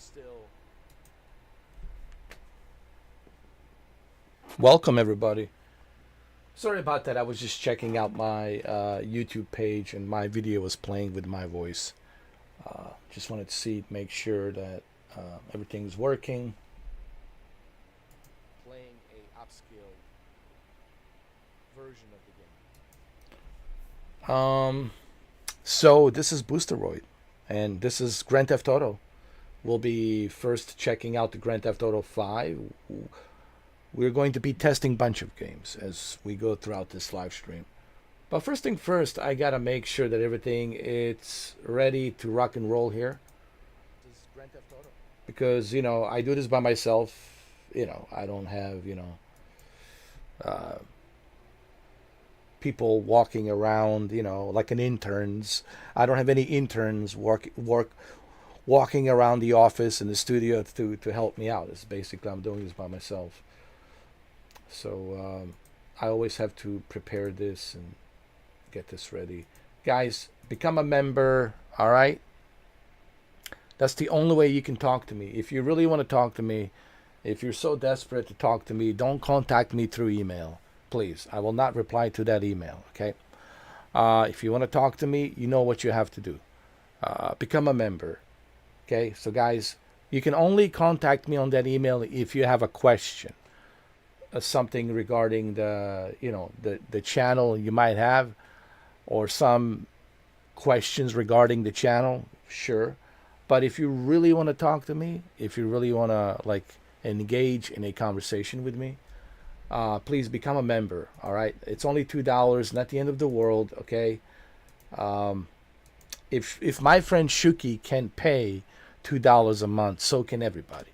still. Welcome, everybody. Sorry about that. I was just checking out my YouTube page, and my video was playing with my voice. Just wanted to see, make sure that everything's working. Playing a upscale version of the game. So this is Boosteroid, and this is Grand Theft Auto. We'll be first checking out the Grand Theft Auto 5. We're going to be testing a bunch of games as we go throughout this live stream. But first thing first, I gotta make sure that everything is ready to rock and roll here. This is Grand Theft Auto. Because, you know, I do this by myself. You know, I don't have, you know, people walking around, you know, like an interns. I don't have any interns walking around the office and the studio to help me out. It's basically, I'm doing this by myself. So I always have to prepare this and get this ready. Guys, become a member, all right? That's the only way you can talk to me. If you really want to talk to me, if you're so desperate to talk to me, don't contact me through email. Please, I will not reply to that email, okay? If you want to talk to me, you know what you have to do. Become a member, okay? So guys, you can only contact me on that email if you have a question. Something regarding the, you know, the channel you might have, or some questions regarding the channel, sure. But if you really want to talk to me, if you really want to like engage in a conversation with me, please become a member. All right, it's only $2, not the end of the world. Okay. If my friend Shuki can pay $2 a month, so can everybody.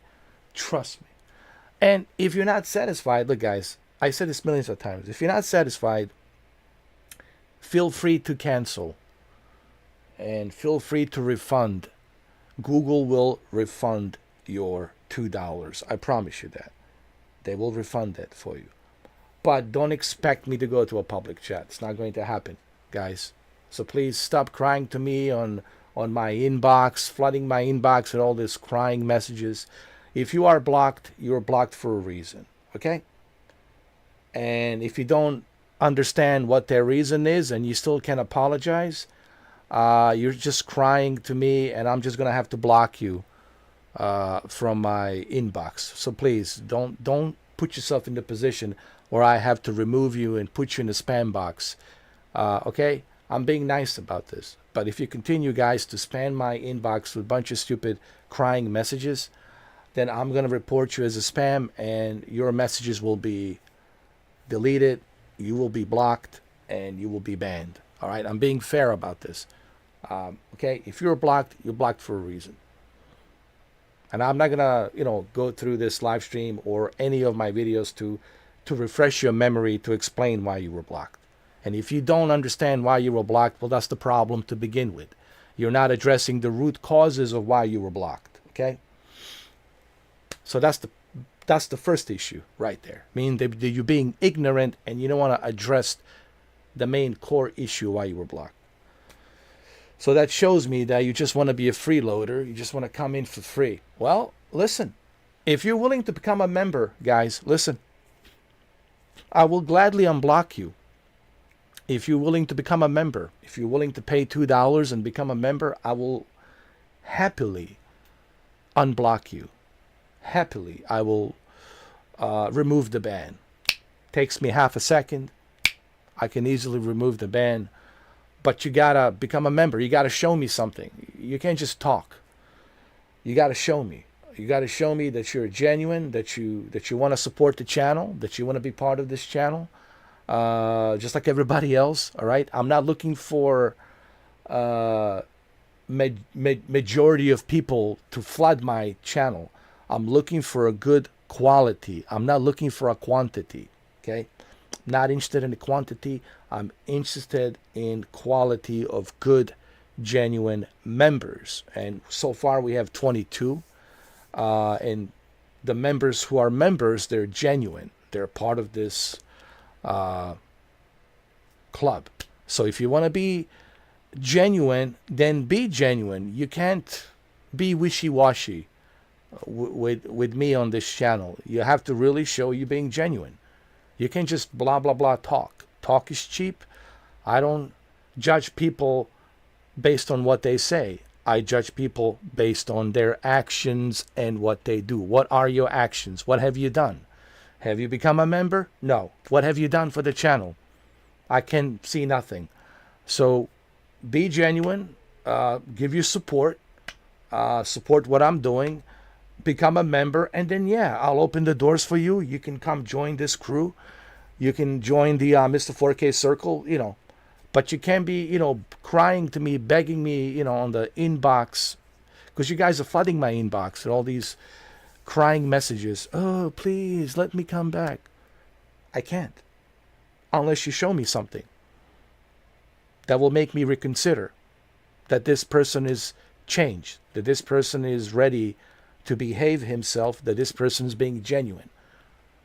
Trust me. And if you're not satisfied, look, guys, I said this millions of times. If you're not satisfied, feel free to cancel and feel free to refund. Google will refund your $2. I promise you that. They will refund that for you. But don't expect me to go to a public chat. It's not going to happen, guys. So please stop crying to me on my inbox, flooding my inbox with all these crying messages. If you are blocked, you're blocked for a reason, okay? And if you don't understand what their reason is and you still can't apologize, you're just crying to me, and I'm just going to have to block you from my inbox. So please, don't put yourself in the position where I have to remove you and put you in the spam box, okay? I'm being nice about this. But if you continue, guys, to spam my inbox with a bunch of stupid crying messages, then I'm going to report you as a spam, and your messages will be deleted, you will be blocked, and you will be banned. All right? I'm being fair about this. Okay? If you're blocked for a reason. And I'm not going to, you know, go through this live stream or any of my videos to refresh your memory to explain why you were blocked. And if you don't understand why you were blocked, well, that's the problem to begin with. You're not addressing the root causes of why you were blocked. Okay? So that's the first issue right there. Meaning that you're being ignorant and you don't want to address the main core issue why you were blocked. So that shows me that you just want to be a freeloader. You just want to come in for free. Well, listen. If you're willing to become a member, guys, listen. I will gladly unblock you. If you're willing to become a member, if you're willing to pay $2 and become a member, I will happily unblock you. Happily, I will remove the ban. Takes me half a second. I can easily remove the ban. But you gotta become a member. You gotta show me something. You can't just talk. You gotta show me. You gotta show me that you're genuine, that you want to support the channel, that you want to be part of this channel, just like everybody else. All right. I'm not looking for majority of people to flood my channel. I'm looking for a good quality. I'm not looking for a quantity, okay? Not interested in the quantity. I'm interested in quality of good, genuine members. And so far we have 22. And the members who are members, they're genuine. They're part of this club. So if you want to be genuine, then be genuine. You can't be wishy-washy. with me on this channel. You have to really show you being genuine. You can't just blah blah blah talk. Talk is cheap. I don't judge people based on what they say. I judge people based on their actions and what they do. What are your actions? What have you done? Have you become a member? No. What have you done for the channel? I can see nothing. So be genuine. Give your support. Support what I'm doing. Become a member. And then, yeah, I'll open the doors for you. You can come join this crew. You can join the Mr. 4K circle, you know. But you can't be, you know, crying to me, begging me, you know, on the inbox. Because you guys are flooding my inbox with all these crying messages. Oh, please, let me come back. I can't. Unless you show me something that will make me reconsider that this person is changed, that this person is ready to behave himself, that this person is being genuine,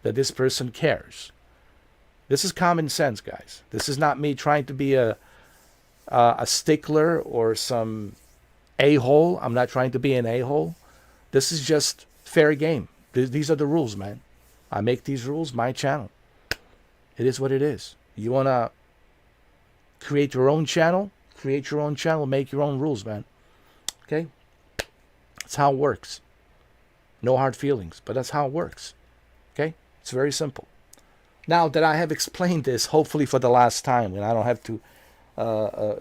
that this person cares. This is common sense, guys. This is not me trying to be a stickler or some a-hole. I'm not trying to be an a-hole. This is just fair game. These are the rules, man. I make these rules my channel. It is what it is. You want to create your own channel? Create your own channel. Make your own rules, man. Okay? That's how it works. No hard feelings, but that's how it works. Okay? It's very simple. Now that I have explained this, hopefully for the last time, and I don't have to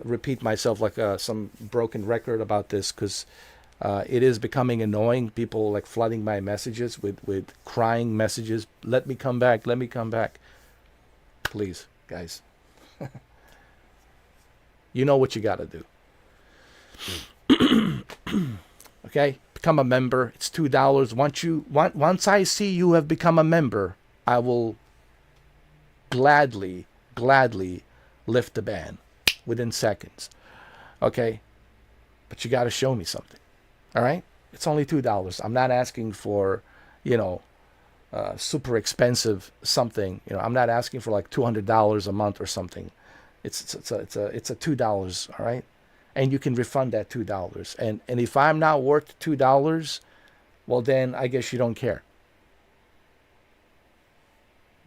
repeat myself like some broken record about this, because it is becoming annoying. People like flooding my messages with crying messages. Let me come back. Let me come back. Please, guys. You know what you got to do. Okay? Become a member. It's $2. Once I see you have become a member, I will gladly lift the ban within seconds. Okay? But you got to show me something. All right? It's only $2. I'm not asking for, you know, super expensive something. You know, I'm not asking for like $200 a month or something. It's a $2, all right? And you can refund that $2. And if I'm not worth $2, well then I guess you don't care.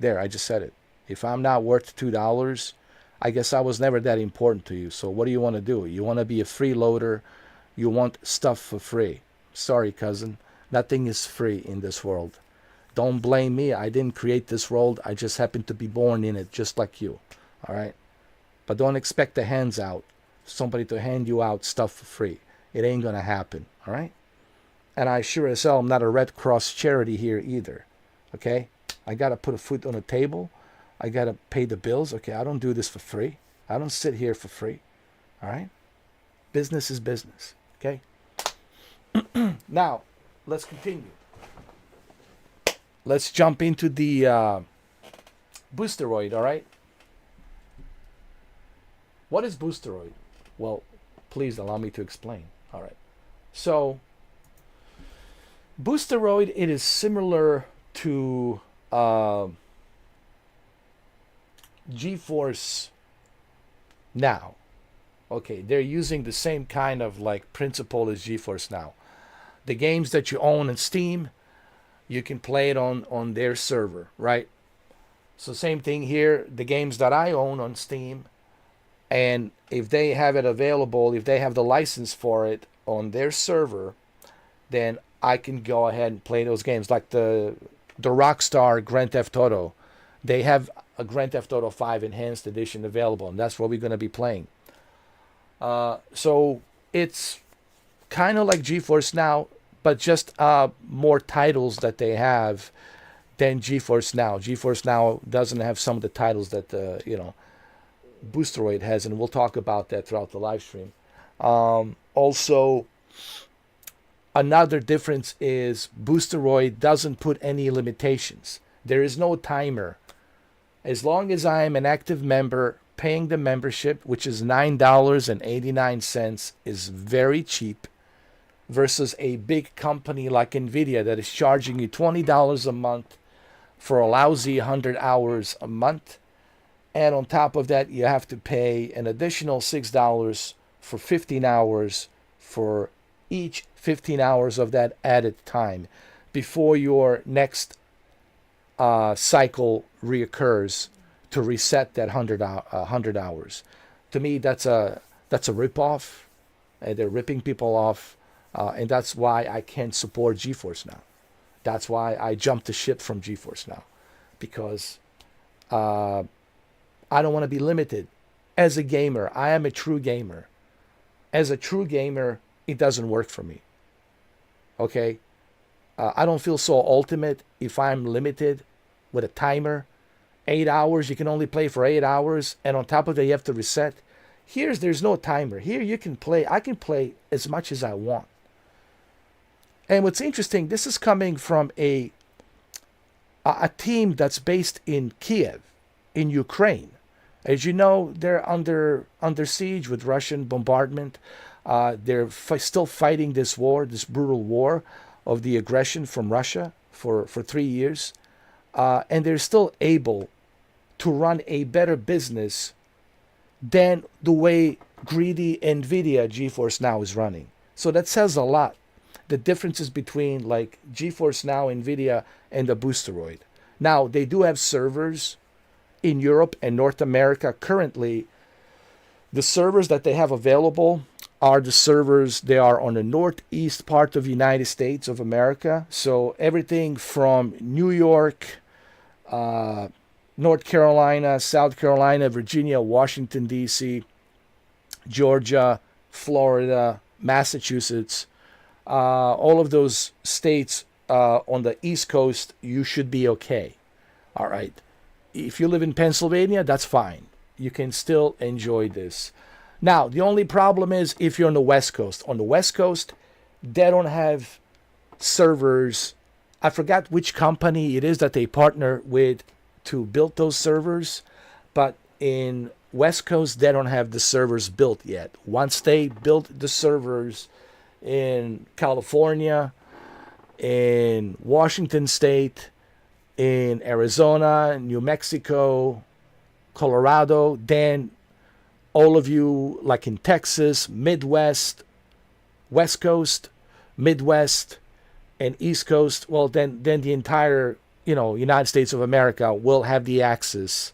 There, I just said it. If I'm not worth $2, I guess I was never that important to you. So what do you want to do? You want to be a freeloader? You want stuff for free? Sorry, cousin. Nothing is free in this world. Don't blame me. I didn't create this world. I just happened to be born in it, just like you. All right? But don't expect the hands out. Somebody to hand you out stuff for free. It ain't going to happen. All right? And I sure as hell am not a Red Cross charity here either. Okay? I got to put a foot on the table. I got to pay the bills. Okay? I don't do this for free. I don't sit here for free. All right? Business is business. Okay? Now, let's continue. Let's jump into the Boosteroid, all right? What is Boosteroid? Well, please allow me to explain. All right. So, Boosteroid, it is similar to GeForce Now. Okay, they're using the same kind of like principle as GeForce Now. The games that you own on Steam, you can play it on their server, right? So same thing here, the games that I own on Steam, and if they have it available, if they have the license for it on their server, then I can go ahead and play those games. Like the Rockstar Grand Theft Auto, they have a Grand Theft Auto 5 Enhanced Edition available, and that's what we're going to be playing. So it's kind of like GeForce Now, but just more titles that they have than GeForce Now. GeForce Now doesn't have some of the titles that Boosteroid has, and we'll talk about that throughout the live stream. Also, another difference is Boosteroid doesn't put any limitations. There is no timer. As long as I am an active member, paying the membership, which is $9.89, is very cheap, versus a big company like NVIDIA that is charging you $20 a month for a lousy 100 hours a month. And on top of that, you have to pay an additional $6 for 15 hours for each 15 hours of that added time before your next cycle reoccurs to reset that 100 hours. To me, that's a ripoff, and they're ripping people off, and that's why I can't support GeForce Now. That's why I jumped the ship from GeForce Now, because I don't want to be limited. As a gamer, I am a true gamer. As a true gamer, it doesn't work for me. Okay? I don't feel so ultimate if I'm limited with a timer. 8 hours, you can only play for 8 hours, and on top of that, you have to reset. There's no timer. Here you can play, I can play as much as I want. And what's interesting, this is coming from a team that's based in Kiev, in Ukraine. As you know, they're under siege with Russian bombardment. They're still fighting this war, this brutal war of the aggression from Russia for 3 years. And they're still able to run a better business than the way greedy NVIDIA GeForce Now is running. So that says a lot. The differences between like GeForce Now, NVIDIA, and the Boosteroid. Now, they do have servers in Europe and North America currently. The servers that they have available are the servers, they are on the northeast part of the United States of America. So everything from New York, North Carolina, South Carolina, Virginia, Washington, D.C., Georgia, Florida, Massachusetts, all of those states on the East Coast, you should be okay. All right. If you live in Pennsylvania, that's fine. You can still enjoy this. Now, the only problem is if you're on the West Coast. On the West Coast, they don't have servers. I forgot which company it is that they partner with to build those servers, but in West Coast, they don't have the servers built yet. Once they build the servers in California, in Washington State, in Arizona, New Mexico, Colorado, then all of you like in Texas, Midwest, West Coast, Midwest, and East Coast, well, then the entire, United States of America will have the access,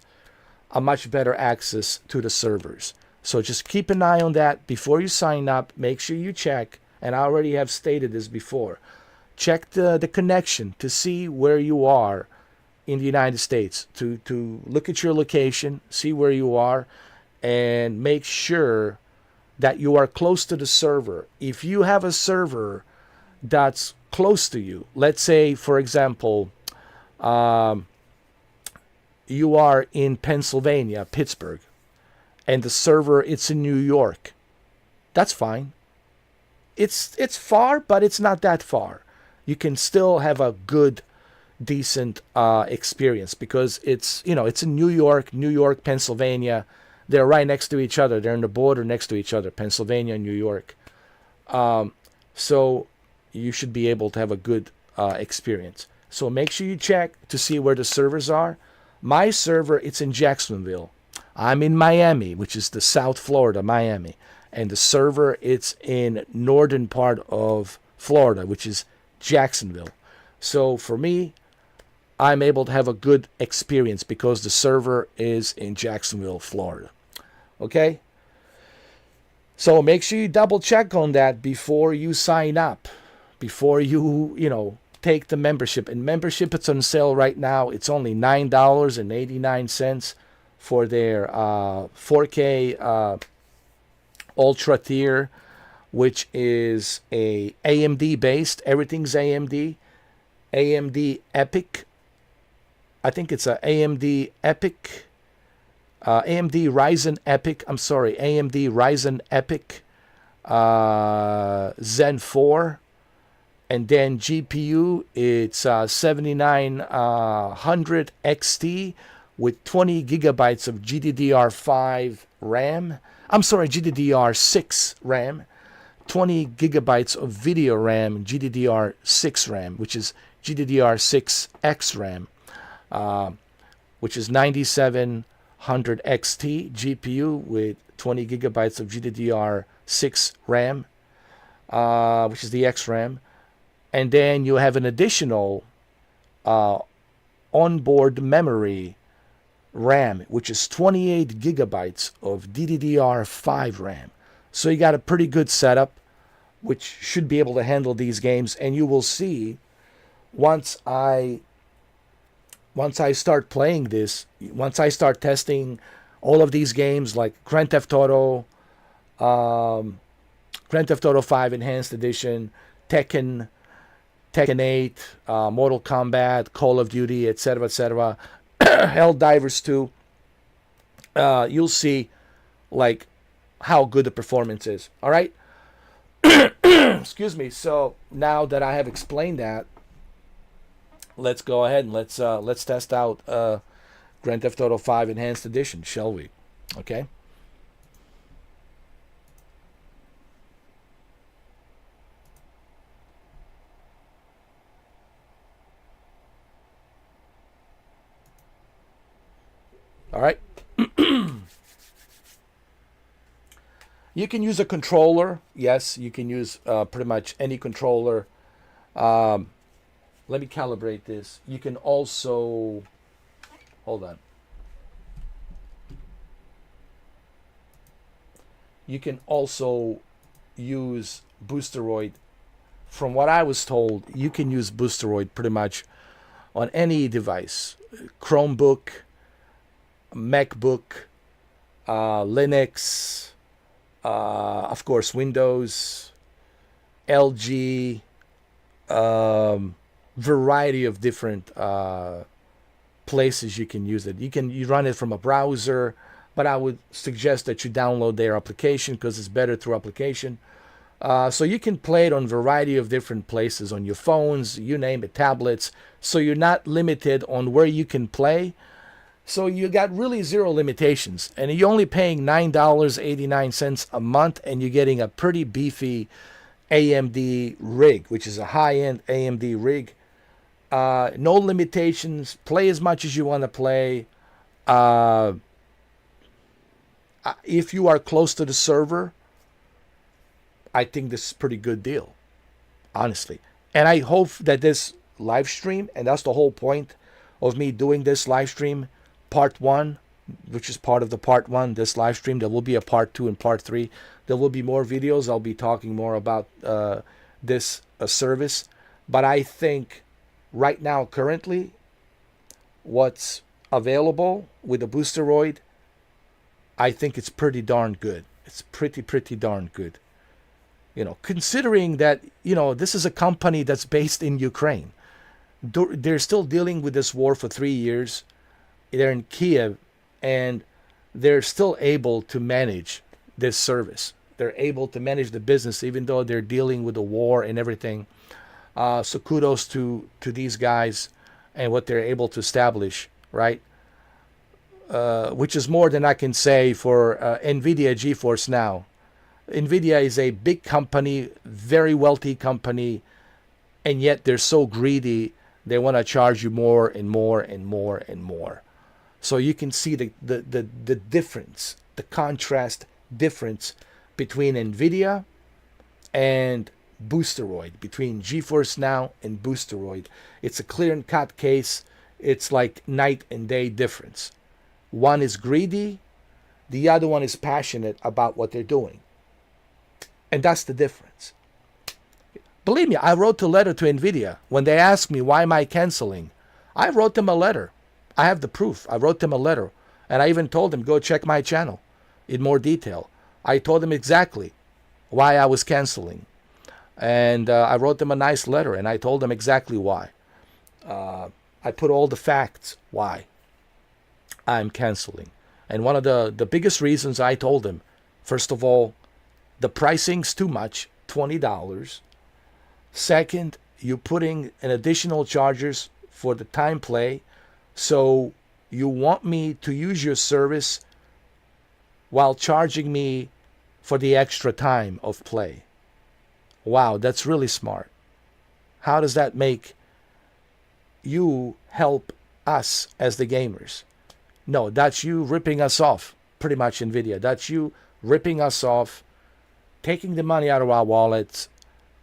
a much better access to the servers. So just keep an eye on that before you sign up. Make sure you check, and I already have stated this before, check the connection to see where you are in the United States, to look at your location, see where you are, and make sure that you are close to the server. If you have a server that's close to you, let's say, for example, you are in Pennsylvania, Pittsburgh, and the server, it's in New York, that's fine. It's far, but it's not that far. You can still have a good, decent experience because it's in New York, Pennsylvania. They're right next to each other. They're on the border next to each other, Pennsylvania and New York. So you should be able to have a good experience. So make sure you check to see where the servers are. My server, it's in Jacksonville. I'm in Miami, which is the South Florida, Miami. And the server, it's in northern part of Florida, which is Jacksonville. So for me, I'm able to have a good experience because the server is in Jacksonville, Florida. Okay? So make sure you double check on that before you sign up, before you take the membership. And membership, it's on sale right now. It's only $9.89 for their 4K Ultra tier, which is a AMD based. Everything's AMD. AMD Epic. I think it's a AMD Epic. AMD Ryzen Epic. I'm sorry, AMD Ryzen Epic Zen 4. And then GPU, it's 7900 XT with 20 gigabytes of GDDR5 RAM. I'm sorry, GDDR6 RAM. 20 gigabytes of video RAM, GDDR6 RAM, which is GDDR6X RAM, which is 9700 XT GPU with 20 gigabytes of GDDR6 RAM. which is the XRAM. And then you have an additional onboard memory RAM, which is 28 gigabytes of DDR5 RAM. So you got a pretty good setup, which should be able to handle these games. And you will see once I start playing this, once I start testing all of these games like Grand Theft Auto 5 Enhanced Edition, Tekken 8, Mortal Kombat, Call of Duty, etc., Helldivers 2, you'll see like how good the performance is. All right. Excuse me. So now that I have explained that, let's go ahead and let's test out Grand Theft Auto 5 Enhanced Edition, shall we? Okay. All right. You can use a controller. Yes, you can use pretty much any controller. Let me calibrate this. You can also, hold on. You can also use Boosteroid. From what I was told, you can use Boosteroid pretty much on any device. Chromebook, MacBook, Linux, of course Windows, LG, variety of different places you can use it. You run it from a browser, but I would suggest that you download their application because it's better through application. So you can play it on a variety of different places, on your phones, you name it, tablets. So you're not limited on where you can play. So you got really zero limitations, and you're only paying $9.89 a month, and you're getting a pretty beefy AMD rig, which is a high-end AMD rig. No limitations. Play as much as you want to play. If you are close to the server, I think this is a pretty good deal, honestly. And I hope that this live stream, and that's the whole point of me doing this live stream, part 1, which is part of the part 1, this live stream. There will be a part 2 and part 3. There will be more videos. I'll be talking more about this service. But I think right now, currently, what's available with the Boosteroid, I think it's pretty darn good. It's pretty darn good. You know, considering that, you know, this is a company that's based in Ukraine. They're still dealing with this war for 3 years. They're in Kiev, and they're still able to manage this service. They're able to manage the business, even though they're dealing with the war and everything. So kudos to these guys and what they're able to establish, right? Which is more than I can say for NVIDIA GeForce Now. NVIDIA is a big company, very wealthy company, and yet they're so greedy, they want to charge you more and more and more and more. So you can see the difference, the contrast difference between NVIDIA and Boosteroid, between GeForce Now and Boosteroid. It's a clear and cut case. It's like night and day difference. One is greedy, the other one is passionate about what they're doing. And that's the difference. Believe me, I wrote a letter to NVIDIA. When they asked me why am I canceling, I wrote them a letter. I have the proof. I wrote them a letter. And I even told them, go check my channel in more detail. I told them exactly why I was canceling. And I wrote them a nice letter, and I told them exactly why. I put all the facts why I'm canceling. And one of the biggest reasons I told them, first of all, the pricing's too much, $20. Second, you're putting an additional charges for the time play. So you want me to use your service while charging me for the extra time of play. Wow, that's really smart. How does that make you help us as the gamers? No, that's you ripping us off, pretty much, NVIDIA. That's you ripping us off, taking the money out of our wallets,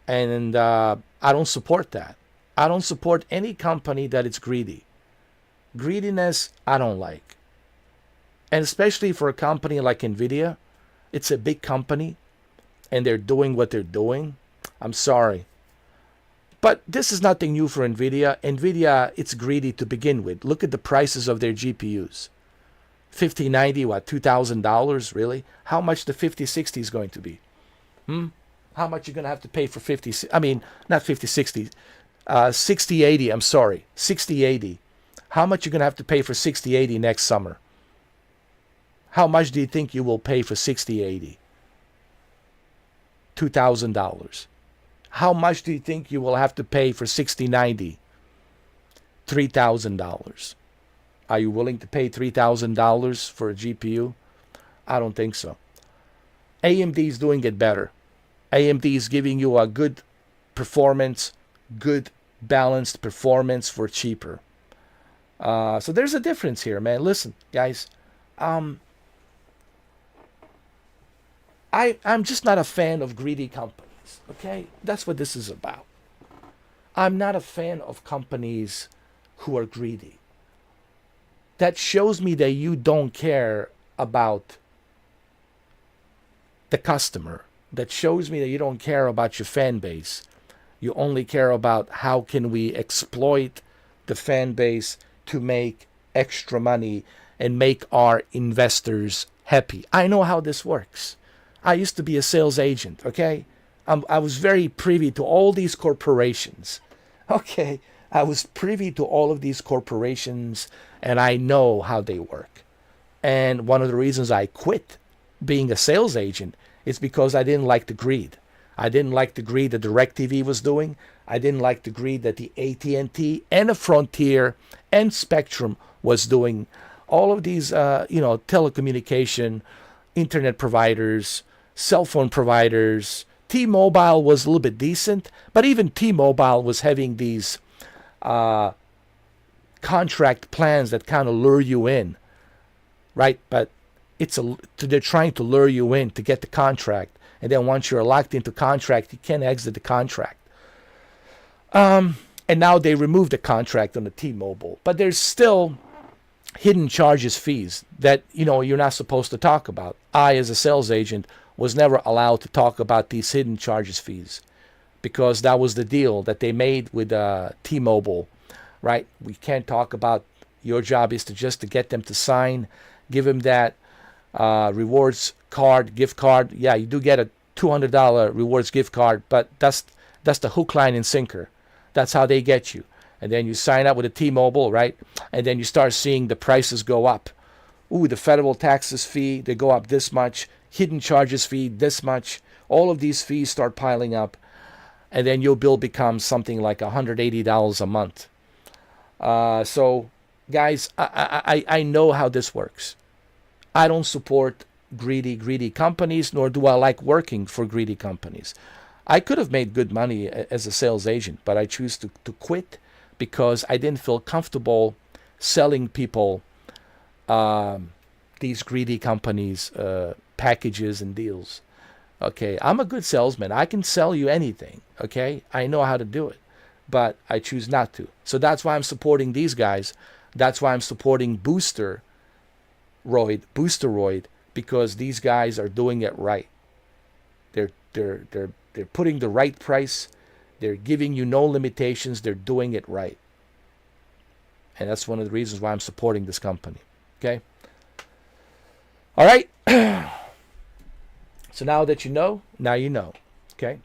And I don't support that. I don't support any company that is greedy. Greediness, I don't like. And especially for a company like Nvidia, it's a big company and they're doing what they're doing. I'm sorry. But this is nothing new for Nvidia. Nvidia, it's greedy to begin with. Look at the prices of their GPUs. 5090, what, $2,000? Really? How much the 5060 is going to be? How much you're going to have to pay for 50? I mean, not 5060, 6080. I'm sorry, 6080. How much you're going to have to pay for 6080 next summer? How much do you think you will pay for 6080? $2,000. How much do you think you will have to pay for 6090? $3,000. Are you willing to pay $3,000 for a GPU? I don't think so. AMD is doing it better. AMD is giving you a good performance, good balanced performance for cheaper. So there's a difference here, man. Listen, guys. I'm just not a fan of greedy companies. Okay? That's what this is about. I'm not a fan of companies who are greedy. That shows me that you don't care about the customer. That shows me that you don't care about your fan base. You only care about how can we exploit the fan base to make extra money and make our investors happy. I know how this works. I used to be a sales agent, okay? I was very privy to all these corporations. Okay, I was privy to all of these corporations and I know how they work. And one of the reasons I quit being a sales agent is because I didn't like the greed. I didn't like the greed that DirecTV was doing. I didn't like the greed that the AT&T and the Frontier and Spectrum was doing. All of these, telecommunication, internet providers, cell phone providers. T-Mobile was a little bit decent, but even T-Mobile was having these contract plans that kind of lure you in, right? But they're trying to lure you in to get the contract, and then once you're locked into contract, you can't exit the contract. And now they removed the contract on the T-Mobile, but there's still hidden charges fees that you're not supposed to talk about. I, as a sales agent, was never allowed to talk about these hidden charges fees because that was the deal that they made with T-Mobile, right? We can't talk about. Your job is to get them to sign, give them that rewards card, gift card. Yeah, you do get a $200 rewards gift card, but that's the hook, line, and sinker. That's how they get you. And then you sign up with a T-Mobile, right? And then you start seeing the prices go up. Ooh, the federal taxes fee, they go up this much. Hidden charges fee, this much. All of these fees start piling up. And then your bill becomes something like $180 a month. So, guys, I know how this works. I don't support greedy companies, nor do I like working for greedy companies. I could have made good money as a sales agent, but I choose to quit because I didn't feel comfortable selling people these greedy companies packages and deals. Okay, I'm a good salesman. I can sell you anything. Okay, I know how to do it, but I choose not to. So that's why I'm supporting these guys. That's why I'm supporting Boosteroid, because these guys are doing it right. They're putting the right price. They're giving you no limitations. They're doing it right. And that's one of the reasons why I'm supporting this company. Okay? All right? So now that you know, now you know. Okay?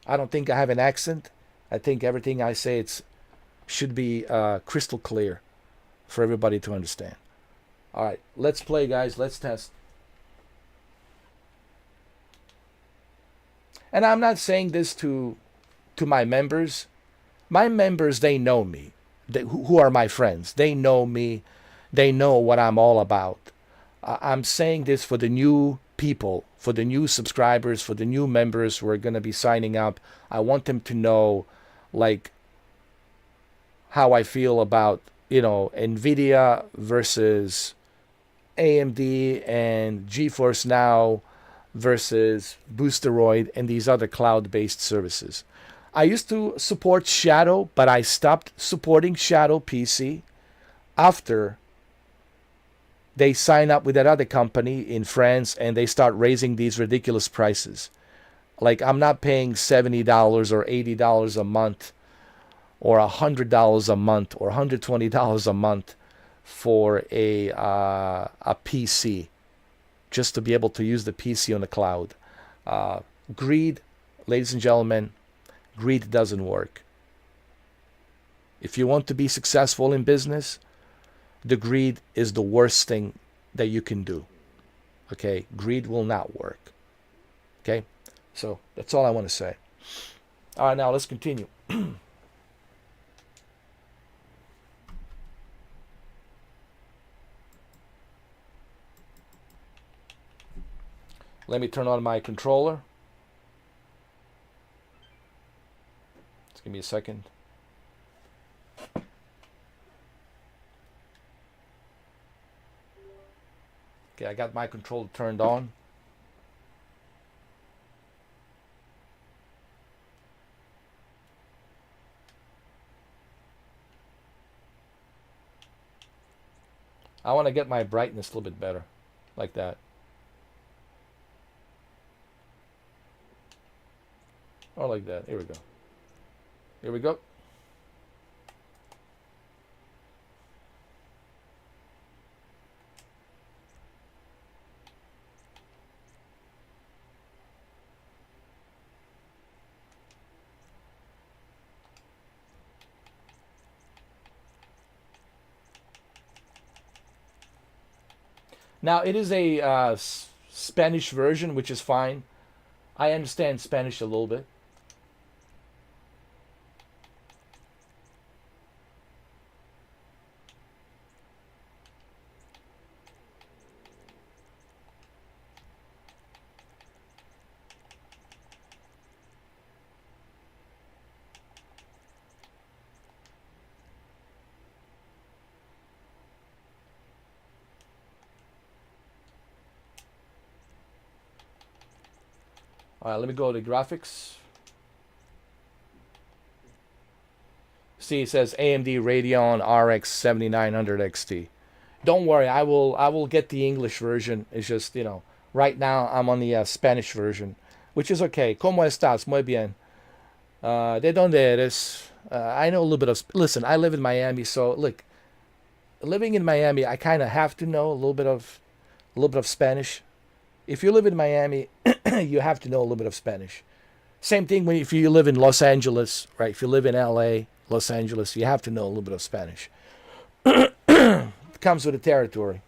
I don't think I have an accent. I think everything I say should be crystal clear for everybody to understand. All right, let's play, guys. Let's test. And I'm not saying this to my members. My members, they know me. Who are my friends? They know me. They know what I'm all about. I'm saying this for the new people, for the new subscribers, for the new members who are going to be signing up. I want them to know, like, how I feel about, Nvidia versus AMD and GeForce Now versus Boosteroid and these other cloud-based services. I used to support Shadow, but I stopped supporting Shadow PC after they sign up with that other company in France and they start raising these ridiculous prices. Like, I'm not paying $70 or $80 a month or $100 a month or $120 a month for a PC just to be able to use the PC on the cloud. Greed, ladies and gentlemen, greed doesn't work. If you want to be successful in business, the greed is the worst thing that you can do. Okay? Greed will not work. Okay? So that's all I want to say. All right, now let's continue. Let me turn on my controller. Just give me a second. Okay, I got my controller turned on. I want to get my brightness a little bit better, like that. Or like that. Here we go. Here we go. Now, it is a Spanish version, which is fine. I understand Spanish a little bit. All right, let me go to graphics. See, it says AMD Radeon RX 7900 XT. Don't worry, I will get the English version. It's just, right now I'm on the Spanish version, which is okay. ¿Cómo estás? Muy bien. ¿De dónde eres? I know a little bit of... Listen, I live in Miami, so look, living in Miami, I kind of have to know a little bit of Spanish. If you live in Miami, you have to know a little bit of Spanish. Same thing if you live in Los Angeles, right? If you live in LA, Los Angeles, you have to know a little bit of Spanish. It comes with the territory,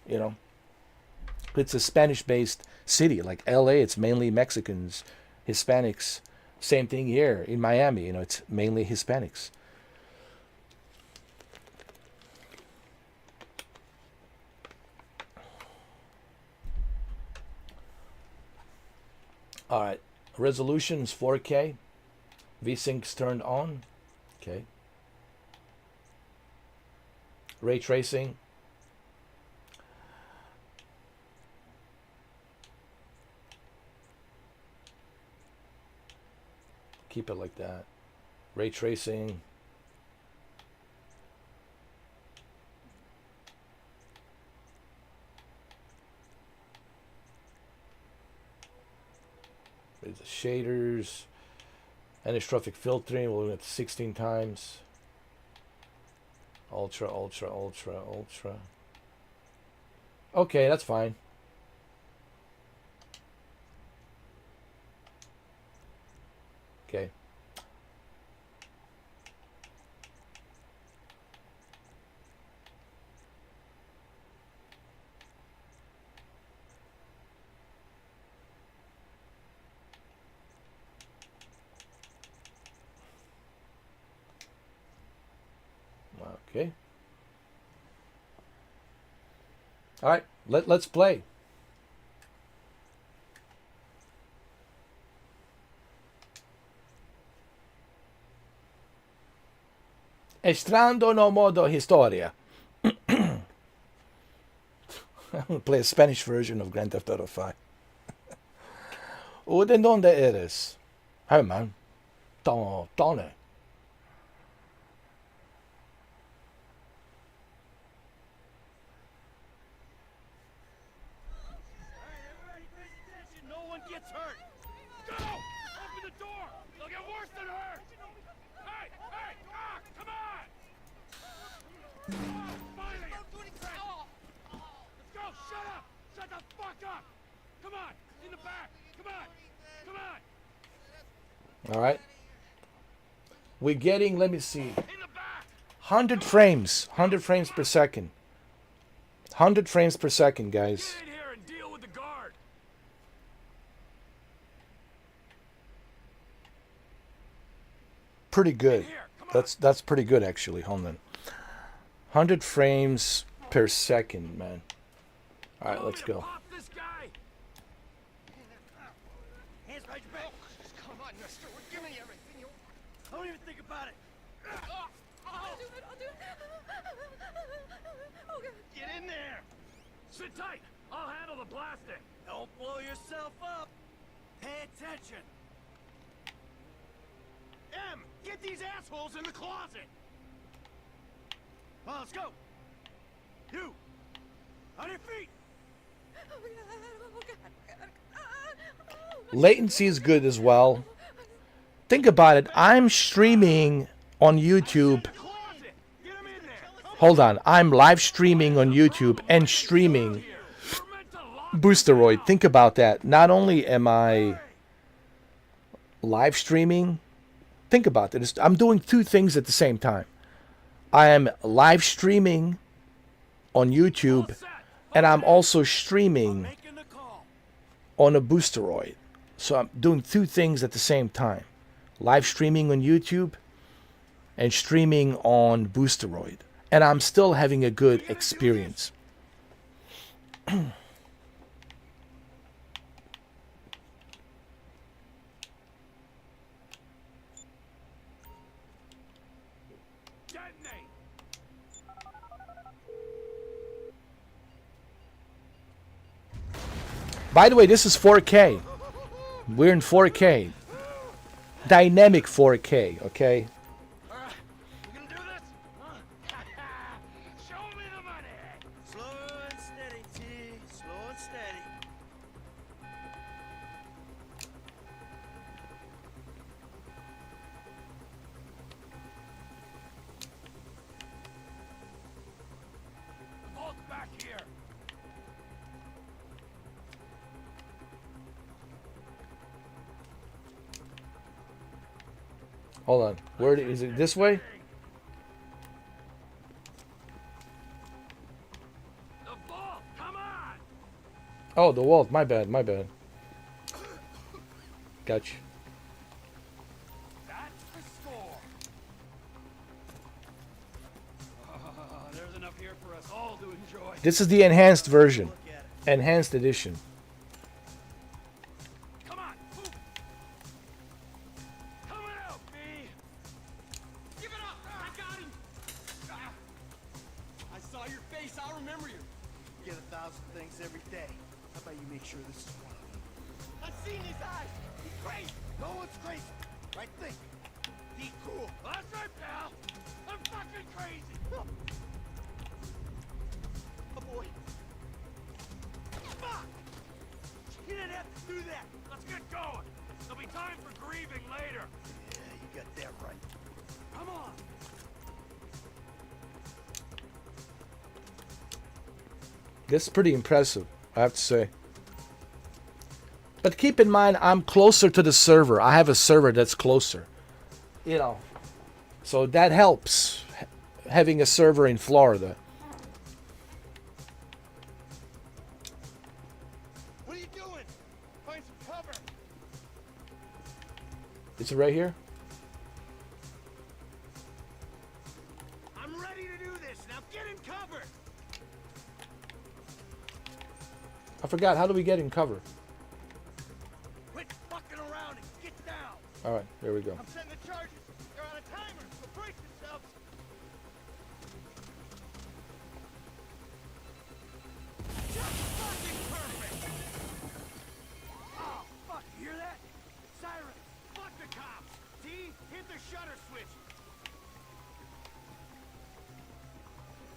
It's a Spanish-based city. Like LA, it's mainly Mexicans, Hispanics. Same thing here in Miami, it's mainly Hispanics. All right, resolution is 4K. VSync's turned on. Okay. Ray tracing. Keep it like that. Ray tracing. The shaders, anisotropic filtering, we'll limit 16 times. Ultra. Okay, that's fine. Okay. Okay. All right, let's play. Estrando no modo historia. I'm going to play a Spanish version of Grand Theft Auto 5. ¿O de dónde eres? Hey, man. ¿Dónde? All right. We're getting, let me see, 100 frames. 100 frames per second. 100 frames per second, guys. Pretty good. That's pretty good, actually. Hold on. 100 frames per second, man. All right, let's go. Don't even think about it. I'll do it. Oh, God. Get in there. Sit tight. I'll handle the blasting. Don't blow yourself up. Pay attention. M, get these assholes in the closet. Well, let's go. You, on your feet. Latency is good as well. Think about it. I'm streaming on YouTube. Hold on. I'm live streaming on YouTube and streaming Boosteroid. Think about that. Not only am I live streaming, think about this. I'm doing two things at the same time. I am live streaming on YouTube and I'm also streaming on a Boosteroid. So I'm doing two things at the same time. Live streaming on YouTube and streaming on Boosteroid. And I'm still having a good experience. By the way, this is 4K. We're in 4K. Dynamic 4K, okay? Alright, you gonna do this? Show me the money! Slow and steady, T. Slow and steady. The vault's back here. Hold on. Where is it? This way? The vault, come on! Oh, the vault. My bad. My bad. Gotcha. That's the score. There's enough here for us all to enjoy. This is the enhanced version. Enhanced edition. Come on, move. Coming out, B. Give it up. I got him. I saw your face. I'll remember you. You get 1,000 things every day. How about you make sure this is one of them? I've seen his eyes. He's crazy. No one's crazy. Right thing. Be cool. That's right, pal. I'm fucking crazy. Oh boy. Fuck! You didn't have to do that. Let's get going. There'll be time for grieving later. Yeah, you got that right. Come on. This is pretty impressive, I have to say. But keep in mind, I'm closer to the server. I have a server that's closer. You know. So that helps, having a server in Florida. What are you doing? Find some cover. Is it right here? I'm ready to do this. Now get in cover. I forgot. How do we get in cover? Quit fucking around and get down. All right, there we go. I'm setting the charges. They're on a timer, so brace yourselves. Just fucking perfect. Oh, fuck, you hear that? Hit the shutter switch.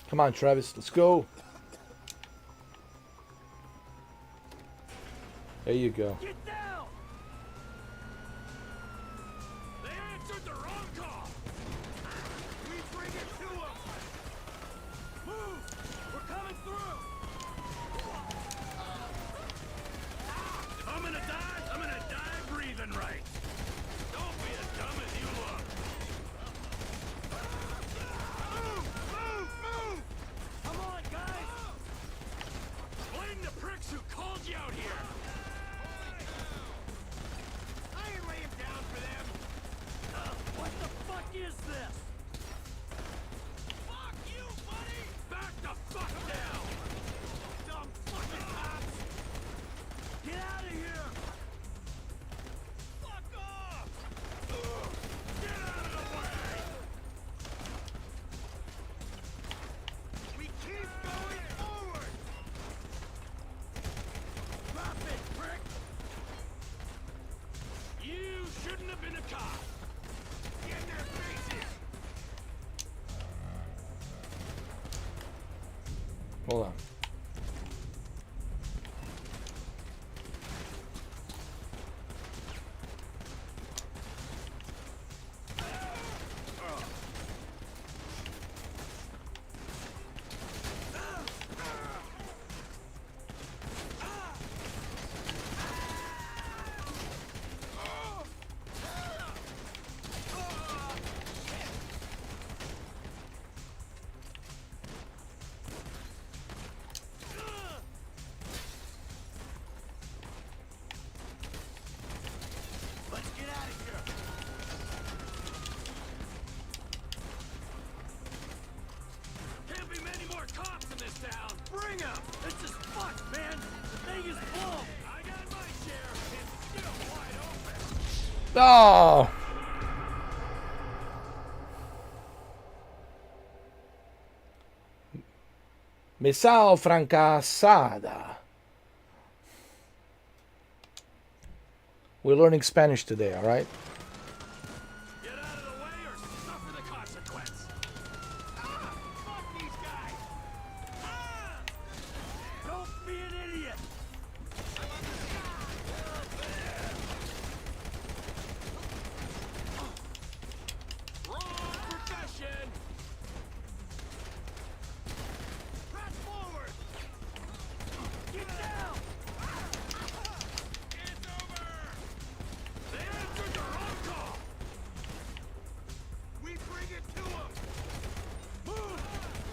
Come on, Travis. Let's go. There you go. Get down! They answered the wrong call! We bring it to them. Move! We're coming through! If I'm gonna die breathing right. Don't be as dumb as you look. Move! Come on, guys! Blame the pricks who called you out here! I ain't laying down for them. What the fuck is this? Fuck you, buddy! Back the fuck down! Dumb fucking cops. Get out of here! Fuck off! Get out of the way! We keep going forward. Drop it, prick! You shouldn't have been a cop! Get in their faces. Hold on. Let's get out of here. Can't be many more cops in this town! Bring them. This is fucked, man! The thing is blown! I got my share! It's still wide open! Oh! Missão fracassada. We're learning Spanish today, all right? Get out of the way or suffer the consequence! Fuck these guys. Don't be an idiot! Wrong profession! Press forward. Get down! It's over. They answered the wrong call! We bring it to them. Move!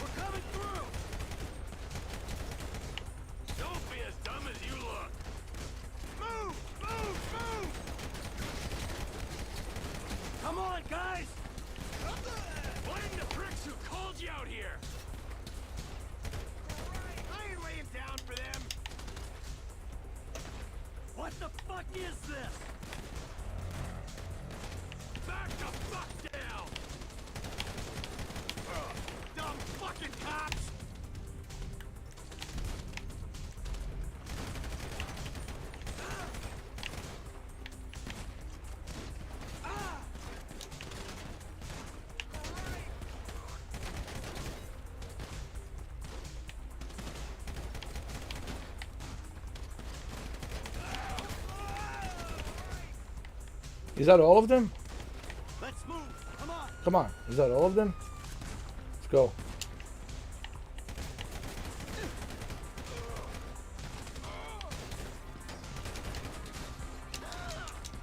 We're coming through! Don't be as dumb as you look! Move! Come on, guys! Blame the pricks who called you out here! I ain't laying down for them. What the fuck is this? Back the fuck down! Dumb fucking cops. Is that all of them? Let's move. Come on. Come on. Is that all of them? Let's go.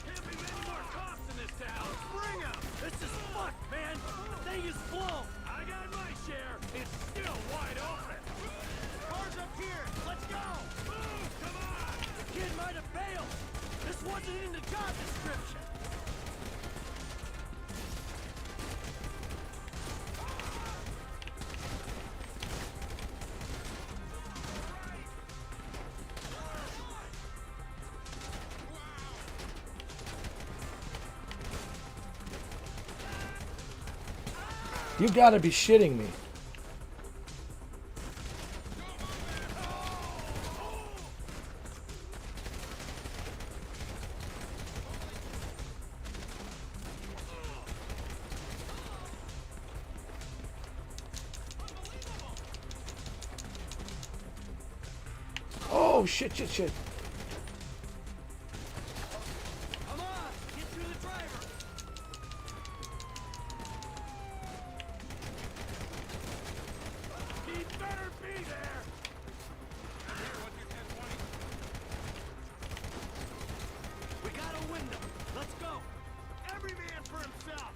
Can't be many more cops in this town! Bring them. This is fucked, man! The thing is blown! I got my share! It's still wide open! Cars up here. Let's go. Move! Come on! The kid might have bailed! This wasn't in the job description! You gotta be shitting me. Oh, shit, shit, shit. Come on, get through the driver. He better be there. Here, what's your 1020? We got a window. Let's go. Every man for himself.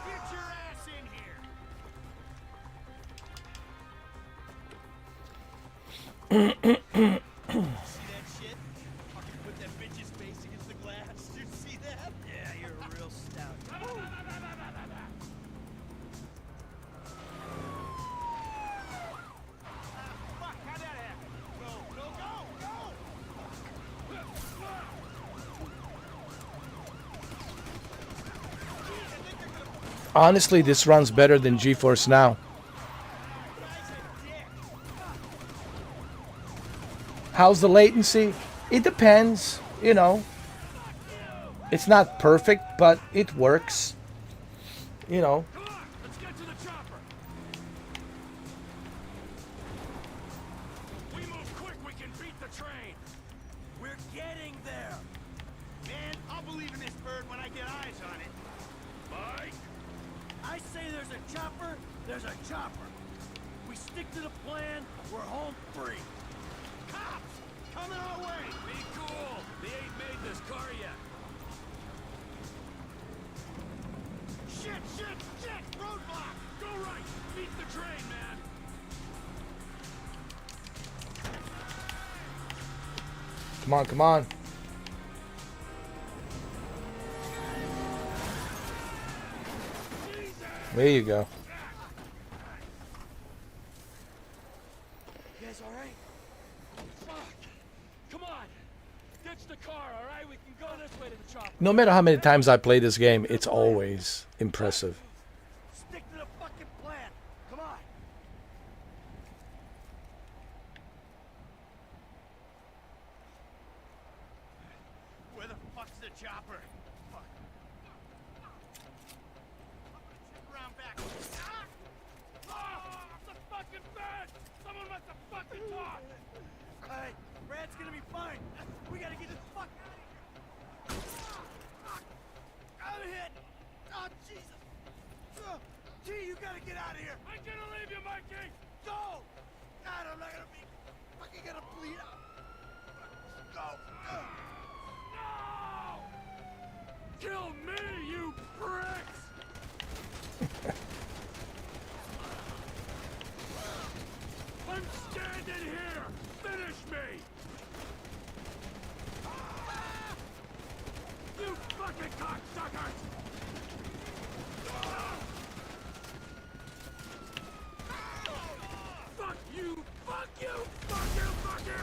Get your ass in here. See that shit? Fucking put that bitch's face against the glass. Did you see that? Yeah, you're a real stout. Fuck, how'd that happen? Go, go, go, go! Honestly, this runs better than GeForce Now. How's the latency? It depends, you know. It's not perfect, but it works. You know. Come on, let's get to the chopper. We move quick, we can beat the train. We're getting there. Man, I'll believe in this bird when I get eyes on it. Mike? I say there's a chopper, there's a chopper. We stick to the plan, we're home free. Cops! Coming our way! Be cool! They ain't made this car yet. Shit, shit, shit! Roadblock! Go right! Beat the train, man! Come on, come on. There you go. You guys alright? Fuck! Come on! Ditch the car, alright? We can go this way to the chopper. No matter how many times I play this game, it's always impressive. Stick to the fucking plan. Come on. Where the fuck's the chopper? Fuck. Round back. Ah! Oh, the fucking bed! Someone must have fucking talked. Hey, Brad's gonna be fine. We gotta get the fuck out of here. Fuck! I'm hit. Oh Jesus! T, you gotta get out of here. I'm gonna leave you, Mikey. Go! God, I'm not gonna be fucking gonna bleed out. Go! No! Kill me, you pricks! I'm standing here! Finish me! You fucking cocksuckers! Fuck you! Fuck you! Fuck you! Fuck you!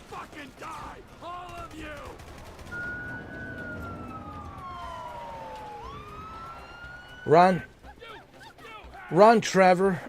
Fucking die! All of you! Run. Run, Trevor.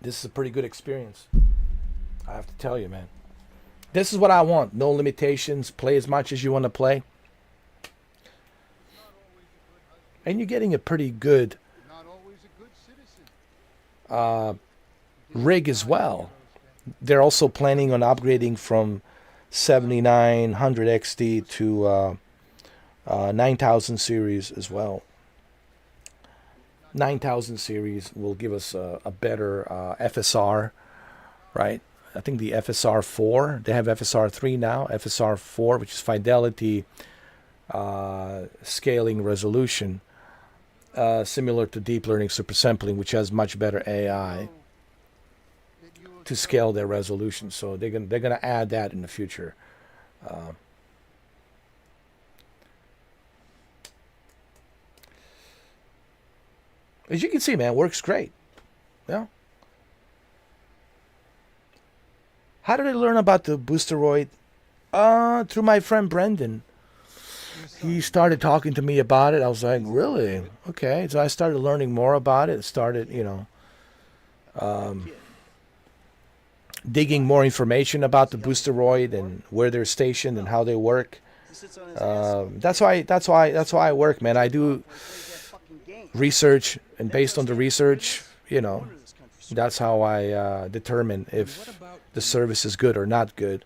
This is a pretty good experience. I have to tell you, man. This is what I want. No limitations. Play as much as you want to play. And you're getting a pretty good rig as well. They're also planning on upgrading from 7900 XT to 9000 series as well. 9000 series will give us a better FSR, right? I think the FSR 4, they have FSR 3 now, FSR 4, which is fidelity, scaling resolution, similar to deep learning supersampling, which has much better AI to scale their resolution. So they're gonna add that in the future. As you can see, man, works great. Yeah. How did I learn about the Boosteroid? Through my friend Brendan. He started talking to me about it. I was like, really? Okay. So I started learning more about it. Started, digging more information about the Boosteroid and where they're stationed and how they work. That's why I work, man. I do research, and based on the research, that's how I determine if the service is good or not good.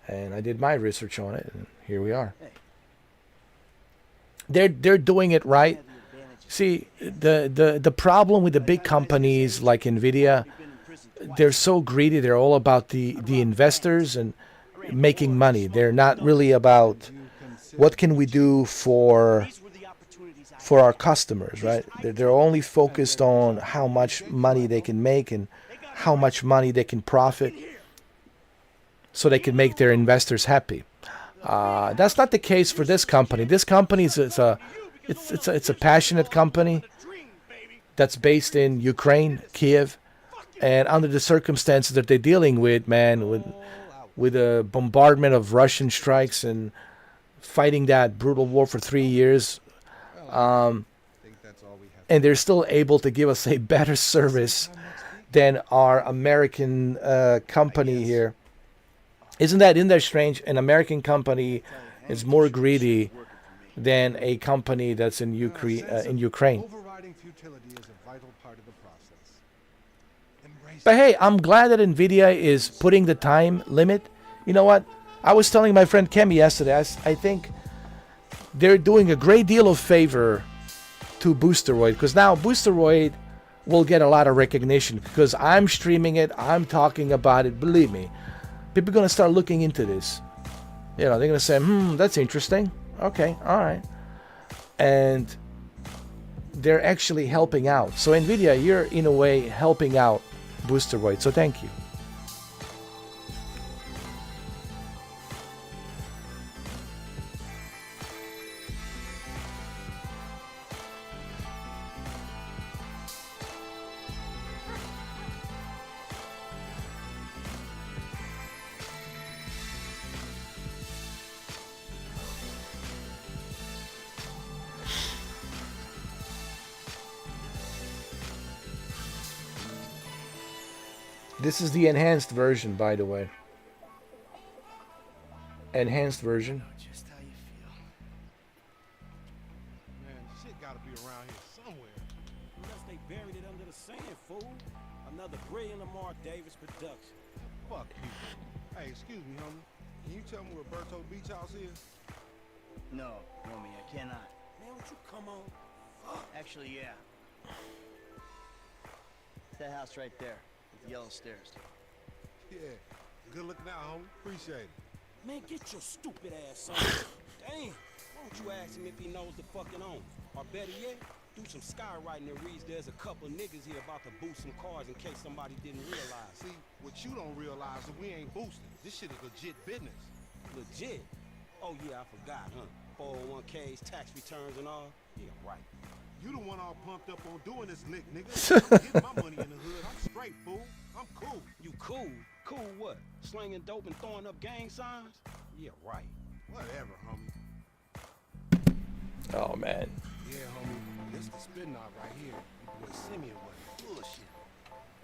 And I did my research on it, and here we are. They're doing it right. See, the problem with the big companies like Nvidia, they're so greedy. They're all about the investors and making money. They're not really about what can we do for our customers, right? They're only focused on how much money they can make and how much money they can profit, so they can make their investors happy. That's not the case for this company. This company is it's a passionate company that's based in Ukraine, Kiev, and under the circumstances that they're dealing with, man, with a bombardment of Russian strikes and fighting that brutal war for 3 years, and they're still able to give us a better service than our American company here. Isn't that strange? An American company is more greedy than a company that's in Ukraine. Overriding futility is a vital part of the process. But hey, I'm glad that Nvidia is putting the time limit. You know what? I was telling my friend Kemi yesterday, I think they're doing a great deal of favor to Boosteroid, because now Boosteroid will get a lot of recognition because I'm streaming it, I'm talking about it. Believe me, people are going to start looking into this. They're going to say, that's interesting. Okay, all right. And they're actually helping out. So Nvidia, you're in a way helping out Boosteroid. So thank you. This is the enhanced version, by the way. Enhanced version. Just how you feel. Man, shit gotta be around here somewhere. Unless they buried it under the sand, fool. Another brilliant Lamar Davis production. Fuck people. Hey, excuse me, homie. Can you tell me where Berto Beach House is? No, homie, I cannot. Man, would you come on? Actually, yeah. It's that house right there with the yellow stairs. Yeah. Good looking out, homie. Appreciate it. Man, get your stupid ass on. Damn. Why don't you ask him if he knows the fucking owner? Or better yet, do some skywriting that reads there's a couple niggas here about to boost some cars in case somebody didn't realize. See, what you don't realize is we ain't boosting. This shit is legit business. Legit? Oh yeah, I forgot, huh? 401ks, tax returns and all? Yeah, right. You the one all pumped up on doing this lick, nigga. I'm getting my money in the hood. I'm straight, fool. I'm cool. You cool? Cool what? Slinging dope and throwing up gang signs? Yeah, right. Whatever, homie. Oh, man. Yeah, homie. This the spin knot right here. Your boy Simeon was bullshit.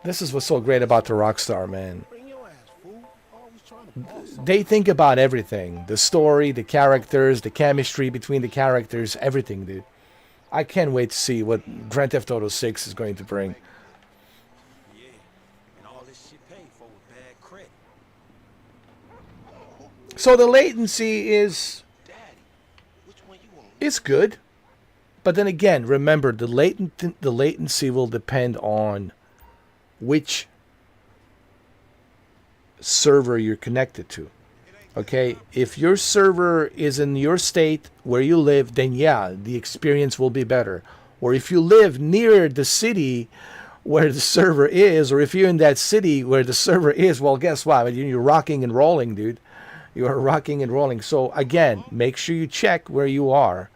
This is what's so great about the Rockstar, man. Bring your ass, fool. Always trying to boss something. They think about everything. The story, the characters, the chemistry between the characters, everything, dude. I can't wait to see what Grand Theft Auto 6 is going to bring. Yeah. And all this shit paid for with bad credit. So the latency is Daddy, which one you want? it's good. But then again, remember the latency will depend on which server you're connected to. Okay, if your server is in your state where you live, then yeah, the experience will be better. Or if you live near the city where the server is, or if you're in that city where the server is, well, guess what? You're rocking and rolling, dude. You are rocking and rolling. So again, make sure you check where you are.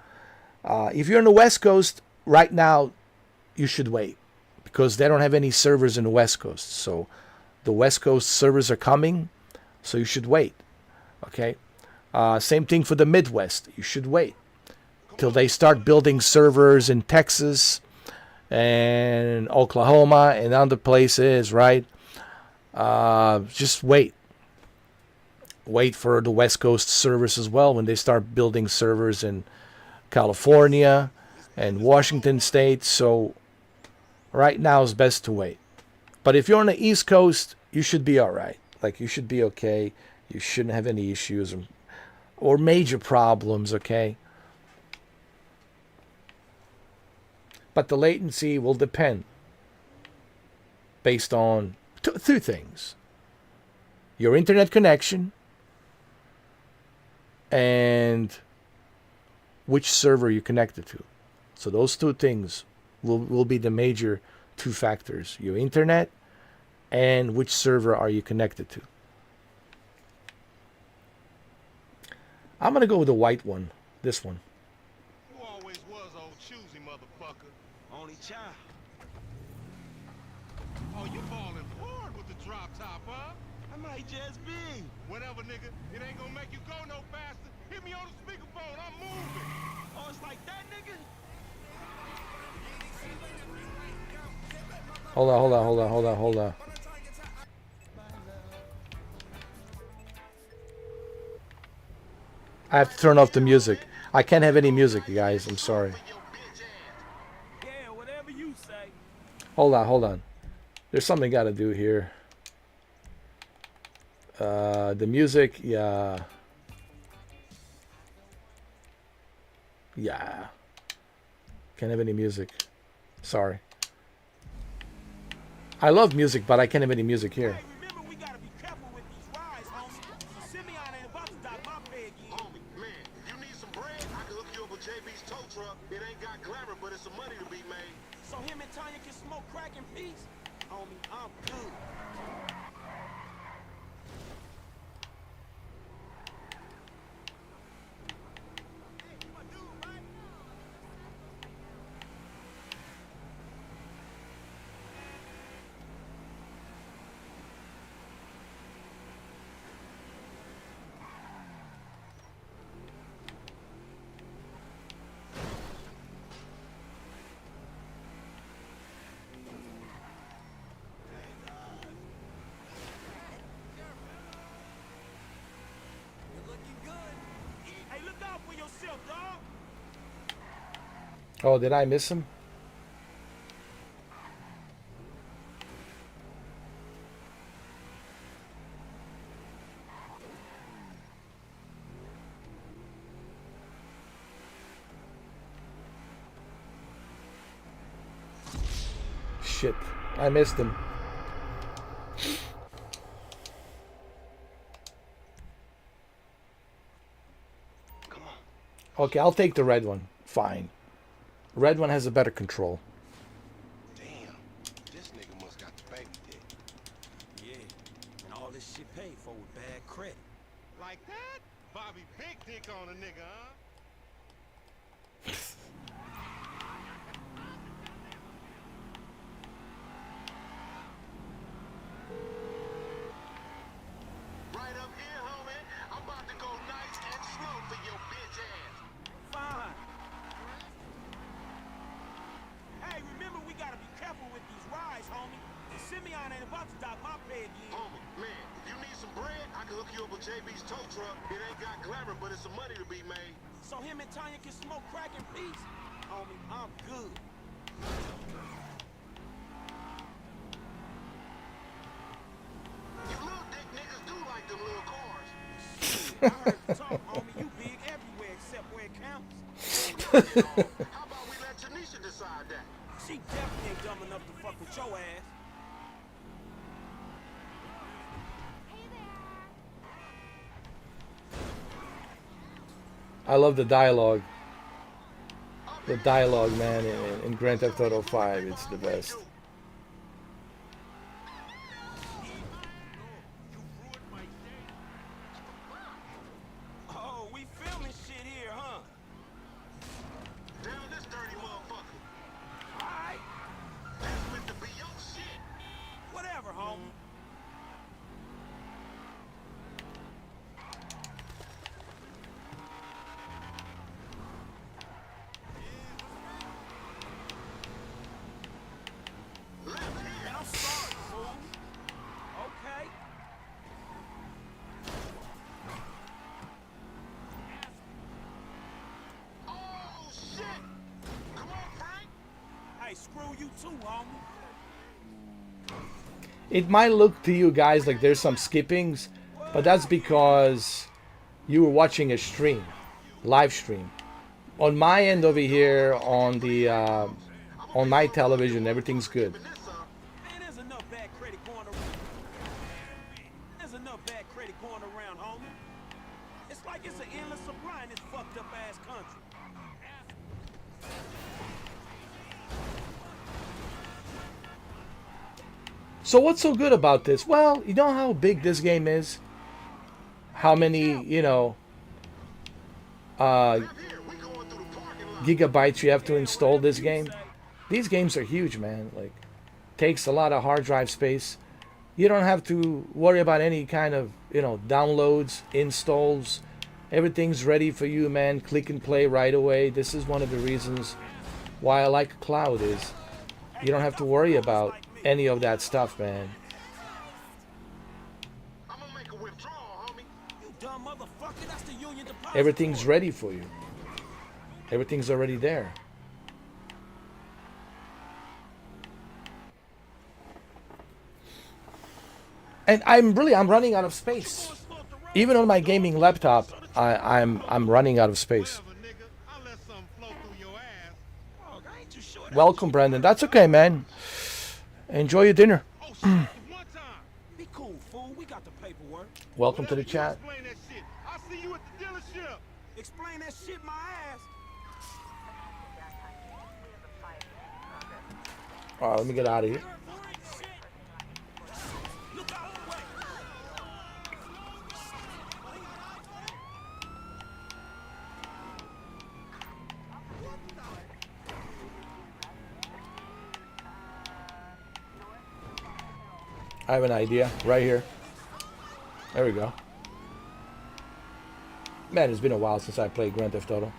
If you're on the West Coast right now, you should wait because they don't have any servers in the West Coast. So the West Coast servers are coming, so you should wait. Okay. Same thing for the Midwest. You should wait till they start building servers in Texas and Oklahoma and other places, right? Just wait. Wait for the West Coast servers as well when they start building servers in California and Washington State. So right now is best to wait. But if you're on the East Coast, you should be all right. Like, you should be okay. You shouldn't have any issues or major problems, okay? But the latency will depend based on two things. Your internet connection and which server you're connected to. So those two things will be the major two factors. Your internet and which server are you connected to. I'm going to go with the white one. This one. You always was old choosy, motherfucker. Only child. Oh, you falling hard with the drop top, huh? I might just be. Whatever, nigga. It ain't gonna make you go no faster. Hit me on the speakerphone. I'm moving. Oh, it's like that, nigga? Hold on. I have to turn off the music. I can't have any music, you guys. I'm sorry. Yeah, whatever you say. Hold on. There's something got to do here. The music, yeah. Can't have any music. Sorry. I love music, but I can't have any music here. Hey, remember, we gotta be careful with these rides, homie. Simeon ain't about to dock my pay again. Homie, man, if you need some bread, I can hook you up with JB's tow truck. It ain't got glamour, but it's some money to be made. So him and Tanya can smoke crack in peace? Homie, I'm good. Hey, look out for yourself, dog. Oh, did I miss him? Shit, I missed him. Come on. Okay, I'll take the red one. Fine. Red one has a better control. Damn, this nigga must got the baby dick. Yeah, and all this shit paid for with bad credit. Like that? Bobby big dick on a nigga, huh? Right up here, homie. I'm about to go nice and slow for your bitch ass. Fine. Hey, remember, we gotta be careful with these rides, homie. Simeon ain't about to dock my pay again. Homie, man, if you need some bread, I can hook you up with JB's tow truck. It ain't got glamour, but it's some money to be made. So him and Tanya can smoke crack in peace? Homie, I'm good. You little dick niggas do like them little cars. I heard you talk, homie. You big everywhere except where it counts. How about we let Tanisha decide that? She definitely ain't dumb enough to fuck with your ass. I love the dialogue. The dialogue, man, in Grand Theft Auto 5, it's the best. Oh, we filming shit here, huh? Down this dirty motherfucker. Alright. screw you too, homie. It might look to you guys like there's some skippings, but that's because you were watching a stream, live stream. On my end over here, on the on my television, everything's good. Man, there's enough bad credit going around. There's enough bad credit going around, homie. It's like it's an endless supply in this fucked up ass country. So what's so good about this? Well, you know how big this game is? How many, you know, gigabytes you have to install this game? These games are huge, man. Like, takes a lot of hard drive space. You don't have to worry about any kind of, you know, downloads, installs. Everything's ready for you, man. Click and play right away. This is one of the reasons why I like cloud is you don't have to worry about any of that stuff, man. I'm gonna make a withdrawal, homie. You dumb motherfucker, that's the Union Deposit. Everything's ready for you. Everything's already there. And I'm running out of space. Even on my gaming laptop, I'm running out of space. Whatever, nigga. I'll let something flow through your ass. Dog, I ain't too sure that- Welcome, Brandon. That's okay, man. Enjoy your dinner. Oh, shit. One time. Be cool, fool. We got the paperwork. Welcome to the Whatever, you chat. Explain that shit. I'll see you at the dealership. Explain that shit my ass. All right, let me get out of here. Look out the way. I have an idea right here. There we go. Man, it's been a while since I played Grand Theft Auto.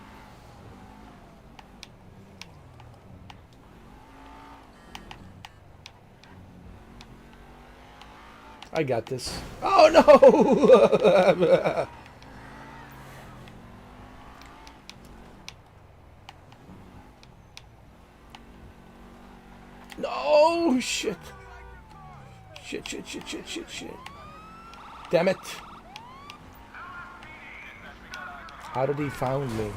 I got this. Oh no! No shit. Shit. Damn it. How did he find me?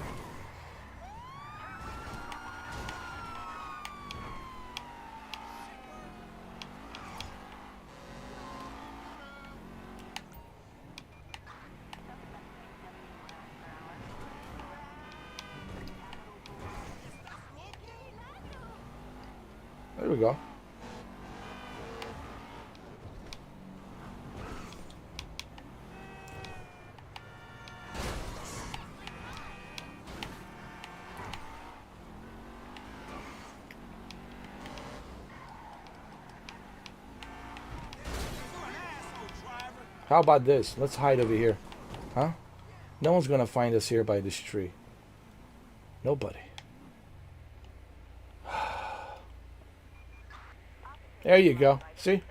There we go. How about this? Let's hide over here. Huh? No one's gonna find us here by this tree. Nobody. There you go. See?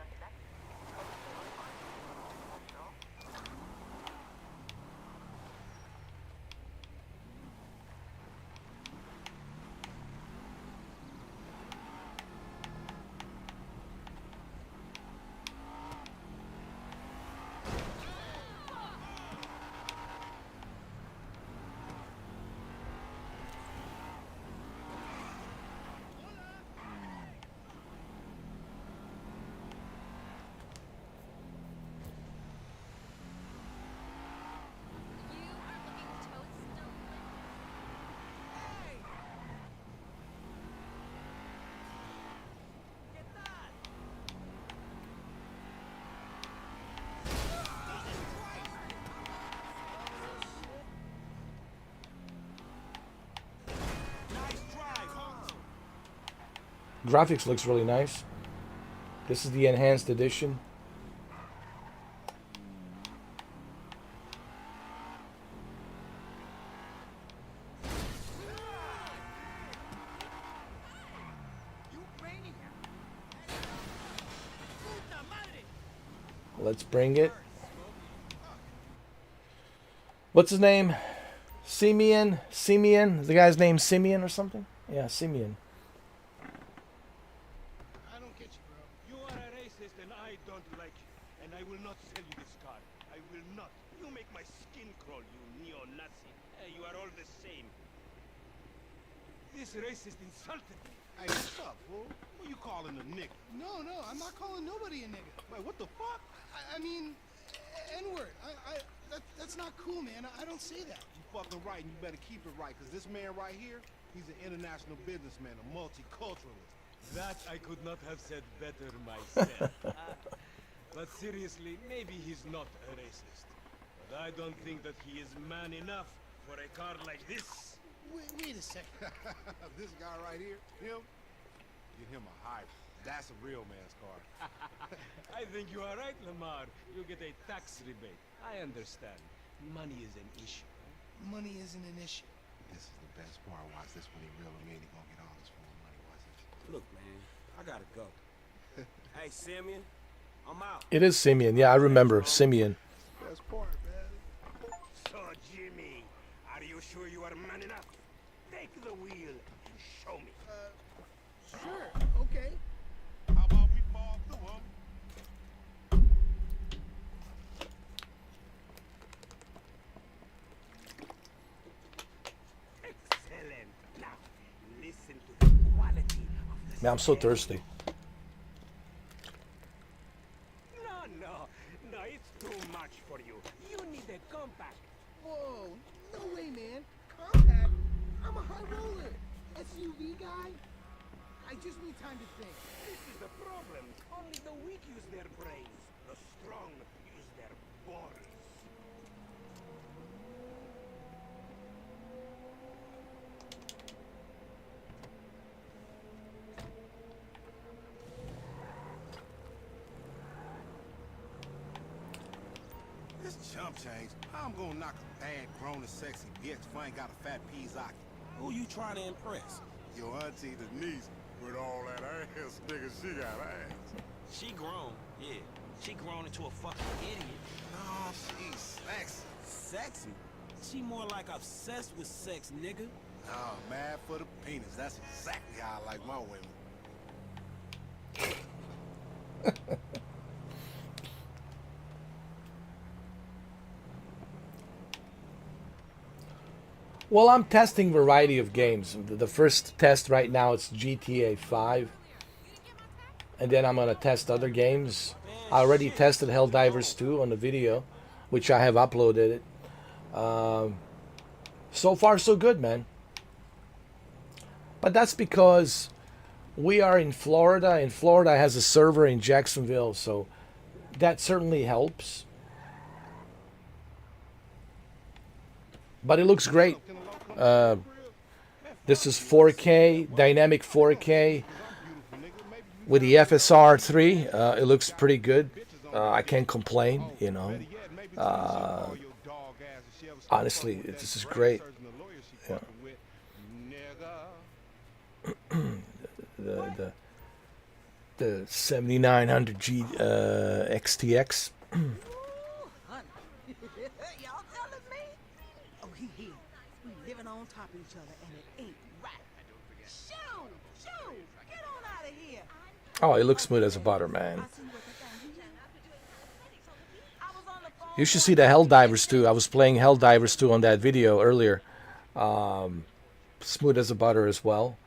Graphics looks really nice. This is the enhanced edition. Let's bring it. What's his name? Simeon? The guy's name Simeon or something? Yeah, Simeon. you, bro. You are a racist and I don't like you. And I will not sell you this car. I will not. You make my skin crawl, you neo-Nazi. Hey, you are all the same. This racist insulted me. Hey, what's up, fool? Who you calling a nigga? No, I'm not calling nobody a nigga. Wait, what the fuck? I mean, N-word. That's not cool, man. I don't say that. You fucking right, and you better keep it right, because this man right here, he's an international businessman, a multiculturalist. That I could not have said better myself. But seriously, maybe he's not a racist. But I don't think that he is man enough for a car like this. Wait a second. This guy right here, him, get him a hybrid. That's a real man's car. I think you are right, Lamar. You get a tax rebate. I understand. Money is an issue. Money isn't an issue. This is the best part. Watch this when he real him in. He gonna get all this full money. Watch this. Look, man, I gotta go. Hey, Simeon, I'm out. It is Simeon. Yeah, I remember Simeon. Best part, man. So, Jimmy, are you sure you are man enough? Take the wheel and show me. Sure, okay. How about we fall through him? Excellent. Now, listen to the quality of the Man, I'm so thirsty. No, it's too much for you. You need a compact. Whoa, no way, man. Compact? I'm a high roller. SUV guy? I just need time to think. This is the problem. Only the weak use their brains. The strong use their bodies. This chump change. I'm gonna knock a bad, grown and sexy bitch if I ain't got a fat Pizaki. Who you trying to impress? Your auntie, the niece, with all that ass, nigga, she got ass. She grown, yeah. She grown into a fucking idiot. No, she's sexy. Sexy? She more like obsessed with sex, nigga. Oh, mad for the penis. That's exactly how I like my women. Well, I'm testing variety of games. The first test right now it's GTA 5. And then I'm going to test other games. I already tested Helldivers 2 on the video, which I have uploaded it. So far, so good, man. But that's because we are in Florida, and Florida has a server in Jacksonville, so that certainly helps. But it looks great. This is 4K, dynamic 4K with the FSR 3. It looks pretty good. I can't complain, you know. Honestly, this is great. Yeah. The 7900G XTX. Y'all telling me? Oh, he here. We living on top of each other, and it ain't right. Shoo! Get on out of here. Oh, it looks smooth as a butter, man. I see what the thing I was on the phone. You should see the Helldivers 2. I was playing Helldivers 2 on that video earlier. Smooth as a butter as well.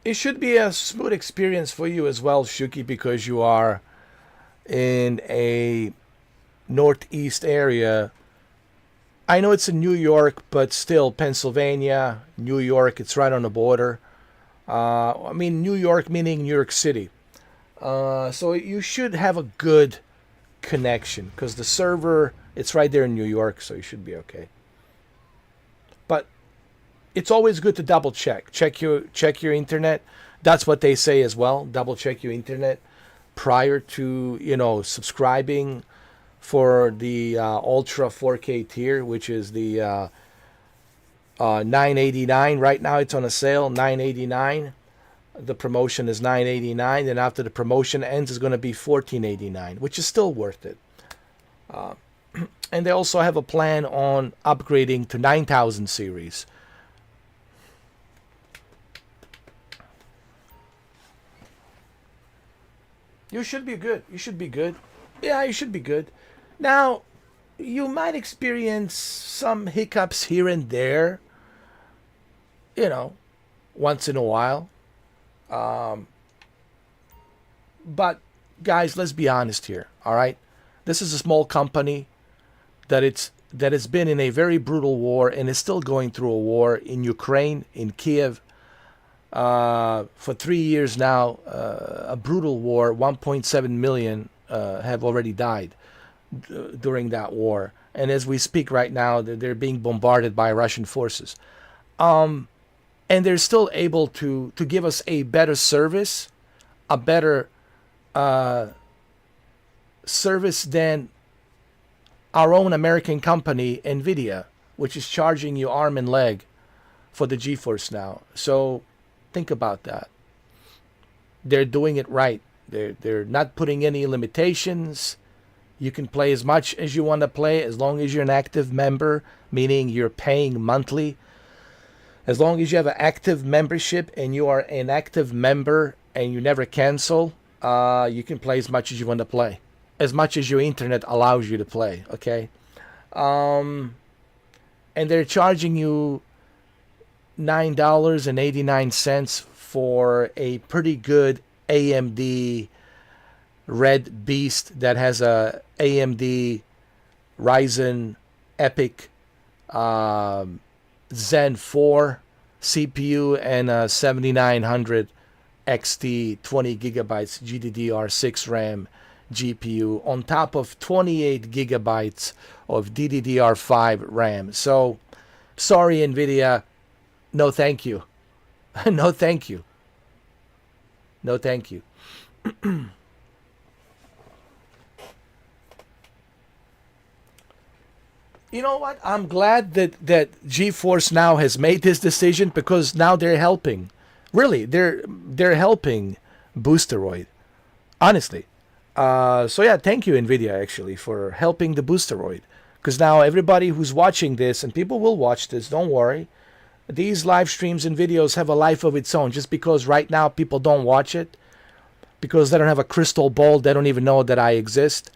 It should be a smooth experience for you as well, Shuki, because you are in a northeast area. I know it's in New York, but still Pennsylvania, New York, it's right on the border. I mean, New York meaning New York City. So you should have a good connection because the server, it's right there in New York, so you should be okay. But it's always good to double check. Check your internet. That's what they say as well. Double check your internet prior to, you know, subscribing for the Ultra 4K tier, which is the $9.89. Right now it's on a sale, $9.89. The promotion is $9.89, and after the promotion ends, it's going to be $14.89, which is still worth it. And they also have a plan on upgrading to 9000 series. You should be good. You should be good. Yeah, you should be good. Now, you might experience some hiccups here and there, you know, once in a while. But guys, let's be honest here, all right? This is a small company that has been in a very brutal war and is still going through a war in Ukraine, in Kiev, for 3 years now. A brutal war. 1.7 million have already died during that war, and as we speak right now, they're being bombarded by Russian forces. And they're still able to give us a better service, a better service than our own American company, Nvidia, which is charging you arm and leg for the GeForce Now. So think about that. They're doing it right. They're not putting any limitations. You can play as much as you want to play as long as you're an active member, meaning you're paying monthly. As long as you have an active membership and you are an active member and you never cancel, you can play as much as you want to play, as much as your internet allows you to play, okay? And they're charging you $9.89 for a pretty good AMD Red Beast that has a AMD Ryzen Epic Zen 4 CPU and a 7900 XT 20 gigabytes GDDR6 RAM GPU on top of 28 gigabytes of DDR5 RAM. So, sorry Nvidia, no thank you. No thank you. No thank you. You know what? I'm glad that GeForce Now has made this decision, because now they're helping. Really, they're helping Boosteroid. Honestly. So yeah, thank you Nvidia actually for helping the Boosteroid. Because now everybody who's watching this, and people will watch this, don't worry. These live streams and videos have a life of its own. Just because right now people don't watch it, because they don't have a crystal ball, they don't even know that I exist.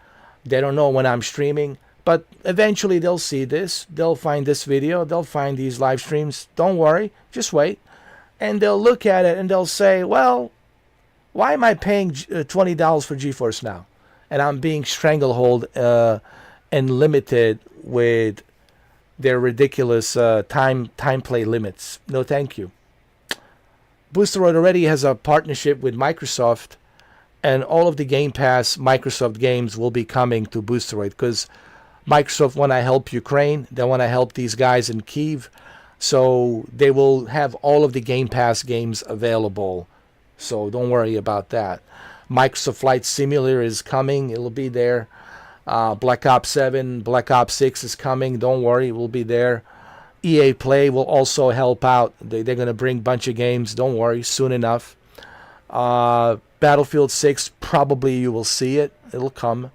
They don't know when I'm streaming. But eventually they'll see this. They'll find this video. They'll find these live streams. Don't worry. Just wait. And they'll look at it and they'll say, well, why am I paying $20 for GeForce Now? And I'm being stranglehold and limited with their ridiculous time play limits. No, thank you. Boosteroid already has a partnership with Microsoft, and all of the Game Pass Microsoft games will be coming to Boosteroid, because Microsoft want to help Ukraine. They want to help these guys in Kyiv. So they will have all of the Game Pass games available. So don't worry about that. Microsoft Flight Simulator is coming. It'll be there. Black Ops 7, Black Ops 6 is coming. Don't worry, it will be there. EA Play will also help out. They're going to bring a bunch of games. Don't worry, soon enough. Battlefield 6, probably you will see it. It'll come.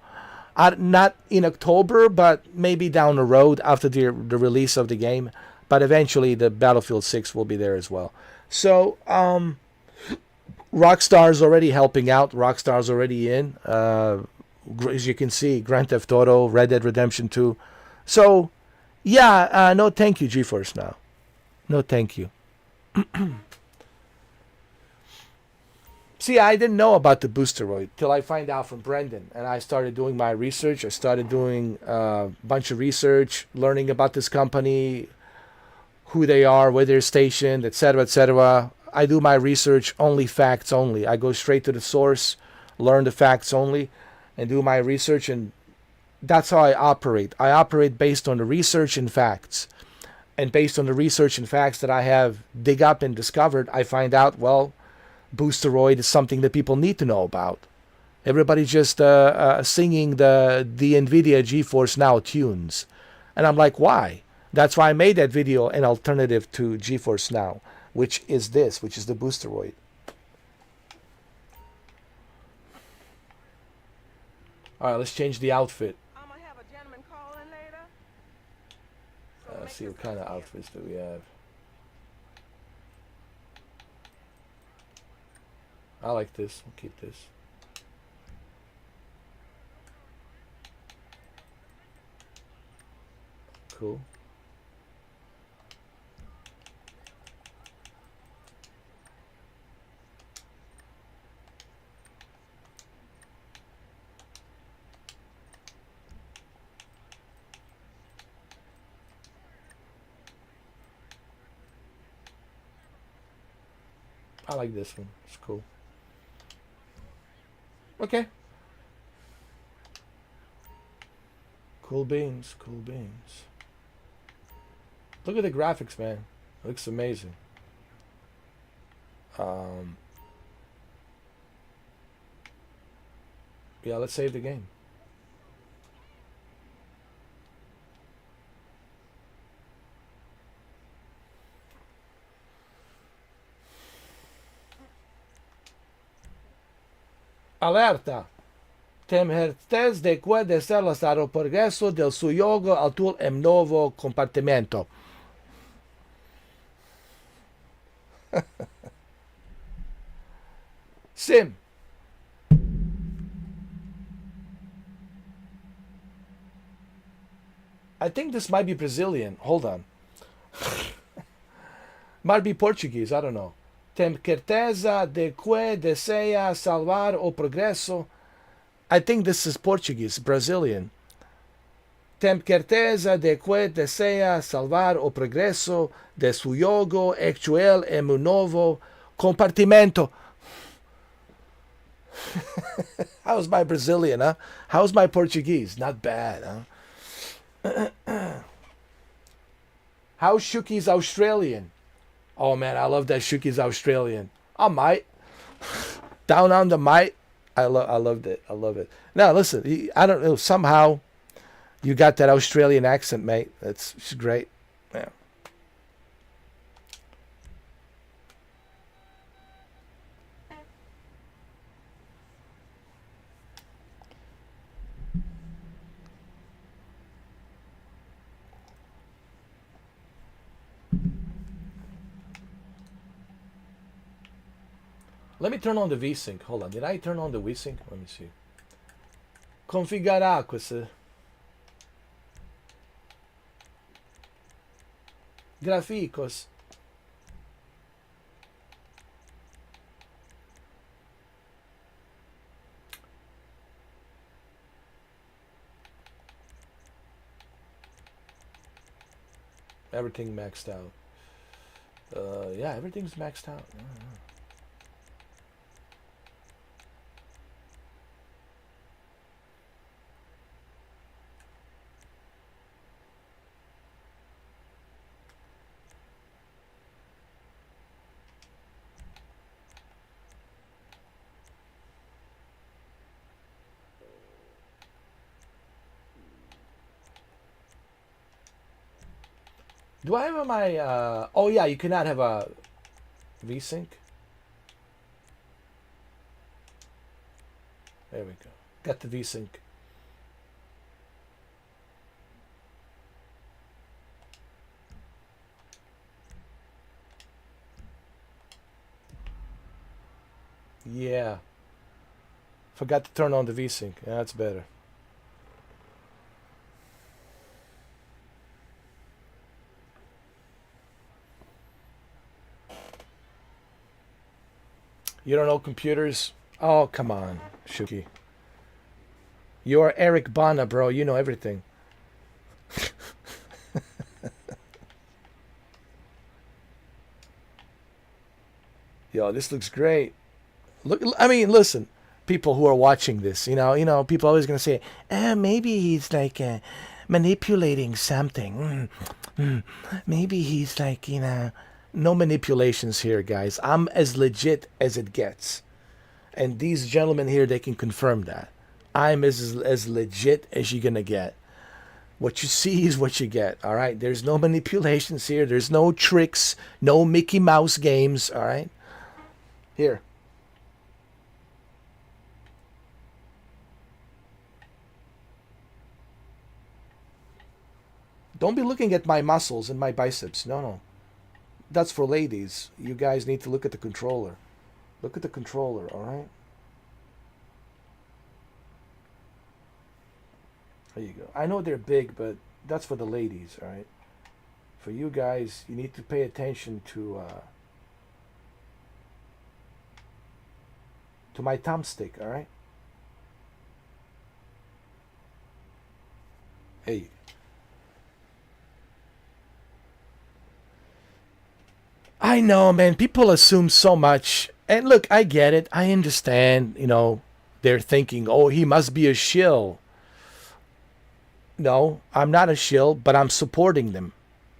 Not in October, but maybe down the road after the release of the game. But eventually the Battlefield 6 will be there as well. So, Rockstar's already helping out. Rockstar's already in. As you can see, Grand Theft Auto, Red Dead Redemption 2. So, yeah, no thank you, GeForce Now. No thank you. See, I didn't know about the Boosteroid till I find out from Brendan, and I started doing my research. I started doing a bunch of research, learning about this company, who they are, where they're stationed, etc., etc. I do my research only facts only. I go straight to the source, learn the facts only, and do my research, and that's how I operate. I operate based on the research and facts. And based on the research and facts that I have dig up and discovered, I find out, well, Boosteroid is something that people need to know about. Everybody's just singing the NVIDIA GeForce Now tunes. And I'm like, why? That's why I made that video an alternative to GeForce Now, which is the Boosteroid. All right, let's change the outfit. I'm gonna have a gentleman call in later. So Let's see what kind of outfits do we have. I like this. We'll keep this. cool. I like this one. It's cool. Okay. Cool beans. Cool beans. Look at the graphics, man. It looks amazing. Yeah, let's save the game. Alerta! Tem certeza de que puede ser el progreso del su yogo al tu em nuevo compartimento. Sim. I think this might be Brazilian. Hold on. Might be Portuguese. I don't know. Tem certeza de que desea salvar o progreso. I think this is Portuguese, Brazilian. Tem certeza de que desea salvar o progreso de su yogo actual en un nuevo compartimento. How's my Brazilian, huh? How's my Portuguese? Not bad, huh? How's Shuki's Australian? Oh man, I love that Shuki's Australian. I might. Down on the might. I loved it. I love it. Now listen, I don't know. Somehow, you got that Australian accent, mate. It's great. Yeah. Let me turn on the VSync. Hold on. Did I turn on the VSync? Let me see. Configurar questo. Graficos. Everything maxed out. Yeah, everything's maxed out. Do I have my, oh yeah, you cannot have a VSync. There we go. Got the VSync. Yeah. Forgot to turn on the VSync. Yeah, that's better. You don't know computers? Oh, come on, Shuki. You're Eric Bana, bro. You know everything. Yo, this looks great. Look, I mean, listen, people who are watching this, people are always gonna say, maybe he's like manipulating something. Maybe he's like, no manipulations here, guys. I'm as legit as it gets. And these gentlemen here, they can confirm that. I'm as legit as you're going to get. What you see is what you get, all right? There's no manipulations here. There's no tricks, no Mickey Mouse games, all right? Here. Don't be looking at my muscles and my biceps. No. That's for ladies. You guys need to look at the controller. Look at the controller, all right? There you go. I know they're big, but that's for the ladies, all right? For you guys, you need to pay attention to my thumbstick, all right? Hey. I know, man. People assume so much. And look, I get it. I understand, you know, they're thinking, oh, he must be a shill. No, I'm not a shill, but I'm supporting them.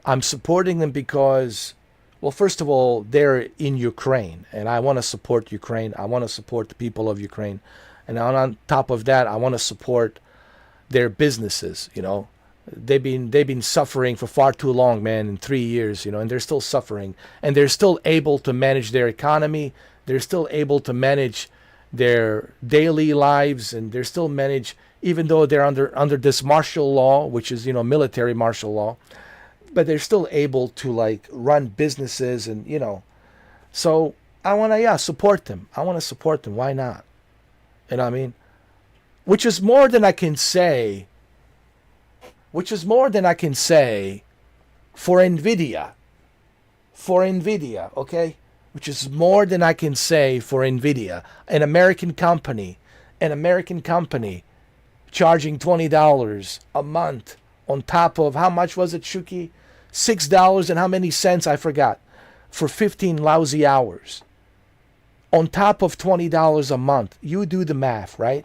I'm supporting them because, well, first of all, they're in Ukraine, and I want to support Ukraine. I want to support the people of Ukraine. And on top of that, I want to support their businesses, you know. They've been suffering for far too long, man, in 3 years, you know, and they're still suffering. And they're still able to manage their economy. They're still able to manage their daily lives, and they're still manage, even though they're under this martial law, which is, you know, military martial law, but they're still able to like run businesses and, you know. So I want to, support them. I want to support them. Why not? You know what I mean? Which is more than I can say. Which is more than I can say for NVIDIA. For NVIDIA, okay? Which is more than I can say for NVIDIA. An American company charging $20 a month on top of, how much was it, Shuki? $6 and how many cents, I forgot, for 15 lousy hours. On top of $20 a month. You do the math, right?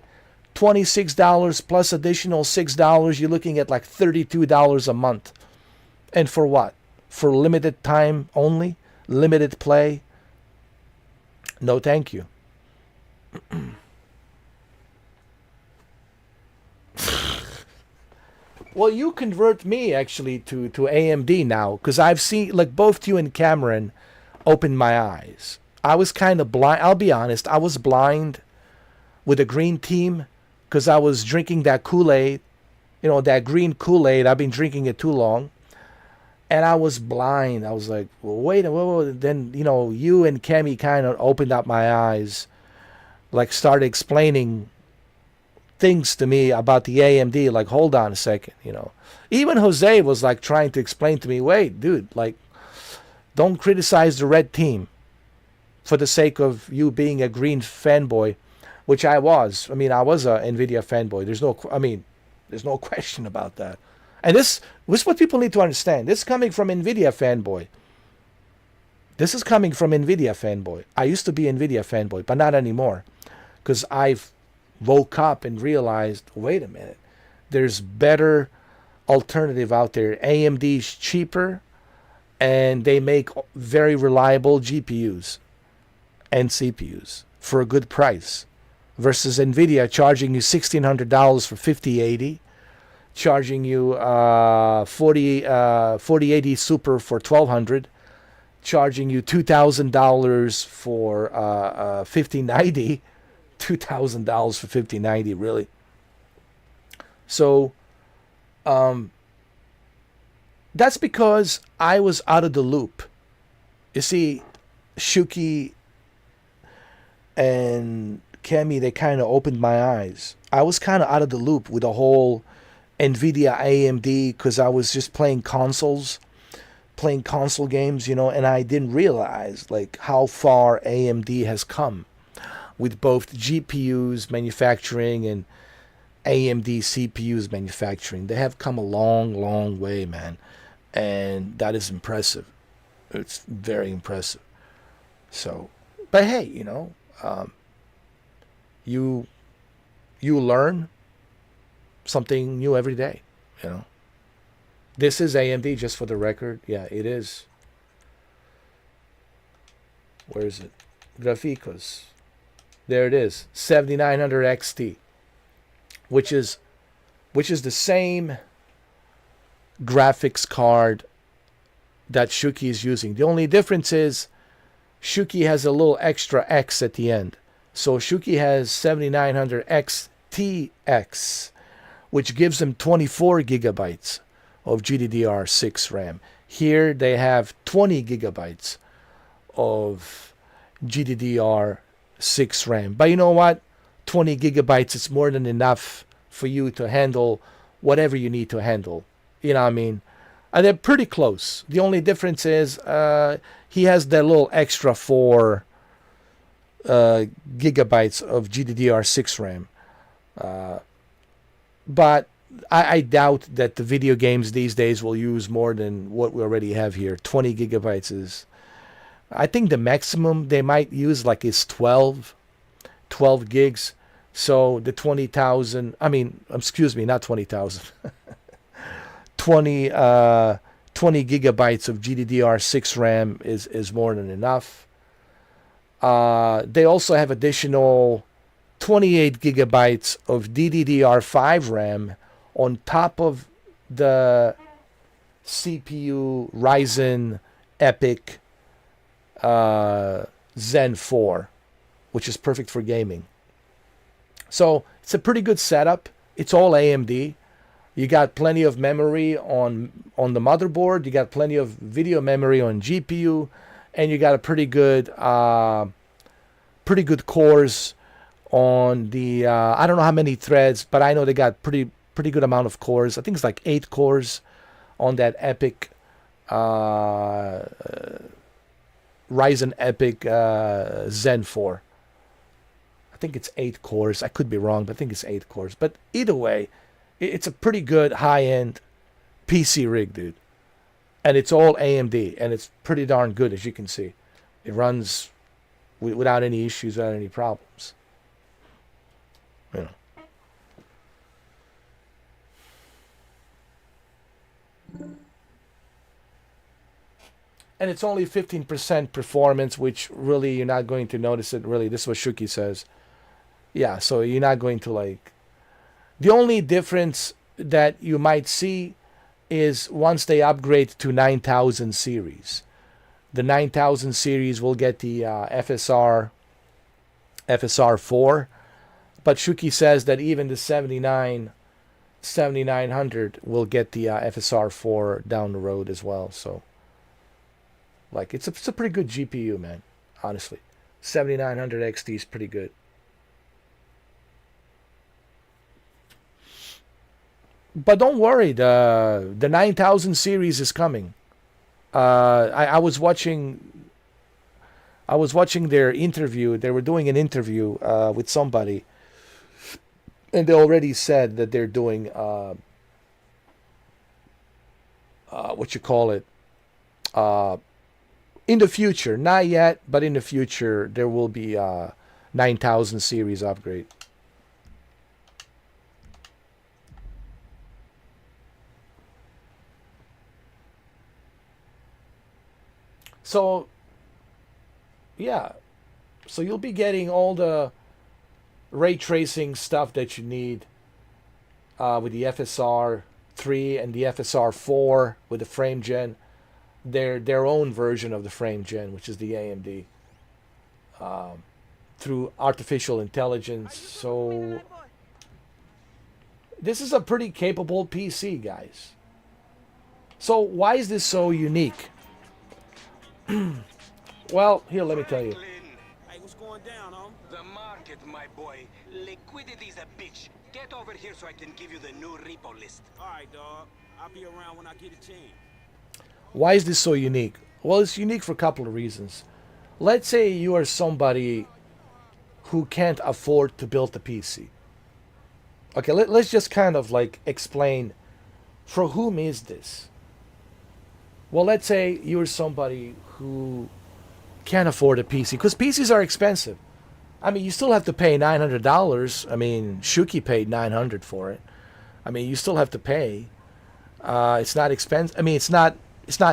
$26 plus additional $6, you're looking at like $32 a month. And for what? For limited time only? Limited play? No, thank you. Well, you convert me actually to AMD now, because I've seen, like, both you and Cameron opened my eyes. I was kind of blind. I'll be honest. I was blind with a green team because I was drinking that Kool-Aid, you know, that green Kool-Aid. I've been drinking it too long. And I was blind. I was like, well, wait. Then, you know, you and Kemi kind of opened up my eyes, like started explaining things to me about the AMD. Like, hold on a second, you know. Even Jose was like trying to explain to me, wait, dude, like, don't criticize the red team for the sake of you being a green fanboy, which I was. I mean, I was a NVIDIA fanboy. There's no question about that. And this is what people need to understand. This is coming from NVIDIA fanboy. This is coming from NVIDIA fanboy. I used to be NVIDIA fanboy, but not anymore. Because I've woke up and realized, wait a minute, there's better alternative out there. AMD's cheaper, and they make very reliable GPUs and CPUs for a good price. Versus NVIDIA charging you $1,600 for 5080, charging you 4080 Super for $1,200, charging you $2,000 for 5090, $2,000 for 5090, really. So that's because I was out of the loop. You see, Shuki and Kemi, they kind of opened my eyes. I was kind of out of the loop with the whole NVIDIA AMD because I was just playing console games, you know, and I didn't realize like how far AMD has come with both GPUs manufacturing and AMD CPUs manufacturing. They have come a long, long way, man. And that is impressive. It's very impressive. So, but hey, you know, you learn something new every day, you know. This is AMD, just for the record. Yeah, it is. Where is it? Graficos. There it is. 7900 XT, which is the same graphics card that Shuki is using. The only difference is Shuki has a little extra X at the end. So Shuki has 7900 XTX, which gives them 24 gigabytes of GDDR6 RAM. Here they have 20 gigabytes of GDDR6 RAM. But you know what? 20 gigabytes is more than enough for you to handle whatever you need to handle You know what I mean? They're pretty close. The only difference is he has that little extra 4 gigabytes of GDDR6 RAM. But I doubt that the video games these days will use more than what we already have here. 20 gigabytes is... I think the maximum they might use like is 12 gigs. So the 20,000... I mean, excuse me, not 20,000. 20 gigabytes of GDDR6 RAM is more than enough. They also have additional 28 gigabytes of DDR5 RAM on top of the CPU Ryzen EPYC Zen 4, which is perfect for gaming. So it's a pretty good setup. It's all AMD. You got plenty of memory on the motherboard. You got plenty of video memory on GPU, and you got a pretty good cores on the. I don't know how many threads, but I know they got pretty good amount of cores. I think it's like 8 cores on that EPYC Ryzen EPYC Zen 4. I think it's 8 cores. I could be wrong, but I think it's 8 cores. But either way, it's a pretty good high-end PC rig, dude. And it's all AMD, and it's pretty darn good, as you can see. It runs without any issues, without any problems. You know. And it's only 15% performance, which really you're not going to notice it. Really, this is what Shuki says. Yeah, so you're not going to like... The only difference that you might see is once they upgrade to 9000 series. The 9000 series will get the FSR 4, but Shuki says that even the 7900 will get the FSR 4 down the road as well. So, like, it's a pretty good GPU, man. Honestly, 7900 XT is pretty good. But don't worry, the 9000 series is coming. I was watching their interview. They were doing an interview with somebody, and they already said that they're doing what you call it, in the future. Not yet, but in the future there will be 9000 series upgrade. So, yeah. So you'll be getting all the ray tracing stuff that you need with the FSR 3 and the FSR 4 with the frame gen. Their own version of the frame gen, which is the AMD, through artificial intelligence. So this is a pretty capable PC, guys. So why is this so unique? Well, here, let me tell you. Hey, what's going down, The market, my boy. Liquidity is a bitch. Get over here so I can give you the new repo list. All right, dog. I'll be around when I get a chance. Why is this so unique? Well, it's unique for a couple of reasons. Let's say you are somebody who can't afford to build a PC. Okay, let's just kind of like explain for whom is this? Well, let's say you're somebody who can't afford a PC, because PCs are expensive. I mean, you still have to pay $900. I mean, Shuki paid $900 for it. I mean, you still have to pay. It's not expensive. I mean, it's not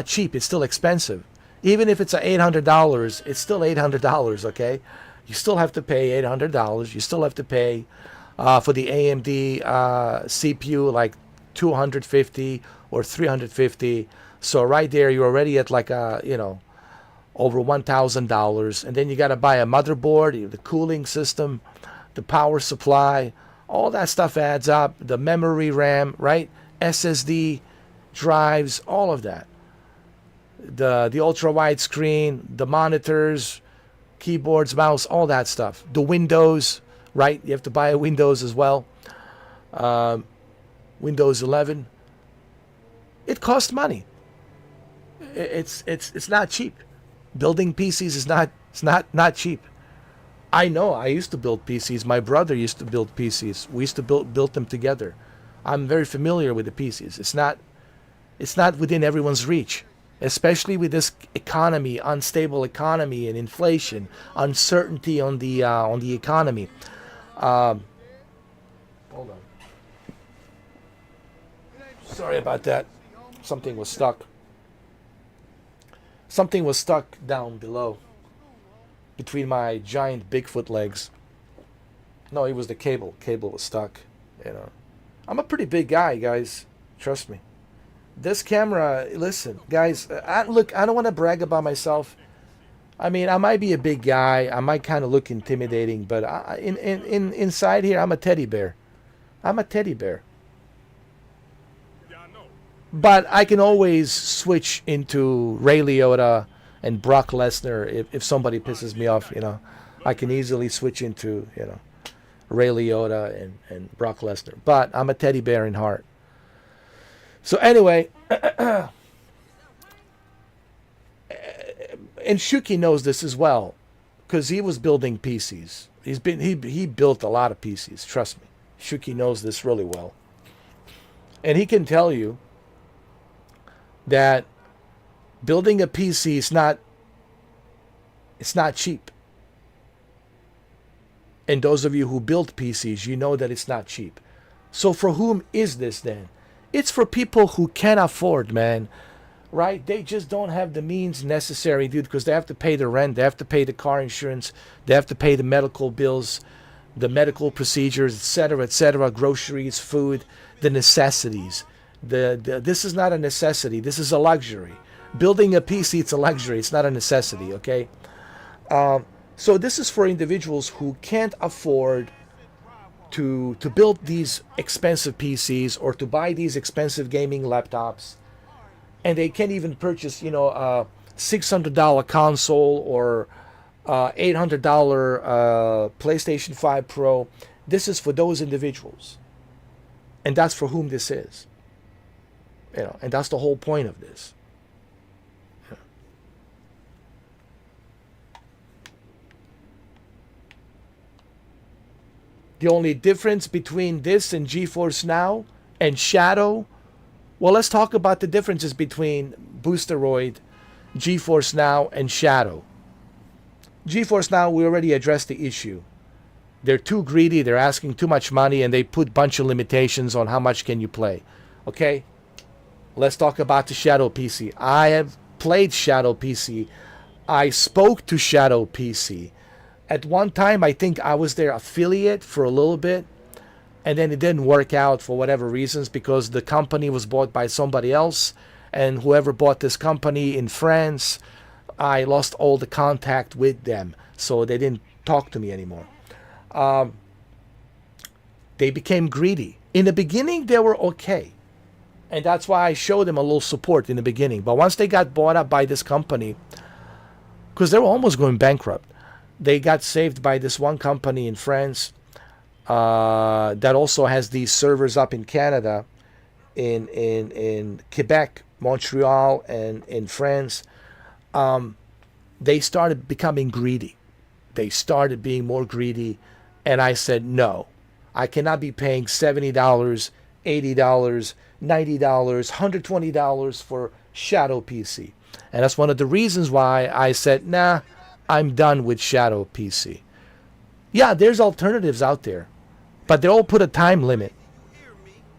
cheap. It's still expensive. Even if it's $800, it's still $800. Okay, you still have to pay $800. You still have to pay for the AMD CPU like $250 or $350. So right there, you're already at like over $1,000, and then you got to buy a motherboard, the cooling system, the power supply, all that stuff adds up. The memory RAM, right? SSD drives, all of that. The ultra wide screen, the monitors, keyboards, mouse, all that stuff. The Windows, right? You have to buy a Windows as well. Windows 11. It costs money. It's not cheap. Building PCs is not cheap. I know. I used to build PCs. My brother used to build PCs. We used to build them together. I'm very familiar with the PCs. It's not within everyone's reach, especially with this economy, unstable economy, and inflation, uncertainty on the economy. Hold on. Sorry about that. Something was stuck. Something was stuck down below, between my giant Bigfoot legs. No, it was the cable. Cable was stuck. You know, I'm a pretty big guy, guys. Trust me. This camera, listen, guys. Look, I don't want to brag about myself. I mean, I might be a big guy. I might kind of look intimidating, but inside here, I'm a teddy bear. I'm a teddy bear. But I can always switch into Ray Liotta and Brock Lesnar if somebody pisses me off. You know, I can easily switch into, you know, Ray Liotta and Brock Lesnar. But I'm a teddy bear in heart. So anyway, and Shuki knows this as well, because he was building PCs. He built a lot of PCs. Trust me, Shuki knows this really well, and he can tell you that building a PC is not cheap. And those of you who build PCs, you know that it's not cheap. So for whom is this then? It's for people who can't afford, man. Right? They just don't have the means necessary, dude, because they have to pay the rent, they have to pay the car insurance, they have to pay the medical bills, the medical procedures, etc., groceries, food, the necessities. This is not a necessity. This is a luxury. Building a PC, it's a luxury. It's not a necessity, okay? So this is for individuals who can't afford to build these expensive PCs or to buy these expensive gaming laptops. And they can't even purchase, you know, a $600 console or $800 PlayStation 5 Pro. This is for those individuals. And that's for whom this is. You know, and that's the whole point of this. Yeah. The only difference between this and GeForce Now and Shadow, well, let's talk about the differences between Boosteroid, GeForce Now, and Shadow. GeForce Now, we already addressed the issue. They're too greedy, they're asking too much money, and they put a bunch of limitations on how much can you play. Okay? Let's talk about the Shadow PC. I have played Shadow PC. I spoke to Shadow PC. At one time, I think I was their affiliate for a little bit. And then it didn't work out for whatever reasons because the company was bought by somebody else. And whoever bought this company in France, I lost all the contact with them. So they didn't talk to me anymore. They became greedy. In the beginning, they were okay. And that's why I showed them a little support in the beginning. But once they got bought up by this company, because they were almost going bankrupt, they got saved by this one company in France that also has these servers up in Canada, in Quebec, Montreal, and in France. They started becoming greedy. They started being more greedy. And I said, no, I cannot be paying $70, $80, $90, $120 for Shadow PC. And that's one of the reasons why I said, nah, I'm done with Shadow PC. Yeah, there's alternatives out there, but they all put a time limit.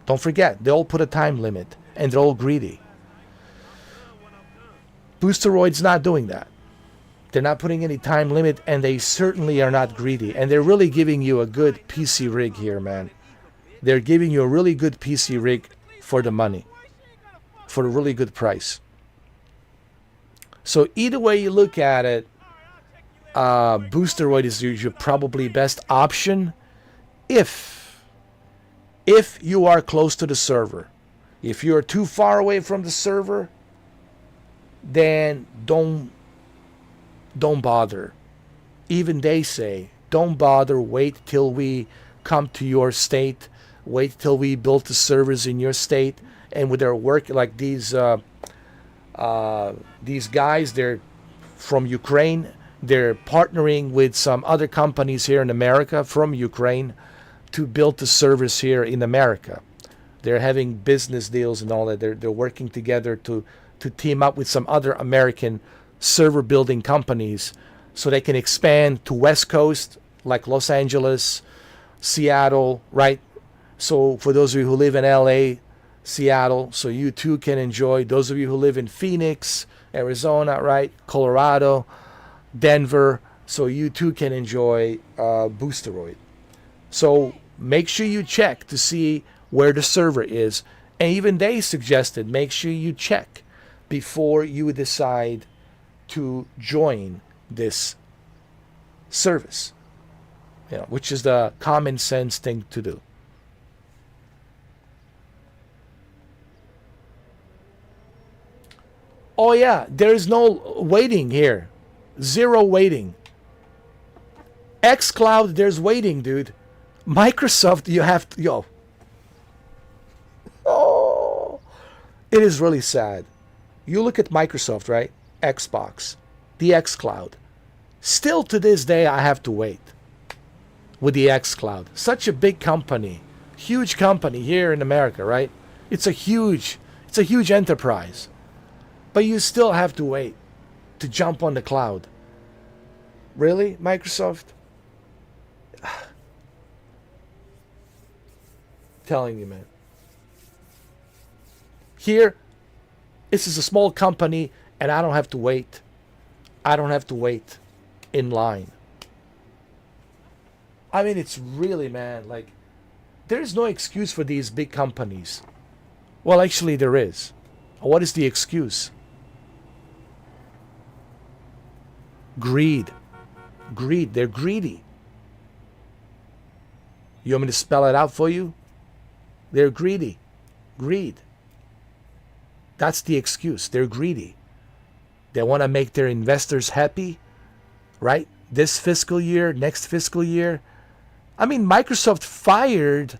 Don't forget, they all put a time limit, and they're all greedy. Boosteroid's not doing that. They're not putting any time limit, and they certainly are not greedy. And they're really giving you a good PC rig here, man. They're giving you a really good PC rig for the money, for a really good price. So either way you look at it, Boosteroid is your probably best option if you are close to the server. If you're too far away from the server, then don't bother. Even they say, don't bother, wait till we come to your state, wait till we build the servers in your state, and with their work, like these guys, they're from Ukraine. They're partnering with some other companies here in America from Ukraine to build the servers here in America. They're having business deals and all that. They're working together to team up with some other American server building companies so they can expand to West Coast, like Los Angeles, Seattle, right? So for those of you who live in LA, Seattle, so you too can enjoy. Those of you who live in Phoenix, Arizona, right? Colorado, Denver, so you too can enjoy Boosteroid. So make sure you check to see where the server is. And even they suggested make sure you check before you decide to join this service, you know, which is the common sense thing to do. Oh yeah, there's no waiting here. Zero waiting. xCloud, there's waiting, dude. Microsoft, you have to, yo. Oh, it is really sad. You look at Microsoft, right? Xbox, the xCloud. Still to this day, I have to wait with the xCloud. Such a big company, huge company here in America, right? It's a huge enterprise. But you still have to wait to jump on the cloud. Really, Microsoft? Telling you, man. Here, this is a small company, and I don't have to wait. I don't have to wait in line. I mean, it's really, man, like, there's no excuse for these big companies. Well, actually, there is. What is the excuse? Greed. Greed. They're greedy. You want me to spell it out for you? They're greedy. Greed. That's the excuse. They're greedy. They want to make their investors happy, right? This fiscal year, next fiscal year. I mean, Microsoft fired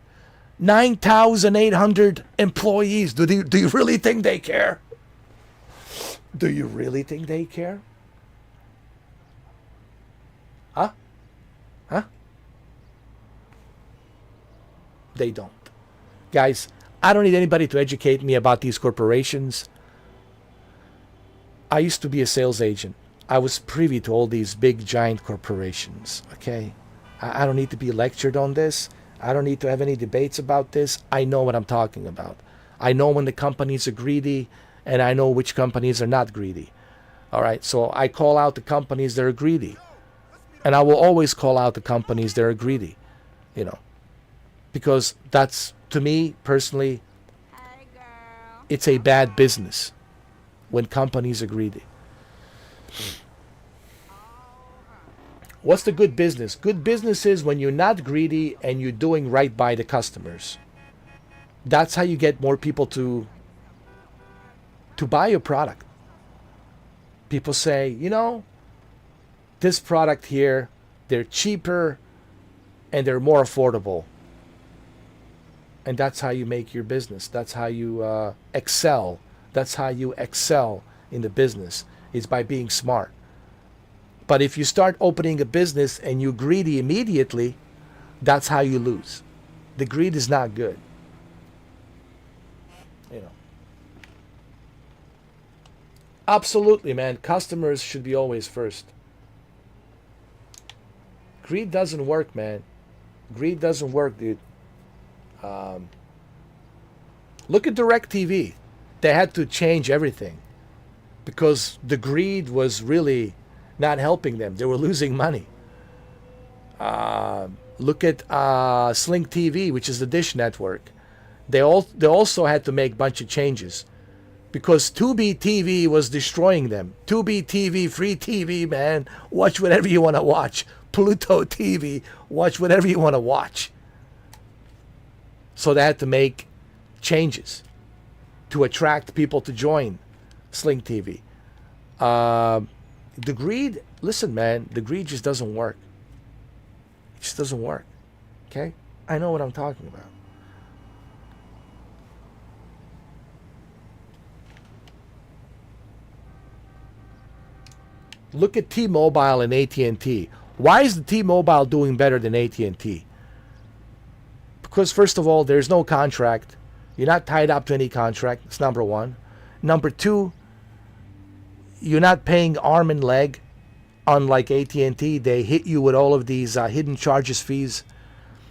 9,800 employees. Do you really think they care? Do you really think they care? Huh? Huh? They don't. Guys, I don't need anybody to educate me about these corporations. I used to be a sales agent. I was privy to all these big, giant corporations, okay? I don't need to be lectured on this. I don't need to have any debates about this. I know what I'm talking about. I know when the companies are greedy, and I know which companies are not greedy. All right, so I call out the companies that are greedy. And I will always call out the companies that are greedy, you know, because that's, to me personally, it's a bad business when companies are greedy. What's the good business? Good business is when you're not greedy and you're doing right by the customers. That's how you get more people to buy your product. People say, you know, this product here, they're cheaper and they're more affordable. And that's how you make your business. That's how you excel. That's how you excel in the business, is by being smart. But if you start opening a business and you're greedy immediately, that's how you lose. The greed is not good. You know. Absolutely, man. Customers should be always first. Greed doesn't work, man. Greed doesn't work, dude. Look at DirecTV. They had to change everything because the greed was really not helping them. They were losing money. Look at Sling TV, which is the Dish Network. They also had to make a bunch of changes because Tubi TV was destroying them. Tubi TV, free TV, man. Watch whatever you want to watch. Pluto TV, watch whatever you want to watch. So they had to make changes to attract people to join Sling TV. The greed, listen, man, the greed just doesn't work. It just doesn't work. Okay? I know what I'm talking about. Look at T-Mobile and AT&T. Why is the T-Mobile doing better than AT&T? Because first of all, there's no contract. You're not tied up to any contract. That's number one. Number two, you're not paying arm and leg. Unlike AT&T, they hit you with all of these hidden charges fees,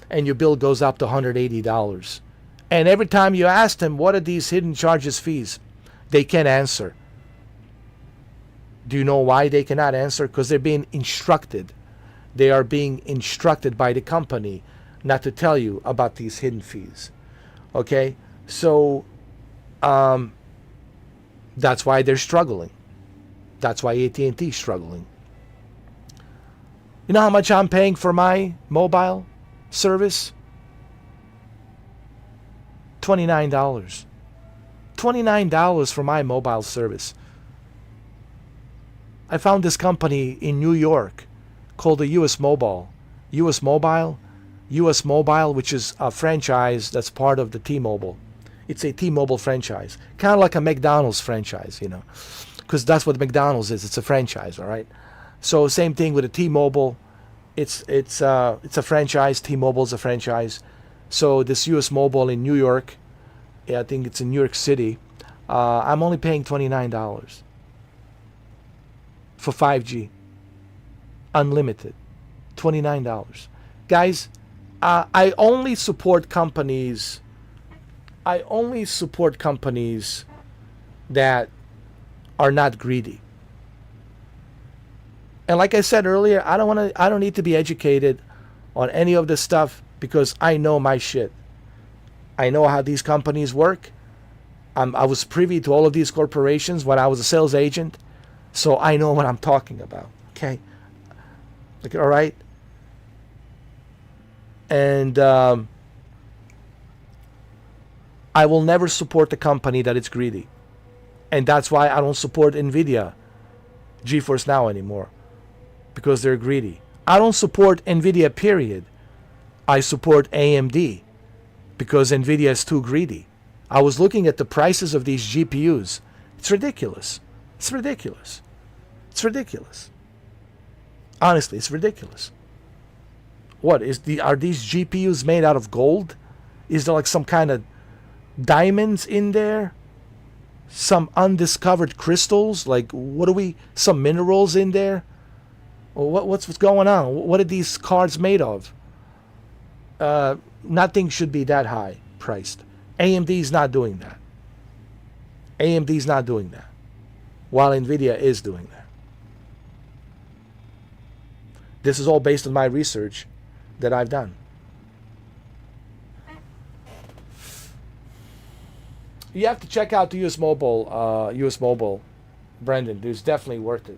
and your bill goes up to $180. And every time you ask them, what are these hidden charges fees? They can't answer. Do you know why they cannot answer? Because they're being instructed. They are being instructed by the company not to tell you about these hidden fees. Okay? So, that's why they're struggling. That's why AT&T is struggling. You know how much I'm paying for my mobile service? $29. $29 for my mobile service. I found this company in New York called the US Mobile. US Mobile, which is a franchise that's part of the T-Mobile. It's a T-Mobile franchise. Kind of like a McDonald's franchise, you know. Because that's what McDonald's is. It's a franchise, all right? So same thing with a T-Mobile. It's a franchise. T-Mobile's a franchise. So this US Mobile in New York, I think it's in New York City, I'm only paying $29 for 5G. Unlimited. $29. Guys, I only support companies that are not greedy. And like I said earlier, I don't need to be educated on any of this stuff because I know my shit. I know how these companies work. I was privy to all of these corporations when I was a sales agent, so I know what I'm talking about. Okay, like, all right. And I will never support a company that is greedy, and that's why I don't support Nvidia, GeForce Now anymore, because they're greedy. I don't support Nvidia. Period. I support AMD. Because Nvidia is too greedy. I was looking at the prices of these GPUs. It's ridiculous. It's ridiculous. It's ridiculous. Honestly, it's ridiculous. Are these GPUs made out of gold? Is there like some kind of diamonds in there? Some undiscovered crystals? Like some minerals in there? Or what's going on? What are these cards made of? Nothing should be that high priced. AMD is not doing that. AMD is not doing that. While Nvidia is doing that. This is all based on my research that I've done. You have to check out the US Mobile, Brendan. It's definitely worth it.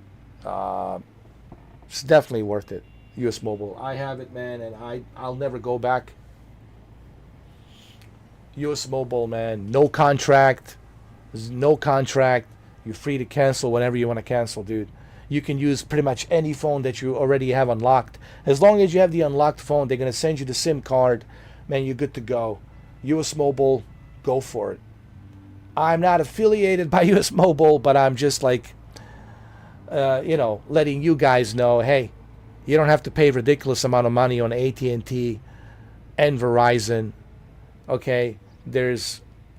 It's definitely worth it. US Mobile. I have it, man, and I'll never go back. US Mobile, man. No contract. There's no contract. You're free to cancel whenever you want to cancel, dude. You can use pretty much any phone that you already have unlocked. As long as you have the unlocked phone, they're going to send you the SIM card. Man, you're good to go. US Mobile, go for it. I'm not affiliated by US Mobile, but I'm just like, letting you guys know, hey, you don't have to pay a ridiculous amount of money on AT&T and Verizon. Okay?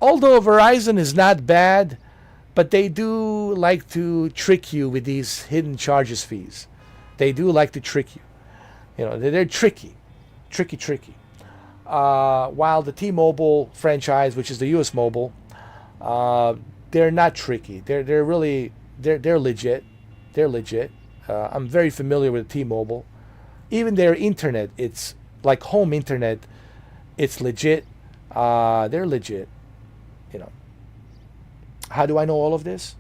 Although Verizon is not bad, but they do like to trick you with these hidden charges fees. They do like to trick you. They're tricky. Tricky. While the T-Mobile franchise, which is the US Mobile, they're not tricky. They're legit. They're legit. I'm very familiar with T-Mobile. Even their internet, it's like home internet. It's legit. They're legit. How do I know all of this?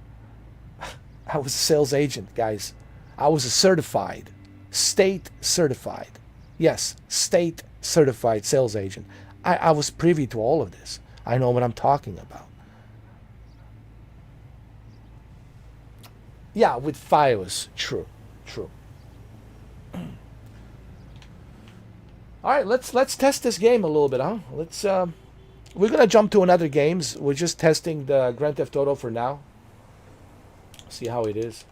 I was a sales agent, guys. I was a state certified. Yes, state certified sales agent. I was privy to all of this. I know what I'm talking about. Yeah, with FiOS. True. All right, let's test this game a little bit, huh? We're gonna jump to another games. We're just testing the Grand Theft Auto for now. See how it is.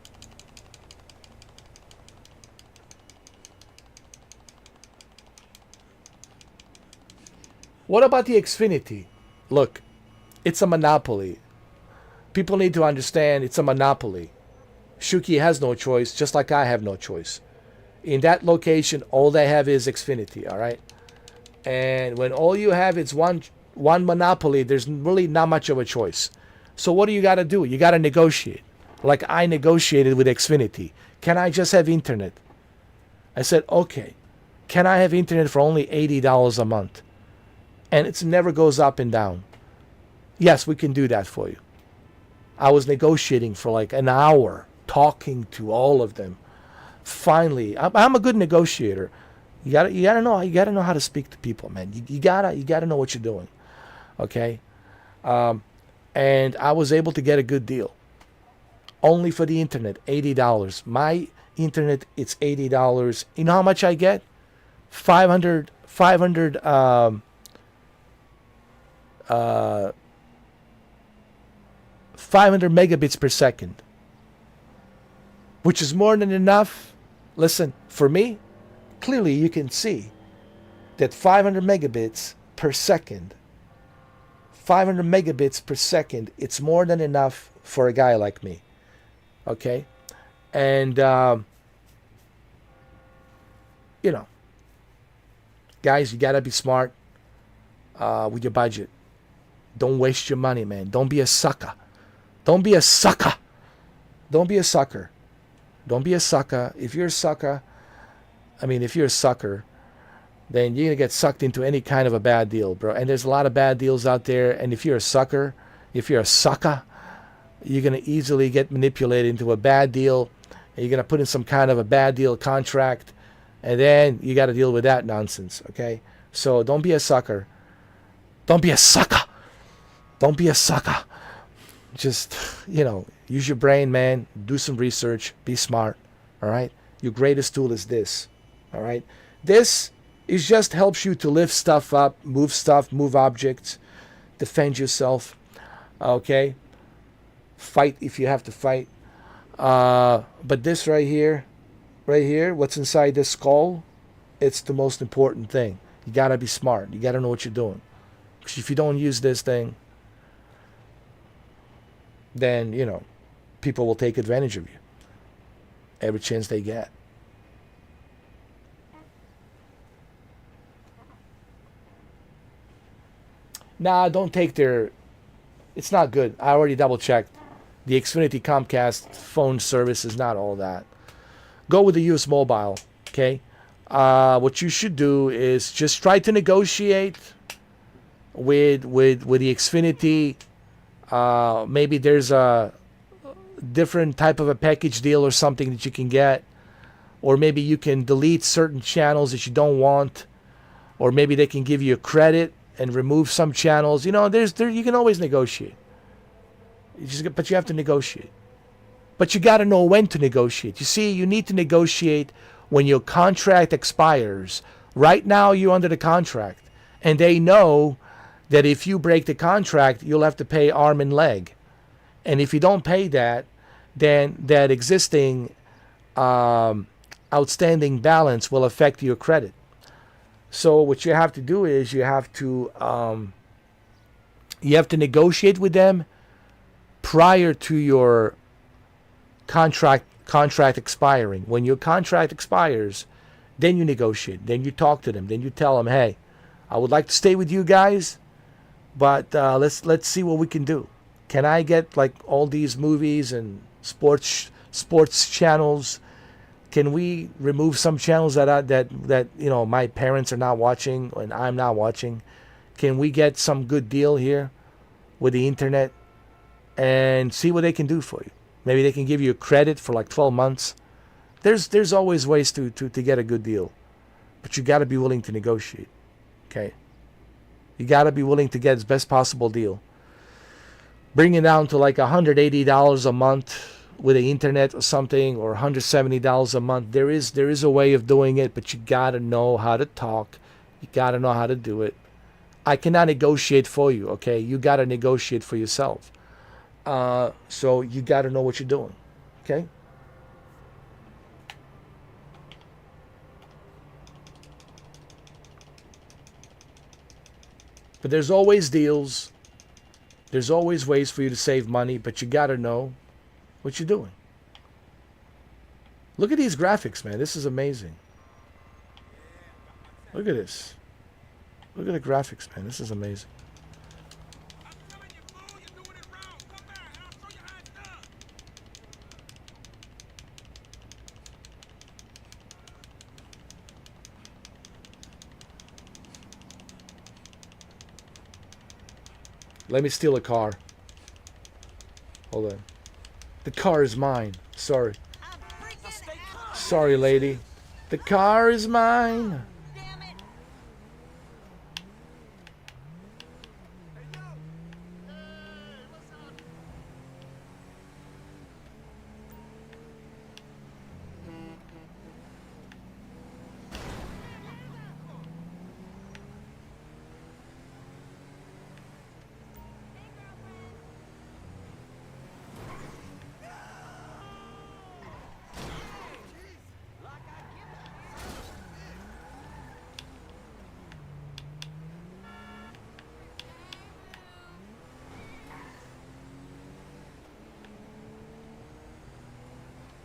What about the Xfinity? Look, it's a monopoly. People need to understand it's a monopoly. Shuki has no choice, just like I have no choice. In that location, all they have is Xfinity, all right? And when all you have is one monopoly, there's really not much of a choice. So what do you got to do? You got to negotiate. Like I negotiated with Xfinity. Can I just have internet? I said, okay. Can I have internet for only $80 a month? And it never goes up and down. Yes, we can do that for you. I was negotiating for like an hour, talking to all of them. Finally, I'm a good negotiator. You gotta know how to speak to people, man. You gotta know what you're doing, okay? And I was able to get a good deal, only for the internet, $80. My internet, it's $80. You know how much I get? 500 megabits per second, which is more than enough. Listen, for me, clearly you can see that 500 megabits per second, it's more than enough for a guy like me. Okay? And, guys, you got to be smart with your budget. Don't waste your money, man. Don't be a sucker. Don't be a sucker. Don't be a sucker. Don't be a sucker. If you're a sucker, then you're going to get sucked into any kind of a bad deal, bro. And there's a lot of bad deals out there. And if you're a sucker, you're going to easily get manipulated into a bad deal. And you're going to put in some kind of a bad deal contract. And then you got to deal with that nonsense, okay? So don't be a sucker. Don't be a sucker. Don't be a sucker. Just, use your brain, man. Do some research. Be smart, all right? Your greatest tool is this, all right? This is just helps you to lift stuff up, move objects, defend yourself, okay? Fight if you have to fight. But this right here, what's inside this skull, it's the most important thing. You got to be smart. You got to know what you're doing. Because if you don't use this thing, then, people will take advantage of you every chance they get. Nah, don't take it's not good. I already double checked. The Xfinity Comcast phone service is not all that. Go with the US Mobile, okay? What you should do is just try to negotiate with the Xfinity. Maybe there's a different type of a package deal or something that you can get, or maybe you can delete certain channels that you don't want, or maybe they can give you a credit and remove some channels. You can always negotiate. But you have to negotiate. But you got to know when to negotiate. You see, you need to negotiate when your contract expires. Right now, you're under the contract, and they know that if you break the contract, you'll have to pay arm and leg. And if you don't pay that, then that existing outstanding balance will affect your credit. So what you have to do is you have to negotiate with them prior to your contract expiring. When your contract expires, then you negotiate. Then you talk to them. Then you tell them, hey, I would like to stay with you guys, but let's see what we can do. Can I get like all these movies and sports channels? Can we remove some channels that my parents are not watching and I'm not watching? Can we get some good deal here with the internet and see what they can do for you? Maybe they can give you a credit for like 12 months. There's always ways to get a good deal, but you got to be willing to negotiate. Okay, you got to be willing to get the best possible deal. Bring it down to like $180 a month with the internet or something, or $170 a month. There is a way of doing it, but you got to know how to talk. You got to know how to do it. I cannot negotiate for you, okay? You got to negotiate for yourself. So you got to know what you're doing, okay? But there's always deals. There's always ways for you to save money, but you gotta know what you're doing. Look at these graphics, man. This is amazing. Look at this. Look at the graphics, man. This is amazing. Let me steal a car. Hold on. The car is mine. Sorry. Sorry, lady. The car is mine.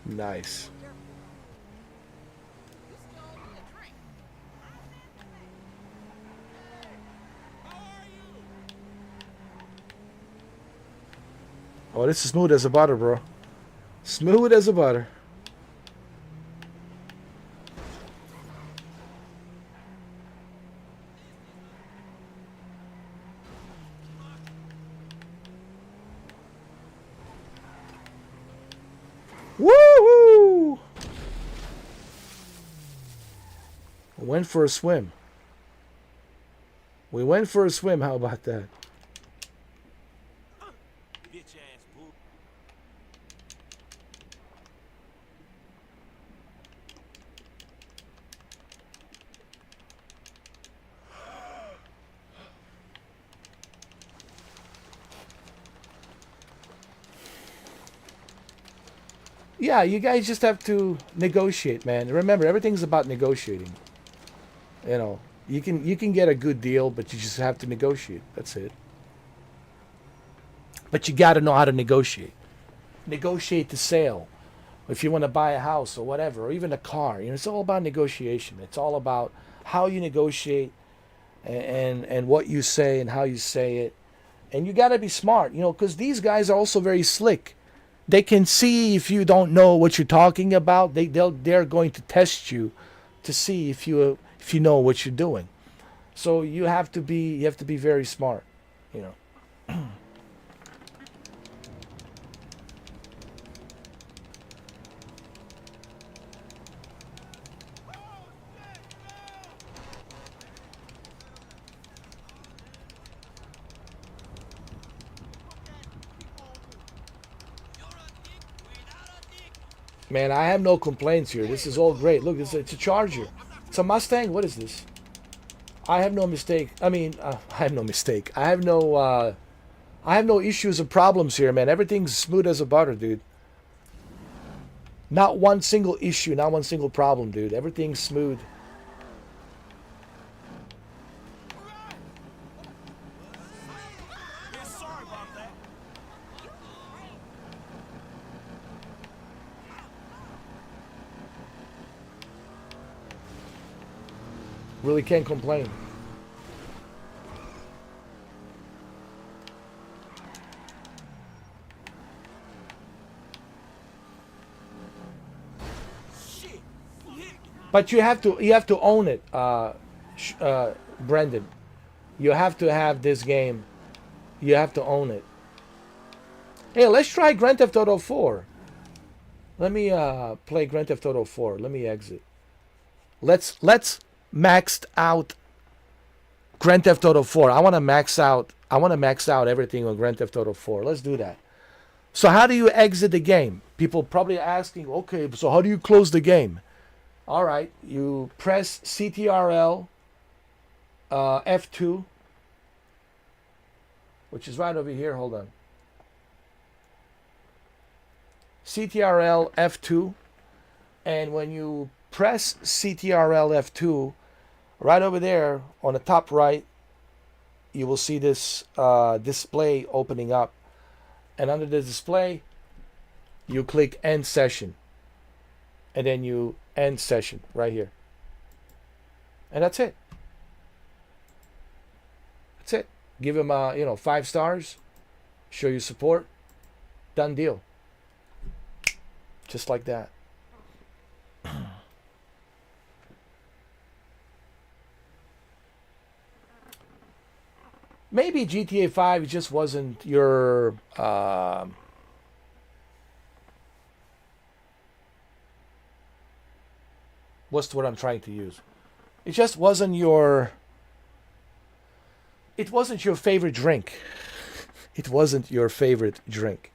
Nice. Oh, this is smooth as a butter, bro. Smooth as a butter. Woohoo! Went for a swim. We went for a swim. How about that? Bitch ass bull. Yeah, you guys just have to negotiate, man. Remember, everything's about negotiating. You know, you can get a good deal, but you just have to negotiate. That's it. But you got to know how to negotiate. Negotiate the sale. If you want to buy a house or whatever, or even a car, you know, it's all about negotiation. It's all about how you negotiate and what you say and how you say it. And you got to be smart, you know, because these guys are also very slick. They can see if you don't know what you're talking about. They're going to test you to see if you know what you're doing. So you have to be very smart, you know. Man, I have no complaints here. This is all great. Look, it's a Charger. It's a Mustang. What is this? I have no mistake. I mean, I have no mistake. I have no issues or problems here, man. Everything's smooth as a butter, dude. Not one single issue, not one single problem, dude. Everything's smooth. Really can't complain. But you have to own it, Brendan. You have to have this game. You have to own it. Hey, let's try Grand Theft Auto 4. Let me play Grand Theft Auto 4. Let me exit. Let's maxed out Grand Theft Auto 4. I want to max out everything on Grand Theft Auto 4. Let's do that. So how do you exit the game? People probably asking, okay, so how do you close the game? All right, you press CTRL F2, which is right over here. Hold on. CTRL F2, and when you press CTRL F2, right over there on the top right, you will see this display opening up. And under the display, you click End Session. And then you end session right here. And that's it. That's it. Give him 5 stars. Show your support. Done deal. Just like that. Maybe GTA 5 just wasn't your what's the word I'm trying to use? It just wasn't your favorite drink. It wasn't your favorite drink.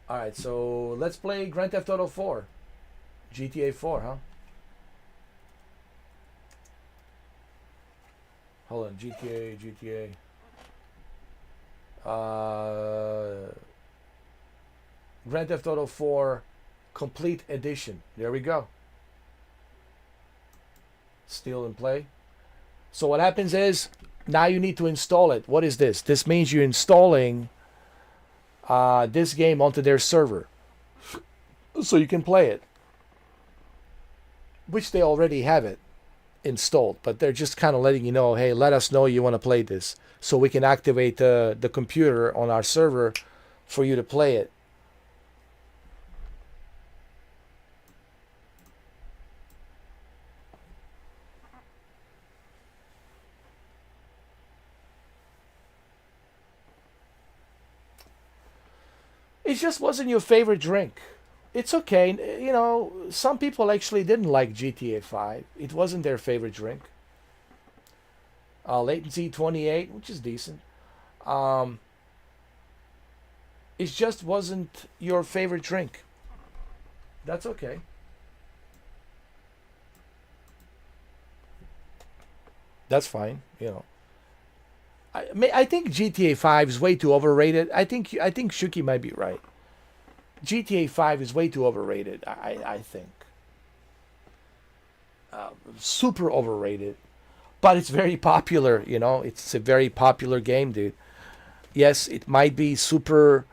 Alright, so let's play Grand Theft Auto 4. GTA 4, huh? Hold on, GTA. Grand Theft Auto 4 Complete Edition. There we go. Still in play. So what happens is, now you need to install it. What is this? This means you're installing this game onto their server. So you can play it. Which they already have it installed, but they're just kind of letting you know, hey, let us know you want to play this, so we can activate the computer on our server for you to play it. It just wasn't your favorite drink. It's okay. You know, some people actually didn't like GTA 5. It wasn't their favorite drink. Latency 28, which is decent. It just wasn't your favorite drink. That's okay. That's fine, you know. I think GTA 5 is way too overrated. I think Shuki might be right. GTA 5 is way too overrated. I think super overrated, but it's very popular. You know, it's a very popular game, dude. Yes, it might be super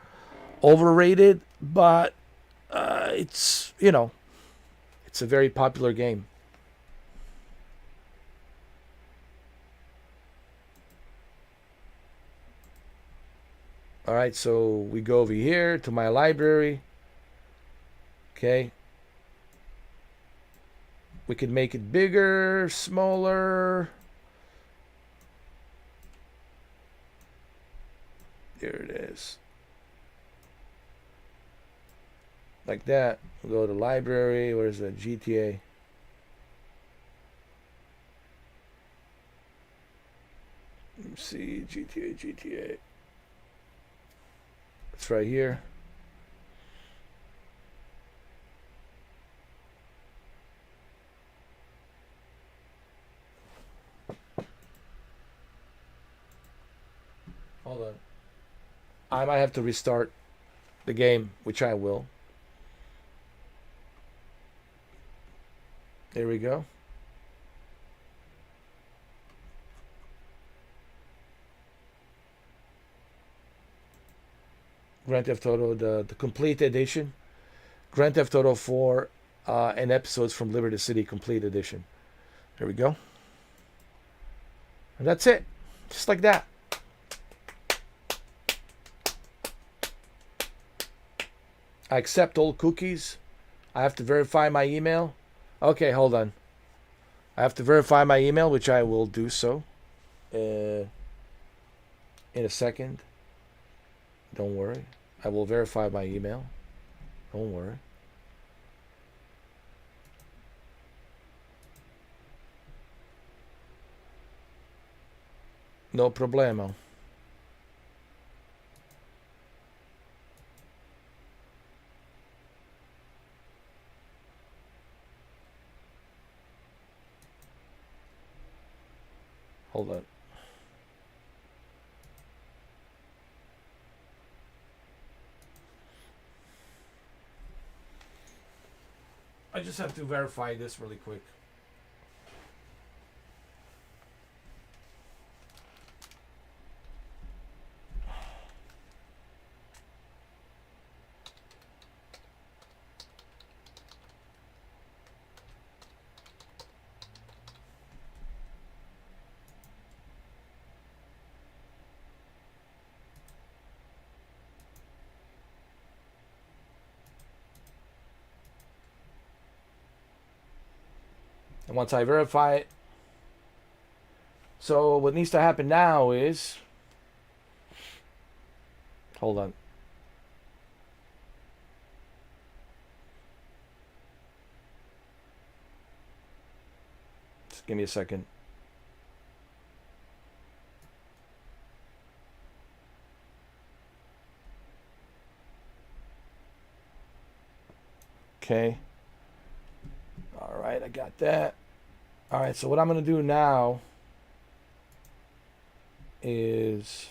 overrated, but it's it's a very popular game. All right, so we go over here to my library. Okay. We can make it bigger, smaller. There it is. Like that. We'll go to library. Where's the GTA? Let me see. GTA. It's right here. Hold on. I might have to restart the game, which I will. There we go. Grand Theft Auto, the complete edition. Grand Theft Auto 4 and episodes from Liberty City complete edition. There we go. And that's it. Just like that. I accept all cookies. I have to verify my email. Okay, hold on. I have to verify my email, which I will do so in a second. Don't worry. I will verify my email. Don't worry. No problemo. Hold on. I just have to verify this really quick. And once I verify it, so what needs to happen now is, hold on. Just give me a second. Okay. All right, I got that. All right, so what I'm going to do now is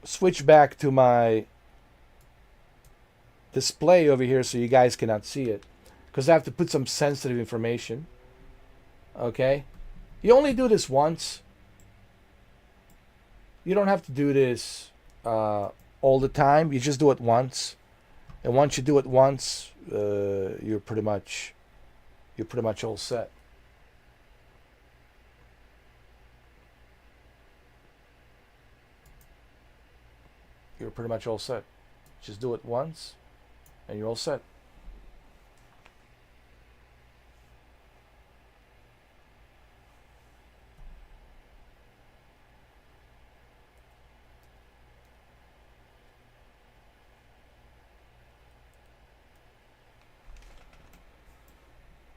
switch back to my display over here so you guys cannot see it, because I have to put some sensitive information. Okay, you only do this once. You don't have to do this all the time. You just do it once, and once you do it once, you're pretty much all set. You're pretty much all set. Just do it once, and you're all set.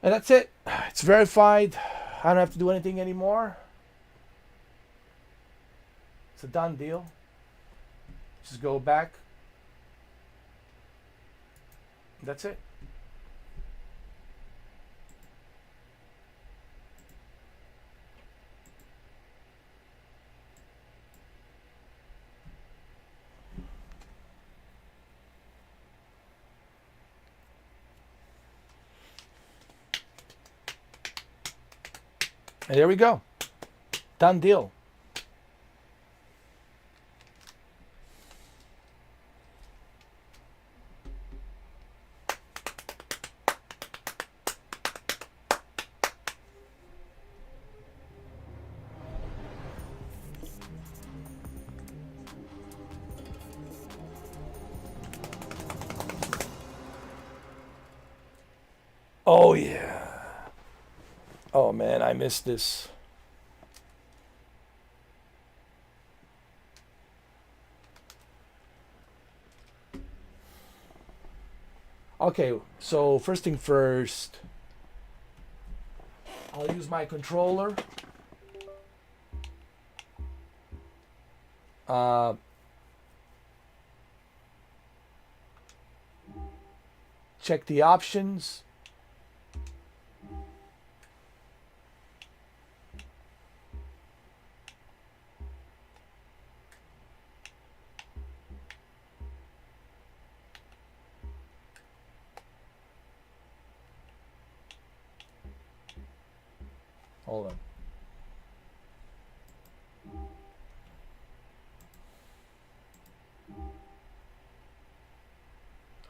And that's it. It's verified. I don't have to do anything anymore. It's a done deal. Just go back. That's it. And there we go. Done deal. Oh yeah. Oh man, I missed this. Okay, so first thing first, I'll use my controller. Check the options. Hold on.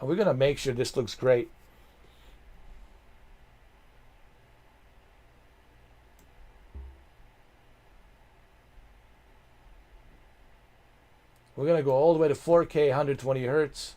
We're going to make sure this looks great. We're going to go all the way to 4K, 120 hertz.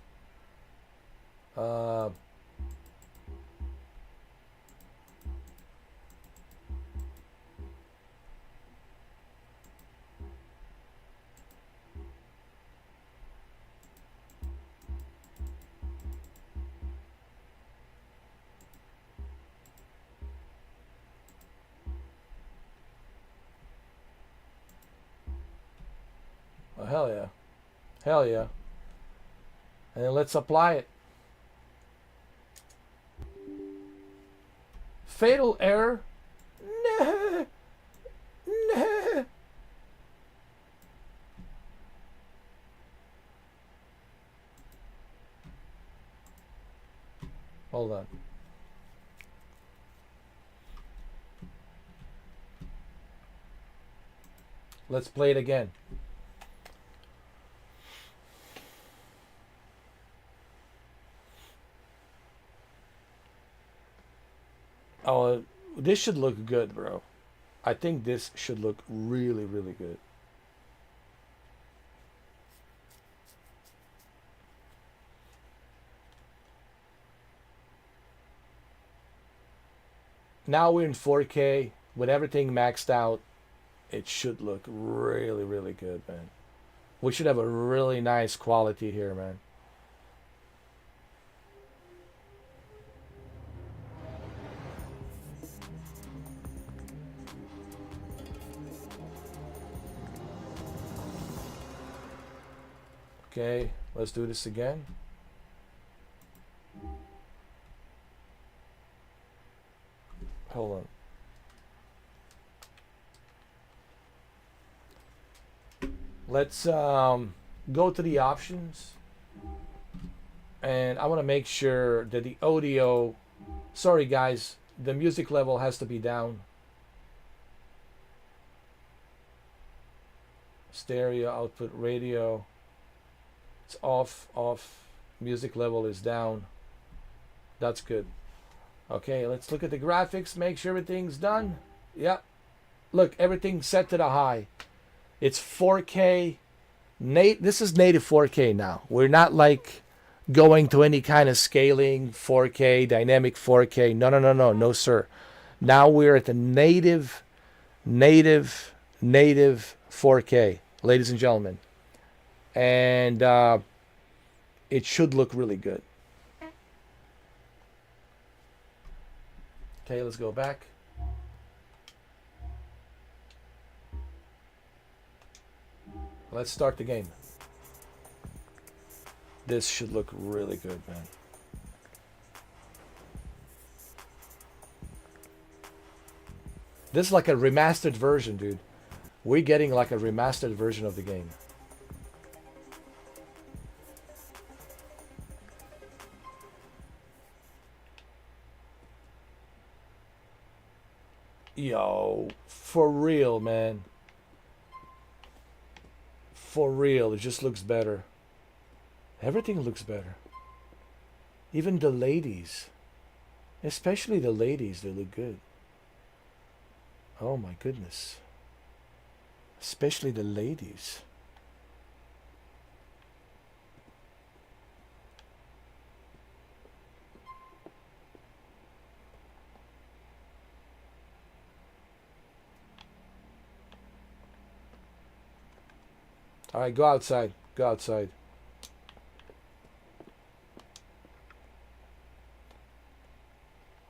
Oh, hell yeah. Hell yeah. And then let's apply it. Fatal error. Nah. Nah. Hold on. Let's play it again. Oh, this should look good, bro. I think this should look really, really good. Now we're in 4K with everything maxed out. It should look really, really good, man. We should have a really nice quality here, man. Okay, let's do this again. Hold on. Let's go to the options, and I want to make sure that the audio, sorry guys, the music level has to be down. Stereo output radio, it's off, music level is down. That's good. Okay, let's look at the graphics, make sure everything's done. Yep, look, everything's set to the high. It's 4K. This is native 4K now. We're not like going to any kind of scaling 4K, dynamic 4K. No, sir. Now we're at the native 4K, ladies and gentlemen. And it should look really good. Okay, let's go back. Let's start the game. This should look really good, man. This is like a remastered version, dude. We're getting like a remastered version of the game. Yo, for real, man. For real, it just looks better. Everything looks better. Even the ladies. Especially the ladies, they look good. Oh my goodness. Especially the ladies. All right, go outside. Go outside.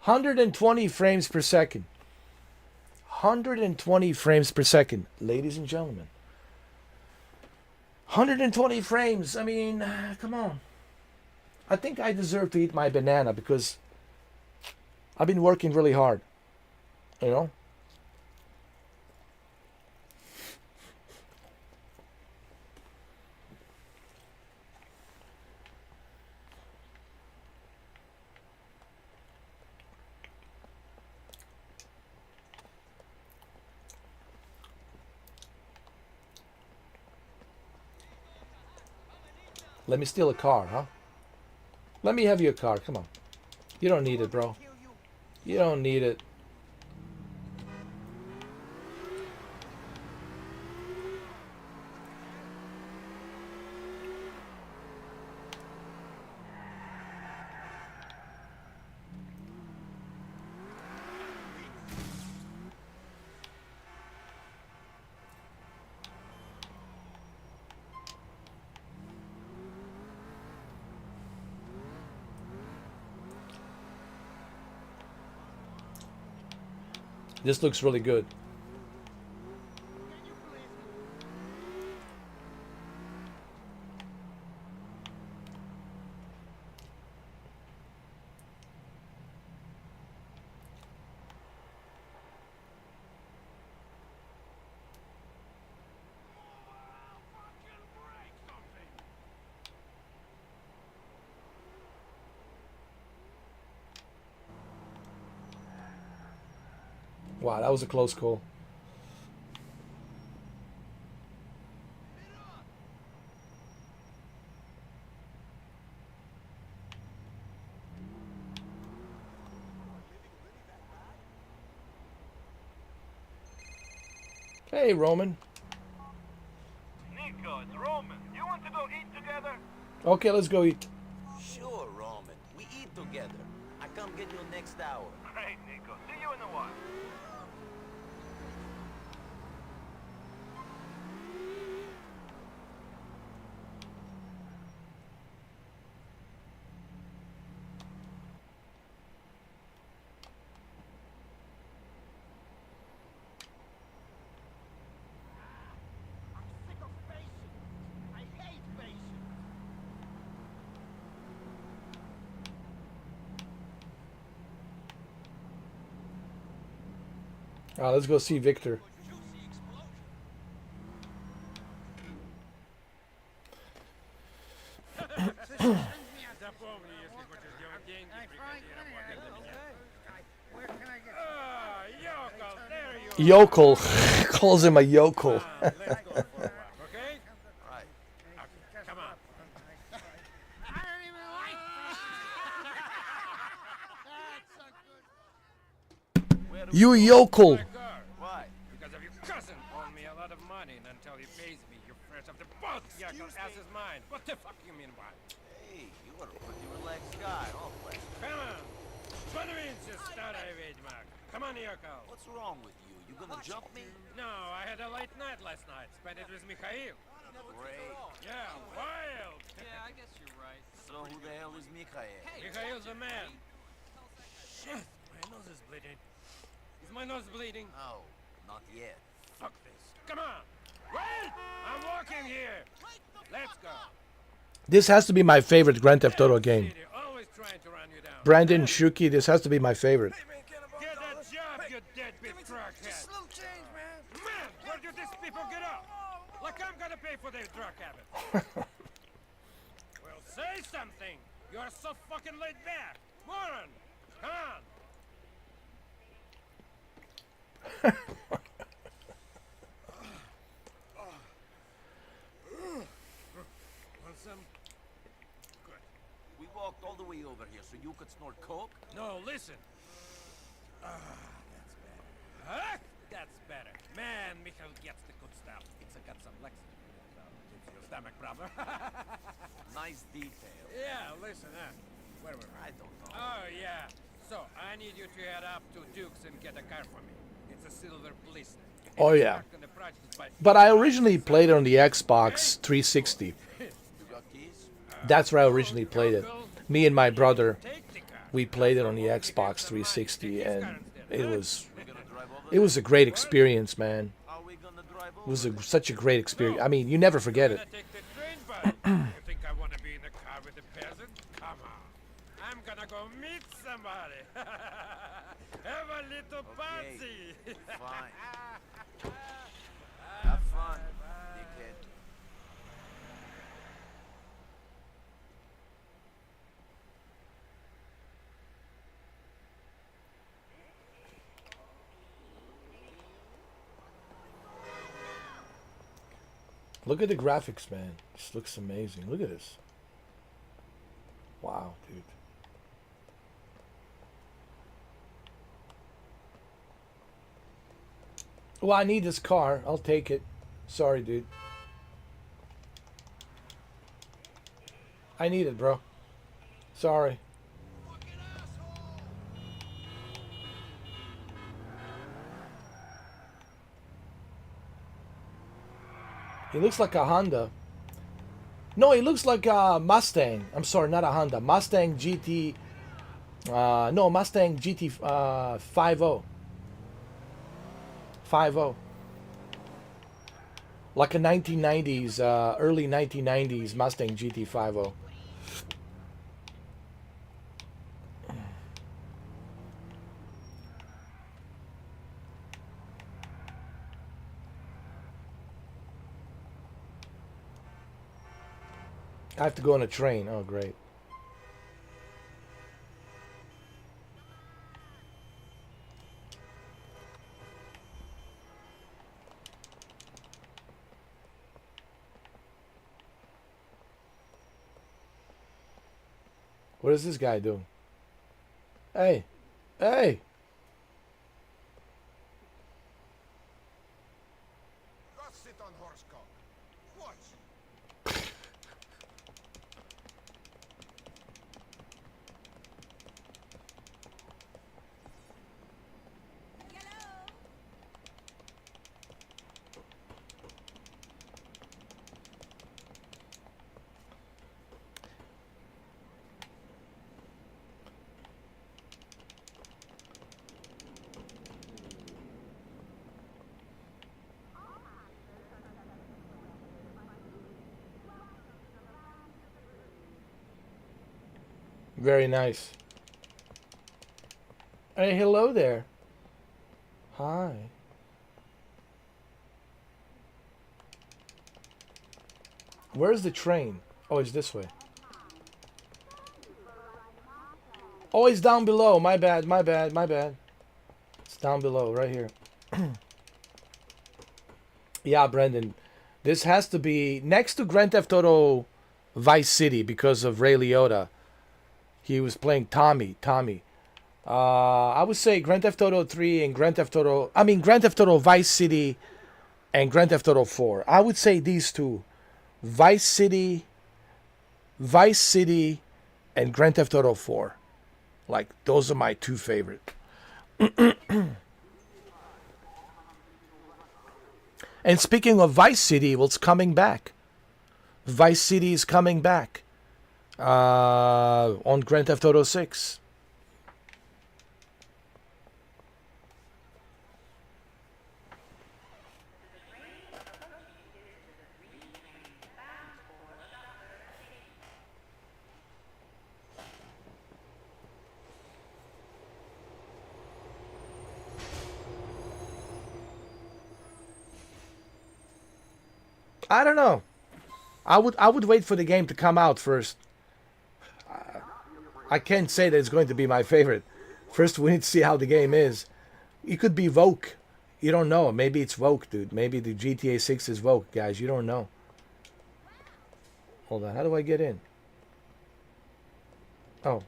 $120 frames per second. 120 frames per second, ladies and gentlemen. 120 frames. I mean, come on. I think I deserve to eat my banana because I've been working really hard. You know? Let me steal a car, huh? Let me have your car. Come on. You don't need it, bro. You don't need it. This looks really good. Wow, that was a close call. Hey, Roman. Nico, it's Roman. You want to go eat together? Okay, let's go eat. Sure, Roman. We eat together. I come get you next hour. Great, Nico. See you in the what? I'm sick of patience. I hate patience. Let's go see Victor. Запомни, если хочешь делать деньги, приходи работать на меня. Yokel, there you are. Yokel. Calls him a yokel. Let's go for a walk, okay? Right. Okay, come on. I don't even like Where do You we go? yokel. My car. Why? Because of your cousin owed me a lot of money, and until he pays me, you're fresh off the boat. Yokel, ass is mine. What the fuck you mean why? Hey, you are a pretty relaxed guy, huh, Flex? Come on. Подвинься, старая ведьма. Come on, Yokel. What's wrong with you? You gonna jump me? No, I had a late night last night. Spent it with Mikhail. Great. Yeah, wild. Yeah, I guess you're right. So who the hell is Mikhail? Mikhail's a man. Shit, my nose is bleeding. Is my nose bleeding? No, not yet. Fuck this. Come on. Wait! I'm walking here. Let's go. This has to be my favorite Grand Theft Auto game. City, always trying to run you down. Brandon, Shuki, this has to be my favorite. Get a job, you deadbeat crackhead. Man, where do these people get up? Like I'm gonna pay for their drug habit. Well, say something. You're so fucking laid back. Moron, come on. Want some? Good. We walked all the way over here so you could snort coke? No, listen. That's better. Huh? That's better. Man, Mikhail gets the good stuff. It's got some Lexus. Gives you a stomach problem. Nice detail. Yeah, listen, where were we? I don't know. Oh, yeah. So, I need you to head up to Duke's and get a car for me. It's a silver police. Oh, yeah. But I originally played it on the Xbox 360. You got keys? That's where I originally played it. Me and my brother, Take the car. we played it on the Xbox 360, and it was We gonna drive over it was a great experience, man. How we gonna drive It over was there? such a great experience. I mean, you never forget it. Gonna take the train, bud. You think I want to be in the car with the peasant? Come on. I'm gonna go meet somebody. Have a little party. Fine. Have fun, dickhead. Look at the graphics, man. This looks amazing. Look at this. Wow, dude. Well, I need this car. I'll take it. Sorry, dude. I need it, bro. Sorry. He looks like a Honda. No, he looks like a Mustang. I'm sorry, not a Honda. Mustang GT. No, Mustang GT 50. 50. Like a 1990s, early 1990s Mustang GT 50. I have to go on a train. Oh, great. What is this guy doing? Hey. Hey. Go sit on horse cock. Watch. Very nice. Hey, hello there. Hi. Where's the train? Oh, it's this way. Oh, it's down below. My bad, my bad, my bad. It's down below, right here. Yeah, Brendan. This has to be next to Grand Theft Auto Vice City because of Ray Liotta. He was playing Tommy. I would say Grand Theft Auto 3 and Grand Theft Auto Vice City and Grand Theft Auto 4. I would say these two. Vice City, and Grand Theft Auto 4. Like, those are my two favorite. And speaking of Vice City, well, it's coming back. Vice City is coming back on Grand Theft Auto 6. I don't know. I would wait for the game to come out first. I can't say that it's going to be my favorite. First, we need to see how the game is. It could be Vogue. You don't know. Maybe it's Vogue, dude. Maybe the GTA 6 is Vogue, guys. You don't know. Hold on. How do I get in? Oh.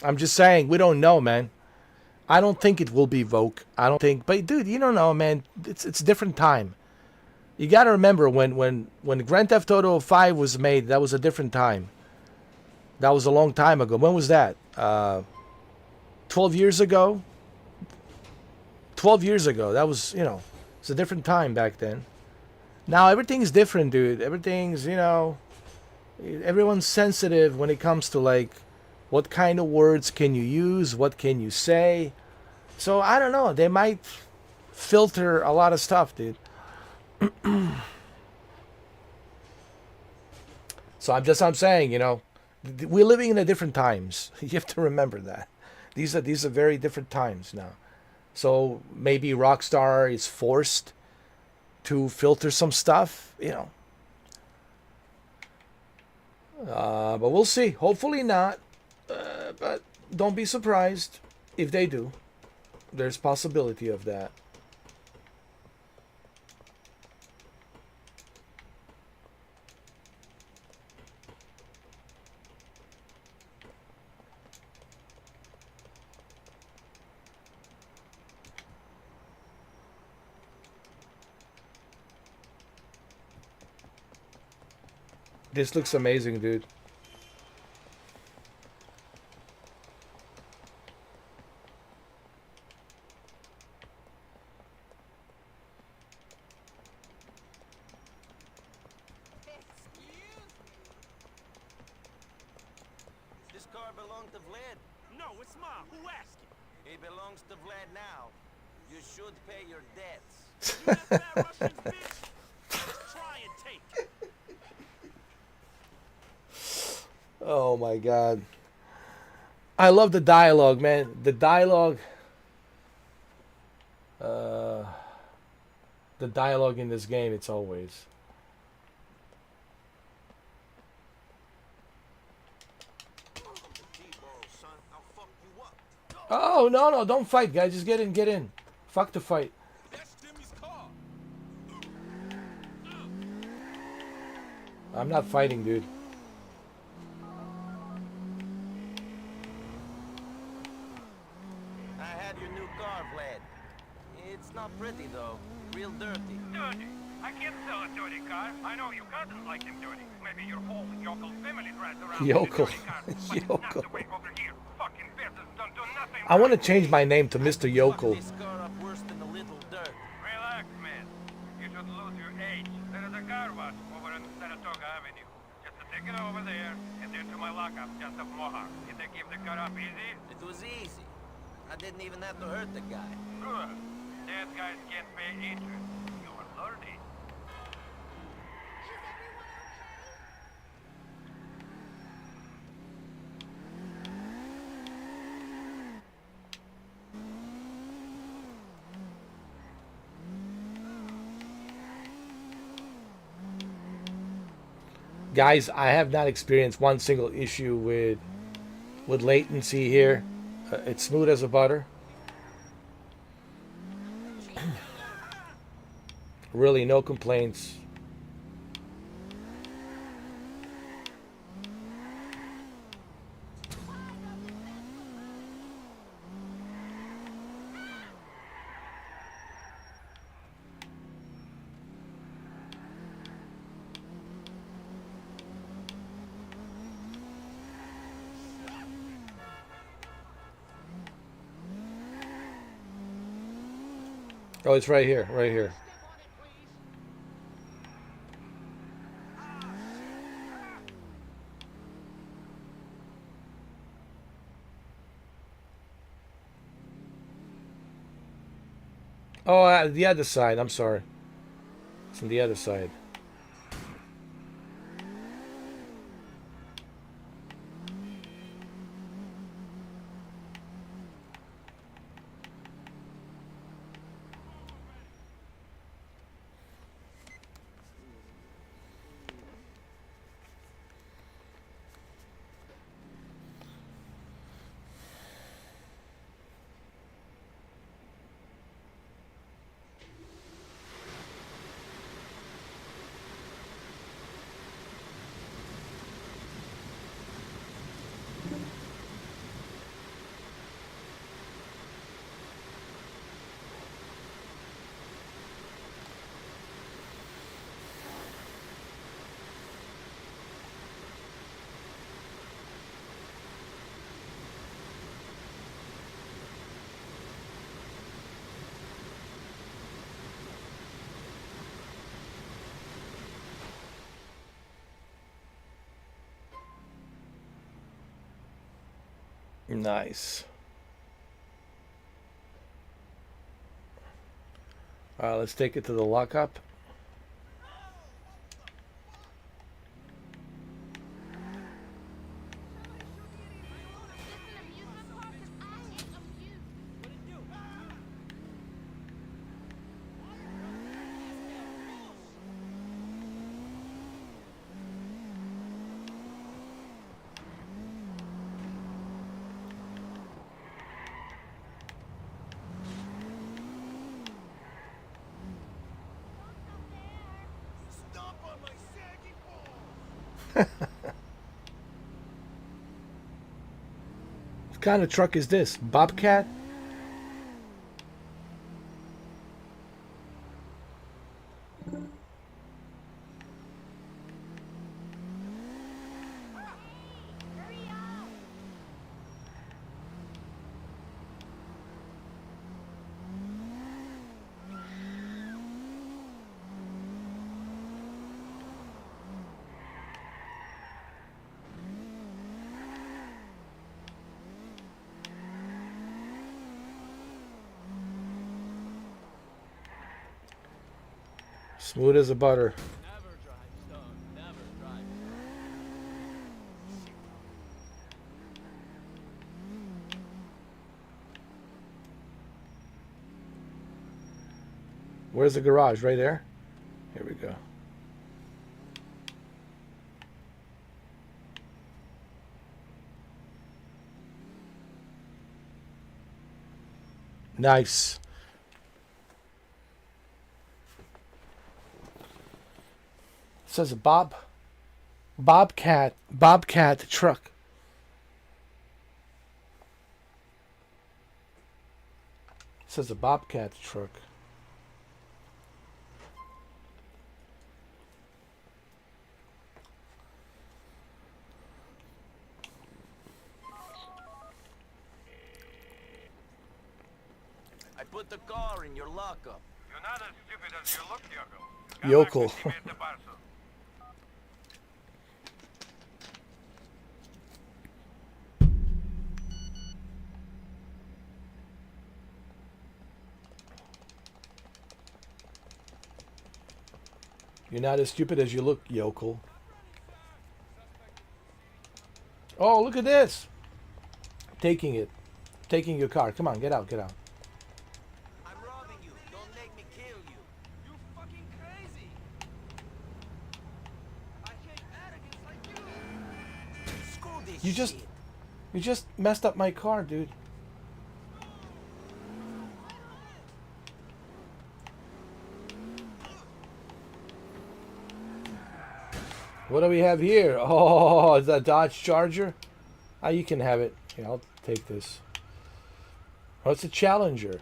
I'm just saying, we don't know, man. I don't think it will be Vogue. I don't think. But, dude, you don't know, man. It's a different time. You got to remember when Grand Theft Auto 5 was made, that was a different time. That was a long time ago. When was that? 12 years ago? 12 years ago. That was, it's a different time back then. Now everything's different, dude. Everything's, everyone's sensitive when it comes to, like, what kind of words can you use? What can you say? So, I don't know. They might filter a lot of stuff, dude. So I'm saying, we're living in a different times. You have to remember that. These are very different times now. So maybe Rockstar is forced to filter some stuff, But we'll see. Hopefully not. But don't be surprised if they do. There's possibility of that. This looks amazing, dude. This car belongs to Vlad. No, it's mine. Who asked you? It belongs to Vlad now. You should pay your debts. You that fat Russian bitch? Just try and take it. Oh my god. I love the dialogue, man. The dialogue in this game, it's always. Oh, no, don't fight, guys. Just get in. Fuck the fight. That's Jimmy's car. I'm not fighting, dude. I had your new car, Vlad. It's not pretty, though. Real dirty. Dirty? I can't sell a dirty car. I know your cousins like them dirty. Maybe your whole yokel family drives around Yokel. with a dirty car. But it's not the way over here. Fucking business don't do nothing. I want to change my name to Mr. Yokel. Fuck this car up worse than a little dirt. Relax, man. You should lose your age. There is a car wash over on Saratoga Avenue. Just to take it over there and then to my lockup just up Mohawk. Did they give the car up easy? It was easy. I didn't even have to hurt the guy. Good. Dead guys can't pay interest. You are learning. Guys, I have not experienced one single issue with latency here. It's smooth as a butter. Really, no complaints. Oh, it's right here, right here. Oh, the other side. I'm sorry. It's on the other side. Nice. Let's take it to the lockup. What kind of truck is this? Bobcat? Smooth as a butter. Never drive stone. Never drive. Where's the garage? Right there? Here we go. Nice. It says a Bobcat truck. It says a Bobcat truck. I put the car in your lockup. You're not as stupid as you look, Yokel. Yokel. You're not as stupid as you look, yokel. Oh, look at this. Taking it. Taking your car. Come on, get out, get out. I'm robbing you. Don't make me kill you. You fucking crazy. I hate arrogant You just messed up my car, dude. What do we have here? Oh, is that Dodge Charger? Ah, you can have it. Yeah, I'll take this. Oh, it's a Challenger.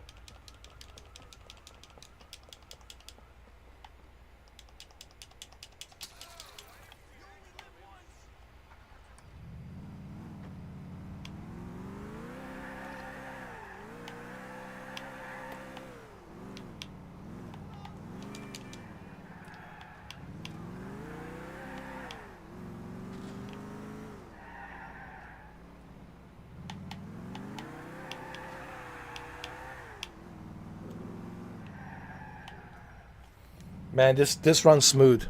Man, this runs smooth.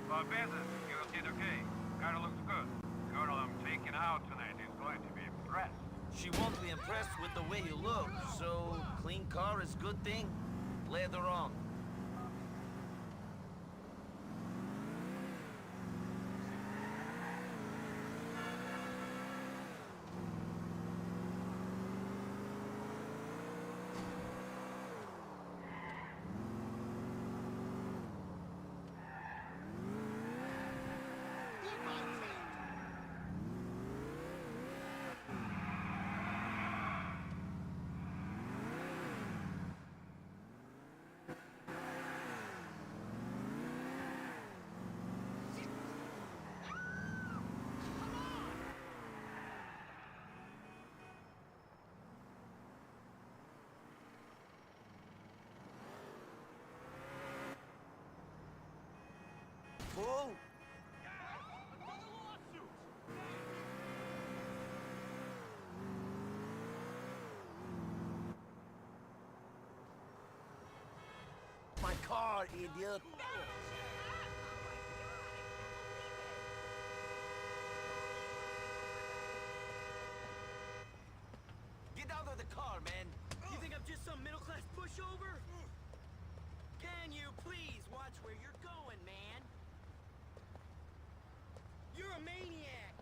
For business, you did okay. Car looks good. Girl I'm taking out tonight is going to be impressed. She won't be impressed with the way you look, so clean car is good thing. Later on. Fool! My car, idiot! Get out of the car, man! You think I'm just some middle-class pushover? Can you please watch where you're going, man? You're a maniac!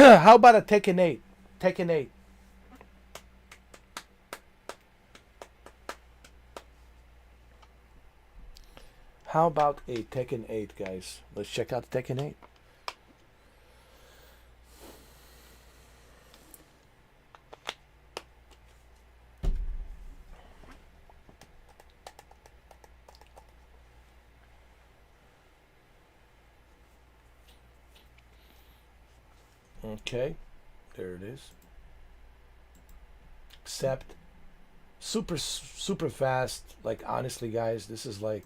How about a Tekken 8? Tekken 8. How about a Tekken 8, guys? Let's check out Tekken 8. Okay, there it is. Accept. Super fast. Like, honestly, guys, this is like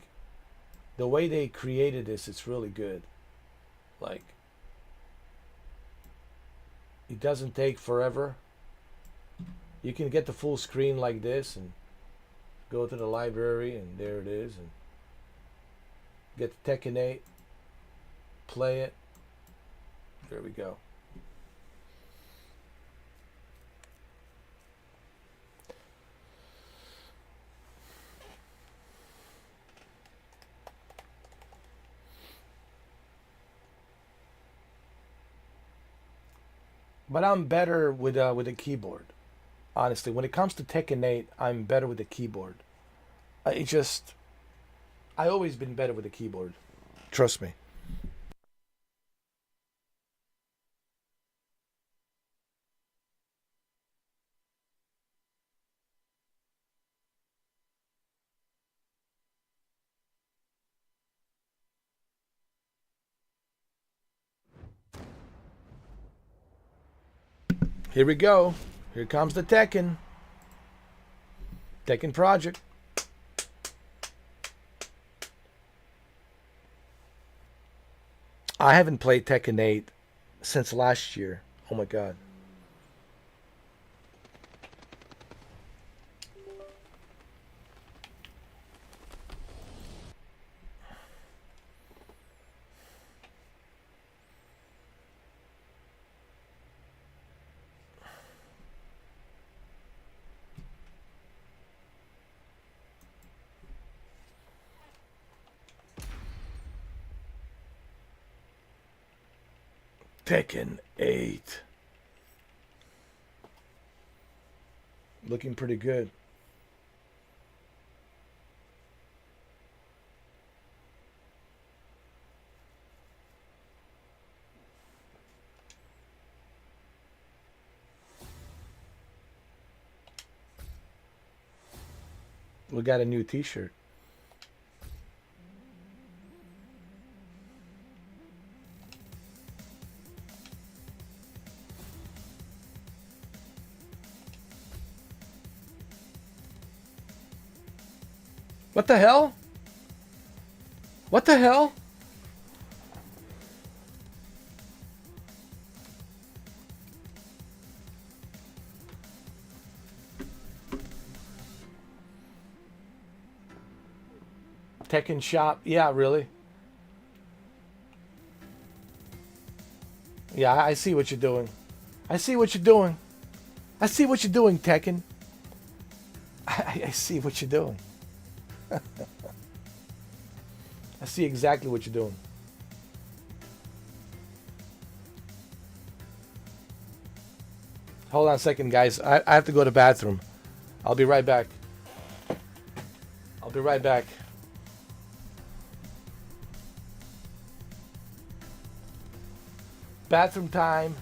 the way they created this. It's really good. Like, it doesn't take forever. You can get the full screen like this and go to the library, and there it is, and get the Tekken 8, play it. There we go. But I'm better with a keyboard. Honestly, when it comes to Tekken 8, I'm better with the keyboard. I always been better with the keyboard. Trust me. Here we go. Here comes the Tekken. Tekken Project. I haven't played Tekken 8 since last year. Oh my god. Tekken 8. Looking pretty good. We got a new t-shirt. What the hell? What the hell? Tekken shop. Yeah, really? Yeah, I see what you're doing. I see what you're doing. I see what you're doing, Tekken. I see what you're doing. I see exactly what you're doing. Hold on a second, guys. I have to go to the bathroom. I'll be right back. I'll be right back. Bathroom time.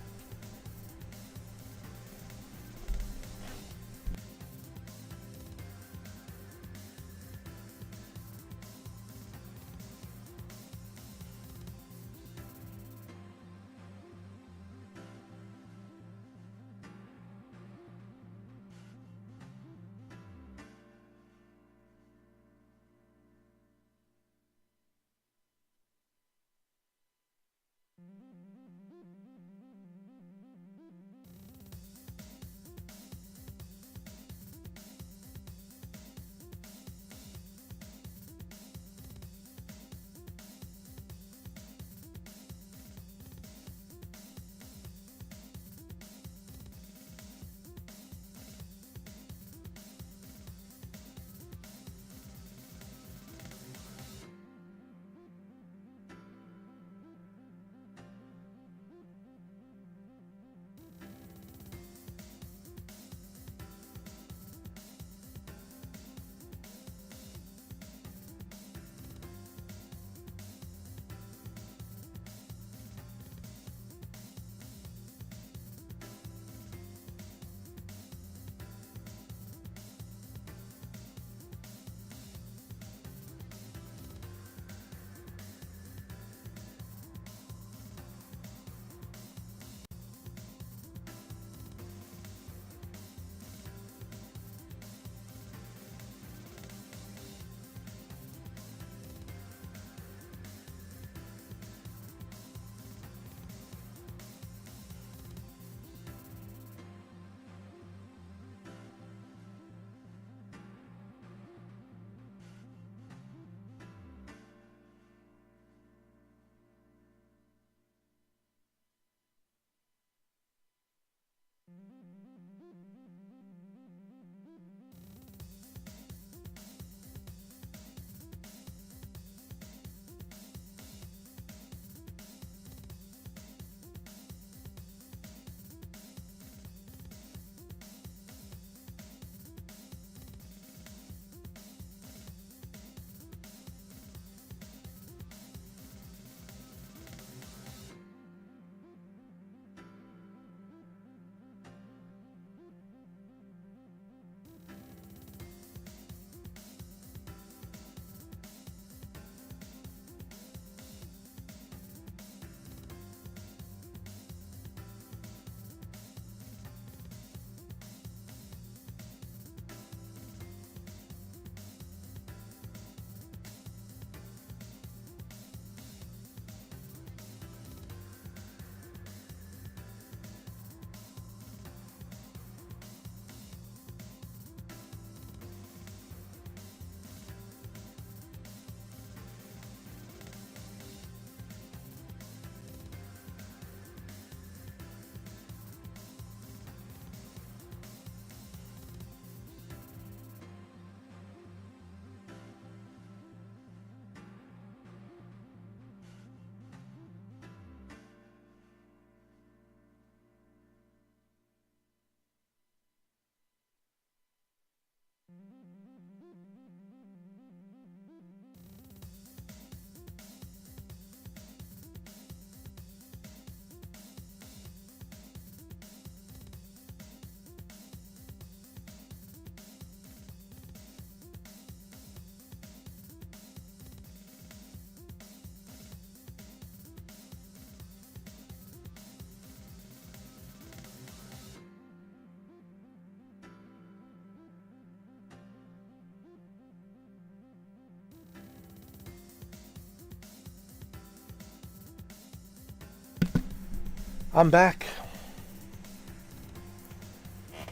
I'm back.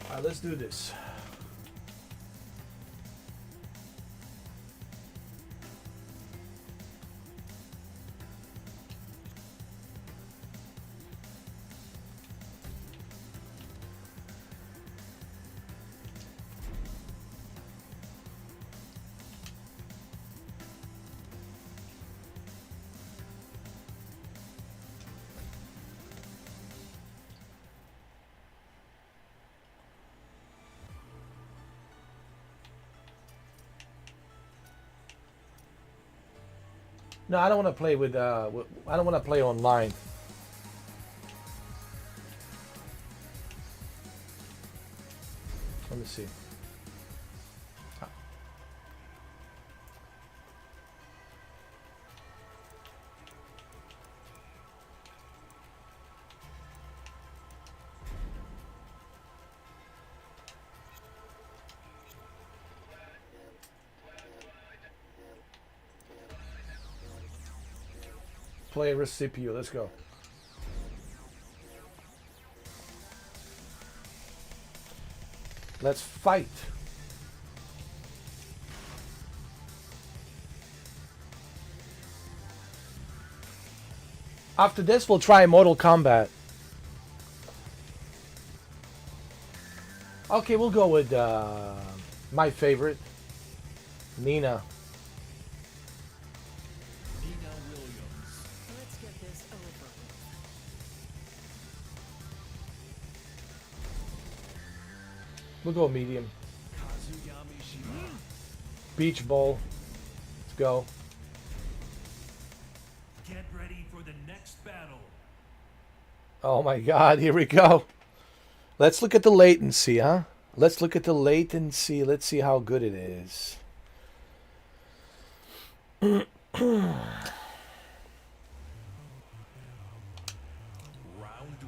All right, let's do this. No, I don't want to play with. I don't want to play online. Let me see. Play risk CPU. Let's go. Let's fight. After this, we'll try Mortal Kombat. Okay, we'll go with my favorite, Nina. Let's get this over. We'll go medium. Beach Bowl. Let's go. Get ready for the next battle. Oh my God, here we go. Let's look at the latency, huh? Let's look at the latency. Let's see how good it is. Round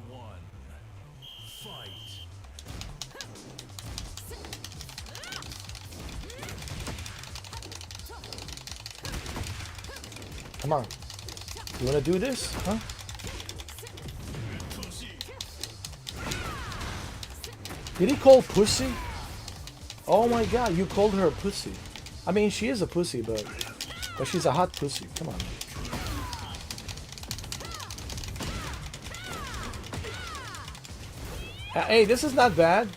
one. Fight. Come on. You want to do this? Huh? Did he call pussy? Oh my God, you called her a pussy. I mean, she is a pussy, but she's a hot pussy. Come on. Hey, this is not bad.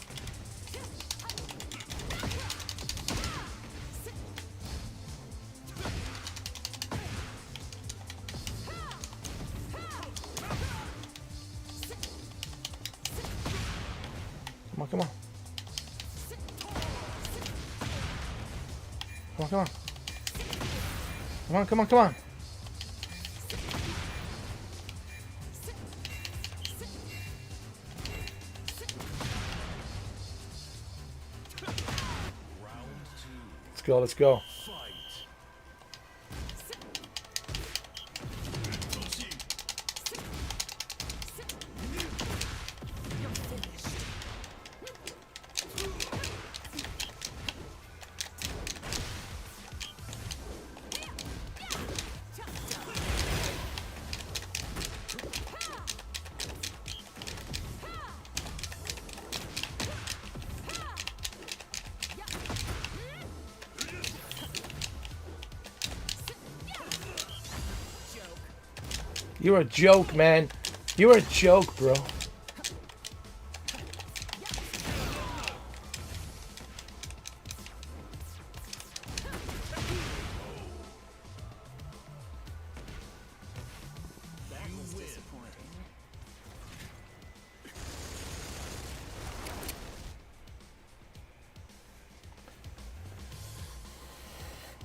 Come on. Come on, come on. Come on, come on, come on. Let's go, let's go. You're a joke, man. You're a joke, bro.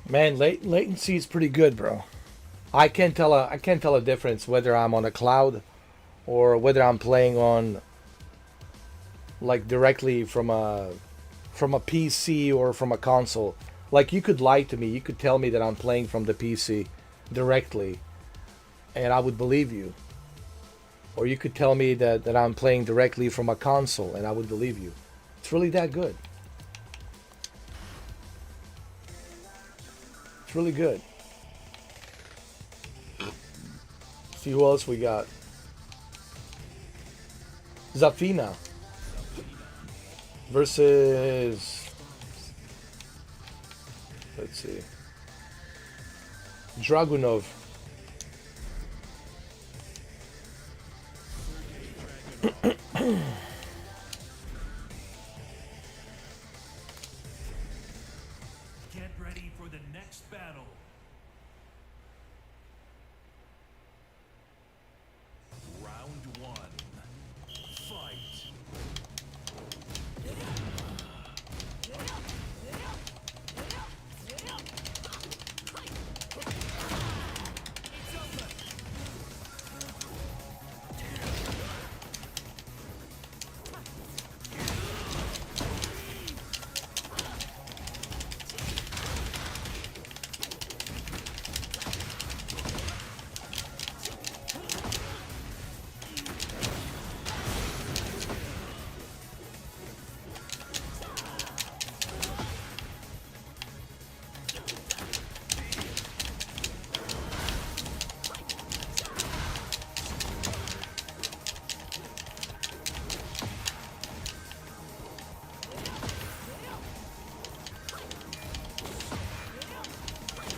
Man, latency is pretty good, bro. I can't tell a difference whether I'm on a cloud or whether I'm playing on like directly from a PC or from a console. Like, you could lie to me. You could tell me that I'm playing from the PC directly and I would believe you. Or you could tell me that I'm playing directly from a console and I would believe you. It's really that good. It's really good. See who else we got. Zafina versus, let's see, Dragunov. Get ready for the next battle. Round one. Fight.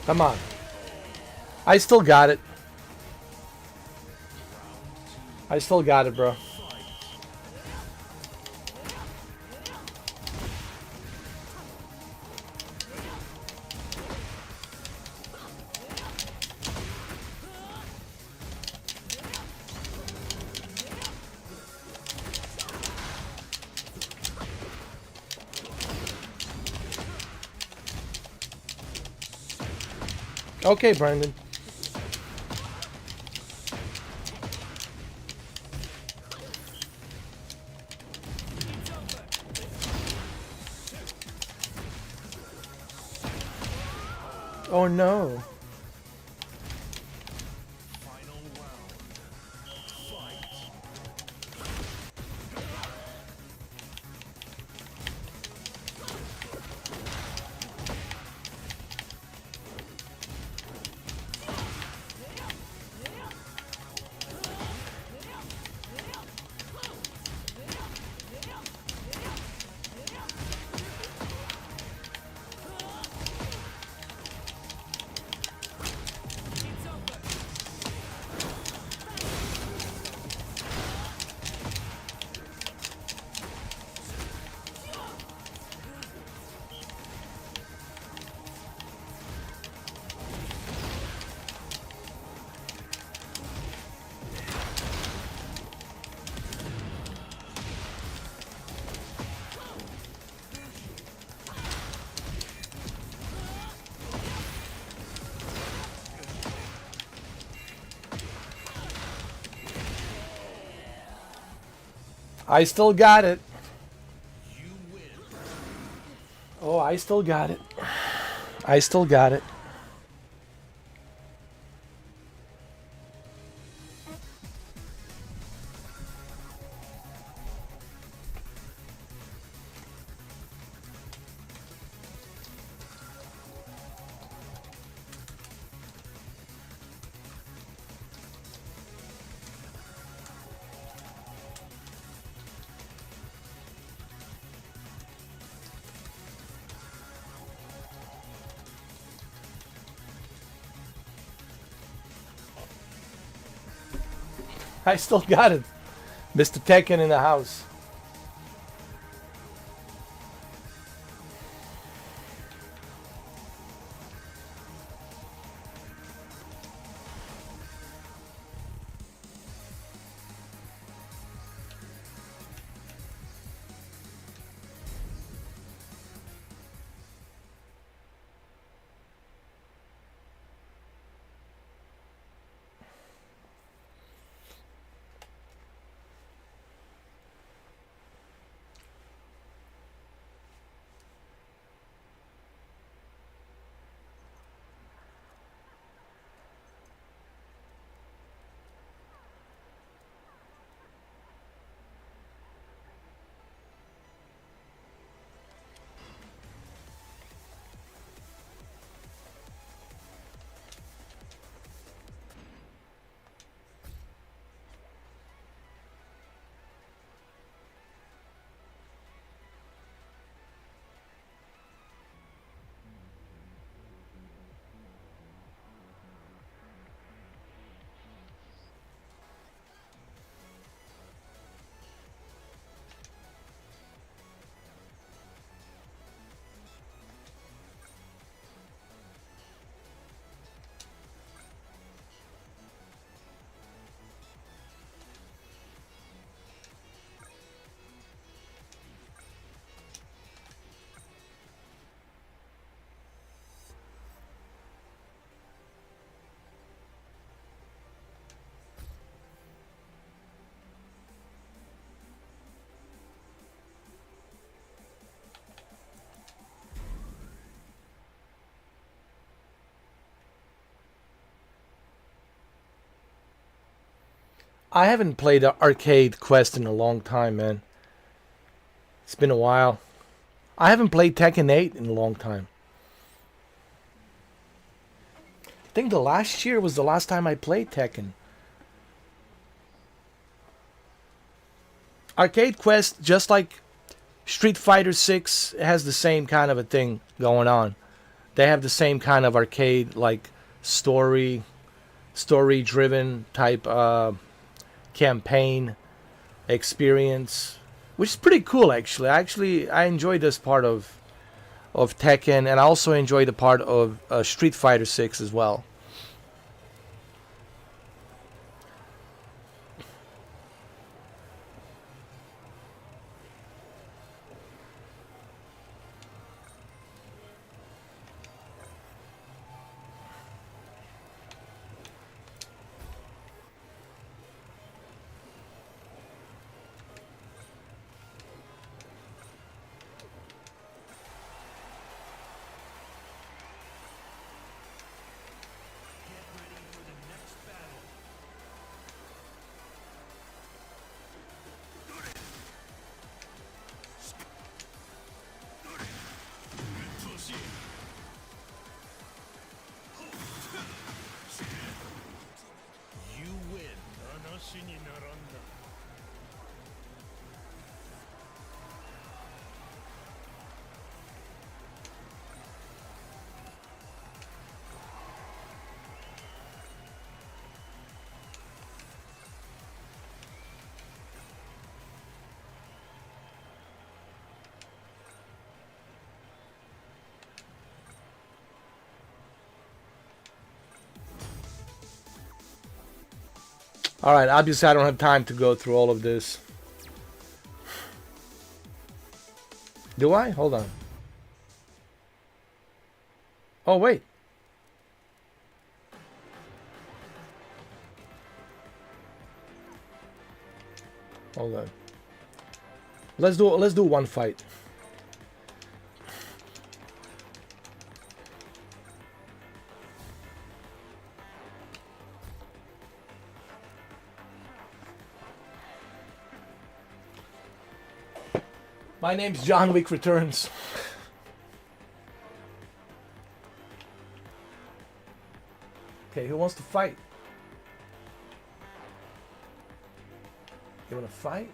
Come on. I still got it. I still got it, bro. Okay, Brandon. Oh no. Final round. Fight. I still got it. You win. Oh, I still got it. I still got it. I still got it. Mr. Tekken in the house. I haven't played Arcade Quest in a long time, man. It's been a while. I haven't played Tekken 8 in a long time. I think the last year was the last time I played Tekken. Arcade Quest, just like Street Fighter 6, has the same kind of a thing going on. They have the same kind of arcade, like story-driven type campaign experience, which is pretty cool actually. I enjoy this part of Tekken, and I also enjoy the part of Street Fighter 6 as well. Alright, obviously I don't have time to go through all of this. Do I? Hold on. Oh, wait. Hold on. Let's do one fight. My name's John Wick Returns. Okay, who wants to fight? You wanna fight?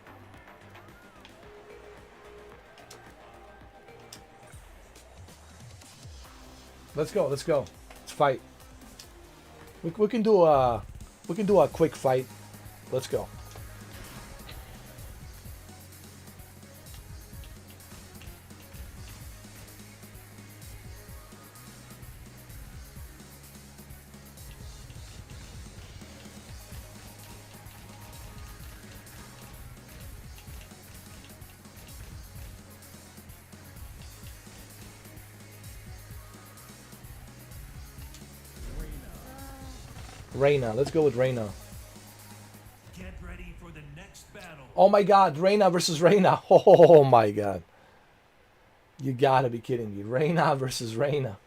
Let's go, let's go. Let's fight. We can do a quick fight. Let's go. Reina. Let's go with Reina. Get ready for the next battle. Oh my god, Reina versus Reina. Oh my god. You gotta be kidding me. Reina versus Reina.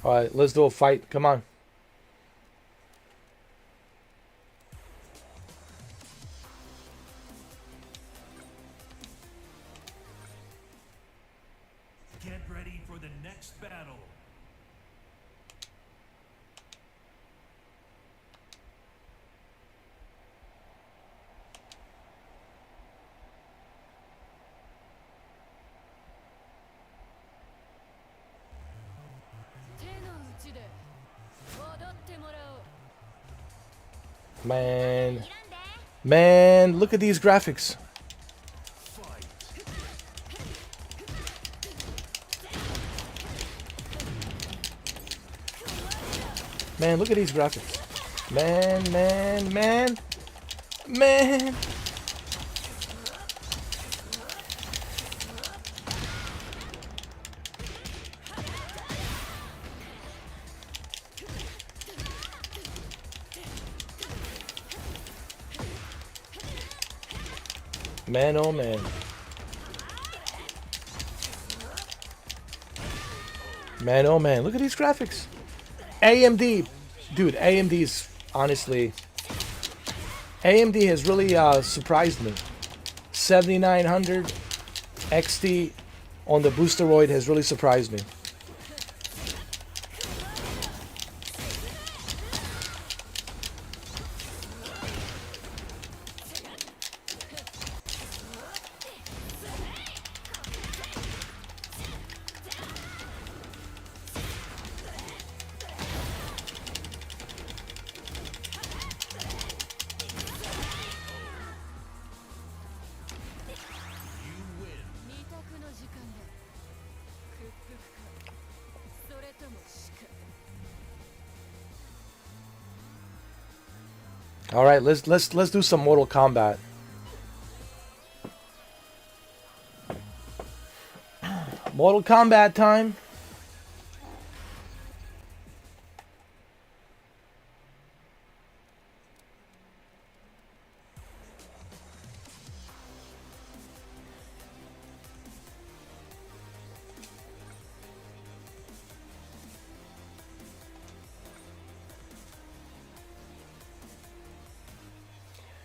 Alright, let's do a fight. Come on. Get ready for the next battle. Man. Man, look at these graphics. Man, look at these graphics. Man, man, man. Man. Man, oh man. Man, oh man. Look at these graphics. AMD. Dude, AMD's honestly... AMD has really surprised me. 7900 XT on the Boosteroid has really surprised me. All right, let's do some Mortal Kombat. Mortal Kombat time.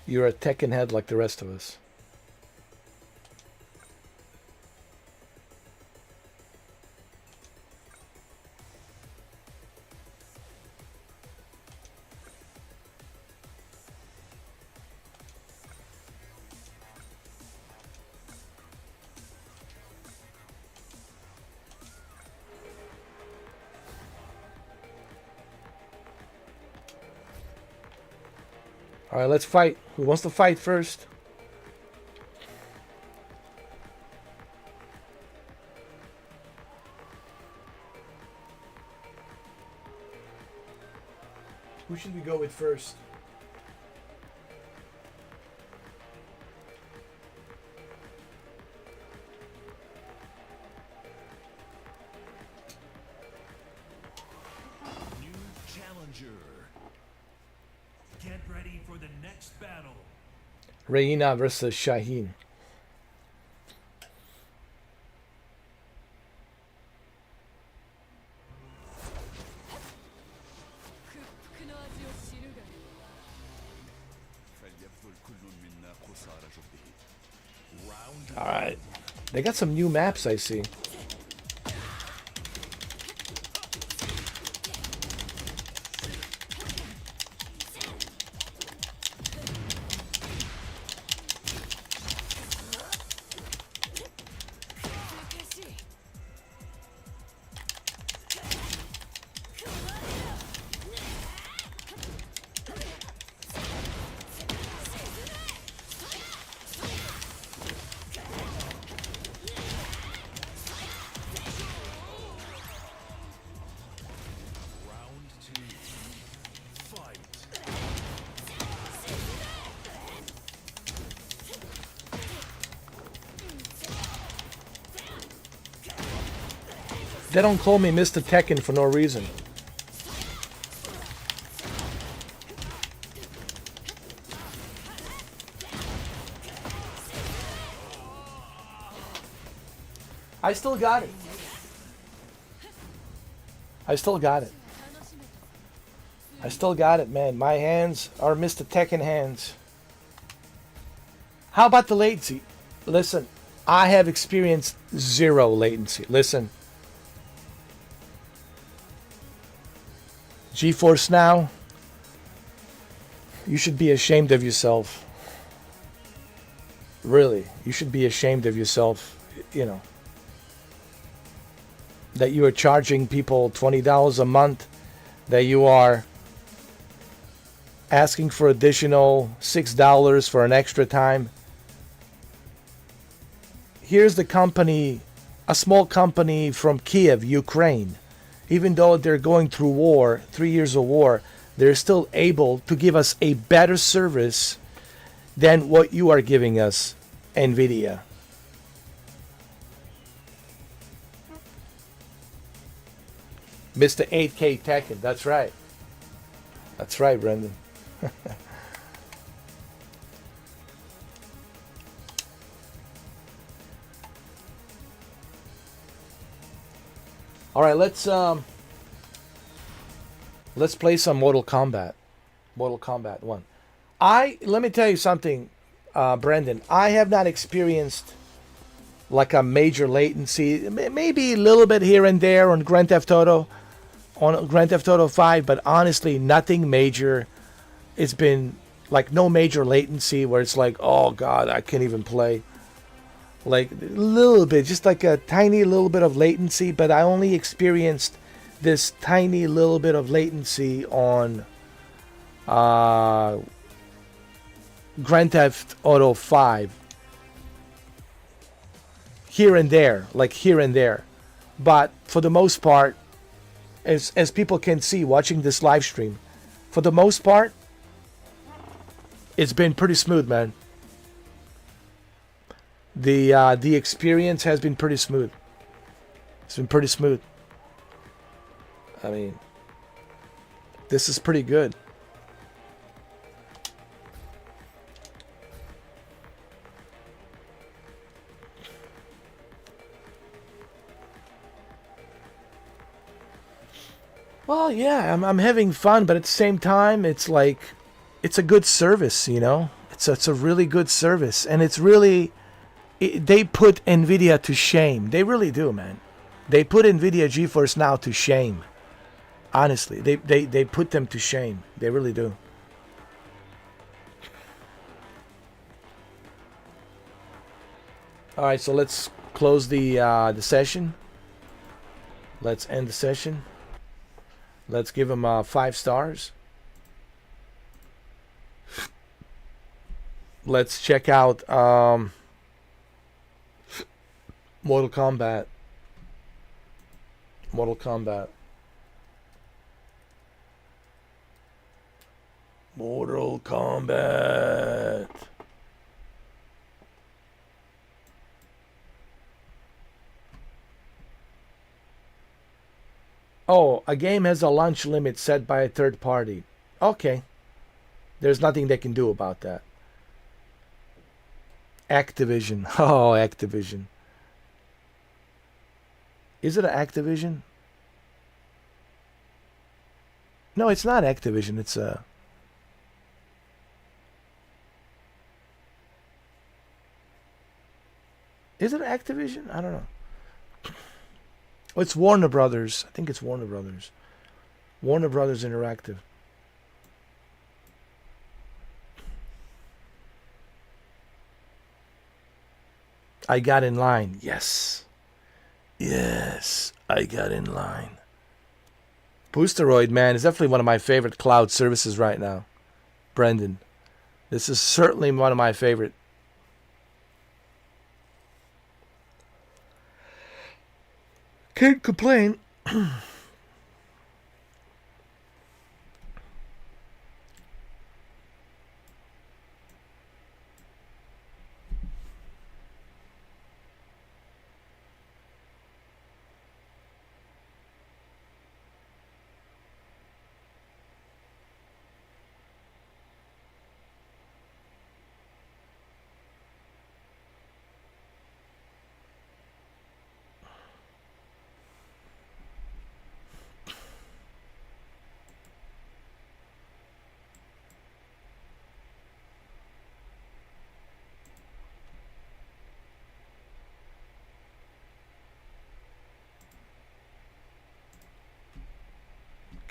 You're a Tekken head like the rest of us. All right, let's fight. Who wants to fight first? Who should we go with first? New challenger. Get ready for the next battle. Reina versus Shaheen. All right, they got some new maps I see. They don't call me Mr. Tekken for no reason. I still got it. I still got it. I still got it, man. My hands are Mr. Tekken hands. How about the latency? Listen, I have experienced zero latency. Listen. GeForce Now, you should be ashamed of yourself. Really, you should be ashamed of yourself, you know, that you are charging people $20 a month, that you are asking for additional $6 for an extra time. Here's the company, a small company from Kiev, Ukraine. Even though they're going through war, 3 years of war, they're still able to give us a better service than what you are giving us, NVIDIA. Mr. 8K Tekken, that's right. That's right, Brendan. All right, let's play some Mortal Kombat. Mortal Kombat 1. Let me tell you something, Brendan. I have not experienced like a major latency, maybe a little bit here and there on Grand Theft Auto 5, but honestly, nothing major. It's been like no major latency where it's like, oh God, I can't even play. Like a little bit, just like a tiny little bit of latency, but I only experienced this tiny little bit of latency on Grand Theft Auto 5. Here and there, like here and there. But for the most part, as people can see watching this live stream, for the most part, it's been pretty smooth, man. The experience has been pretty smooth. It's been pretty smooth. I mean, this is pretty good. Well, yeah, I'm having fun, but at the same time, it's like, it's a good service, you know? It's a really good service, and it's really, they put NVIDIA to shame. They really do, man. They put NVIDIA GeForce Now to shame. Honestly, they put them to shame. They really do. All right, so let's close the session. Let's end the session. Let's give them 5 stars. Let's check out Mortal Kombat. Mortal Kombat. Mortal Kombat. Oh, a game has a launch limit set by a third party. Okay. There's nothing they can do about that. Activision. Oh, Activision. Is it Activision? No, it's not Activision. It's a... Is it Activision? I don't know. Oh, it's Warner Brothers. I think it's Warner Brothers. Warner Brothers Interactive. I got in line. Yes. Yes, I got in line. Boosteroid, man, is definitely one of my favorite cloud services right now. Brendan. This is certainly one of my favorite. Can't complain.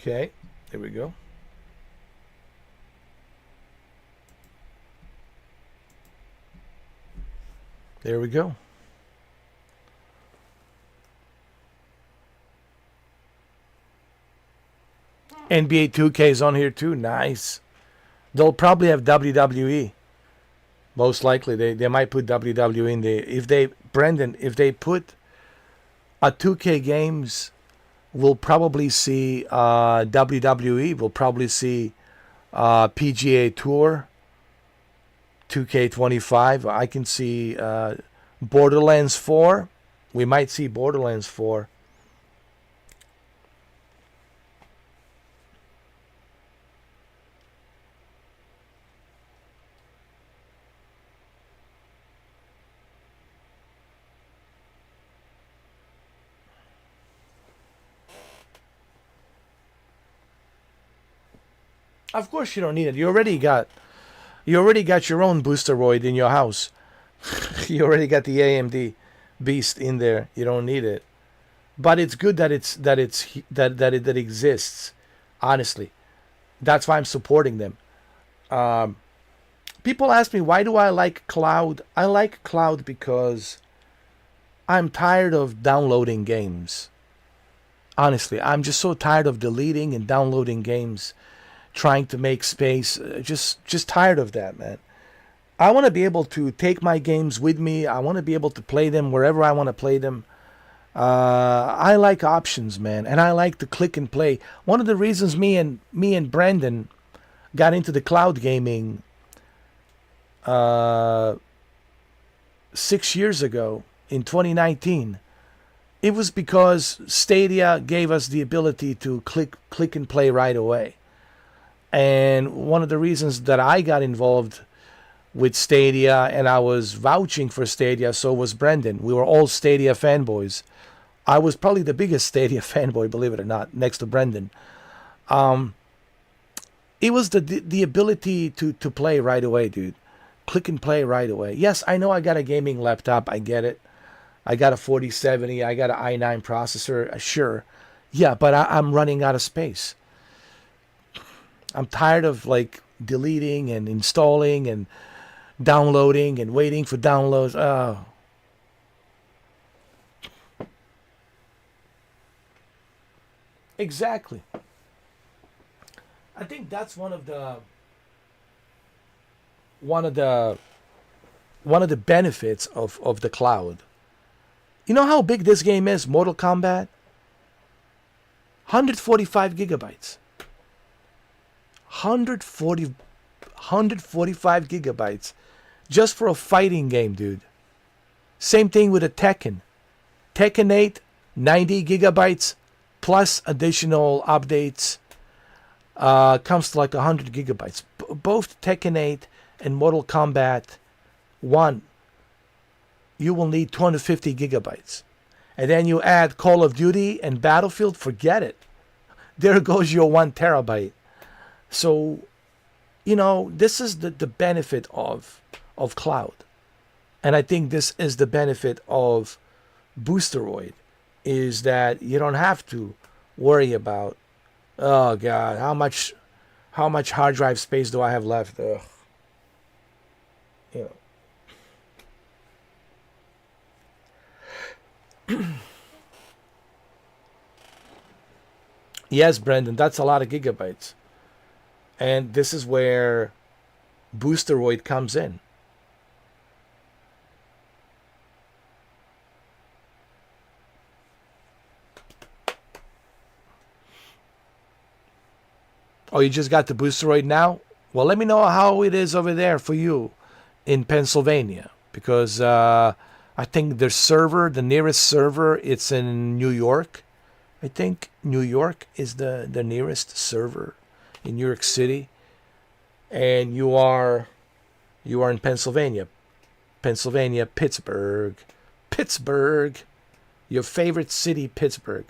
Okay, there we go. There we go. NBA 2K is on here too. Nice. They'll probably have WWE. Most likely, they might put WWE in there. If they, Brendan, if they put a 2K games, we'll probably see WWE. We'll probably see PGA Tour, 2K25. I can see Borderlands 4. We might see Borderlands 4. Of course you don't need it. You already got your own Boosteroid in your house. You already got the AMD beast in there. You don't need it. But it's good that it exists. Honestly, that's why I'm supporting them. People ask me, why do I like cloud? I like cloud because I'm tired of downloading games. Honestly, I'm just so tired of deleting and downloading games, trying to make space. Just tired of that, man. I want to be able to take my games with me. I want to be able to play them wherever I want to play them. I like options, man, and I like to click and play. One of the reasons me and Brandon got into the cloud gaming 6 years ago in 2019, it was because Stadia gave us the ability to click and play right away. And one of the reasons that I got involved with Stadia, and I was vouching for Stadia, so was Brendan. We were all Stadia fanboys. I was probably the biggest Stadia fanboy, believe it or not, next to Brendan. It was the ability to play right away, dude. Click and play right away. Yes, I know I got a gaming laptop. I get it. I got a 4070. I got an i9 processor. Sure. Yeah, but I'm running out of space. I'm tired of like deleting and installing and downloading and waiting for downloads. Oh. Exactly. I think that's one of the benefits of the cloud. You know how big this game is, Mortal Kombat? 145 gigabytes. 145 gigabytes just for a fighting game, dude. Same thing with a Tekken. Tekken 8, 90 gigabytes plus additional updates. Comes to like 100 gigabytes. Both Tekken 8 and Mortal Kombat 1, you will need 250 gigabytes. And then you add Call of Duty and Battlefield, forget it. There goes your 1 terabyte. So, you know, this is the benefit of cloud. And I think this is the benefit of Boosteroid, is that you don't have to worry about, oh God, how much hard drive space do I have left? Ugh. You know. Yes, Brendan, that's a lot of gigabytes. And this is where Boosteroid comes in. Oh, you just got the Boosteroid now? Well, let me know how it is over there for you in Pennsylvania. Because I think the nearest server, it's in New York. I think New York is the nearest server in New York City. And you are in Pennsylvania. Pennsylvania, Pittsburgh. Pittsburgh. Your favorite city, Pittsburgh.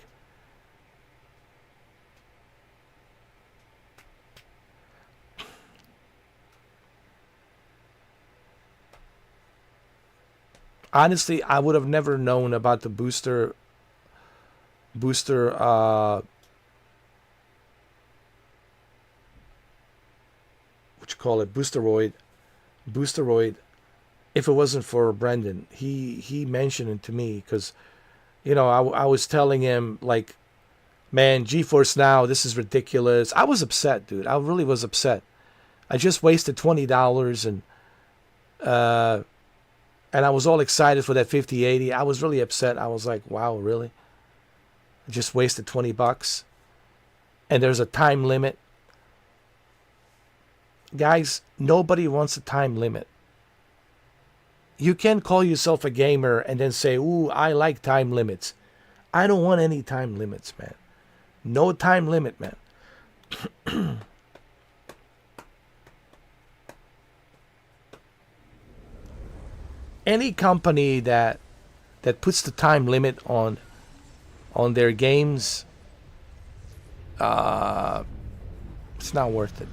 Honestly, I would have never known about the booster what you call it, Boosteroid, if it wasn't for Brendan. He mentioned it to me because, you know, I was telling him, like, man, GeForce Now, this is ridiculous. I was upset, dude. I really was upset I just wasted $20 and I was all excited for that 5080. I was really upset. I was like, wow, really? I just wasted 20 bucks. And there's a time limit. Guys, nobody wants a time limit. You can't call yourself a gamer and then say, ooh, I like time limits. I don't want any time limits, man. No time limit, man. Any company that puts the time limit on their games, it's not worth it.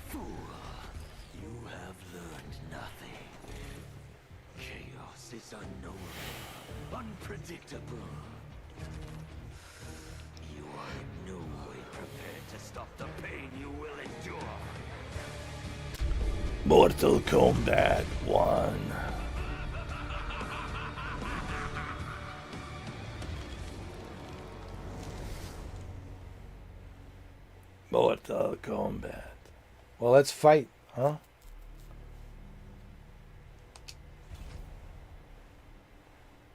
Fool, you have learned nothing. Chaos is unknowable, unpredictable. You are in no way prepared to stop the pain you will endure. Mortal Kombat 1. Mortal Kombat. Well, let's fight, huh?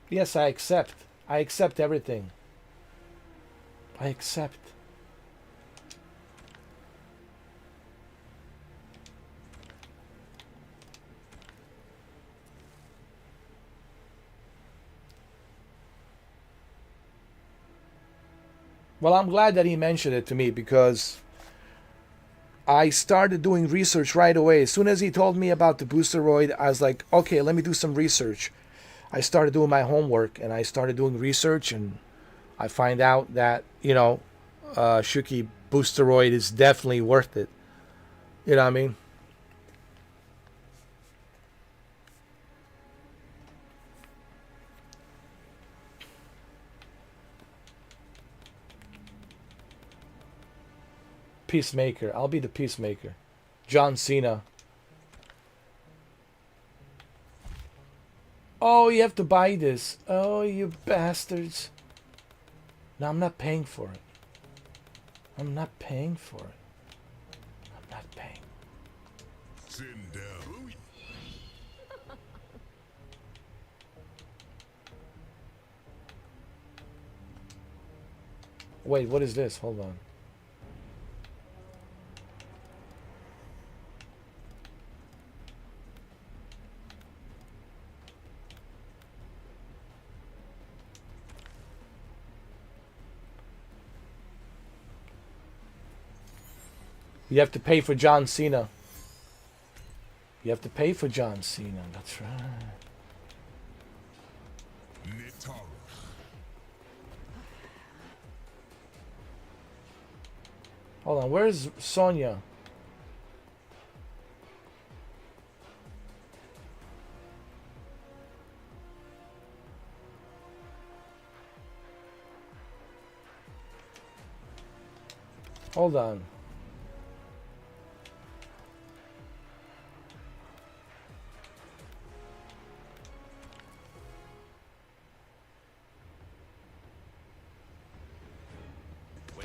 Yes, I accept. I accept everything. I accept. Well, I'm glad that he mentioned it to me because I started doing research right away. As soon as he told me about the Boosteroid, I was like, okay, let me do some research. I started doing my homework and I started doing research and I find out that, you know, Shuki Boosteroid is definitely worth it. You know what I mean? Peacemaker. I'll be the Peacemaker. John Cena. Oh, you have to buy this. Oh, you bastards. No, I'm not paying for it. I'm not paying for it. I'm not paying. Sitting down. Wait, what is this? Hold on. You have to pay for John Cena. You have to pay for John Cena. That's right. Hold on. Where's Sonya? Hold on.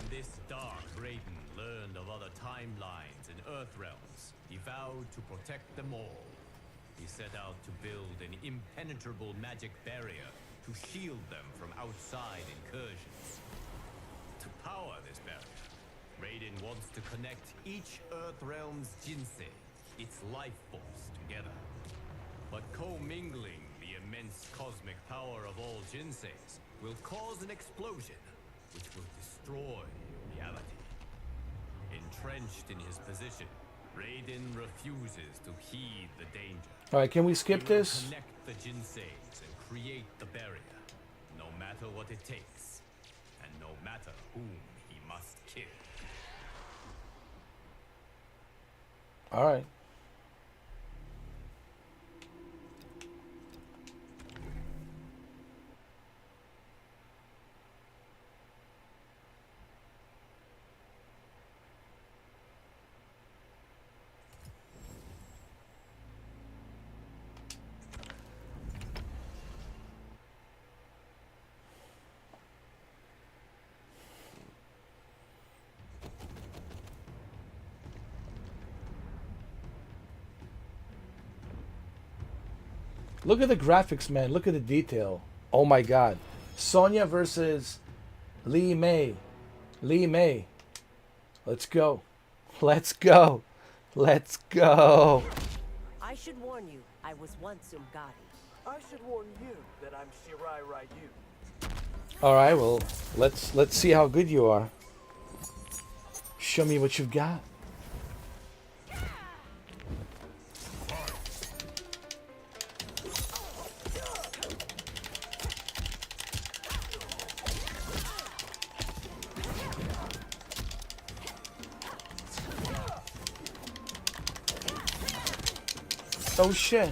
This dark Raiden learned of other timelines and Earth realms. He vowed to protect them all. He set out to build an impenetrable magic barrier to shield them from outside incursions. To power this barrier, Raiden wants to connect each Earth realm's Jinsei, its life force, together. But commingling the immense cosmic power of all Jinseis will cause an explosion which will destroy reality. Entrenched in his position, Raiden refuses to heed the danger. Alright, can we skip this? Connect the Jinseis and create the barrier, no matter what it takes, and no matter whom he must kill. Alright. Look at the graphics, man. Look at the detail. Oh my God. Sonya versus Lee May. Lee May. Let's go. Let's go. Let's go. I should warn you, I was once Umgadi. I should warn you that I'm Shirai Ryu. All right, well, let's see how good you are. Show me what you've got. Oh shit.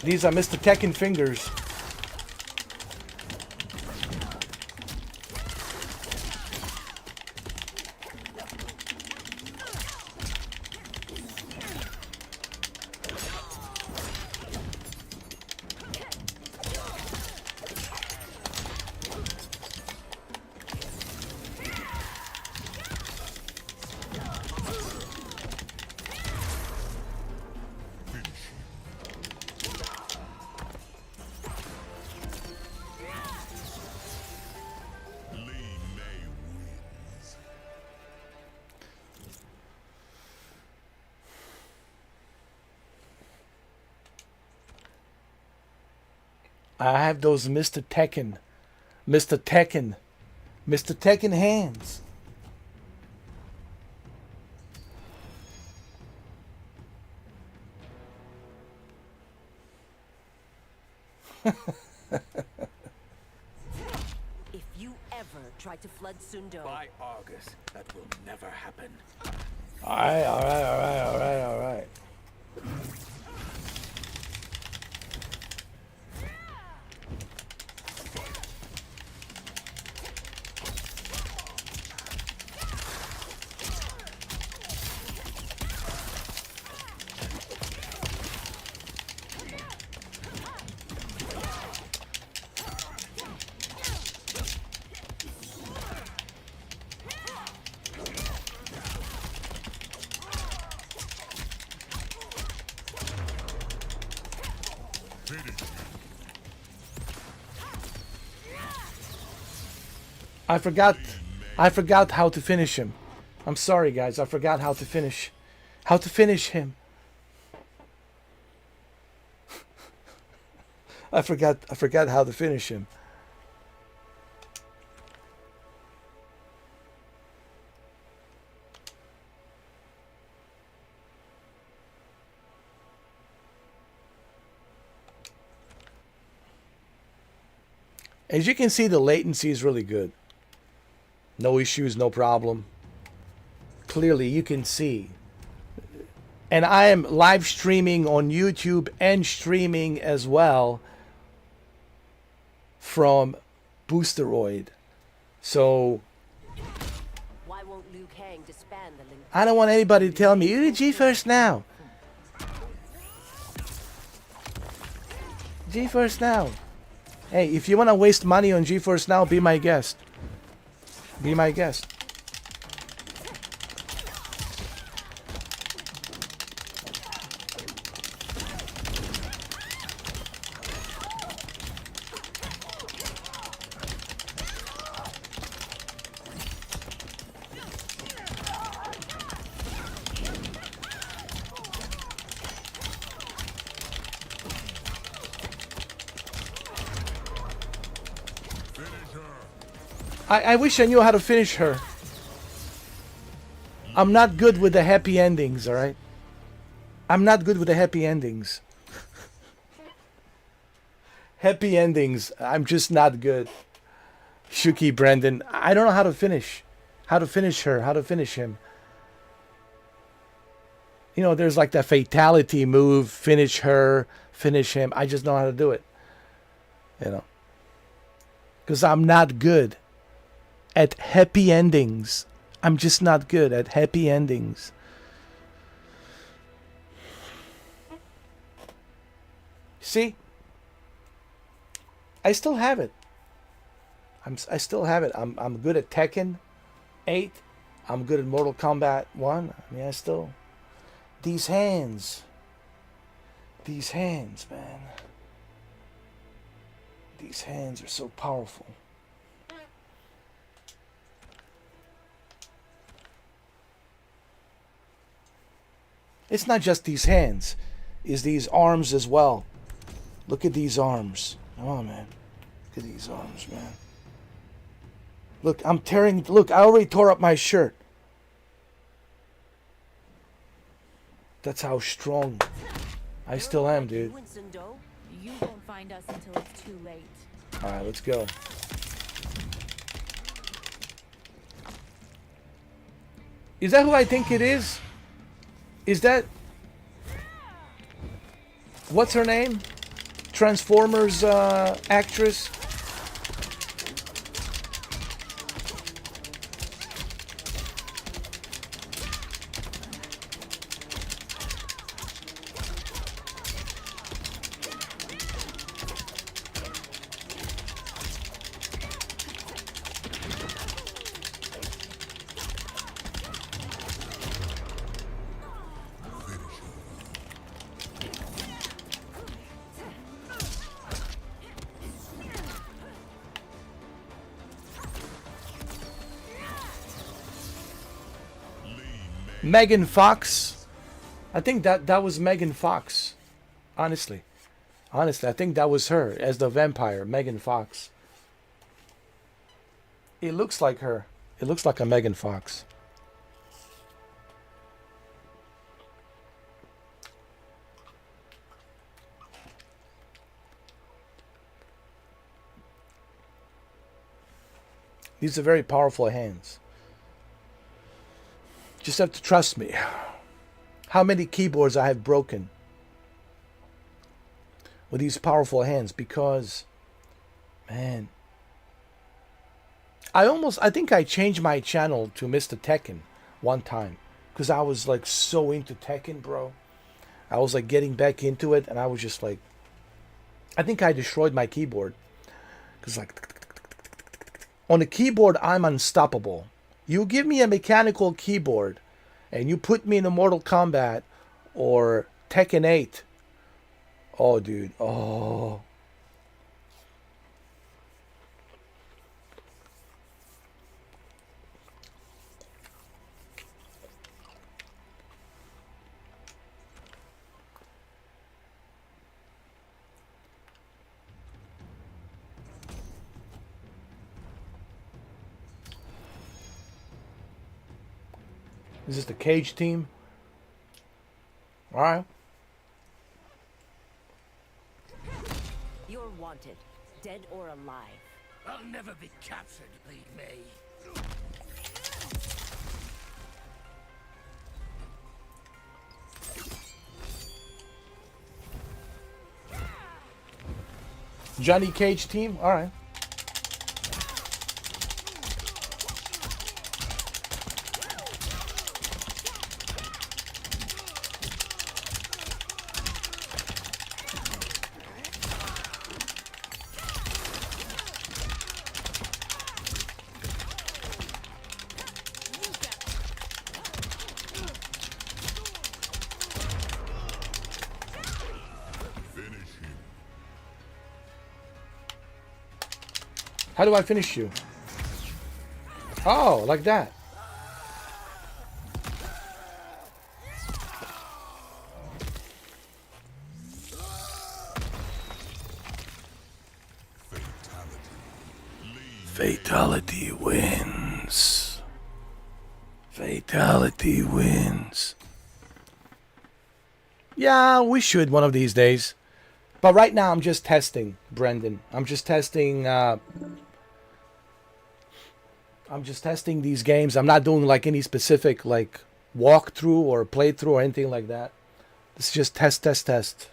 These are Mr. Tekken fingers. I have those Mr. Tekken hands. If you ever try to flood Sundo, By August, that will never happen. All right, all right, all right, all right, all right. I forgot how to finish him. I'm sorry guys, I forgot how to finish him. I forgot how to finish him. As you can see, the latency is really good. No issues, no problem. Clearly, you can see. And I am live streaming on YouTube and streaming as well from Boosteroid. So why won't Liu Kang disband the Link? I don't want anybody to tell me, you GeForce Now. GeForce Now. Hey, if you want to waste money on GeForce Now, be my guest. Be my guest. I wish I knew how to finish her. I'm not good with the happy endings, alright? I'm not good with the happy endings. Happy endings, I'm just not good. Shuki Brendan, I don't know how to finish. How to finish her, how to finish him. You know, there's like the fatality move, finish her, finish him. I just know how to do it. You know. Because I'm not good at happy endings. I'm just not good at happy endings. See? I still have it. I still have it. I'm good at Tekken 8. I'm good at Mortal Kombat 1. I mean, I still... These hands, man. These hands are so powerful. It's not just these hands. It's these arms as well. Look at these arms. Come on, man. Look at these arms, man. Look, I'm tearing... Look, I already tore up my shirt. That's how strong I still am, dude. You won't find us until it's too late. Alright, let's go. Is that who I think it is? Is that... What's her name? Transformers actress? Megan Fox. I think that was Megan Fox. Honestly, I think that was her as the vampire, Megan Fox. It looks like her. It looks like a Megan Fox. These are very powerful hands. Just have to trust me. How many keyboards I have broken with these powerful hands, because, man, I think I changed my channel to Mr. Tekken one time because I was like so into Tekken, bro. I was like getting back into it, and I was just like, I think I destroyed my keyboard because like on the keyboard I'm unstoppable. You give me a mechanical keyboard and you put me in a Mortal Kombat or Tekken 8. Oh, dude. Oh. Is this the Cage team? Alright. You're wanted, dead or alive. I'll never be captured, Lee May. Johnny Cage team? Alright. How do I finish you? Oh, like that. Fatality wins. Fatality wins. Yeah, we should one of these days. But right now I'm just testing, Brendan. I'm just testing these games. I'm not doing like any specific like walkthrough or playthrough or anything like that. This is just test.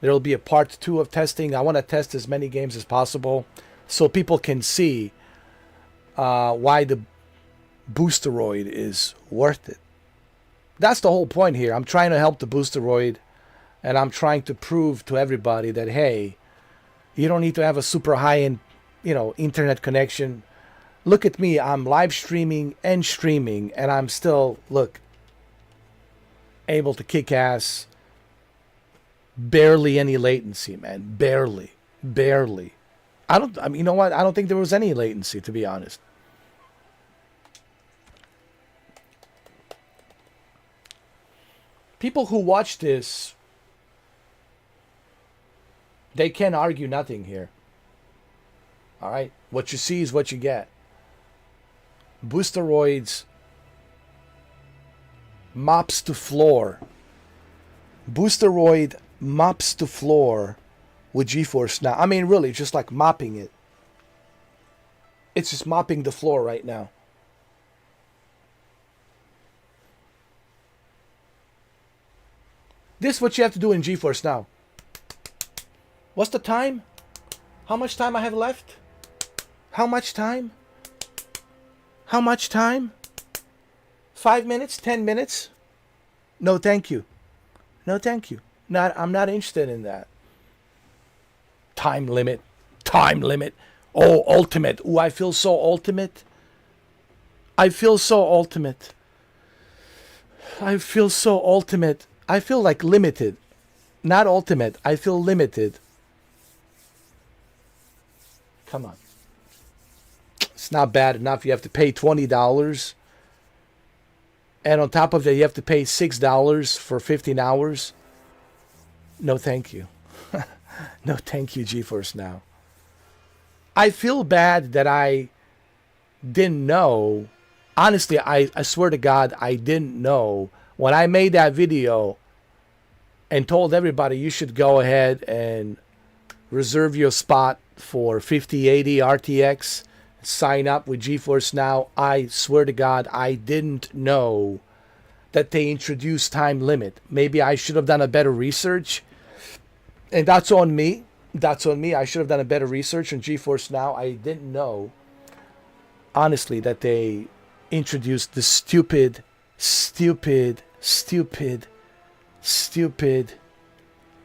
There'll be a part 2 of testing. I want to test as many games as possible so people can see why the Boosteroid is worth it. That's the whole point here. I'm trying to help the Boosteroid, and I'm trying to prove to everybody that, hey, you don't need to have a super high-end, internet connection. Look at me. I'm live streaming and streaming, and I'm still, look, able to kick ass. Barely any latency, man. Barely. You know what? I don't think there was any latency, to be honest. People who watch this, they can't argue nothing here. All right? What you see is what you get. Boosteroids mops to floor. Boosteroid mops to floor with GeForce Now. I mean, really, just like mopping it. It's just mopping the floor right now. This is what you have to do in GeForce Now. What's the time? How much time I have left? How much time? 5 minutes? 10 minutes? No, thank you. No, thank you. I'm not interested in that. Time limit. Oh, ultimate. Oh, I feel so ultimate. I feel like limited. Not ultimate. I feel limited. Come on. It's not bad enough. You have to pay $20. And on top of that, you have to pay $6 for 15 hours. No, thank you. No, thank you, GeForce Now. I feel bad that I didn't know. Honestly, I swear to God, I didn't know. When I made that video and told everybody you should go ahead and reserve your spot for 5080 RTX, sign up with GeForce Now, I swear to God, I didn't know that they introduced time limit. Maybe I should have done a better research. And that's on me. I should have done a better research on GeForce Now. I didn't know, honestly, that they introduced the stupid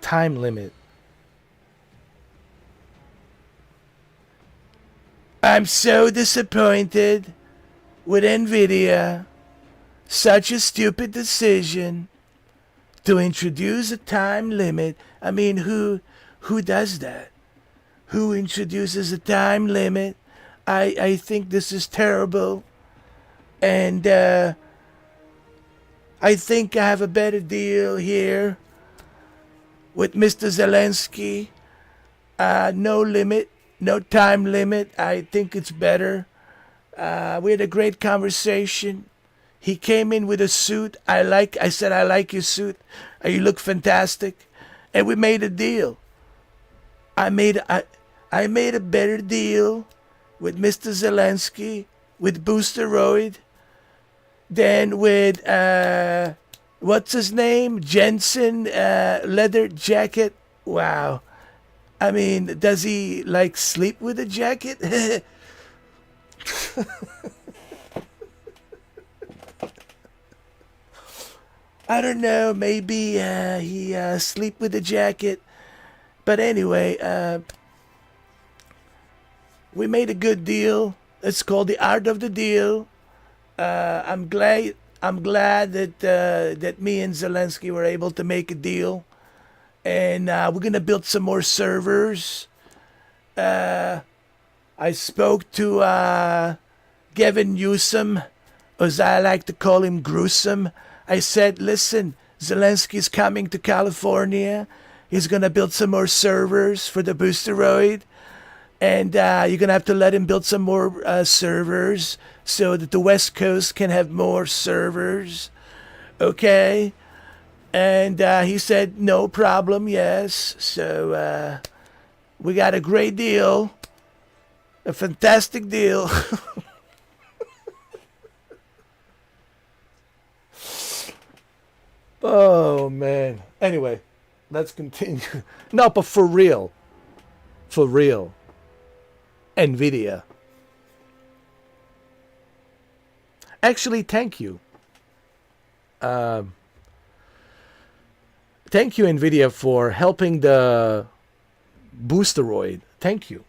time limit. I'm so disappointed with NVIDIA. Such a stupid decision to introduce a time limit. I mean, who does that? Who introduces a time limit? I think this is terrible. And I think I have a better deal here with Mr. Zelensky. No limit, no time limit. I think it's better. We had a great conversation. He came in with a suit. I said, I like your suit. You look fantastic. And we made a deal. I made a better deal with Mr. Zelensky, with Boosteroid, than with, what's his name? Jensen, leather jacket. Wow. I mean, does he, like, sleep with a jacket? I don't know, maybe he sleep with a jacket. But anyway, we made a good deal. It's called the art of the deal. I'm glad that me and Zelensky were able to make a deal. And we're going to build some more servers. I spoke to Gavin Newsom, as I like to call him, Gruesome. I said, listen, Zelensky's coming to California. He's going to build some more servers for the Boosteroid. And you're going to have to let him build some more servers so that the West Coast can have more servers. Okay? And he said, no problem, yes. So we got a great deal. A fantastic deal. Oh, man. Anyway, let's continue. No, but for real. For real. NVIDIA. Actually, thank you. Thank you, NVIDIA, for helping the Boosteroid. Thank you.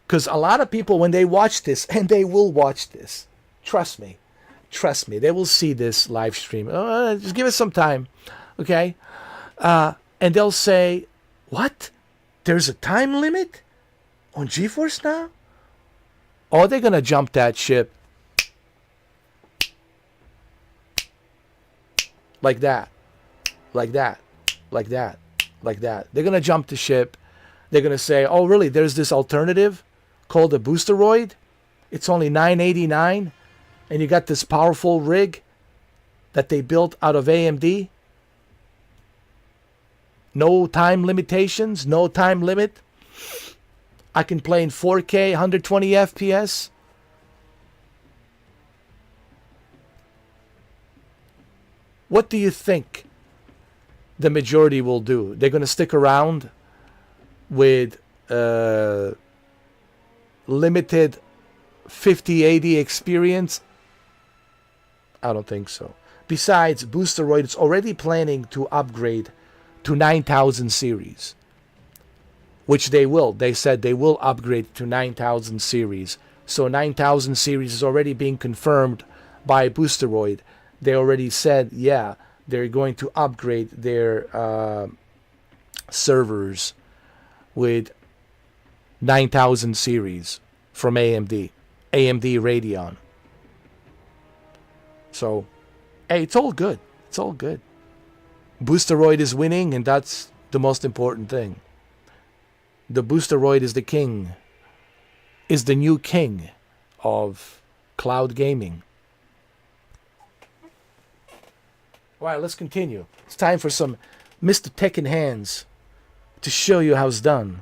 Because a lot of people, when they watch this, and they will watch this, trust me, they will see this live stream. Just give it some time, okay? And they'll say, what? There's a time limit on GeForce now? Or they're going to jump that ship like that, like that, like that, like that. They're going to jump the ship. They're going to say, oh, really, there's this alternative called the Boosteroid. It's only $9.89, and you got this powerful rig that they built out of AMD. No time limitations, no time limit. I can play in 4K, 120 FPS. What do you think the majority will do? They're going to stick around with limited 5080 experience? I don't think so. Besides, Boosteroid is already planning to upgrade to 9000 series, which they will. They said they will upgrade to 9000 series. So 9000 series is already being confirmed by Boosteroid. They already said, yeah, they're going to upgrade their servers with 9000 series from AMD Radeon. So, hey, it's all good. It's all good. Boosteroid is winning, and that's the most important thing. The Boosteroid is the king, is the new king of cloud gaming. All right, let's continue. It's time for some Mr. Tekken hands to show you how it's done.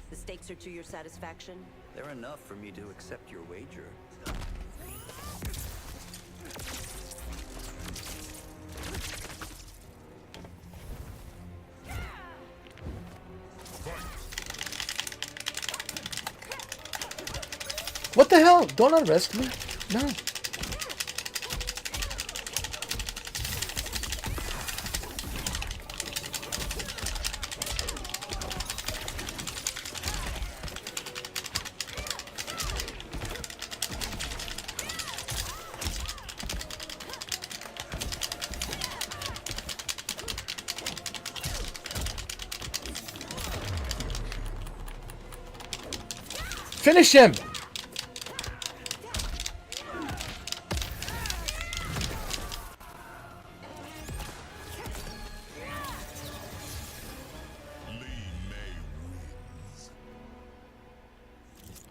The stakes are to your satisfaction? They're enough for me to accept your wager. What the hell? Don't arrest me. No. Finish him!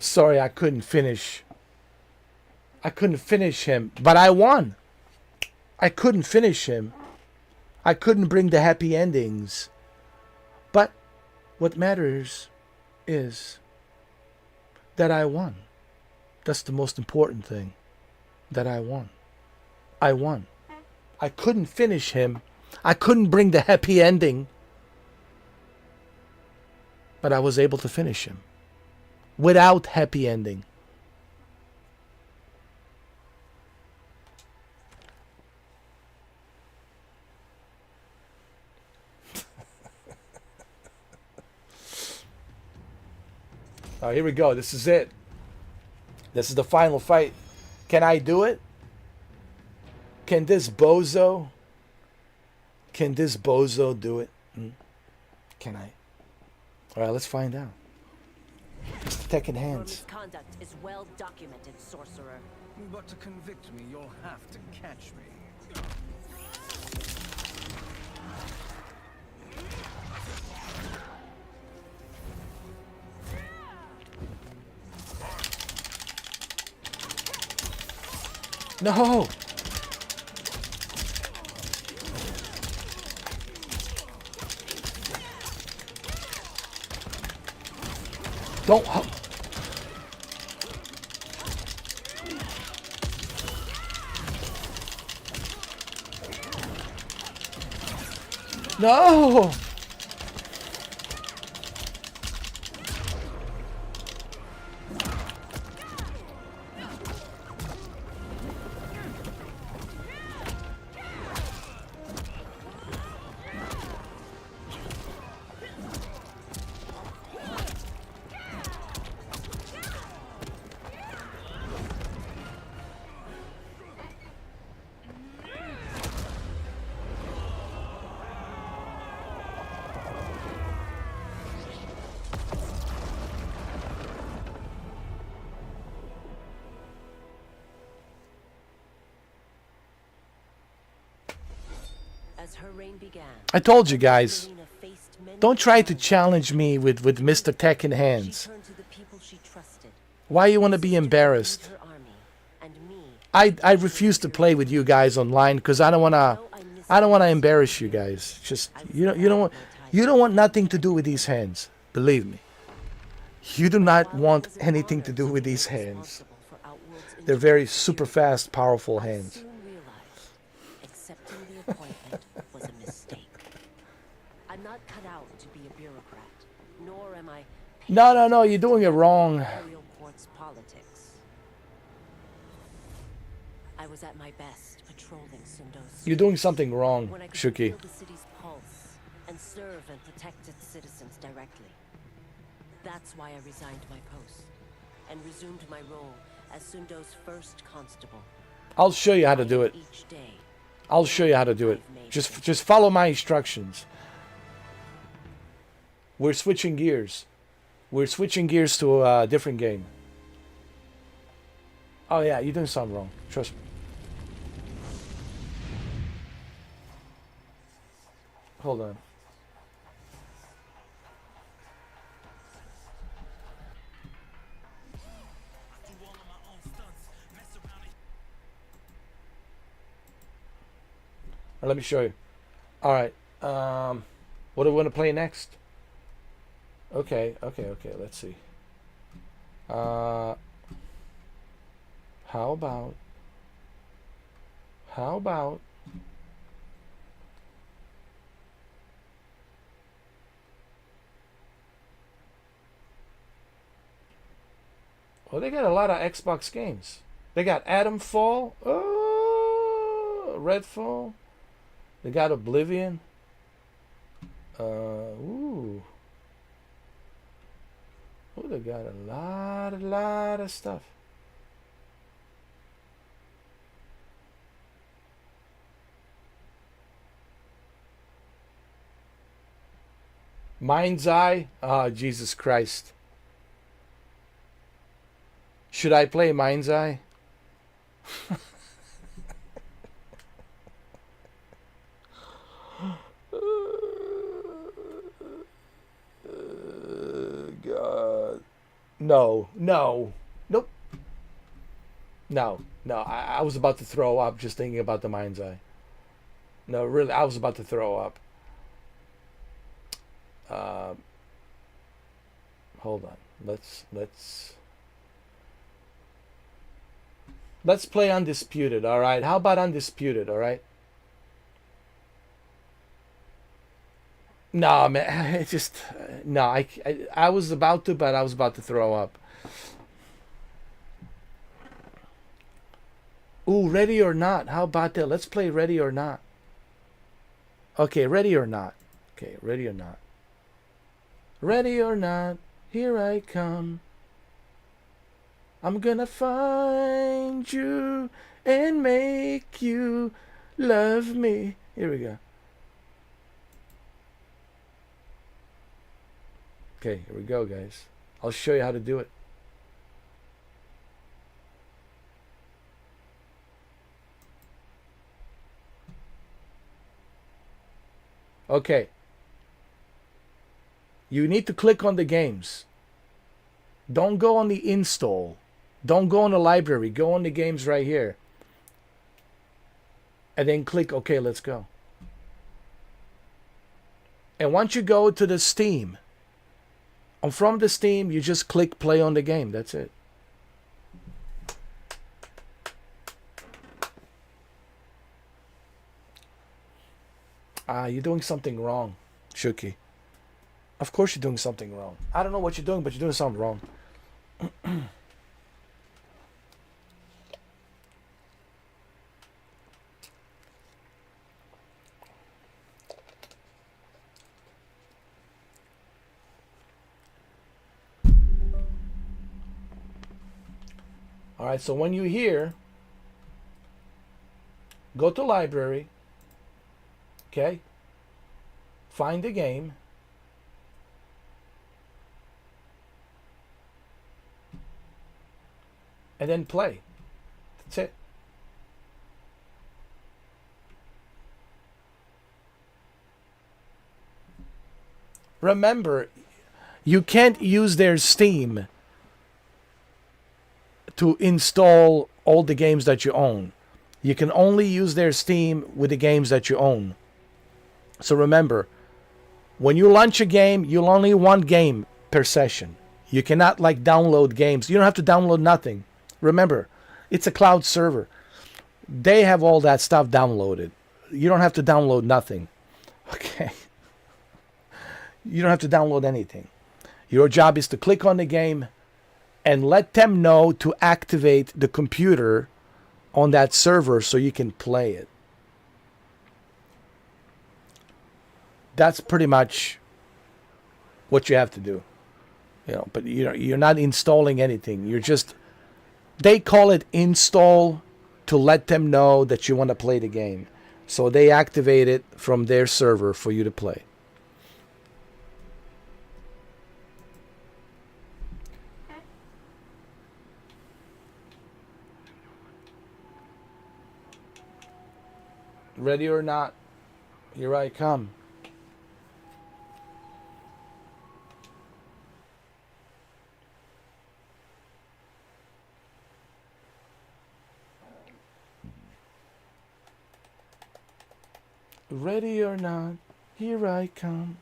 Sorry, I couldn't finish. I couldn't finish him, but I won. I couldn't finish him. I couldn't bring the happy endings. But what matters is that I won. That's the most important thing. That I won. I won. I couldn't finish him. I couldn't bring the happy ending. But I was able to finish him. Without happy ending. Oh, here we go. This is it. This is the final fight. Can I do it? Can this bozo do it? Can I? All right, let's find out. Tekken hands. Your misconduct is well documented, sorcerer. But to convict me, you'll have to catch me. No! Don't. No. As her reign began, I told you guys, don't try to challenge me with Mr. Tekken hands. Why you want to be embarrassed? I refuse to play with you guys online because I don't wanna embarrass you guys. Just you don't want nothing to do with these hands. Believe me. You do not want anything to do with these hands. They're very super fast, powerful hands. accepting the appointment was a mistake. I'm not cut out to be a bureaucrat, nor am I. No, you're doing it wrong. Imperial court's politics. I was at my best patrolling Sundo's. You're doing something wrong, when I could Shuki. feel the city's pulse and serve and protect its citizens directly. That's why I resigned my post and resumed my role as Sundo's first constable. I'll show you how to do it. I'll show you how to do it. Just follow my instructions. We're switching gears. We're switching gears to a different game. Oh yeah, you're doing something wrong. Trust me. Hold on. Let me show you. All right. What do we want to play next? Okay. Let's see. How about? Well, they got a lot of Xbox games. They got Atomfall, Redfall. They got Oblivion. Ooh, they got a lot of stuff. Mind's Eye. Ah, Jesus Christ. Should I play Mind's Eye? God. No. Nope. No. I was about to throw up just thinking about the Mind's Eye. No, really, I was about to throw up. Hold on. Let's play Undisputed, all right? How about Undisputed, all right? No, man, it just no. I was about to, but I was about to throw up. Ooh, Ready or Not. How about that? Let's play Ready or Not. Okay, Ready or Not. Okay, Ready or Not. Ready or not, here I come. I'm gonna find you and make you love me. Here we go. Okay, here we go, guys. I'll show you how to do it. Okay. You need to click on the games. Don't go on the install. Don't go on the library. Go on the games right here. And then click OK, let's go. And once you go to the Steam, And from the Steam, you just click play on the game. That's it. You're doing something wrong, Shuki. Of course you're doing something wrong. I don't know what you're doing, but you're doing something wrong. All right, so when you're here, go to library, okay? Find the game. And then play. That's it. Remember, you can't use their Steam to install all the games that you own. You can only use their Steam with the games that you own. So remember, when you launch a game, you'll only one game per session. You cannot like download games. You don't have to download nothing. Remember, it's a cloud server. They have all that stuff downloaded. You don't have to download nothing. Okay? You don't have to download anything. Your job is to click on the game and let them know to activate the computer on that server so you can play it. That's pretty much what you have to do. You know, but you're not installing anything. You're just, they call it install to let them know that you want to play the game. So they activate it from their server for you to play. Ready or not, here I come. Ready or not, here I come.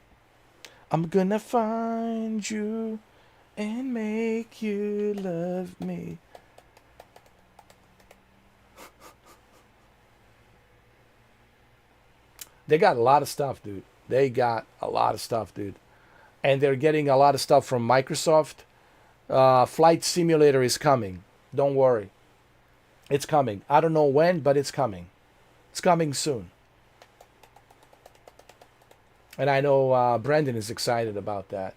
I'm gonna find you and make you love me. They got a lot of stuff, dude. They got a lot of stuff, dude. And they're getting a lot of stuff from Microsoft. Flight Simulator is coming. Don't worry. It's coming. I don't know when, but it's coming. It's coming soon. And I know Brendan is excited about that.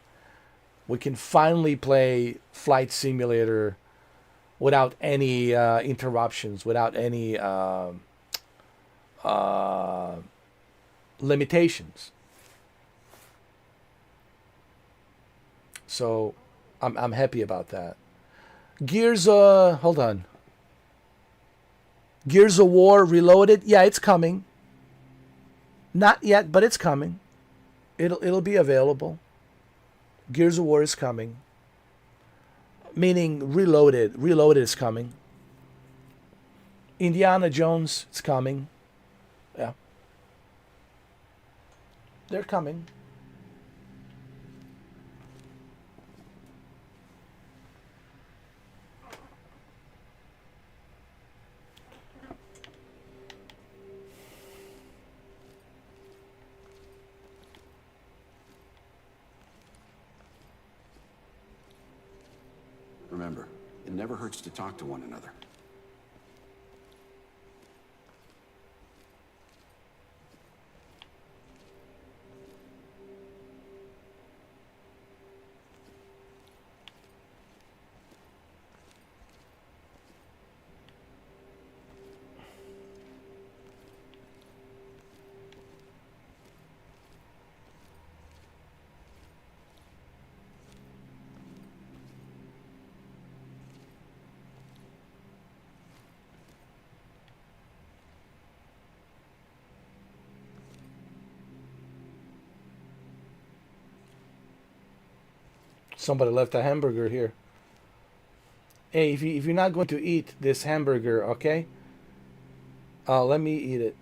We can finally play Flight Simulator without any interruptions, without any limitations. So I'm happy about that. Gears hold on. Gears of War Reloaded, yeah, it's coming. Not yet, but it's coming. It'll be available. Gears of War is coming. Meaning Reloaded. Reloaded is coming. Indiana Jones is coming. Yeah. They're coming. Remember, it never hurts to talk to one another. Somebody left a hamburger here. Hey, if you're not going to eat this hamburger, okay? Let me eat it.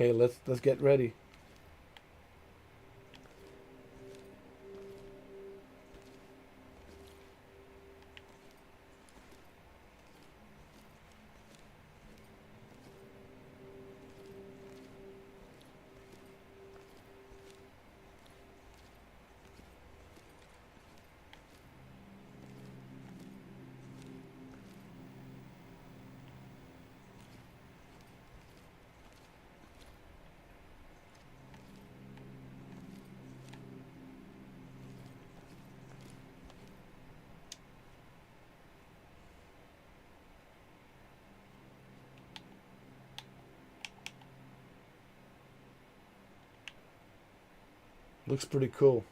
Okay, let's get ready. Looks pretty cool.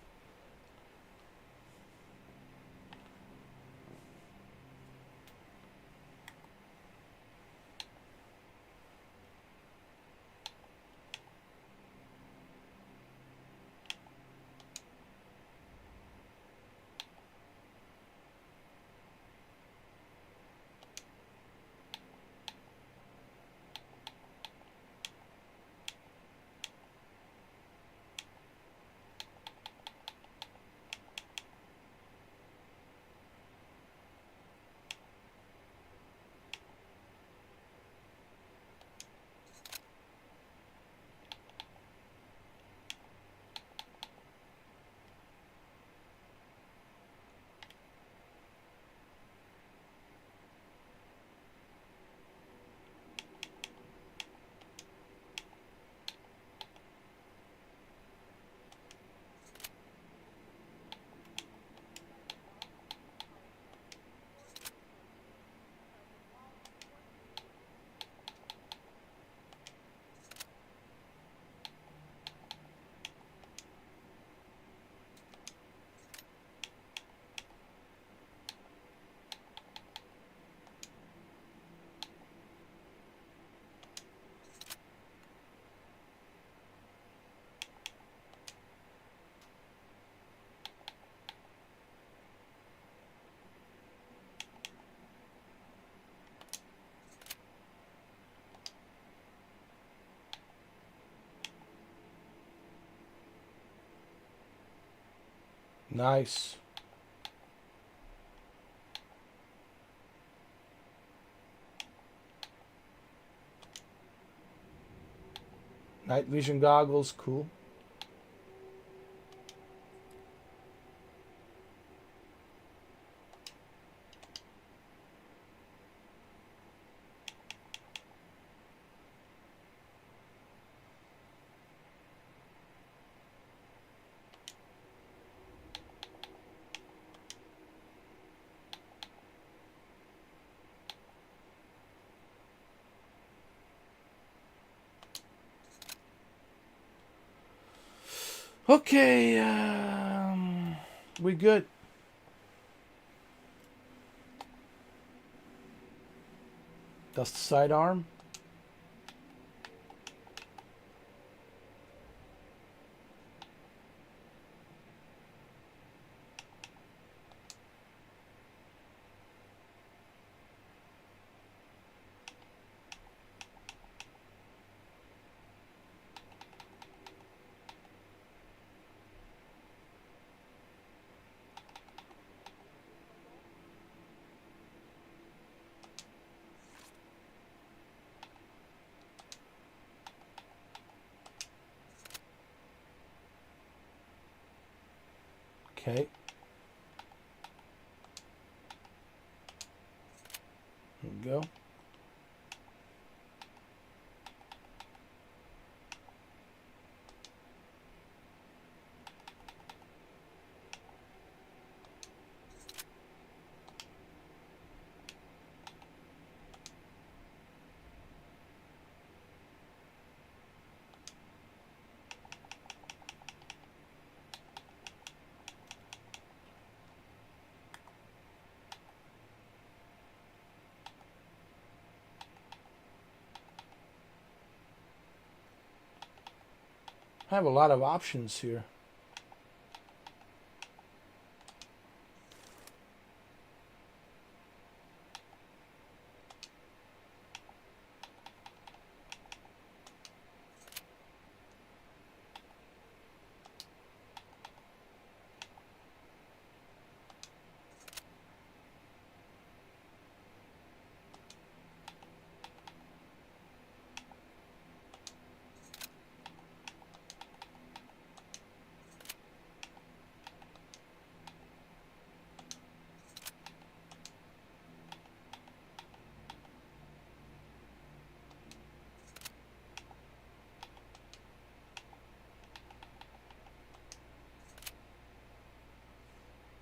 Nice. Night vision goggles, cool. Okay, we good. That's the sidearm. Okay. There we go. I have a lot of options here.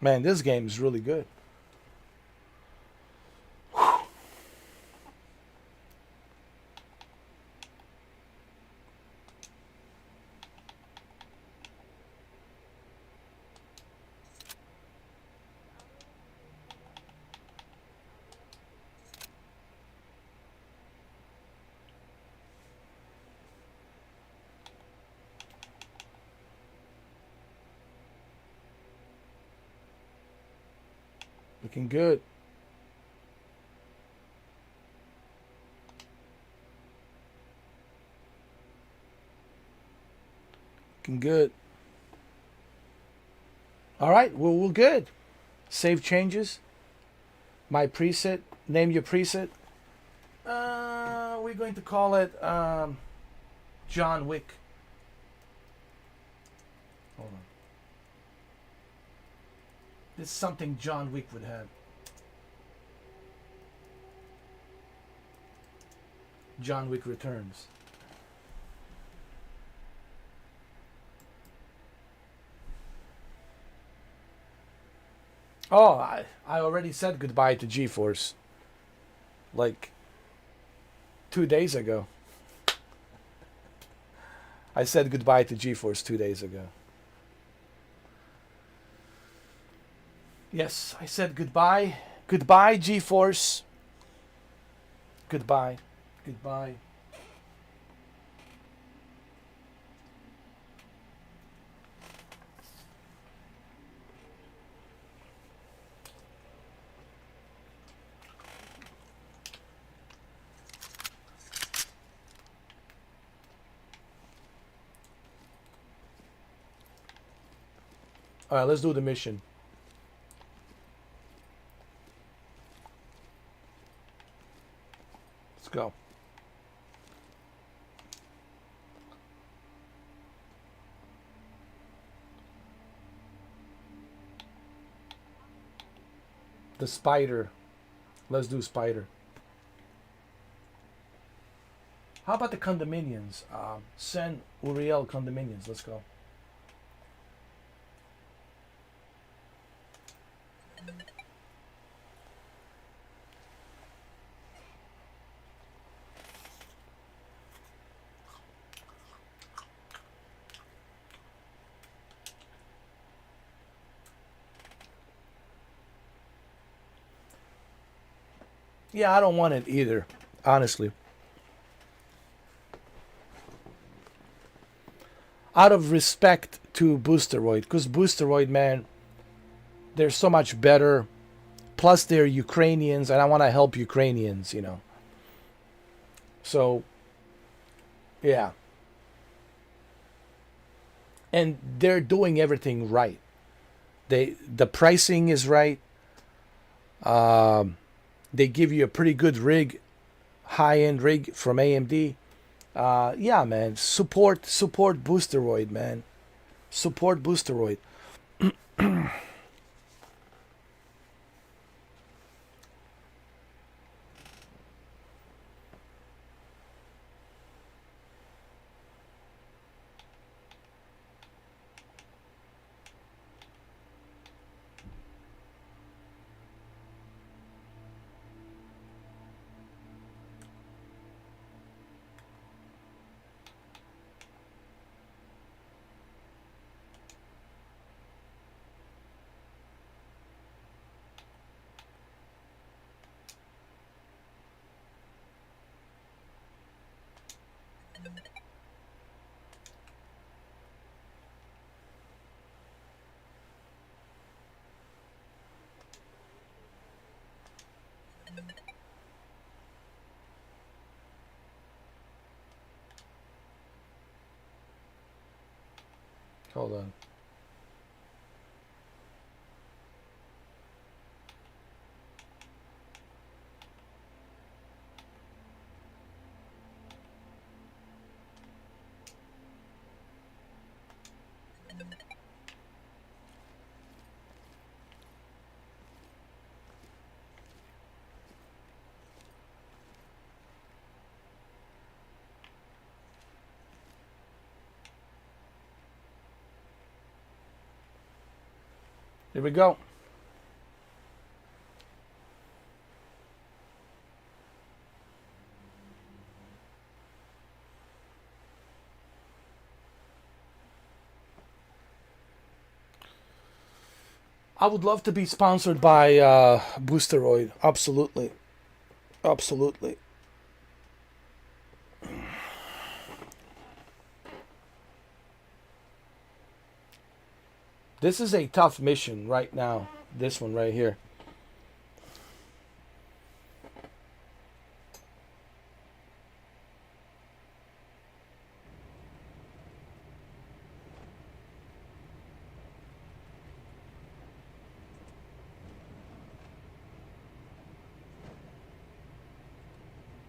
Man, this game is really good. Looking good. Looking good. All right, well, we're good. Save changes. My preset. Name your preset. We're going to call it John Wick. Hold on. This is something John Wick would have. John Wick Returns. Oh, I already said goodbye to GeForce. Like 2 days ago. I said goodbye to GeForce 2 days ago. Yes, I said goodbye. Goodbye, GeForce. Goodbye. Goodbye. All right, let's do the mission. Let's go. The spider. Let's do spider. How about the condominiums? Send Uriel condominiums. Let's go. Yeah, I don't want it either, honestly. Out of respect to Boosteroid, because Boosteroid, man, they're so much better. Plus, they're Ukrainians, and I want to help Ukrainians, you know. So, yeah. And they're doing everything right. The pricing is right. They give you a pretty good rig, high-end rig from AMD. Yeah, man. Support Boosteroid, man. Support Boosteroid. Hold on. Here we go. I would love to be sponsored by Boosteroid. Absolutely. Absolutely. This is a tough mission right now. This one right here.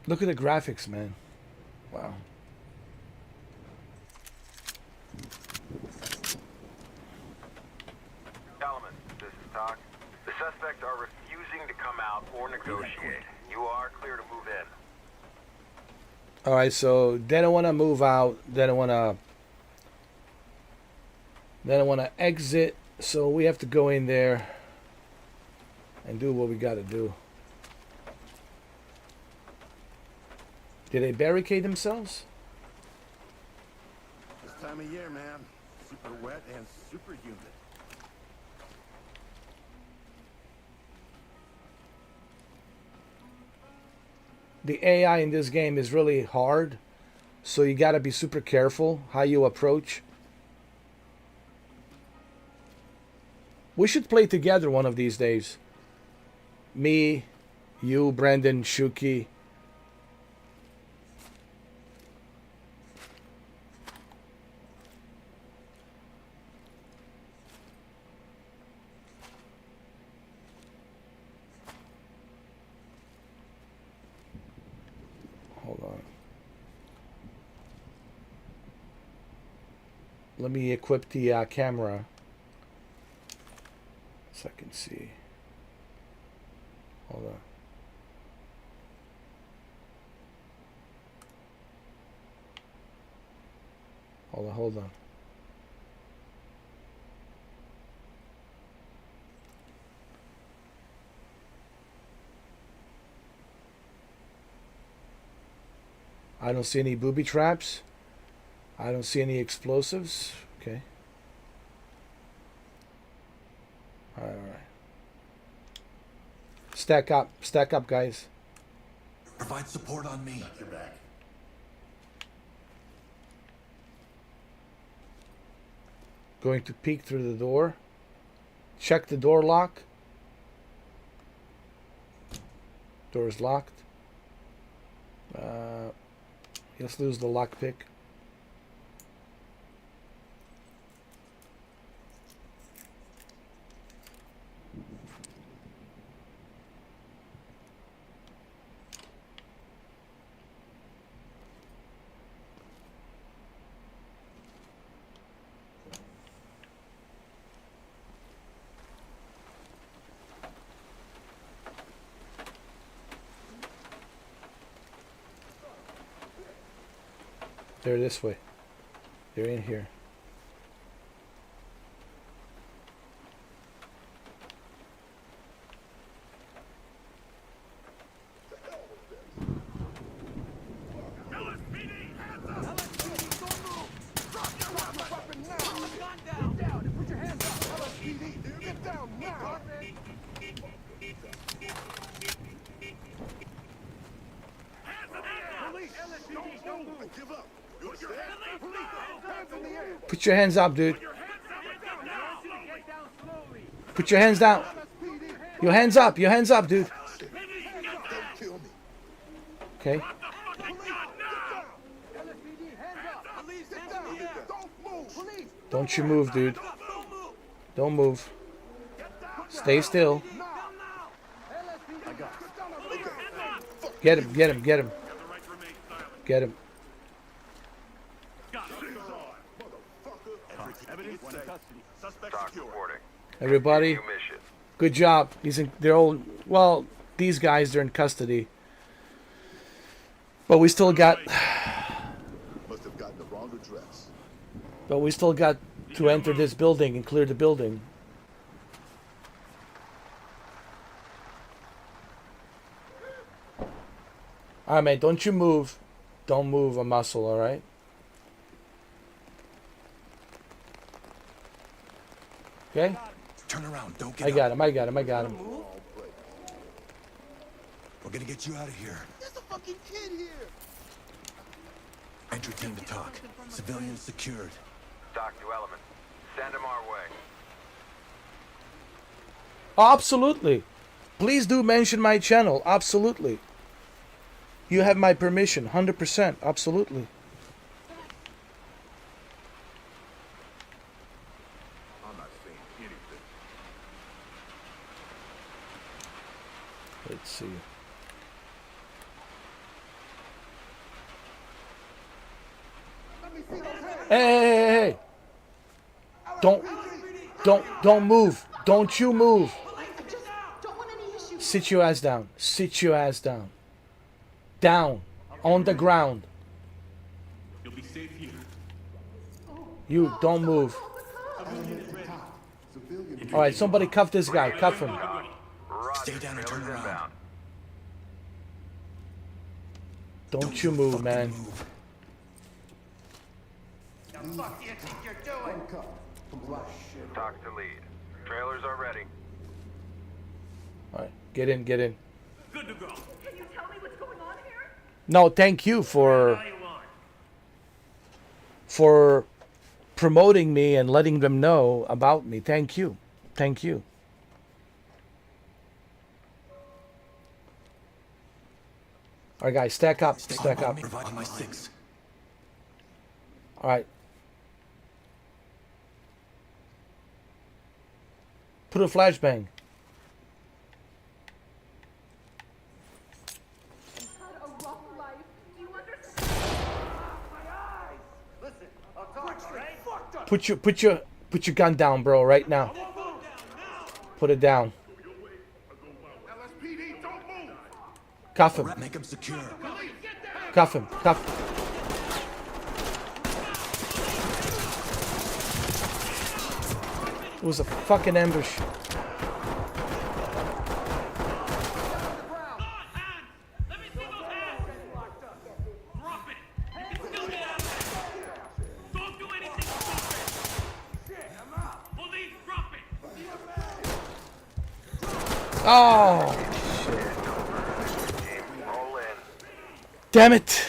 Look at the graphics, man. Wow. Element, this is Talk. The suspects are refusing to come out or negotiate. You are clear to move in. Alright, so they don't want to move out. They don't want to exit. So we have to go in there and do what we got to do. Did they barricade themselves? This time of year, man. Super wet and super humid. The AI in this game is really hard, so you got to be super careful how you approach. We should play together one of these days. Me, you, Brandon, Shuki. Hold on. Let me equip the camera so I can see. Hold on. Hold on. I don't see any booby traps. I don't see any explosives. Okay. All right. Stack up, guys. Provide support on me. Your back. Going to peek through the door. Check the door lock. Door is locked. Let's lose the lockpick. They're this way. They're in here. Put your hands up, dude. Put your hands down. Your hands up. Your hands up, dude. Okay. Don't you move, dude. Don't move. Stay still. Get him, get him, get him. Get him. Everybody, good job. They're all, well, these guys, they're in custody. But we still got, Must have gotten the wrong address. but we still got to enter this building and clear the building. Alright, man, don't you move. Don't move a muscle, alright? Okay? Turn around. Don't get I got up. him. I got him. I got him. We're gonna get you out of here. There's a fucking kid here. Entry team to talk. Civilians secured. Doc to Element. Send him our way. Absolutely. Please do mention my channel. Absolutely. You have my permission. 100%. Absolutely. I'm not saying anything. Let's see. Hey. Don't move. Don't you move. Sit your ass down. Sit your ass down. Down. On the ground. You'll be safe here. You don't move. All right, somebody cuff this guy. Cuff him. Stay down and turn around. Don't you move, man. The fuck do you think you're doing? Talk to lead. Trailers are ready. All right, get in, get in. Good to go. Can you tell me what's going on here? No, thank you for promoting me and letting them know about me. Thank you. Thank you. All right, guys, stack up. Stack up. Provide my 6. All right. Put a flashbang. Put your gun down, bro, right now. Put it down. LSPD, don't move. Cuff him. Make him secure. Cuff him. Cuff. It was a fucking ambush. Oh, damn it.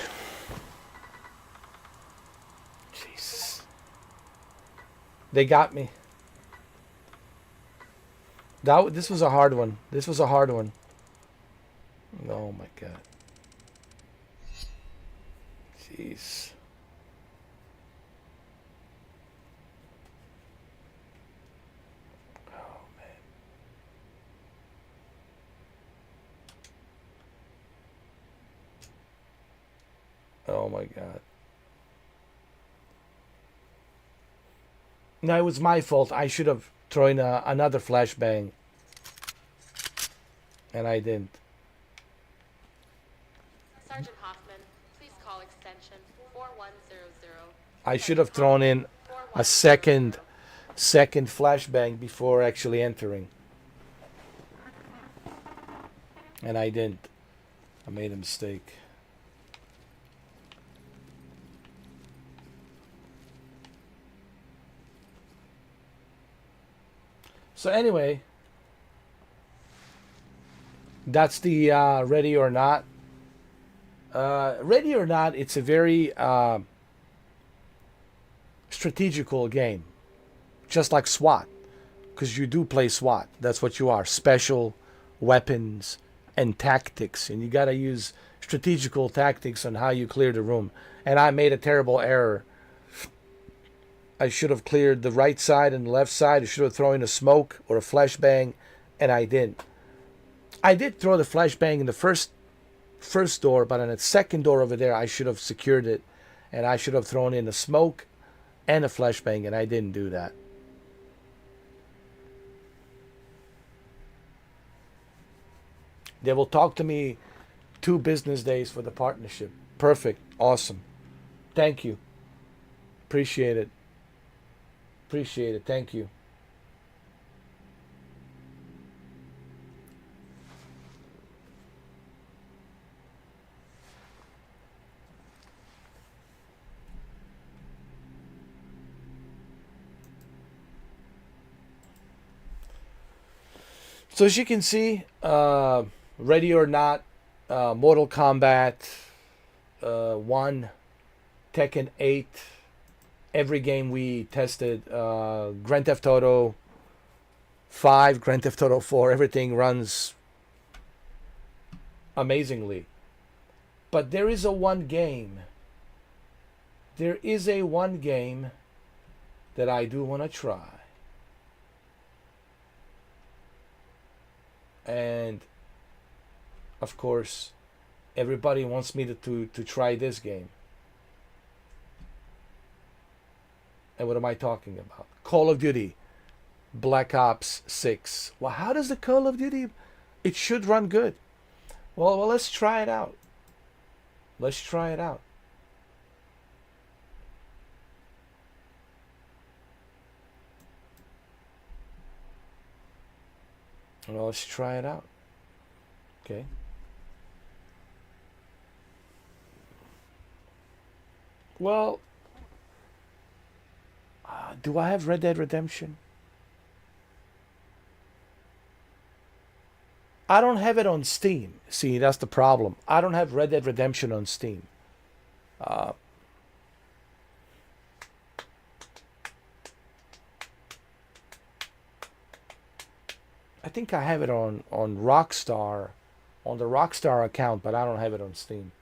Jesus. They got me. This was a hard one. This was a hard one. Oh my God. Jeez. Oh my God. No, it was my fault. I should have thrown another flashbang. And I didn't. Sergeant Hoffman, please call extension 4100. I should have thrown in a second flashbang before actually entering. And I didn't. I made a mistake. So anyway, that's the Ready or Not. Ready or Not, it's a very strategical game. Just like SWAT. Because you do play SWAT. That's what you are. Special weapons and tactics. And you got to use strategical tactics on how you clear the room. And I made a terrible error. I should have cleared the right side and the left side. I should have thrown a smoke or a flashbang, and I didn't. I did throw the flashbang in the first door, but on the second door over there, I should have secured it, and I should have thrown in a smoke and a flashbang, and I didn't do that. They will talk to me 2 business days for the partnership. Perfect. Awesome. Thank you. Appreciate it. Appreciate it. Thank you. So as you can see, Ready or Not, Mortal Kombat 1, Tekken 8, every game we tested, Grand Theft Auto 5, Grand Theft Auto 4, everything runs amazingly. But there is a one game. There is a one game that I do want to try. And of course, everybody wants me to try this game. And what am I talking about? Call of Duty Black Ops 6. Well, how does the Call of Duty? It should run good. Well, let's try it out. Let's try it out. Well, let's try it out. Okay. Well, do I have Red Dead Redemption? I don't have it on Steam. See, that's the problem. I don't have Red Dead Redemption on Steam. I think I have it on Rockstar, on the Rockstar account, but I don't have it on Steam.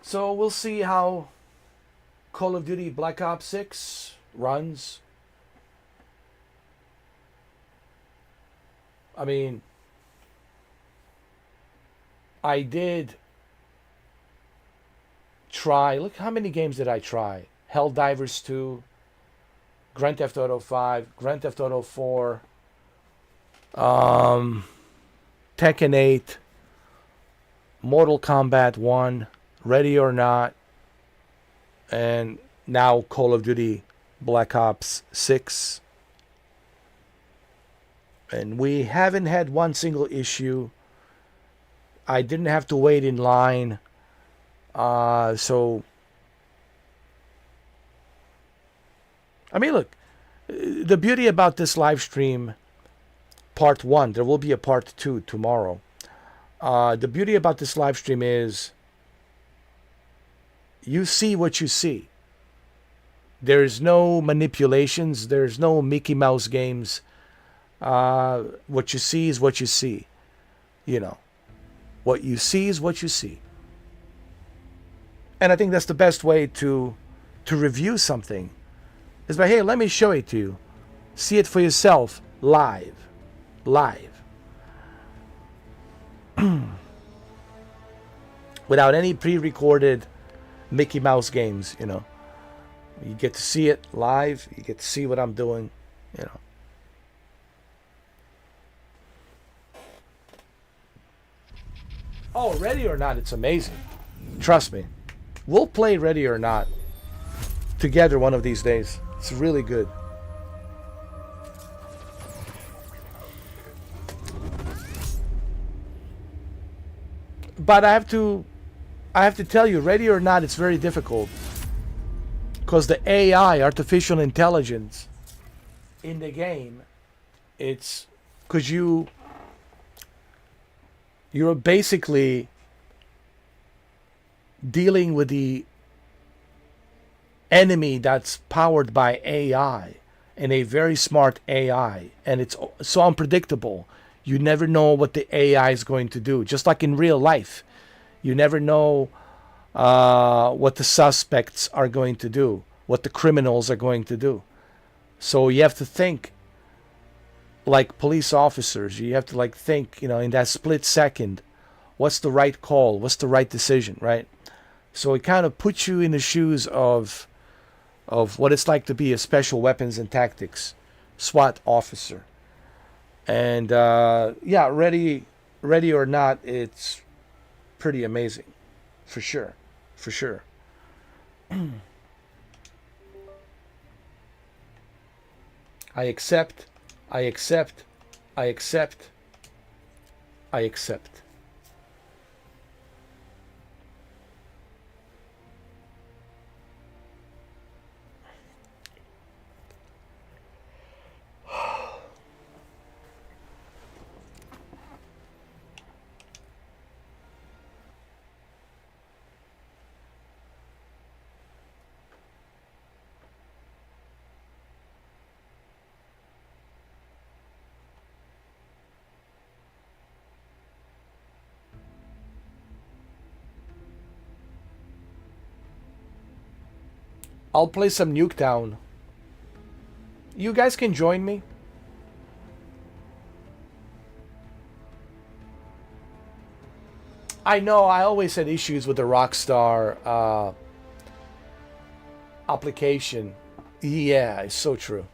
So we'll see how Call of Duty Black Ops 6 runs. I mean, I did try, look how many games did I try? Helldivers 2, Grand Theft Auto 5, Grand Theft Auto 4, Tekken 8, Mortal Kombat 1, Ready or Not, and now Call of Duty Black Ops 6. And we haven't had one single issue. I didn't have to wait in line. So, I mean, look, the beauty about this live stream, part 1, there will be a part 2 tomorrow. The beauty about this live stream is you see what you see. There's no manipulations. There's no Mickey Mouse games. What you see is what you see. You know, what you see is what you see. And I think that's the best way to review something. Is by, hey, let me show it to you. See it for yourself live. Without any pre-recorded Mickey Mouse games, you know. You get to see it live. You get to see what I'm doing, you know. Oh, Ready or Not, it's amazing. Trust me. We'll play Ready or Not together one of these days. It's really good. But I have to tell you, Ready or Not, it's very difficult. Because the AI, artificial intelligence, in the game, it's because you're basically dealing with the enemy that's powered by AI, and a very smart AI, and it's so unpredictable. You never know what the AI is going to do. Just like in real life, you never know what the suspects are going to do, what the criminals are going to do. So you have to think like police officers. You have to like think, you know, in that split second, what's the right call? What's the right decision, right? So it kind of puts you in the shoes of what it's like to be a special weapons and tactics SWAT officer. And yeah, Ready or Not, it's pretty amazing, for sure. I accept. I accept. I accept. I accept. I'll play some Nuketown. You guys can join me. I know I always had issues with the Rockstar application. Yeah, it's so true.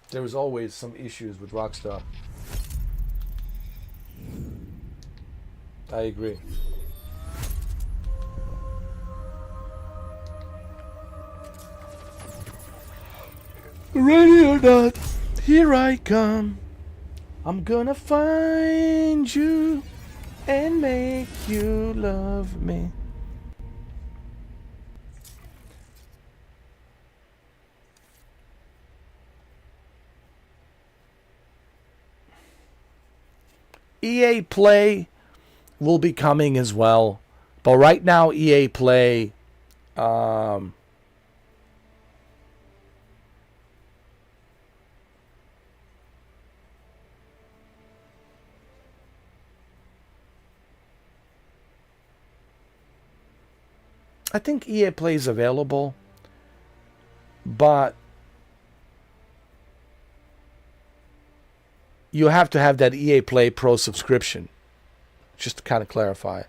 There was always some issues with Rockstar. I agree. Ready or not, here I come. I'm gonna find you and make you love me. EA Play will be coming as well, but right now EA Play I think EA Play is available, but you have to have that EA Play Pro subscription, just to kind of clarify.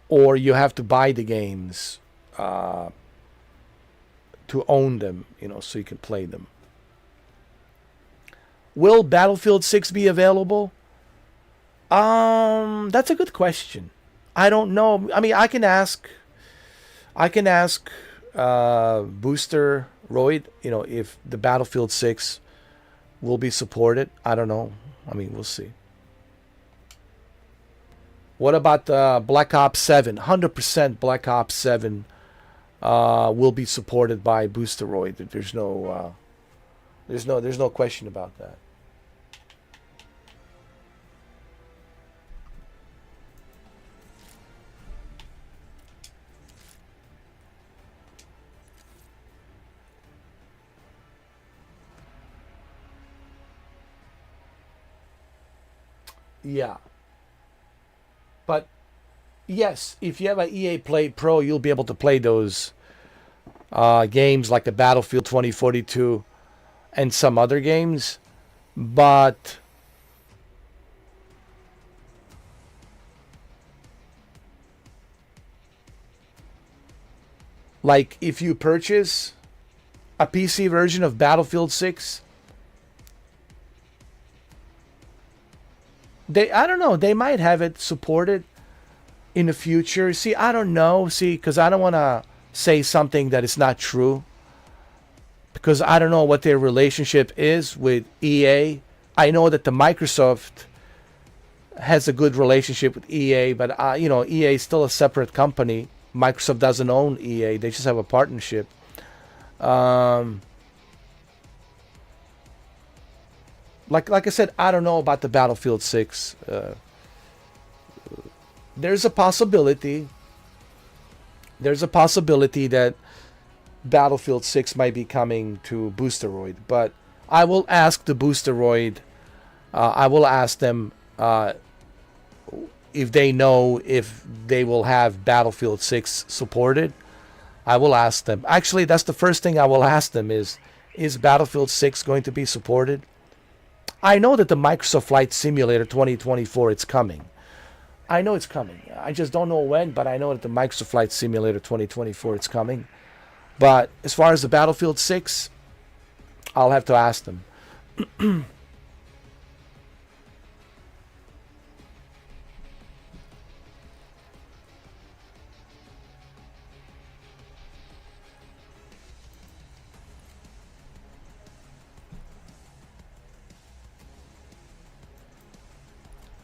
Or you have to buy the games to own them, you know, so you can play them. Will Battlefield 6 be available? That's a good question. I don't know. I mean, I can ask Boosteroid, you know, if the Battlefield 6 will be supported. I don't know. I mean, we'll see. What about Black Ops 7? 100% Black Ops 7 will be supported by Boosteroid. There's no question about that. Yeah. But yes, if you have an EA Play Pro, you'll be able to play those games like the Battlefield 2042 and some other games. But like if you purchase a PC version of Battlefield 6, I don't know, they might have it supported in the future. See, I don't know. See, because I don't want to say something that is not true. Because I don't know what their relationship is with EA. I know that the Microsoft has a good relationship with EA, but you know, EA is still a separate company. Microsoft doesn't own EA. They just have a partnership. Like I said, I don't know about the Battlefield 6. There's a possibility. There's a possibility that Battlefield 6 might be coming to Boosteroid. But I will ask the Boosteroid. I will ask them if they know if they will have Battlefield 6 supported. I will ask them. Actually, that's the first thing I will ask them is Battlefield 6 going to be supported? I know that the Microsoft Flight Simulator 2024, it's coming. I know it's coming. I just don't know when, but I know that the Microsoft Flight Simulator 2024, it's coming. But as far as the Battlefield 6, I'll have to ask them.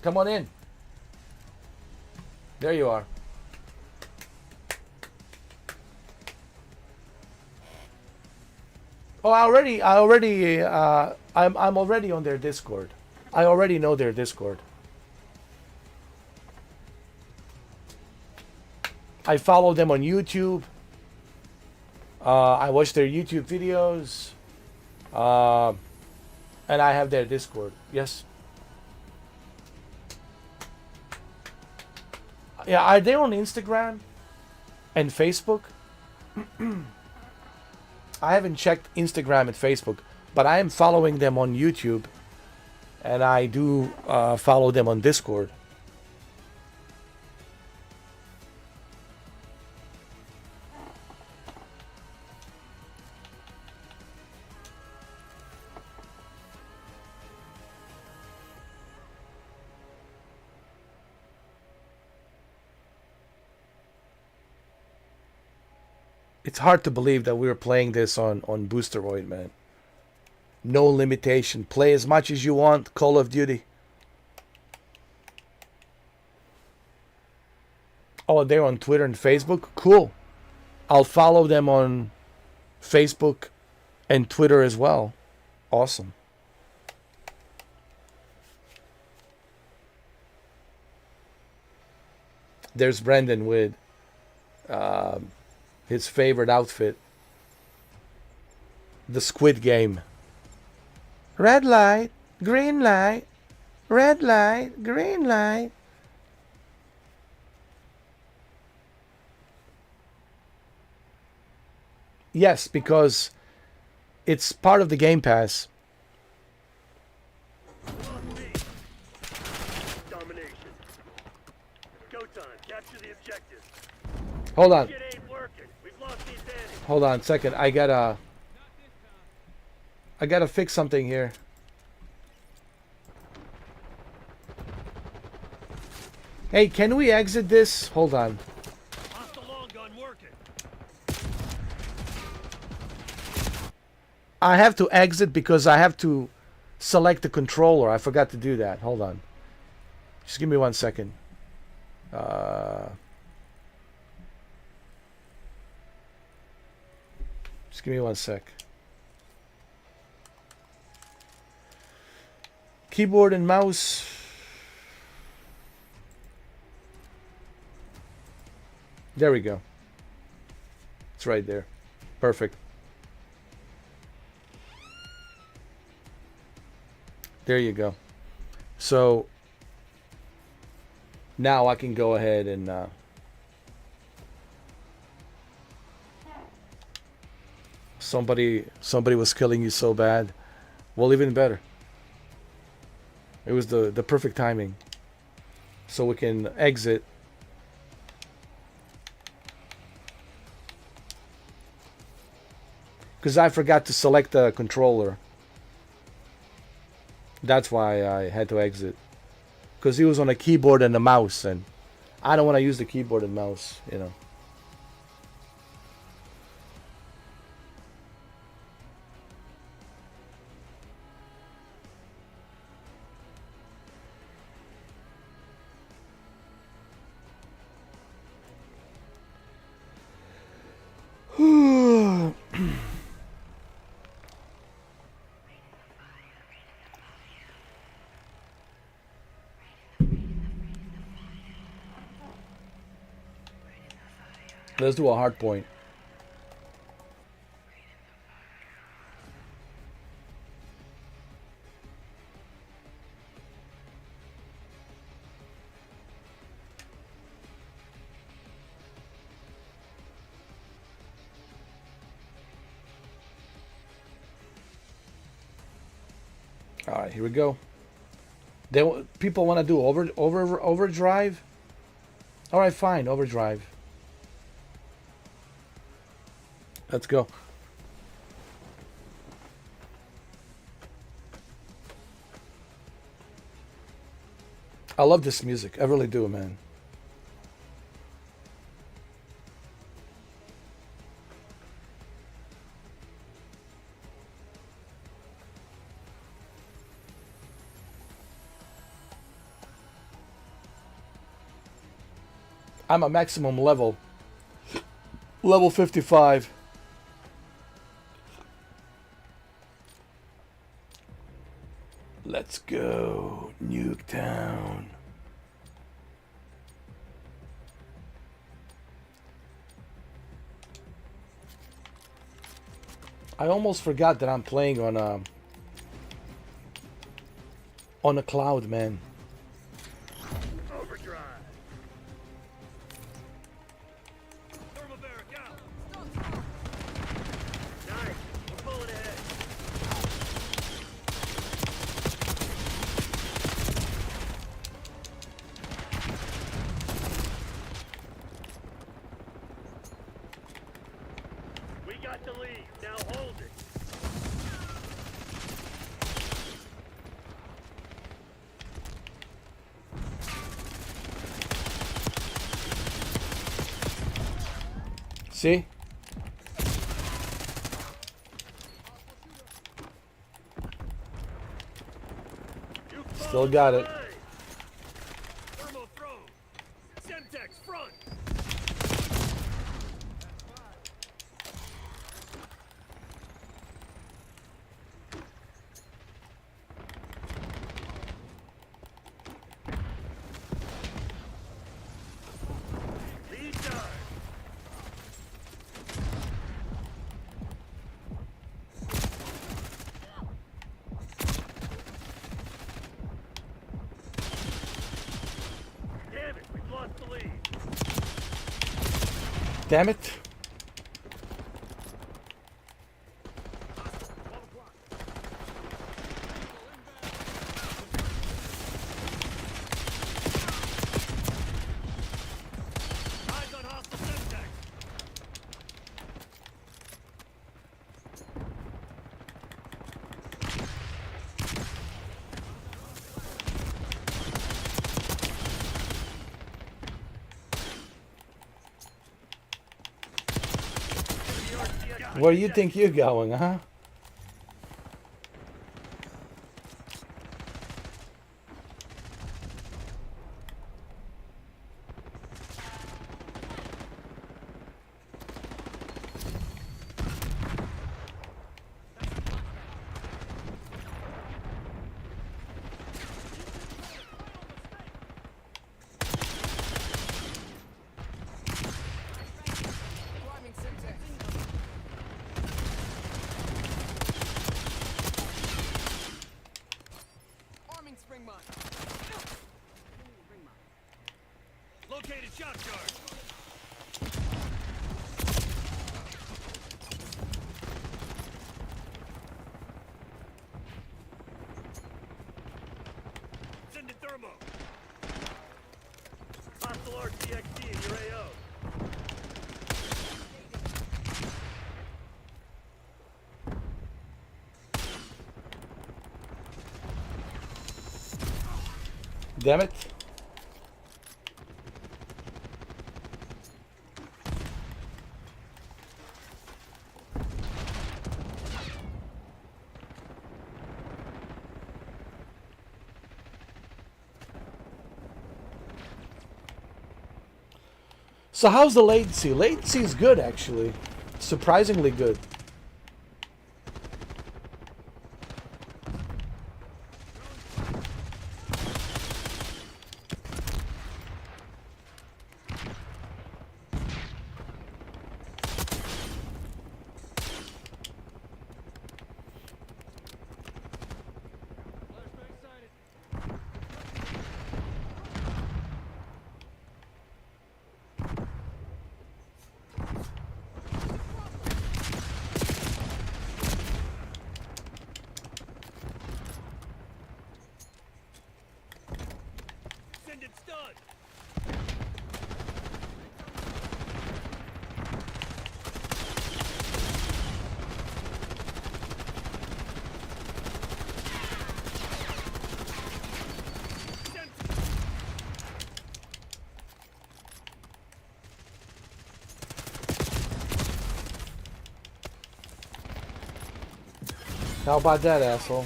Come on in. There you are. Oh, I'm already on their Discord. I already know their Discord. I follow them on YouTube. I watch their YouTube videos. And I have their Discord. Yes. Yeah, are they on Instagram and Facebook? I haven't checked Instagram and Facebook, but I am following them on YouTube, and I do follow them on Discord. It's hard to believe that we were playing this on Boosteroid, man. No limitation. Play as much as you want. Call of Duty. Oh, they're on Twitter and Facebook? Cool. I'll follow them on Facebook and Twitter as well. Awesome. There's Brendan with his favorite outfit. The Squid Game. Red light, green light, red light, green light. Yes, because it's part of the Game Pass. Domination. Go time. Capture the objective. Hold on. Shit ain't working. We've lost the advantage. Hold on a second. I gotta fix something here. Hey, can we exit this? Hold on. Hostile long gun working. I have to exit because I have to select the controller. I forgot to do that. Hold on. Just give me 1 second. Just give me 1 sec. Keyboard and mouse. There we go. It's right there. Perfect. There you go. So now I can go ahead and somebody was killing you so bad. Well, even better. It was the perfect timing. So we can exit. Because I forgot to select the controller. That's why I had to exit. Because he was on a keyboard and a mouse, and I don't want to use the keyboard and mouse, you know. Let's do a hard point. All right, here we go. People want to do overdrive. All right, fine, overdrive. Let's go. I love this music. I really do, man. I'm a maximum level. Level 55. Let's go, Nuketown. I almost forgot that I'm playing on a cloud, man. Overdrive. Thermobaric out. Nice. We're pulling ahead. We got the lead. Now hold it. See? Still got it. Thermo throw. Semtex front. Lead time. Damn it, we've lost the lead. Damn it. Eyes on hostile Semtex. Where you think you're going, huh? Located shot charge. Sending thermo. Hostile RTXD in your AO. Damn it. So how's the latency? Latency is good, actually. Surprisingly good. Sending stun. How about that, asshole?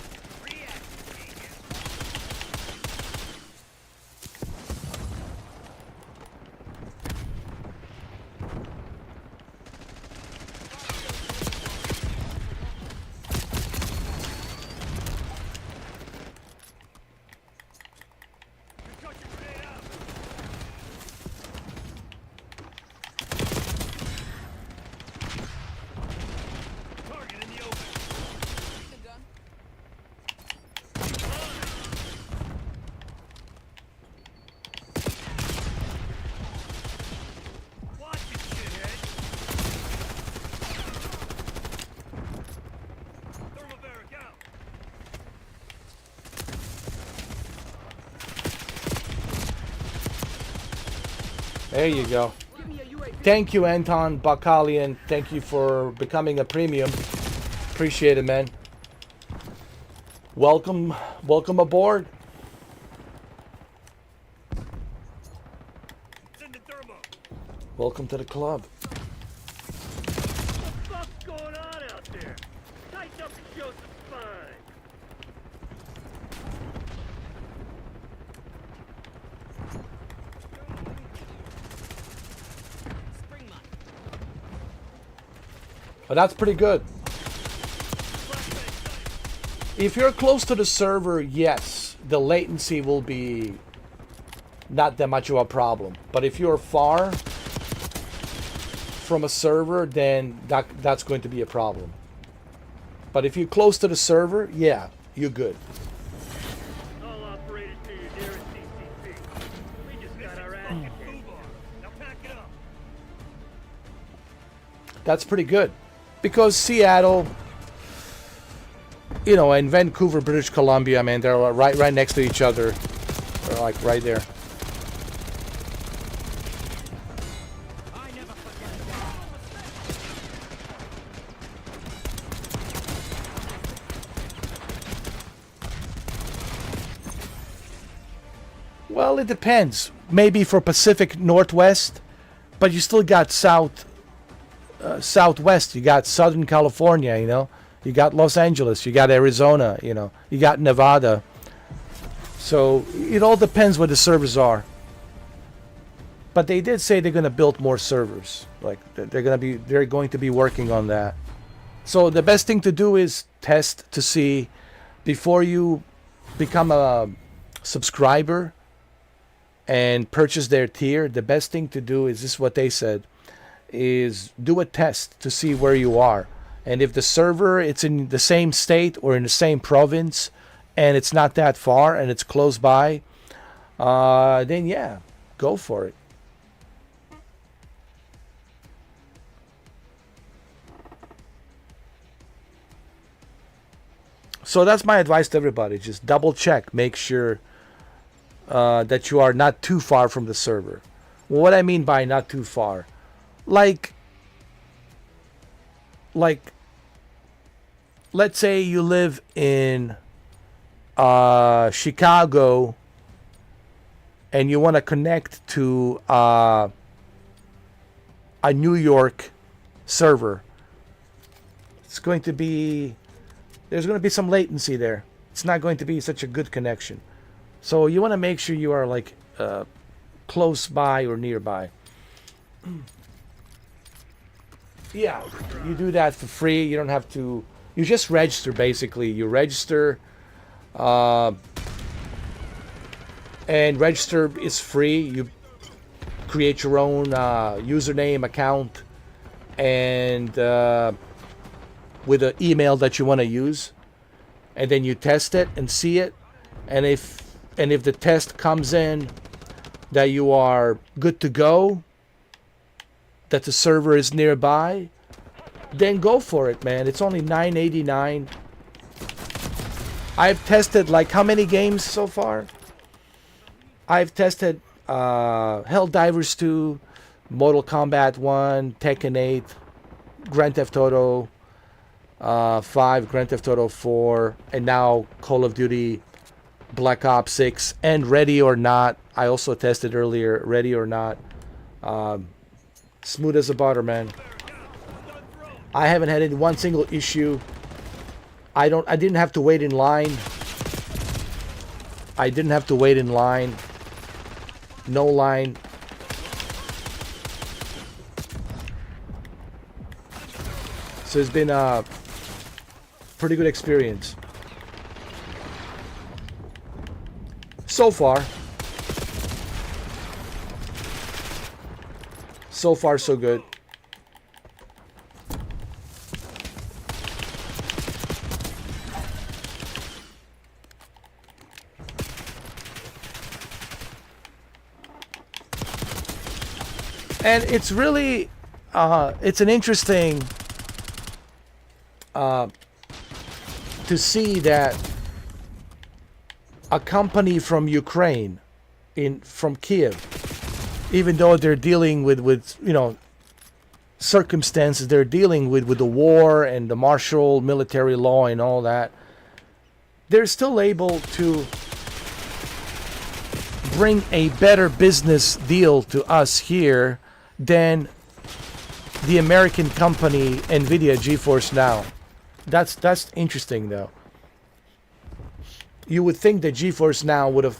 There you go. Thank you, Anton Bakalian. Thank you for becoming a premium. Appreciate it, man. Welcome aboard. Welcome to the club. What's going on out there? Tighten up and show some spine. But that's pretty good. If you're close to the server, yes, the latency will be not that much of a problem. But if you're far from a server, then that's going to be a problem. But if you're close to the server, yeah, you're good. All operators to your nearest CCP. We just got our ass kicked. Now pack it up. That's pretty good. Because Seattle, you know, and Vancouver, British Columbia, man, they're right next to each other. They're like right there. Well, it depends. Maybe for Pacific Northwest, but you still got Southwest. You got Southern California, you know. You got Los Angeles. You got Arizona, you know. You got Nevada. So it all depends where the servers are. But they did say they're going to build more servers. Like they're going to be working on that. So the best thing to do is test to see before you become a subscriber and purchase their tier. The best thing to do is, this is what they said, is do a test to see where you are. And if the server, it's in the same state or in the same province and it's not that far and it's close by, then yeah, go for it. So that's my advice to everybody. Just double check, make sure that you are not too far from the server. Well, what I mean by not too far, like let's say you live in Chicago and you want to connect to a New York server. There's going to be some latency there. It's not going to be such a good connection. So you want to make sure you are like close by or nearby. Yeah, you do that for free. You don't have to. You just register, basically. You register, and register is free. You create your own username, account, and with an email that you want to use, and then you test it and see it, and if the test comes in that you are good to go, that the server is nearby, then go for it, man. It's only $9.89. I've tested like how many games so far? I've tested Helldivers 2, Mortal Kombat 1, Tekken 8, Grand Theft Auto 5, Grand Theft Auto 4, and now Call of Duty Black Ops 6, and Ready or Not. I also tested earlier, Ready or Not. Smooth as a butter, man. I haven't had one single issue. I didn't have to wait in line. I didn't have to wait in line. No line. So it's been a pretty good experience. So far. So far, so good. And it's really, it's an interesting to see that a company from Ukraine, from Kiev, even though they're dealing with you know, circumstances they're dealing with the war and the martial military law and all that, they're still able to bring a better business deal to us here than the American company Nvidia GeForce Now. That's interesting though. You would think that GeForce Now would have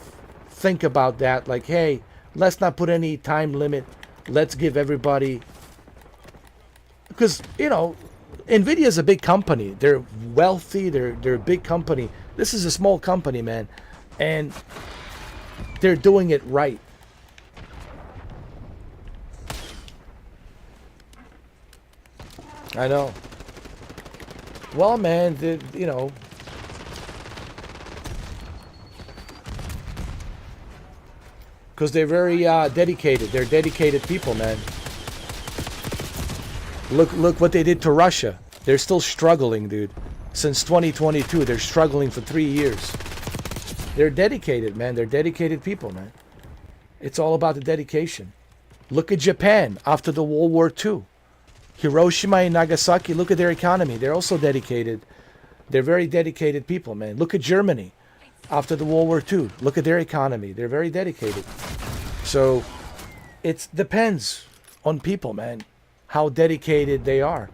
think about that, like, hey, let's not put any time limit. Let's give everybody, because you know, Nvidia is a big company. They're wealthy. They're a big company. This is a small company, man, and they're doing it right. I know. Well, man, you know, because they're very dedicated. They're dedicated people, man. Look what they did to Russia. They're still struggling, dude. Since 2022, they're struggling for 3 years. They're dedicated, man. They're dedicated people, man. It's all about the dedication. Look at Japan after the World War II. Hiroshima and Nagasaki, look at their economy. They're also dedicated. They're very dedicated people, man. Look at Germany after the World War II. Look at their economy. They're very dedicated. So it depends on people, man, how dedicated they are,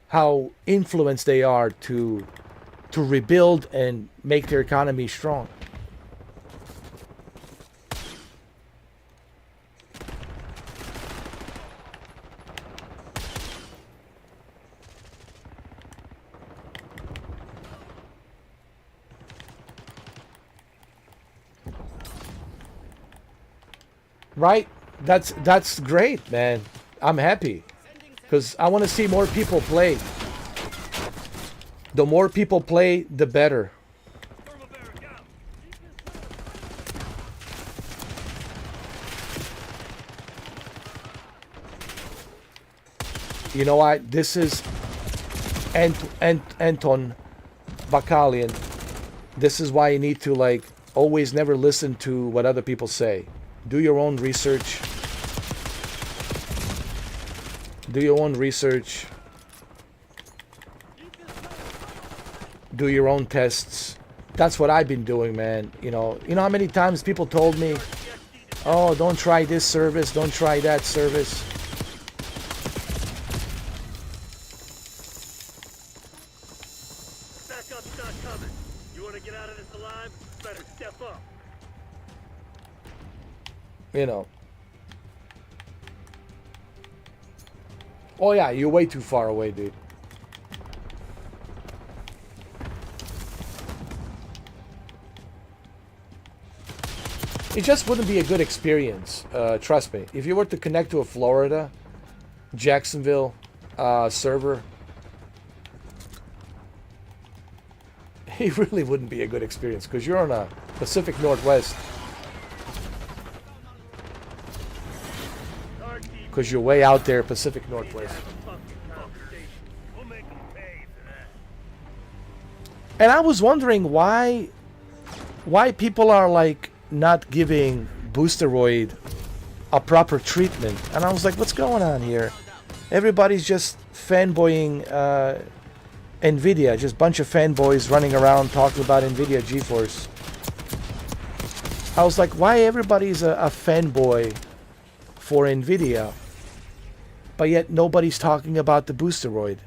how influenced they are to rebuild and make their economy strong. Right? That's great, man. I'm happy because I want to see more people play. The more people play, the better. You know what? This is Anton Bakalian. This is why you need to, like, always never listen to what other people say. Do your own research. Do your own research. Do your own tests. That's what I've been doing, man. You know how many times people told me, oh, don't try this service, don't try that service. Backup's not coming. You want to get out of this alive? Better step up. You know. Oh yeah, you're way too far away, dude. It just wouldn't be a good experience, trust me. If you were to connect to a Florida, Jacksonville server, it really wouldn't be a good experience because you're on a Pacific Northwest. Because you're way out there, Pacific Northwest. And I was wondering why people are like not giving Boosteroid a proper treatment. And I was like, what's going on here? Everybody's just fanboying Nvidia, just a bunch of fanboys running around talking about Nvidia GeForce. I was like, why everybody's a fanboy for Nvidia, but yet nobody's talking about the Boosteroid?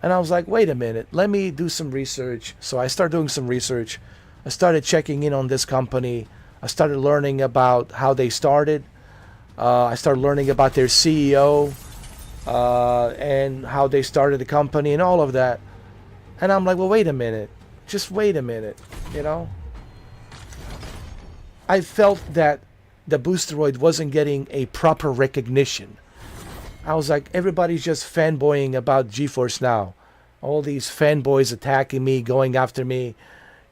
And I was like, wait a minute, let me do some research. So I started doing some research. I started checking in on this company. I started learning about how they started. I started learning about their CEO and how they started the company and all of that. And I'm like, well, wait a minute. Just wait a minute, you know? I felt that the Boosteroid wasn't getting a proper recognition. I was like, everybody's just fanboying about GeForce Now. All these fanboys attacking me, going after me.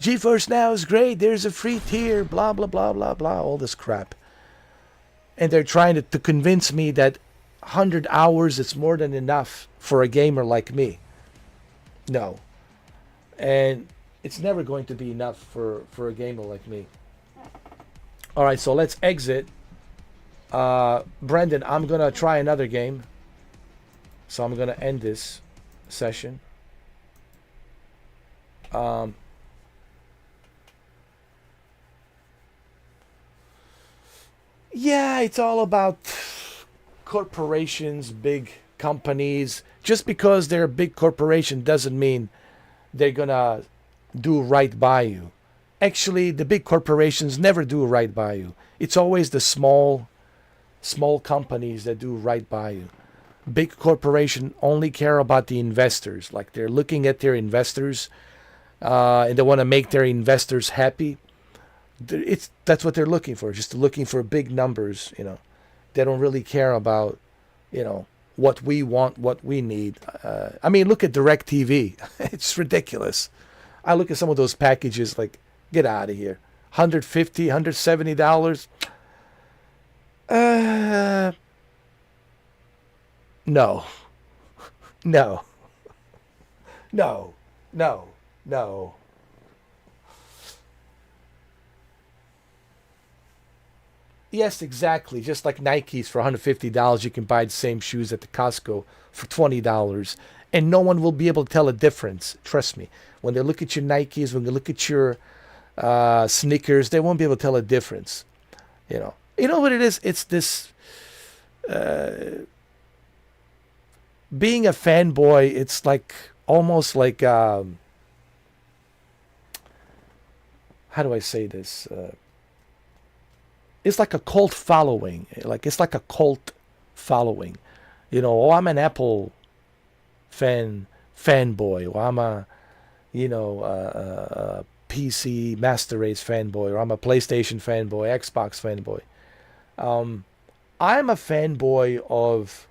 GeForce Now is great. There's a free tier, blah, blah, blah, blah, blah, all this crap. And they're trying to convince me that 100 hours is more than enough for a gamer like me. No. And it's never going to be enough for a gamer like me. All right, so let's exit. Brendan, I'm gonna try another game. So I'm gonna end this session. Yeah, it's all about corporations, big companies. Just because they're a big corporation doesn't mean they're gonna do right by you. Actually, the big corporations never do right by you. It's always the small companies that do right by you. Big corporation only care about the investors. Like they're looking at their investors, and they want to make their investors happy. That's what they're looking for. Just looking for big numbers. They don't really care about, what we want, what we need. I mean, look at DirecTV. It's ridiculous. I look at some of those packages like, get out of here. $150, $170. No. No. No. No. No. Yes, exactly. Just like Nikes for $150, you can buy the same shoes at the Costco for $20. And no one will be able to tell a difference. Trust me. When they look at your Nikes, when they look at your sneakers, they won't be able to tell a difference. You know what it is? It's this... being a fanboy, it's like almost like... how do I say this? It's like a cult following. It's like a cult following. I'm an Apple fanboy, or I'm a, PC Master Race fanboy, or I'm a PlayStation fanboy, Xbox fanboy. I'm a fanboy of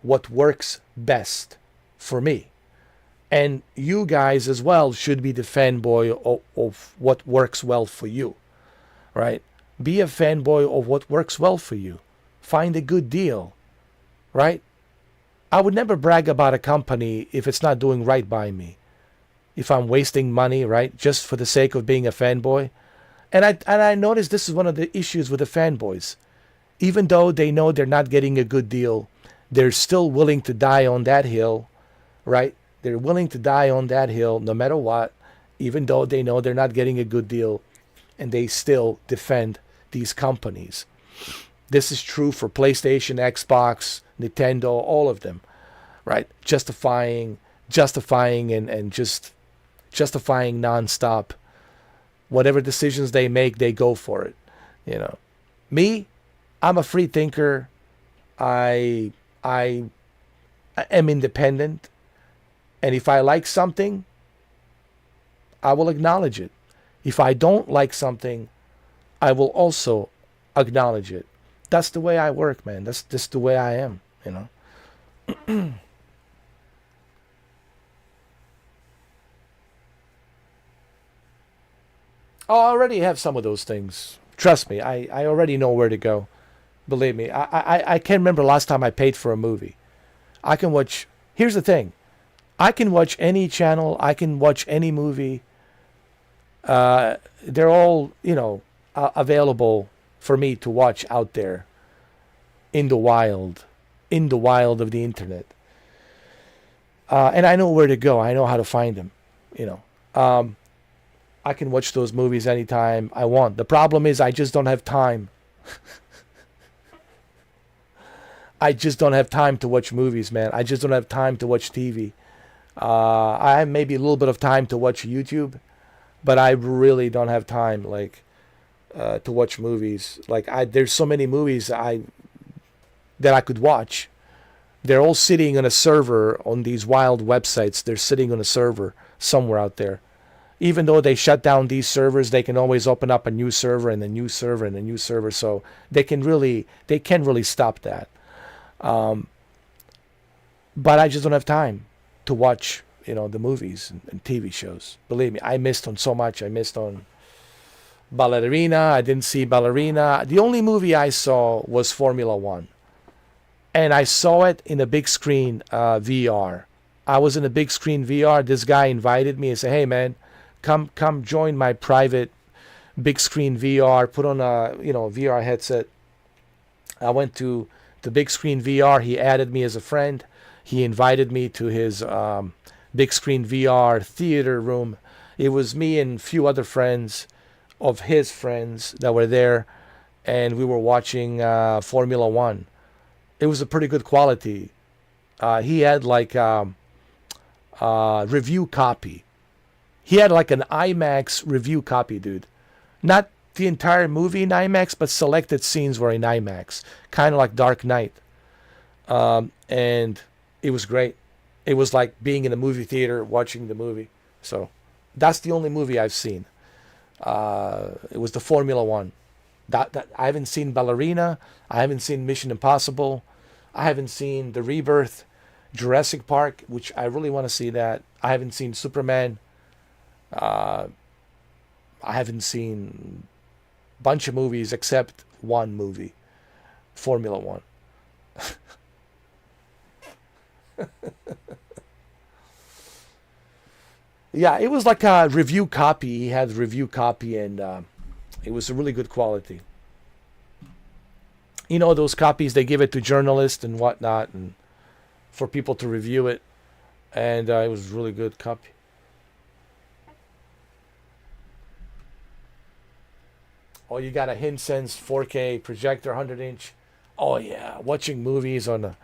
what works best for me. And you guys as well should be the fanboy of what works well for you, right? Be a fanboy of what works well for you. Find a good deal, right? I would never brag about a company if it's not doing right by me. If I'm wasting money, right, just for the sake of being a fanboy. And I noticed this is one of the issues with the fanboys. Even though they know they're not getting a good deal, they're still willing to die on that hill, right? They're willing to die on that hill no matter what, even though they know they're not getting a good deal, and they still defend these companies. This is true for PlayStation, Xbox, Nintendo, all of them, right? Justifying and just justifying nonstop. Whatever decisions they make, they go for it. Me, I'm a free thinker. I am independent, and if I like something, I will acknowledge it. If I don't like something, I will also acknowledge it. That's the way I work, man. That's just the way I am, I already have some of those things. Trust me, I already know where to go. Believe me, I can't remember last time I paid for a movie. I can watch... Here's the thing. I can watch any channel. I can watch any movie. They're all, available for me to watch out there in the wild of the internet. And I know where to go. I know how to find them, I can watch those movies anytime I want. The problem is I just don't have time. I just don't have time to watch movies, man. I just don't have time to watch TV. I have maybe a little bit of time to watch YouTube, but I really don't have time, to watch movies. There's so many movies that I could watch. They're all sitting on a server on these wild websites. They're sitting on a server somewhere out there. Even though they shut down these servers, they can always open up a new server and a new server and a new server. So they can't really stop that. But I just don't have time to watch, the movies and TV shows. Believe me, I missed on so much. I missed on Ballerina. I didn't see Ballerina. The only movie I saw was Formula One. And I saw it in a big screen VR. I was in a big screen VR. This guy invited me and said, hey, man, come join my private big screen VR. Put on a VR headset. I went to the big screen VR. He added me as a friend. He invited me to his big screen VR theater room. It was me and a few other friends of his friends that were there, and we were watching Formula One. It was a pretty good quality. He had like review copy. He had like an IMAX review copy, dude. Not the entire movie in IMAX, but selected scenes were in IMAX, kind of like Dark Knight. And it was great. It was like being in a movie theater watching the movie. So that's the only movie I've seen. It was the Formula One. That I haven't seen Ballerina. I haven't seen Mission Impossible. I haven't seen The Rebirth, Jurassic Park, which I really want to see that. I haven't seen Superman. I haven't seen a bunch of movies except one movie, Formula One. Yeah, it was like a review copy. He had review copy, and it was a really good quality. You know, those copies, they give it to journalists and whatnot, and for people to review it. And it was a really good copy. Oh, you got a Hisense 4K projector, 100-inch. Oh yeah, watching movies on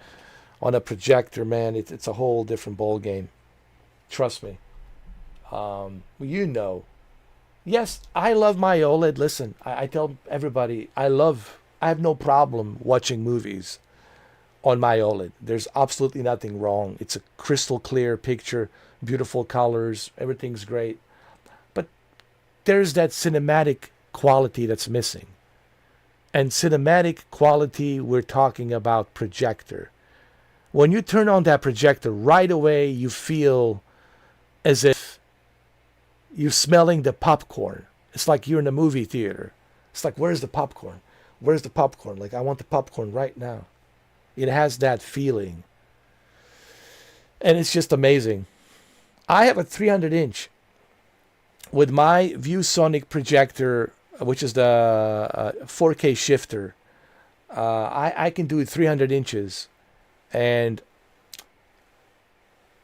a projector, man, it's a whole different ball game. Trust me. You know. Yes, I love my OLED. Listen, I tell everybody, I have no problem watching movies on my OLED. There's absolutely nothing wrong. It's a crystal clear picture, beautiful colors, everything's great. But there's that cinematic quality that's missing. And cinematic quality, we're talking about projector. When you turn on that projector, right away you feel as if you're smelling the popcorn. It's like you're in a movie theater. It's like, where's the popcorn? Where's the popcorn? Like, I want the popcorn right now. It has that feeling. And it's just amazing. I have a 300-inch with my ViewSonic projector, which is the 4K shifter. I can do 300 inches. And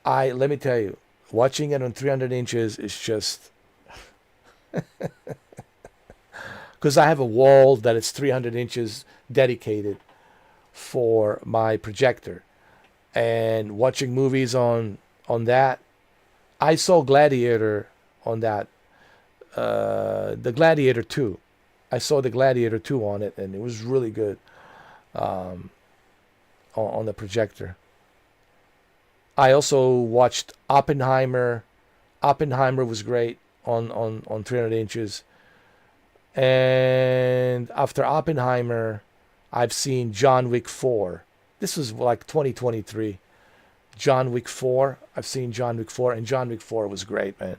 let me tell you, watching it on 300 inches is just... Because I have a wall that is 300 inches dedicated for my projector. And watching movies on that, I saw Gladiator on that. The Gladiator 2. I saw the Gladiator 2 on it, and it was really good on the projector. I also watched Oppenheimer. Oppenheimer was great on 300 inches. And after Oppenheimer, I've seen John Wick 4. This was like 2023. John Wick 4. I've seen John Wick 4, and John Wick 4 was great, man,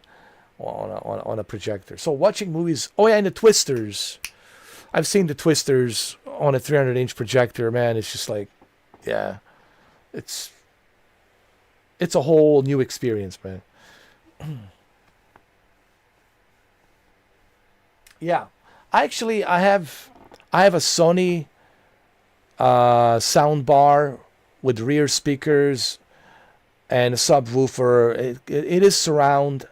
on a projector. So watching movies. Oh yeah, and the Twisters. I've seen the Twisters on a 300-inch projector, man. It's just like, yeah, it's a whole new experience, man. Yeah, I have a Sony sound bar with rear speakers and a subwoofer. It is surround.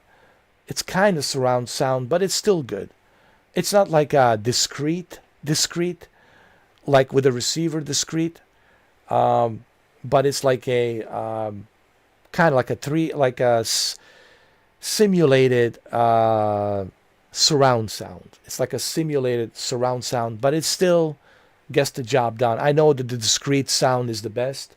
It's kind of surround sound, but it's still good. It's not like a discrete, like with a receiver discrete, but it's like a kind of like a simulated surround sound. It's like a simulated surround sound, but it still gets the job done. I know that the discrete sound is the best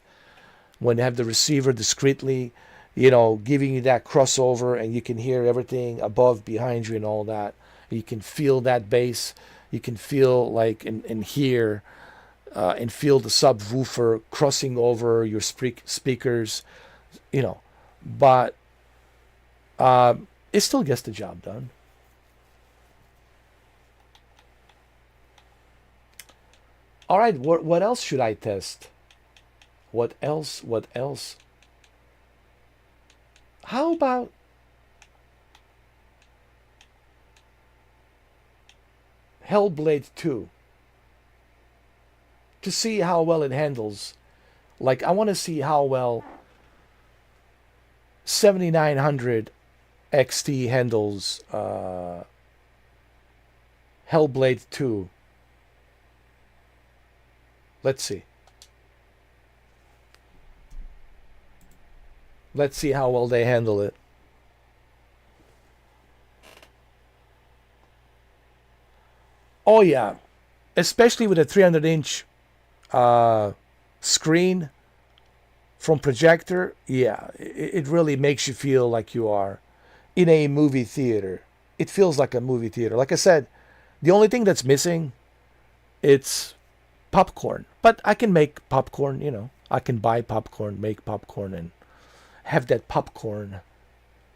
when you have the receiver discreetly, giving you that crossover, and you can hear everything above, behind you, and all that. You can feel that bass. You can feel like and hear and feel the subwoofer crossing over your speakers, but it still gets the job done. All right, what else should I test? What else? How about Hellblade 2? to see how well it handles. Like, I want to see how well 7900 XT handles Hellblade 2. Let's see. Let's see how well they handle it. Oh yeah, especially with a 300-inch screen from projector. Yeah, it really makes you feel like you are in a movie theater. It feels like a movie theater. Like I said, the only thing that's missing, it's popcorn. But I can make popcorn, you know. I can buy popcorn, make popcorn, and have that popcorn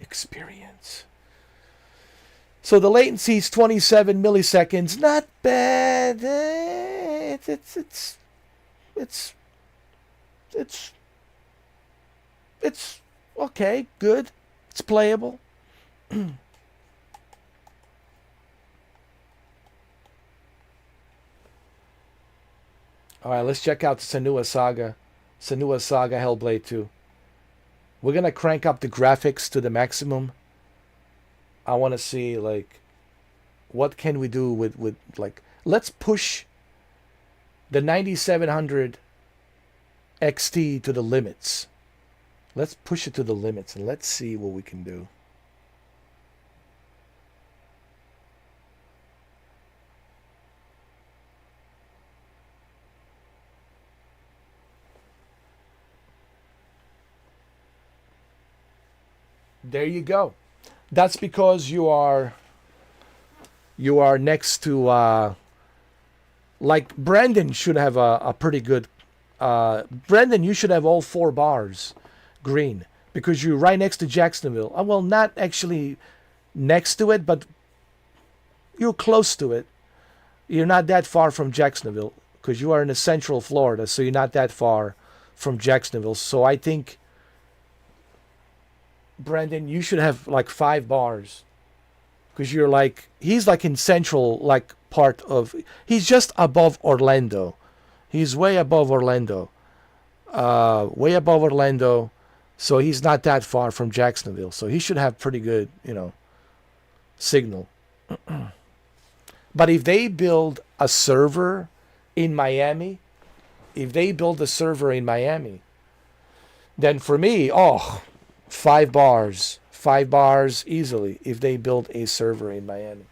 experience. So the latency is 27 milliseconds. Not bad. It's okay, good. It's playable. All right, let's check out Senua Saga. Senua Saga Hellblade 2. We're going to crank up the graphics to the maximum. I want to see, like, what can we do with like, let's push the 9700 XT to the limits. Let's push it to the limits and let's see what we can do. There you go. That's because you are next to like Brandon should have a pretty good Brandon, you should have all 4 bars green because you're right next to Jacksonville. Well, not actually next to it, but you're close to it. You're not that far from Jacksonville because you are in the central Florida, so you're not that far from Jacksonville. So I think, Brandon, you should have like 5 bars because you're like, he's like in central, like part of, he's just above Orlando. He's way above Orlando. Way above Orlando. So he's not that far from Jacksonville. So he should have pretty good, you know, signal. But if they build a server in Miami, then for me, 5 bars. 5 bars easily if they build a server in Miami.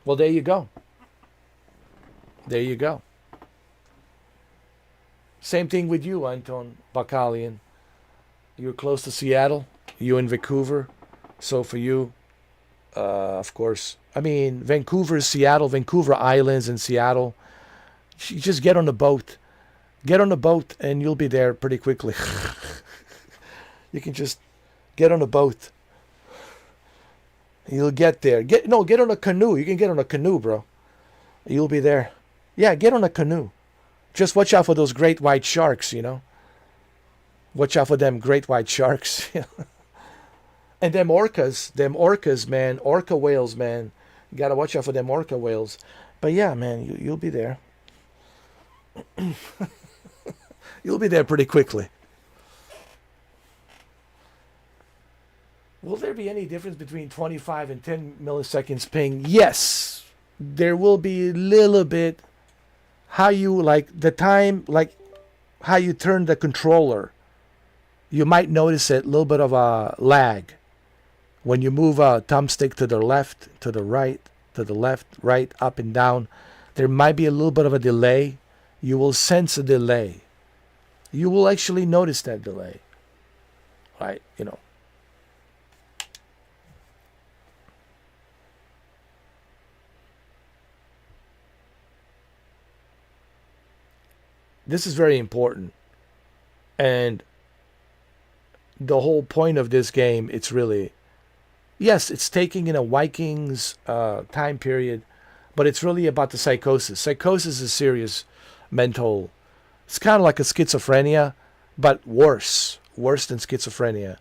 Well, there you go. There you go. Same thing with you, Anton Bakalian. You're close to Seattle. You in Vancouver. So for you, of course, I mean, Vancouver, Seattle, Vancouver Islands and Seattle. You just get on a boat. Get on a boat and you'll be there pretty quickly. You can just get on a boat. You'll get there. Get on a canoe. You can get on a canoe, bro. You'll be there. Yeah, get on a canoe. Just watch out for those great white sharks, you know. Watch out for them great white sharks. And them orcas, man. Orca whales, man. You gotta watch out for them orca whales. But yeah, man, you'll be there. You'll be there pretty quickly. Will there be any difference between 25 and 10 milliseconds ping? Yes. There will be a little bit. How you, like, the time, like, how you turn the controller. You might notice a little bit of a lag. When you move a thumbstick to the left, to the right, to the left, right, up and down, there might be a little bit of a delay. You will sense a delay. You will actually notice that delay. Right, you know. This is very important. And the whole point of this game, it's really, yes, it's taking in a Vikings time period, but it's really about the psychosis. Psychosis is serious mental. It's kind of like a schizophrenia, but worse than schizophrenia.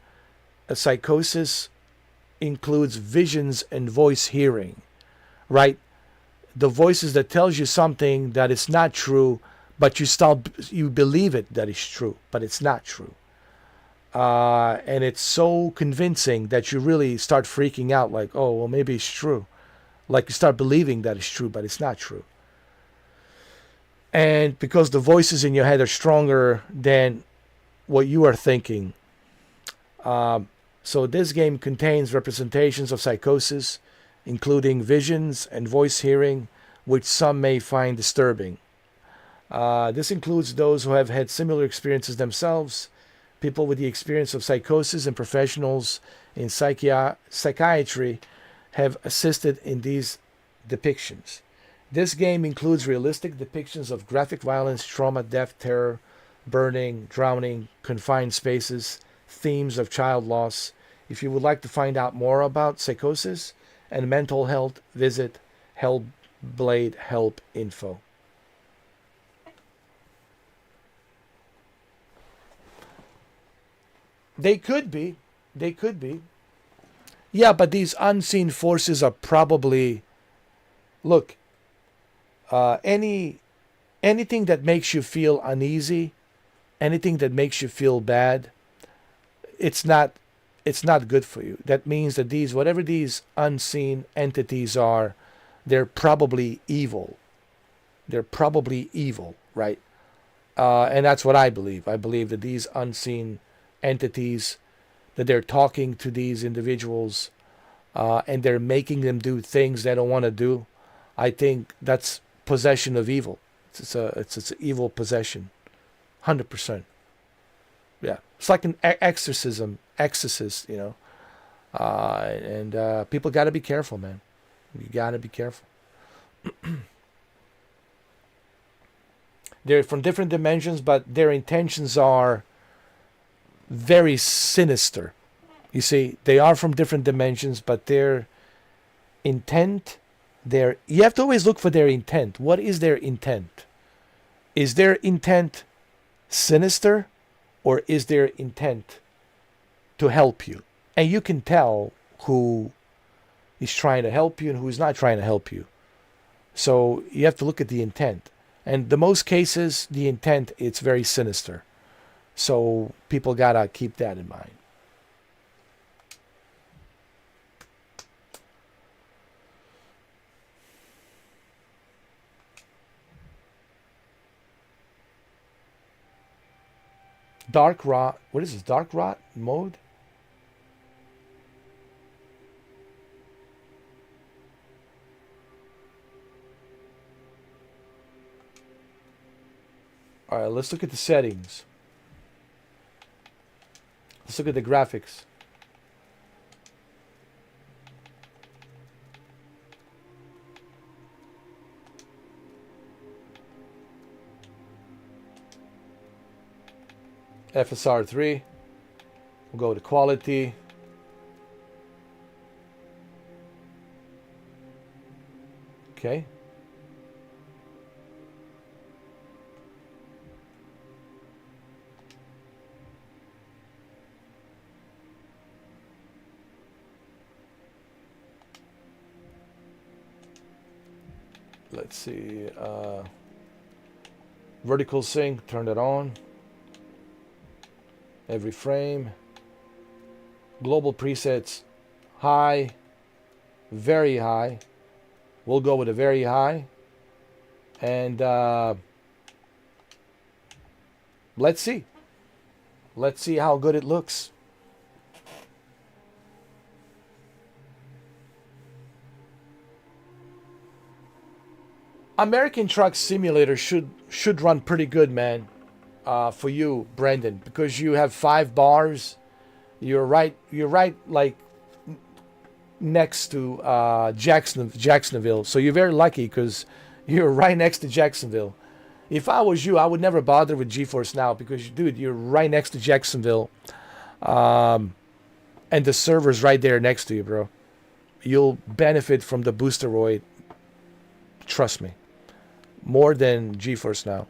A psychosis includes visions and voice hearing, right? the voices that tells you something that is not true, but you believe it that is true, but it's not true. And it's so convincing that you really start freaking out, like, oh, well, maybe it's true. Like you start believing that it's true, but it's not true. And because the voices in your head are stronger than what you are thinking. So this game contains representations of psychosis, including visions and voice hearing, which some may find disturbing. This includes those who have had similar experiences themselves, people with the experience of psychosis, and professionals in psychiatry have assisted in these depictions. This game includes realistic depictions of graphic violence, trauma, death, terror, burning, drowning, confined spaces, themes of child loss. If you would like to find out more about psychosis and mental health, visit Hellblade Help Info. They could be. They could be. Yeah, but these unseen forces are probably... Look, anything that makes you feel uneasy, anything that makes you feel bad, it's not good for you. That means that whatever these unseen entities are, they're probably evil. They're probably evil, right? And that's what I believe. I believe that these unseen entities, that they're talking to these individuals, and they're making them do things they don't want to do. I think that's possession of evil. It's an evil possession, 100%. Yeah, it's like an exorcist, you know. And people got to be careful, man. You got to be careful. They're from different dimensions, but their intentions are very sinister. You see, they are from different dimensions, but their intent, you have to always look for their intent. What is their intent? Is their intent sinister, or is their intent to help you? And you can tell who is trying to help you and who is not trying to help you. So you have to look at the intent. And in most cases, the intent, it's very sinister. So people gotta keep that in mind. Dark rot. What is this? Dark rot mode? All right, let's look at the settings. Let's look at the graphics. FSR 3. We'll go to quality. Okay. Let's see. Vertical sync, turn it on. Every frame. Global presets, high, very high. We'll go with a very high. And let's see. Let's see how good it looks. American Truck Simulator should run pretty good, man. For you, Brendan, because you have 5 bars. You're right like next to Jacksonville. So you're very lucky because you're right next to Jacksonville. If I was you, I would never bother with GeForce Now because, dude, you're right next to Jacksonville. And the server's right there next to you, bro. You'll benefit from the Boosteroid. Trust me. More than GeForce Now.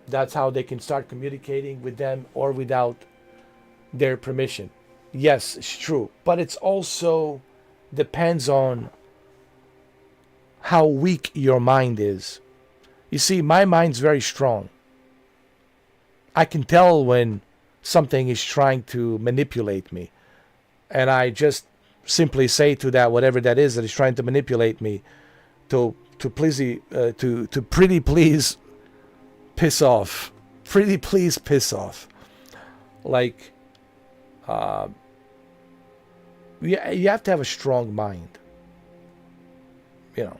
That's how they can start communicating with them or without their permission. Yes, it's true. But it's also depends on how weak your mind is. You see, my mind's very strong. I can tell when something is trying to manipulate me. And I just simply say to that, whatever that is trying to manipulate me, to pretty please piss off. Pretty please piss off. Like, you have to have a strong mind. You know.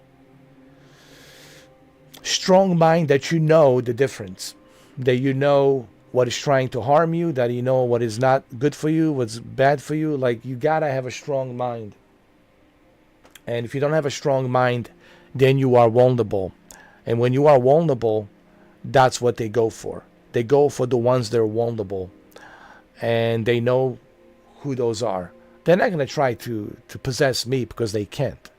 Strong mind that you know the difference. That you know what is trying to harm you, that you know what is not good for you, what's bad for you. Like, you gotta have a strong mind. And if you don't have a strong mind, then you are vulnerable. And when you are vulnerable, that's what they go for. They go for the ones that are vulnerable. And they know who those are. They're not gonna try to possess me because they can't.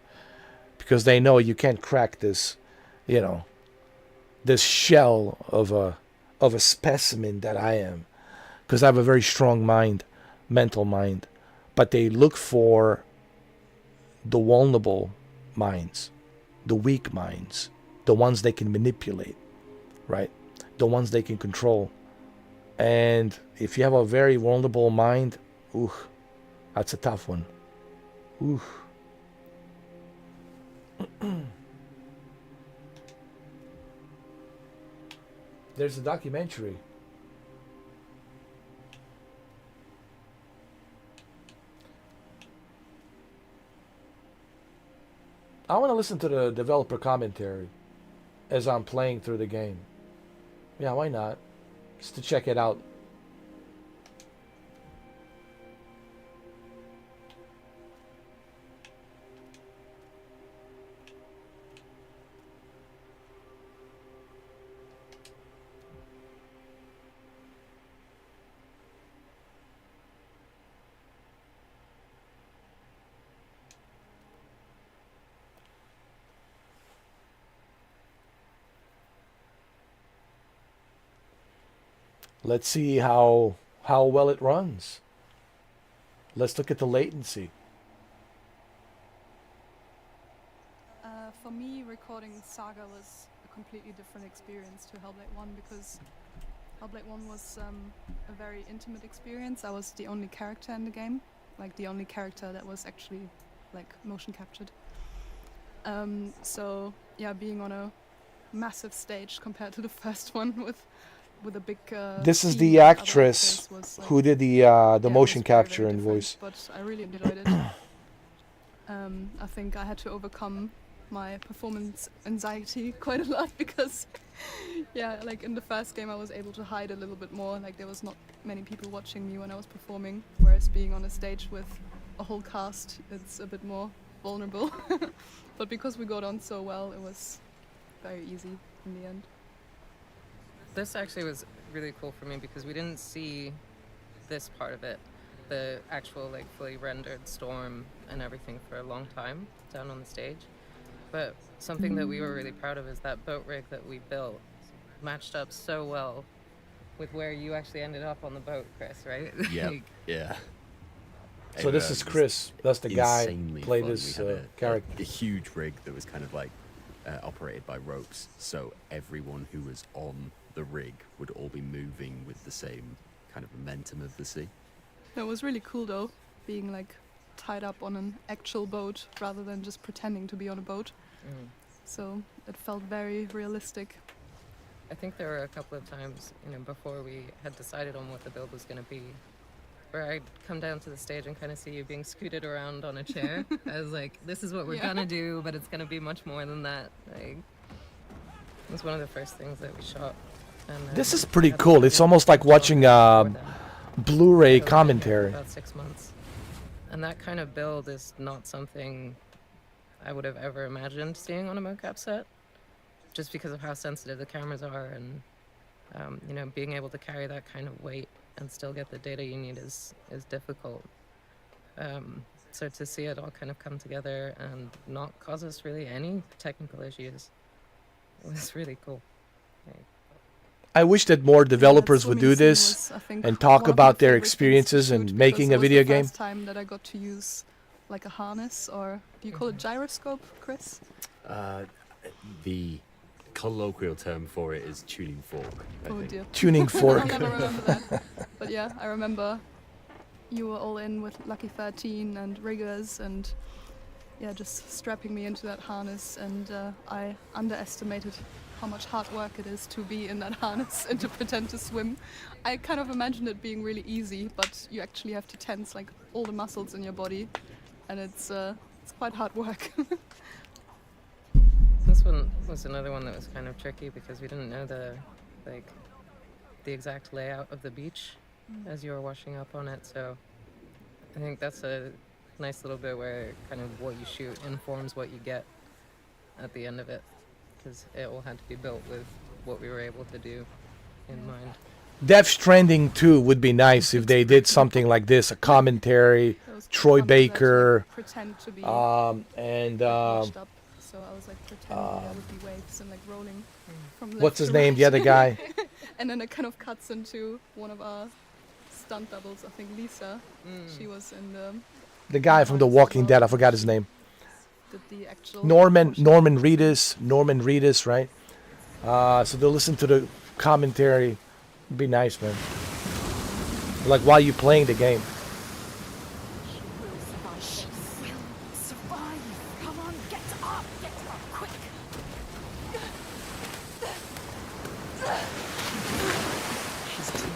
Because they know you can't crack this, you know, this shell of a specimen that I am, because I have a very strong mind, mental mind. But they look for the vulnerable minds, the weak minds, the ones they can manipulate, right? The ones they can control. And if you have a very vulnerable mind, ooh, that's a tough one. Ooh. There's a documentary. I want to listen to the developer commentary as I'm playing through the game. Yeah, why not? Just to check it out. Let's see how well it runs. Let's look at the latency. For me, recording Saga was a completely different experience to Hellblade 1 because Hellblade 1 was a very intimate experience. I was the only character in the game, like the only character that was actually like motion captured. So yeah, being on a massive stage compared to the first one with a big this is team the of other actress actors was, like, who did the motion it was very, capture very and different, voice. But I really enjoyed it. I think I had to overcome my performance anxiety quite a lot because yeah, like in the first game I was able to hide a little bit more, like there was not many people watching me when I was performing, whereas being on a stage with a whole cast, it's a bit more vulnerable. But because we got on so well, it was very easy in the end. This actually was really cool for me because we didn't see this part of it, the actual like fully rendered storm and everything, for a long time down on the stage. But something that we were really proud of is that boat rig that we built matched up so well with where you actually ended up on the boat, Chris, right? Yeah, Like, yeah. So this is Chris. That's the guy Insanely played fun. this We had character. a huge rig that was kind of like operated by ropes, so everyone who was on the rig would all be moving with the same kind of momentum of the sea. It was really cool though, being like tied up on an actual boat rather than just pretending to be on a boat. So it felt very realistic. I think there were a couple of times, you know, before we had decided on what the build was going to be, where I'd come down to the stage and kind of see you being scooted around on a chair. I was like, this is what we're Yeah. gonna do, but it's gonna be much more than that. Like, it was one of the first things that we shot. And, This is pretty cool. It's almost like watching Blu-ray commentary. About 6 months. And that kind of build is not something I would have ever imagined seeing on a mocap set, just because of how sensitive the cameras are, and you know, being able to carry that kind of weight and still get the data you need is difficult. So to see it all kind of come together and not cause us really any technical issues was really cool. Like, I wish that more developers would do this and talk about their experiences in making a video game. First time that I got to use like a harness, or do you call it gyroscope, Chris? The colloquial term for it is tuning fork. I Oh think. dear. Tuning fork. I'll never remember that. But yeah, I remember you were all in with Lucky 13 and riggers and yeah, just strapping me into that harness, and I underestimated how much hard work it is to be in that harness and to pretend to swim. I kind of imagined it being really easy, but you actually have to tense like all the muscles in your body, and it's quite hard work. This one was another one that was kind of tricky because we didn't know the exact layout of the beach as you were washing up on it. So I think that's a nice little bit where kind of what you shoot informs what you get at the end of it, because it all had to be built with what we were able to do in mind. Death Stranding 2 would be nice if they did something like this, a commentary, Troy Baker, pretend to be and washed up. So I was like pretending there would be waves and like rolling from left what's his to name, right. the other guy? And then it kind of cuts into one of our stunt doubles, I think Lisa. She was in The guy from The Walking Dead, I forgot his name. did the actual Norman Reedus, right? So they'll listen to the commentary. It'd be nice, man. Like while you're playing the game. Survive! Come on, get up! Get up, quick! She's trying.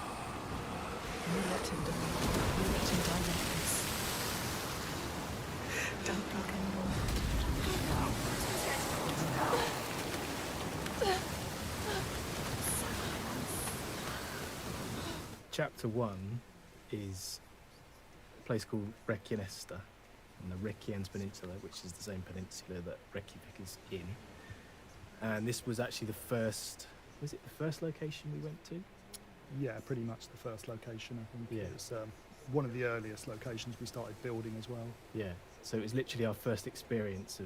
You let him die. You let him die like this. Don't look anymore. Chapter 1 is a place called Reykjanesta on the Reykjanes Peninsula, which is the same peninsula that Reykjavik is in. And this was actually the first, was it the first location we went to? Yeah, pretty much the first location, I think. Yeah. It was one of the earliest locations we started building as well. Yeah, so it was literally our first experience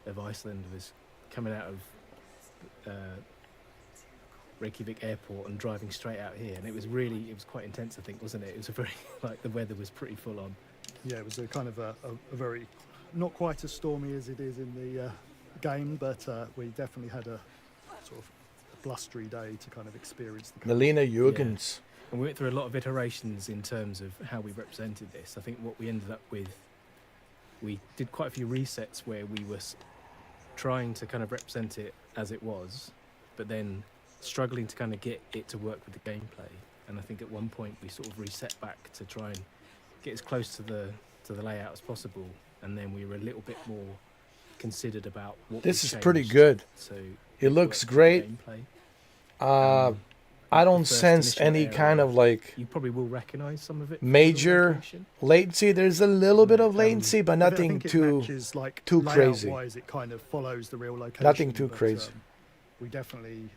of Iceland, was coming out of Reykjavik airport and driving straight out here, and it was quite intense, I think, wasn't it? It was a very, like, the weather was pretty full on. Yeah, it was a kind of a very, not quite as stormy as it is in the game, but we definitely had a sort of blustery day to kind of experience the Melina Jurgens. Yeah. And we went through a lot of iterations in terms of how we represented this. I think what we ended up with, we did quite a few resets where we were trying to kind of represent it as it was, but then struggling to kind of get it to work with the gameplay. And I think at one point we sort of reset back to try and get as close to the layout as possible, and then we were a little bit more considered about what This we is pretty changed. good. So It looks great. I don't sense any kind of like you probably will recognize some of it. major latency. There's a little bit of latency, but I nothing think it too matches, like, too crazy. layout-wise, it kind of follows the real location. Nothing too but, crazy. We definitely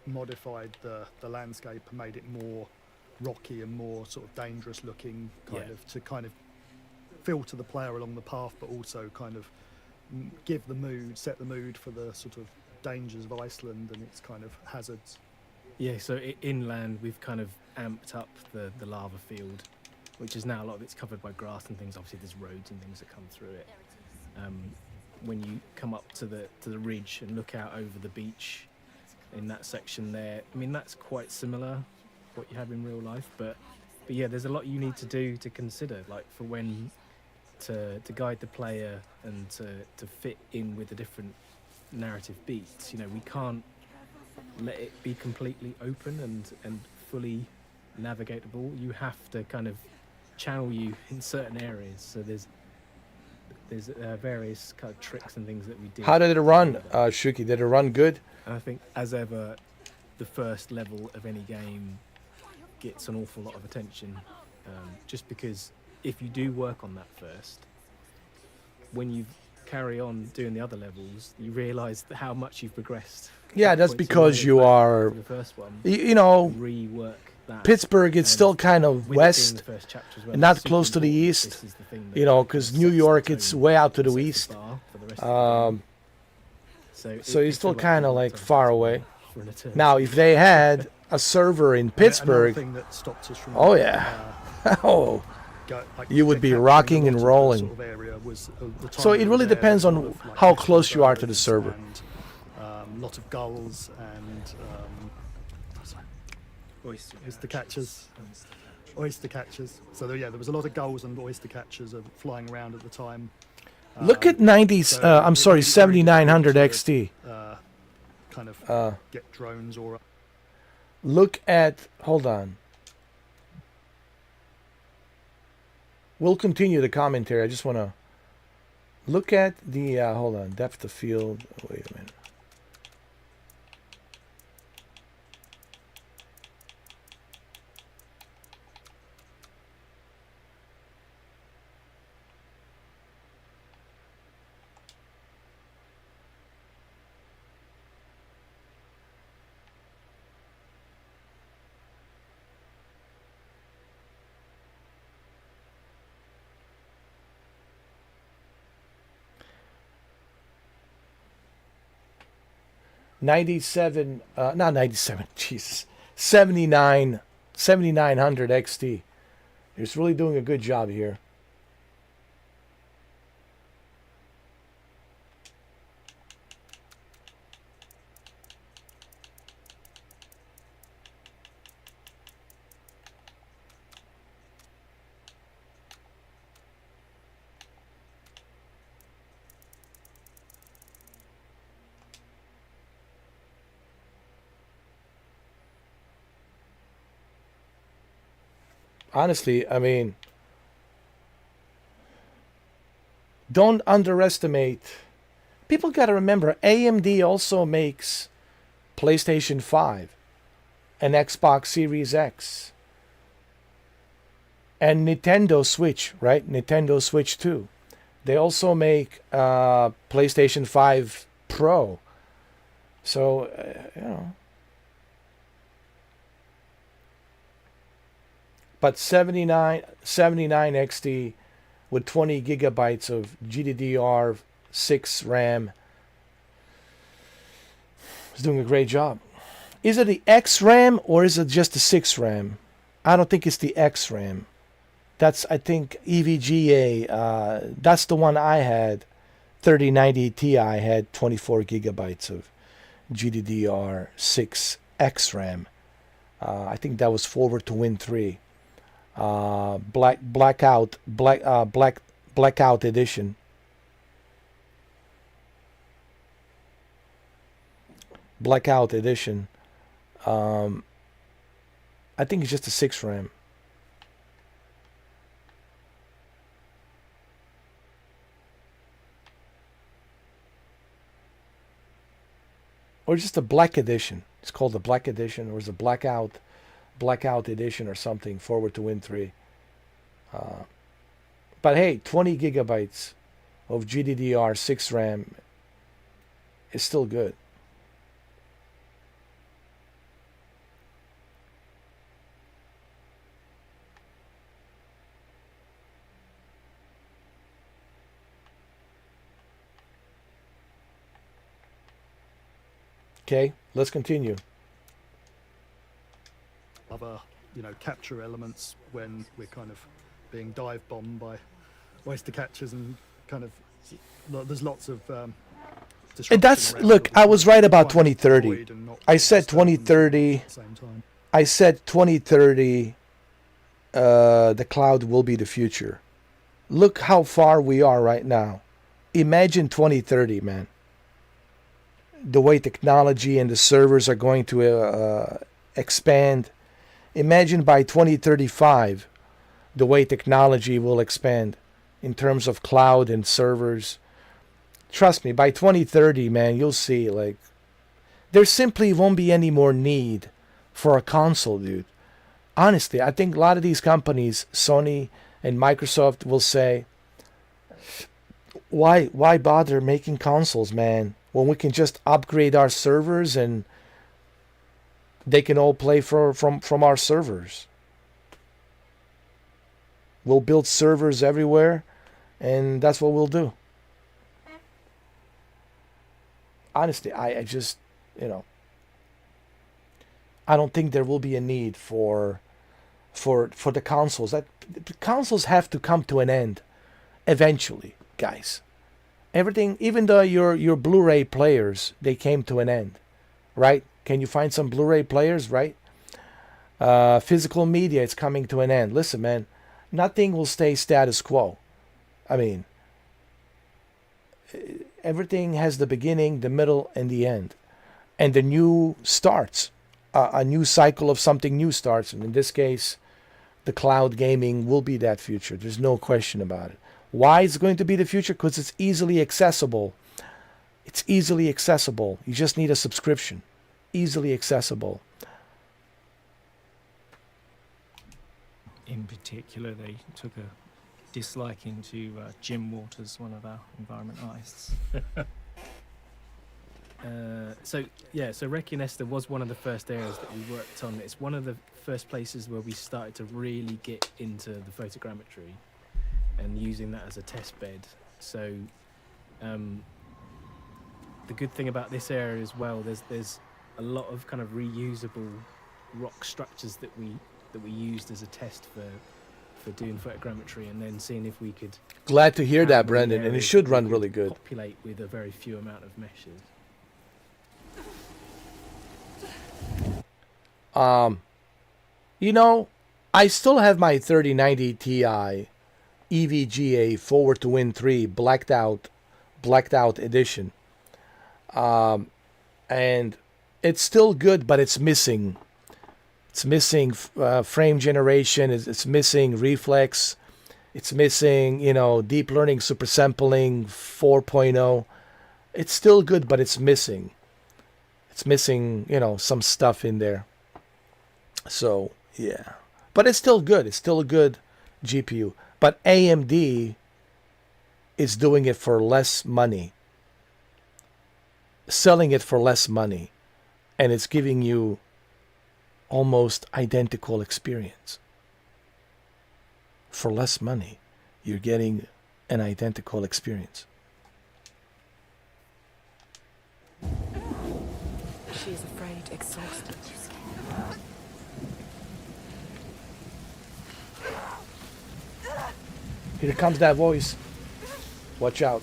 modified the landscape and made it more rocky and more sort of dangerous looking, to kind of filter the player along the path, but also kind of give the mood, set the mood for the sort of dangers of Iceland and its kind of hazards. Yeah, so inland we've kind of amped up the lava field, which is now a lot of it's covered by grass and things. Obviously there's roads and things that come through it. When you come up to the ridge and look out over the beach in that section there, I mean, that's quite similar to what you have in real life, but yeah, there's a lot you need to do to consider, like for when to guide the player and to fit in with the different narrative beats. You know, we can't let it be completely open and fully navigatable. You have to kind of channel you in certain areas. So there's various kind of tricks and things that we do. How did it run, Shuki? Did it run good? And I think, as ever, the first level of any game gets an awful lot of attention, just because if you do work on that first, when you carry on doing the other levels, you realise how much you've progressed. Yeah, that's because you are, The first one, you know, rework that. Pittsburgh, it's still kind of with it being west the first chapter as well, and not it's super close to the important. east, This is the thing that you know, because New York, it's way out to the sets east. the bar for the rest of the game. So it- you're it's still a lot kind of more like to- far away. for an eternity. Now, if they had a server in Another Pittsburgh, thing that stopped us from oh yeah, oh, you would be rocking and rolling. Sort of area was, the time So we it were really there, depends there was a on lot of, like, how pistol close you are to the birds server. and a lot of gulls and oyster catchers. Oyster catchers. So yeah, there was a lot of gulls and oyster catchers flying around at the time. Look at 90s. I'm sorry, 7900 XT. Kind of get drones or. Look at. Hold on. We'll continue the commentary. I just want to look at the. Hold on. Depth of field. Wait a minute. Not 97, Jesus, 79, 7900 XT. It's really doing a good job here. Honestly, I mean, don't underestimate. People got to remember, AMD also makes PlayStation 5 and Xbox Series X and Nintendo Switch, right? Nintendo Switch 2. They also make PlayStation 5 Pro. So, you know. But 79 XT with 20 gigabytes of GDDR6 RAM is doing a great job. Is it the X RAM or is it just the 6 RAM? I don't think it's the X RAM. That's, I think, EVGA. That's the one I had. 3090 Ti had 24 gigabytes of GDDR6 X RAM. I think that was forward to Win 3. Blackout edition. Blackout edition. I think it's just a 6 RAM. Or just a black edition. It's called the black edition, or is it blackout edition or something, forward to Win 3. But hey, 20 gigabytes of GDDR6 RAM is still good. Okay, let's continue. Other, capture elements when we're kind of being dive bombed by oyster catchers and kind of there's lots of and that's, look, I was right about 2030. I said 2030. I said 2030 the cloud will be the future. Look how far we are right now. Imagine 2030, man. The way technology and the servers are going to expand. Imagine by 2035 the way technology will expand in terms of cloud and servers. Trust me, by 2030, man, you'll see, like, there simply won't be any more need for a console, dude. Honestly, I think a lot of these companies, Sony and Microsoft, will say, why bother making consoles, man, when we can just upgrade our servers and they can all play from our servers. We'll build servers everywhere, and that's what we'll do. Honestly, I just, I don't think there will be a need for the consoles. The consoles have to come to an end eventually, guys. Everything, even though your Blu-ray players, they came to an end, right? Can you find some Blu-ray players, right? Physical media, it's coming to an end. Listen, man, nothing will stay status quo. I mean, everything has the beginning, the middle, and the end. And the new starts. A new cycle of something new starts. And in this case, the cloud gaming will be that future. There's no question about it. Why is it going to be the future? Because it's easily accessible. It's easily accessible. You just need a subscription. Easily accessible. In particular, they took a disliking to Jim Waters, one of our environment artists. So Recce and Esther was one of the first areas that we worked on. It's one of the first places where we started to really get into the photogrammetry and using that as a test bed. So the good thing about this area as well, there's a lot of kind of reusable rock structures that we used as a test for doing photogrammetry, and then seeing if we could. Glad to hear that, Brendan, and it should run really good. Populate with a very few amount of meshes. You know, I still have my 3090 Ti EVGA Forward to Win 3 blacked out edition. And it's still good, but it's missing. It's missing frame generation. It's missing reflex. It's missing, deep learning super sampling 4.0. It's still good, but it's missing. It's missing, some stuff in there. So, yeah. But it's still good. It's still a good GPU. But AMD is doing it for less money. Selling it for less money. And it's giving you almost identical experience. For less money, you're getting an identical experience. She is afraid, exhausted. Here comes that voice. Watch out.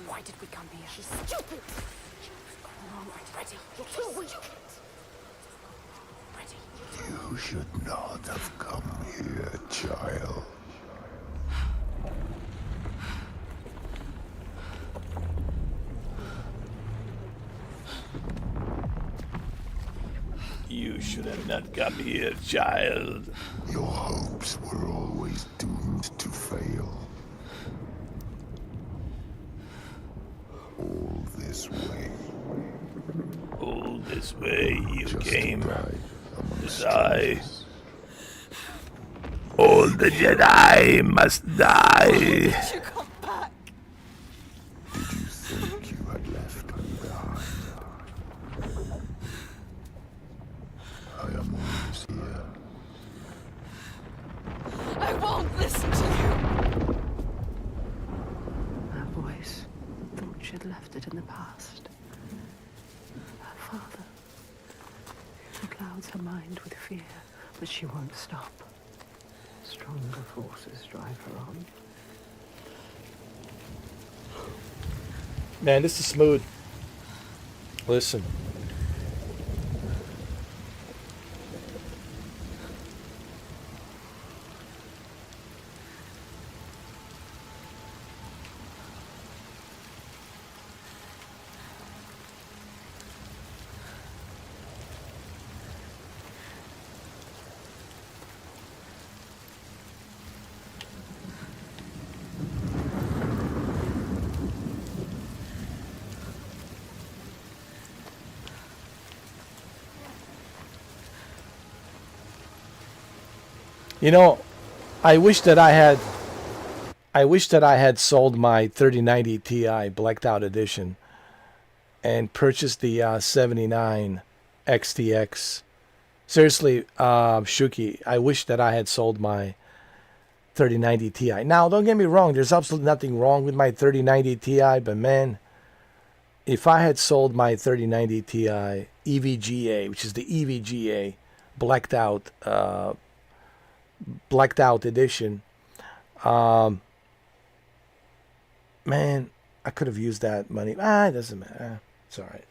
Why did we come here? She's stupid! Come on, ready. You're too weak. Ready. You should not have come here, child. You should have not come here, child. Your hopes were always doomed to fail. All this way. All this way you Just came to die to die. All the Jedi must die. You come back. Did you think you had left me behind? I am always here. I won't listen to you. Her voice thought she'd left it in the past. Her father. He clouds her mind with fear, but she won't stop. Stronger forces drive her on. Man, this is smooth. Listen. You know, I wish that I had I wish that I had sold my 3090 Ti blacked out edition and purchased the 79 XTX. Seriously, Shuki, I wish that I had sold my 3090 Ti. Now, don't get me wrong. There's absolutely nothing wrong with my 3090 Ti, but man, if I had sold my 3090 Ti EVGA, which is the EVGA blacked out edition, man, I could have used that money. It doesn't matter. It's all right.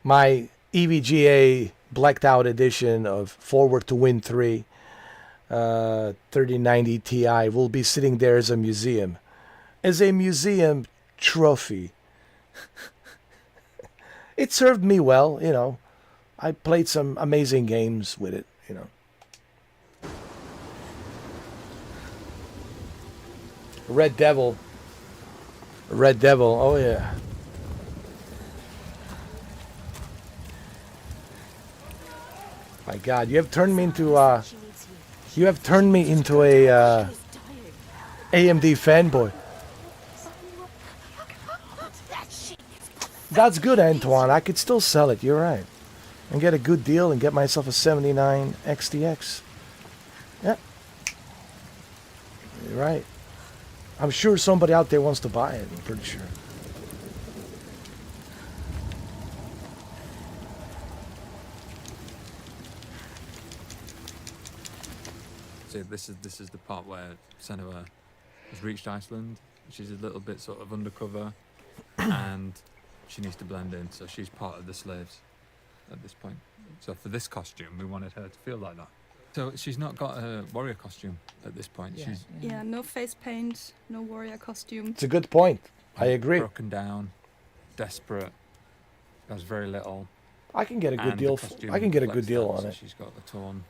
My EVGA blacked out edition of Forward to Win 3 3090 Ti will be sitting there as a museum trophy. It served me well, you know. I played some amazing games with it, you know. Red Devil, oh yeah. My God, you have turned me into a AMD fanboy. That's good, Antoine. I could still sell it. You're right, and get a good deal and get myself a 79 XTX. Yeah, you're right. I'm sure somebody out there wants to buy it. I'm pretty sure. So this is the part where Senua has reached Iceland. She's a little bit sort of undercover, and she needs to blend in. So she's part of the slaves at this point. So for this costume, we wanted her to feel like that. So she's not got a warrior costume at this point. Yeah, yeah, no face paint, no warrior costume. It's a good point. I agree. Broken down, desperate. Has very little. I can get a good deal. I can get a good deal on it. She's got the torn.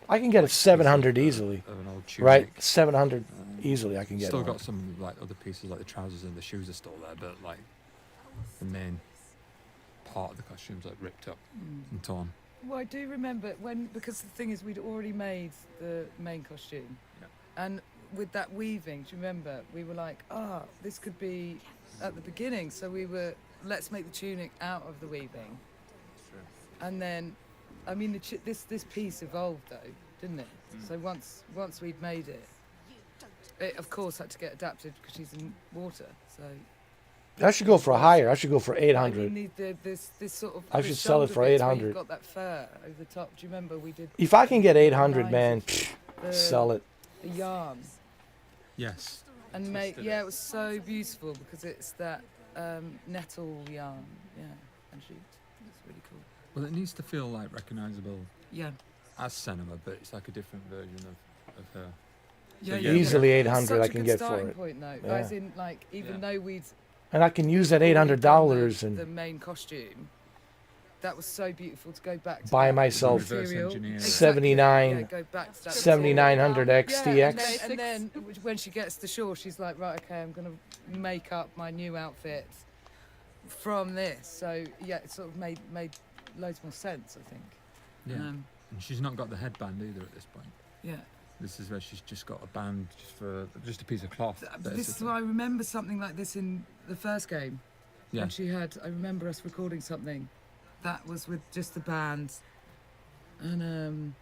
I can get a 700 easily. Of an old right, 700 easily. I can get. Still got some like other pieces, like the trousers and the shoes are still there, but like the main part of the costume's like ripped up and torn. Well, I do remember because the thing is, we'd already made the main costume, and with that weaving, do you remember? We were like, this could be at the beginning. So we were, let's make the tunic out of the weaving. And then, I mean, this piece evolved though, didn't it? So once we'd made it, it of course had to get adapted because she's in water. So I should go for higher. I should go for 800. I mean, this sort of. I should sell it for 800. Got that fur over the top. Do you remember we did? If I can get 800, man, sell it. The yarn. Yes. And it was so beautiful because it's that nettle yarn. Yeah, and jute. It's really cool. Well, it needs to feel like recognisable. Yeah. As Senua, but it's like a different version of her. Yeah, so, easily 800 I can get for it. Point, though. Yeah. As in, like, even though we'd. And I can use that $800 and the main costume. That was so beautiful to go back to. Buy myself 79, 7900 XTX. Yeah, and then when she gets to shore, she's like, right, okay, I'm gonna make up my new outfit from this. So yeah, it sort of made loads more sense, I think. Yeah. And she's not got the headband either at this point. Yeah. This is where she's just got a band just a piece of cloth. This is why I remember something like this in the first game. Yeah. When she had, I remember us recording something that was with just the band, and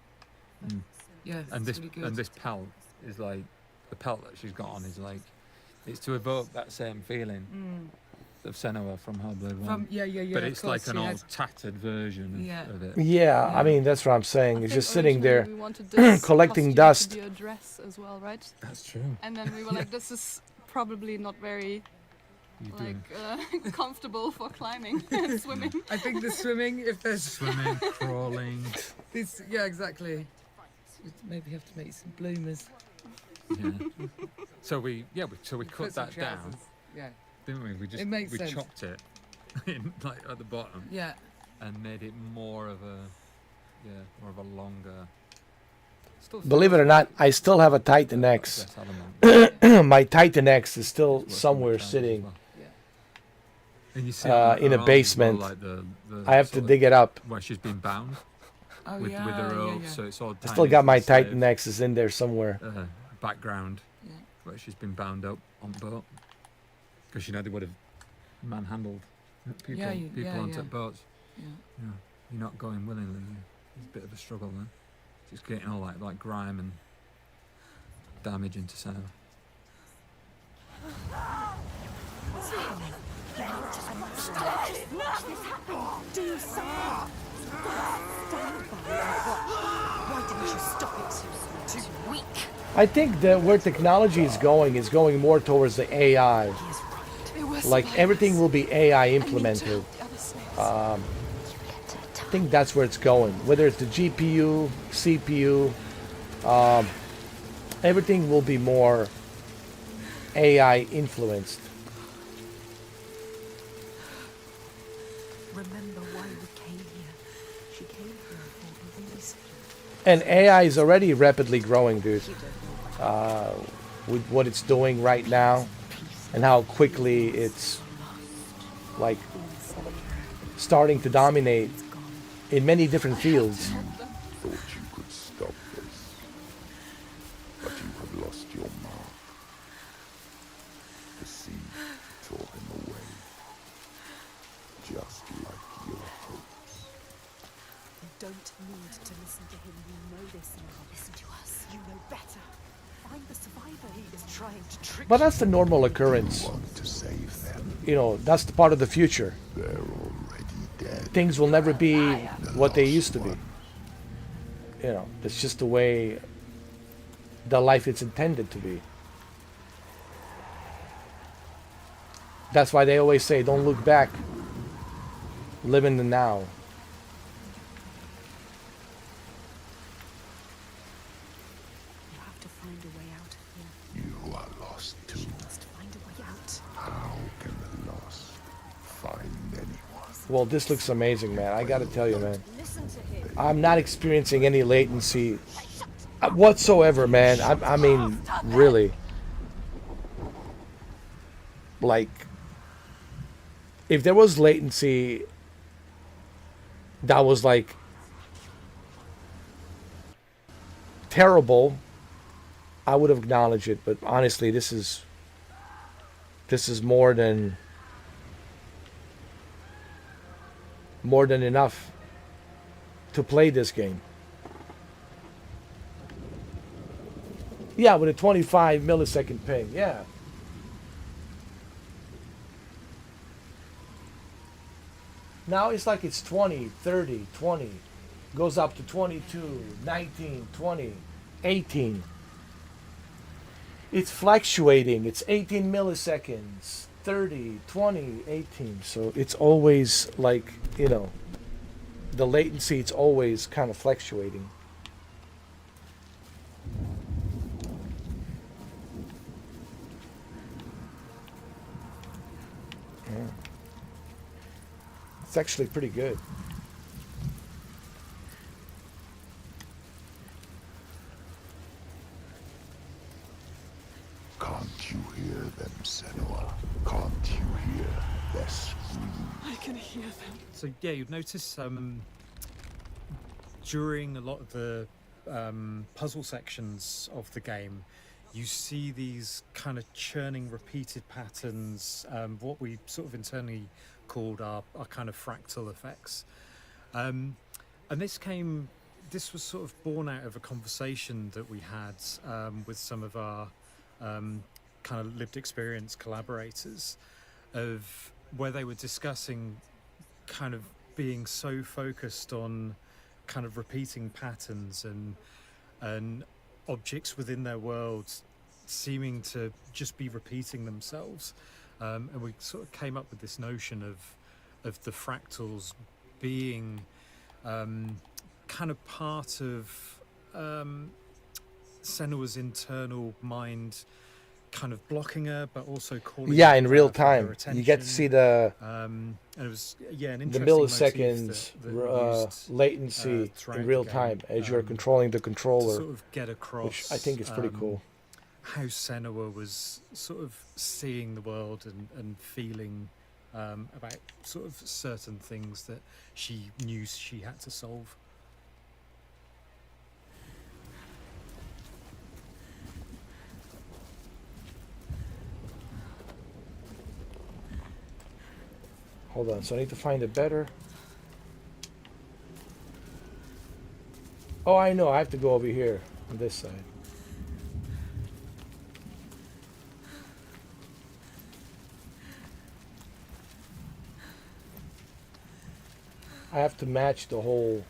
yeah. And this really good. and this pelt is like the pelt that she's got on is like it's to evoke that same feeling of Senua from Hellblade 1. Yeah. But it's like an old tattered version of it. Yeah, I mean that's what I'm saying. It's just sitting there we wanted this collecting costume dust. to be a dress as well, right? That's true. And then we were like, this is probably not very comfortable for climbing and swimming. I think the swimming, if there's swimming, crawling. Yeah, exactly. Maybe have to make some bloomers. Yeah. So we cut that down. Yeah. Didn't we? We just it makes sense. Chopped it in, like at the bottom. Yeah. And made it more of a longer. Believe it or not, I still have a Titan X. My Titan X is still somewhere sitting in a basement. Like the I have to dig it up. Where she's been bound with her rope, so it's all. I still got my Titan X is in there somewhere. Background. where she's been bound up on boat because they would have manhandled people onto boats. Yeah. Yeah, you're not going willingly. It's a bit of a struggle then. It's getting all like grime and damage into Senna. What's happening? Stop it! Watch this happen! Do something! Stand by and watch. Why didn't you stop it? Too weak. I think that where technology is going more towards the AI. Like everything will be AI implemented. I think that's where it's going. Whether it's the GPU, CPU, everything will be more AI influenced. Remember why we came here. She came here for a reason. And AI is already rapidly growing, dude. With what it's doing right now and how quickly it's like starting to dominate in many different fields. Thought you could stop this, but you have lost your mark. The sea tore him away, just like your hopes. You don't need to listen to him. You know this now. Listen to us. You know better. Find the survivor. He is trying to trick But that's the normal occurrence. To save them. You know, that's the part of the future. They're already dead. Things will never be what they used to be. You know, it's just the way the life it's intended to be. That's why they always say, don't look back. Live in the now. You have to find a way out of here. You are lost too. You must find a way out. How can the lost find anyone? Well, this looks amazing, man. I gotta tell you, man. Listen to him. I'm not experiencing any latency whatsoever, man. I mean, really. Like, if there was latency that was like terrible, I would have acknowledged it. But honestly, this is more than enough to play this game. Yeah, with a 25 millisecond ping, yeah. Now it's like it's 20, 30, 20. Goes up to 22, 19, 20, 18. It's fluctuating. It's 18 milliseconds, 30, 20, 18. So it's always like, you know, the latency, it's always kind of fluctuating. Yeah. It's actually pretty good. Can't you hear them, Senua? Can't you hear their screams? I can hear them. So yeah, you'd notice during a lot of the puzzle sections of the game, you see these kind of churning, repeated patterns, what we sort of internally called our kind of fractal effects. And this was sort of born out of a conversation that we had with some of our kind of lived experience collaborators, of where they were discussing kind of being so focused on kind of repeating patterns and objects within their worlds seeming to just be repeating themselves, and we sort of came up with this notion of the fractals being kind of part of Senua's internal mind, kind of blocking her, but also calling. Yeah, in real her for her time, attention. you get to see the And it was an the interesting milliseconds motif that we used, latency throughout in the real game, time as you're controlling the to controller, sort of get across, which I think is pretty cool. how Senua was sort of seeing the world and feeling about sort of certain things that she knew she had to solve. Hold on, so I need to find it better. Oh, I know, I have to go over here on this side. I have to match the whole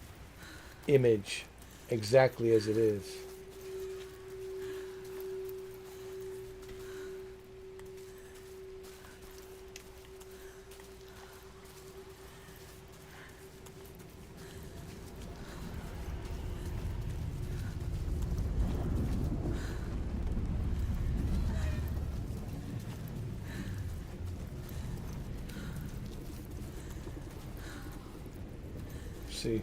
image exactly as it is. See.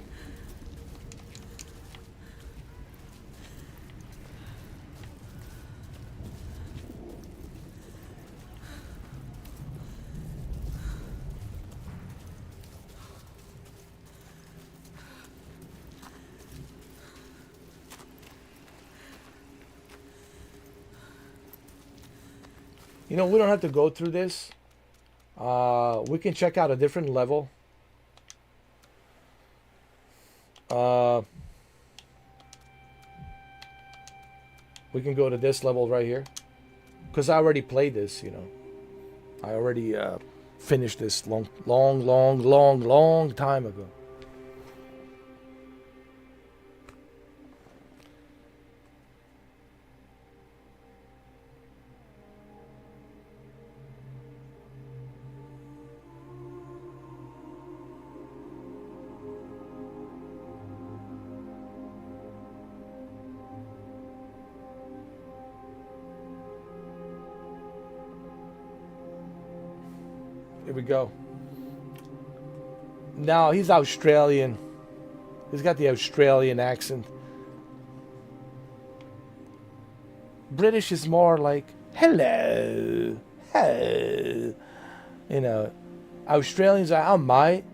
You know, we don't have to go through this. We can check out a different level. We can go to this level right here. Because I already played this, you know. I already finished this long time ago. Here we go. Now he's Australian. He's got the Australian accent. British is more like hello, hey. You know, Australians are, oh mate,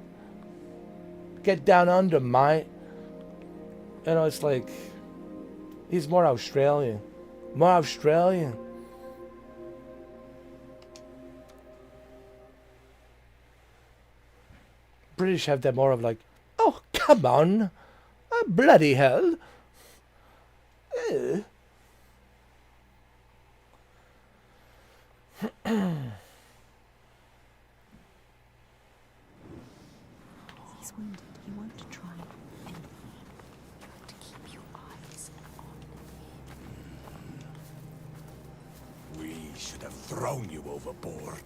get down under mate. You know, it's like he's more Australian, more Australian. British have that more of like, oh, come on. Oh, bloody hell. He's wounded. He won't try anything. You have to keep your eyes on him. We should have thrown you overboard.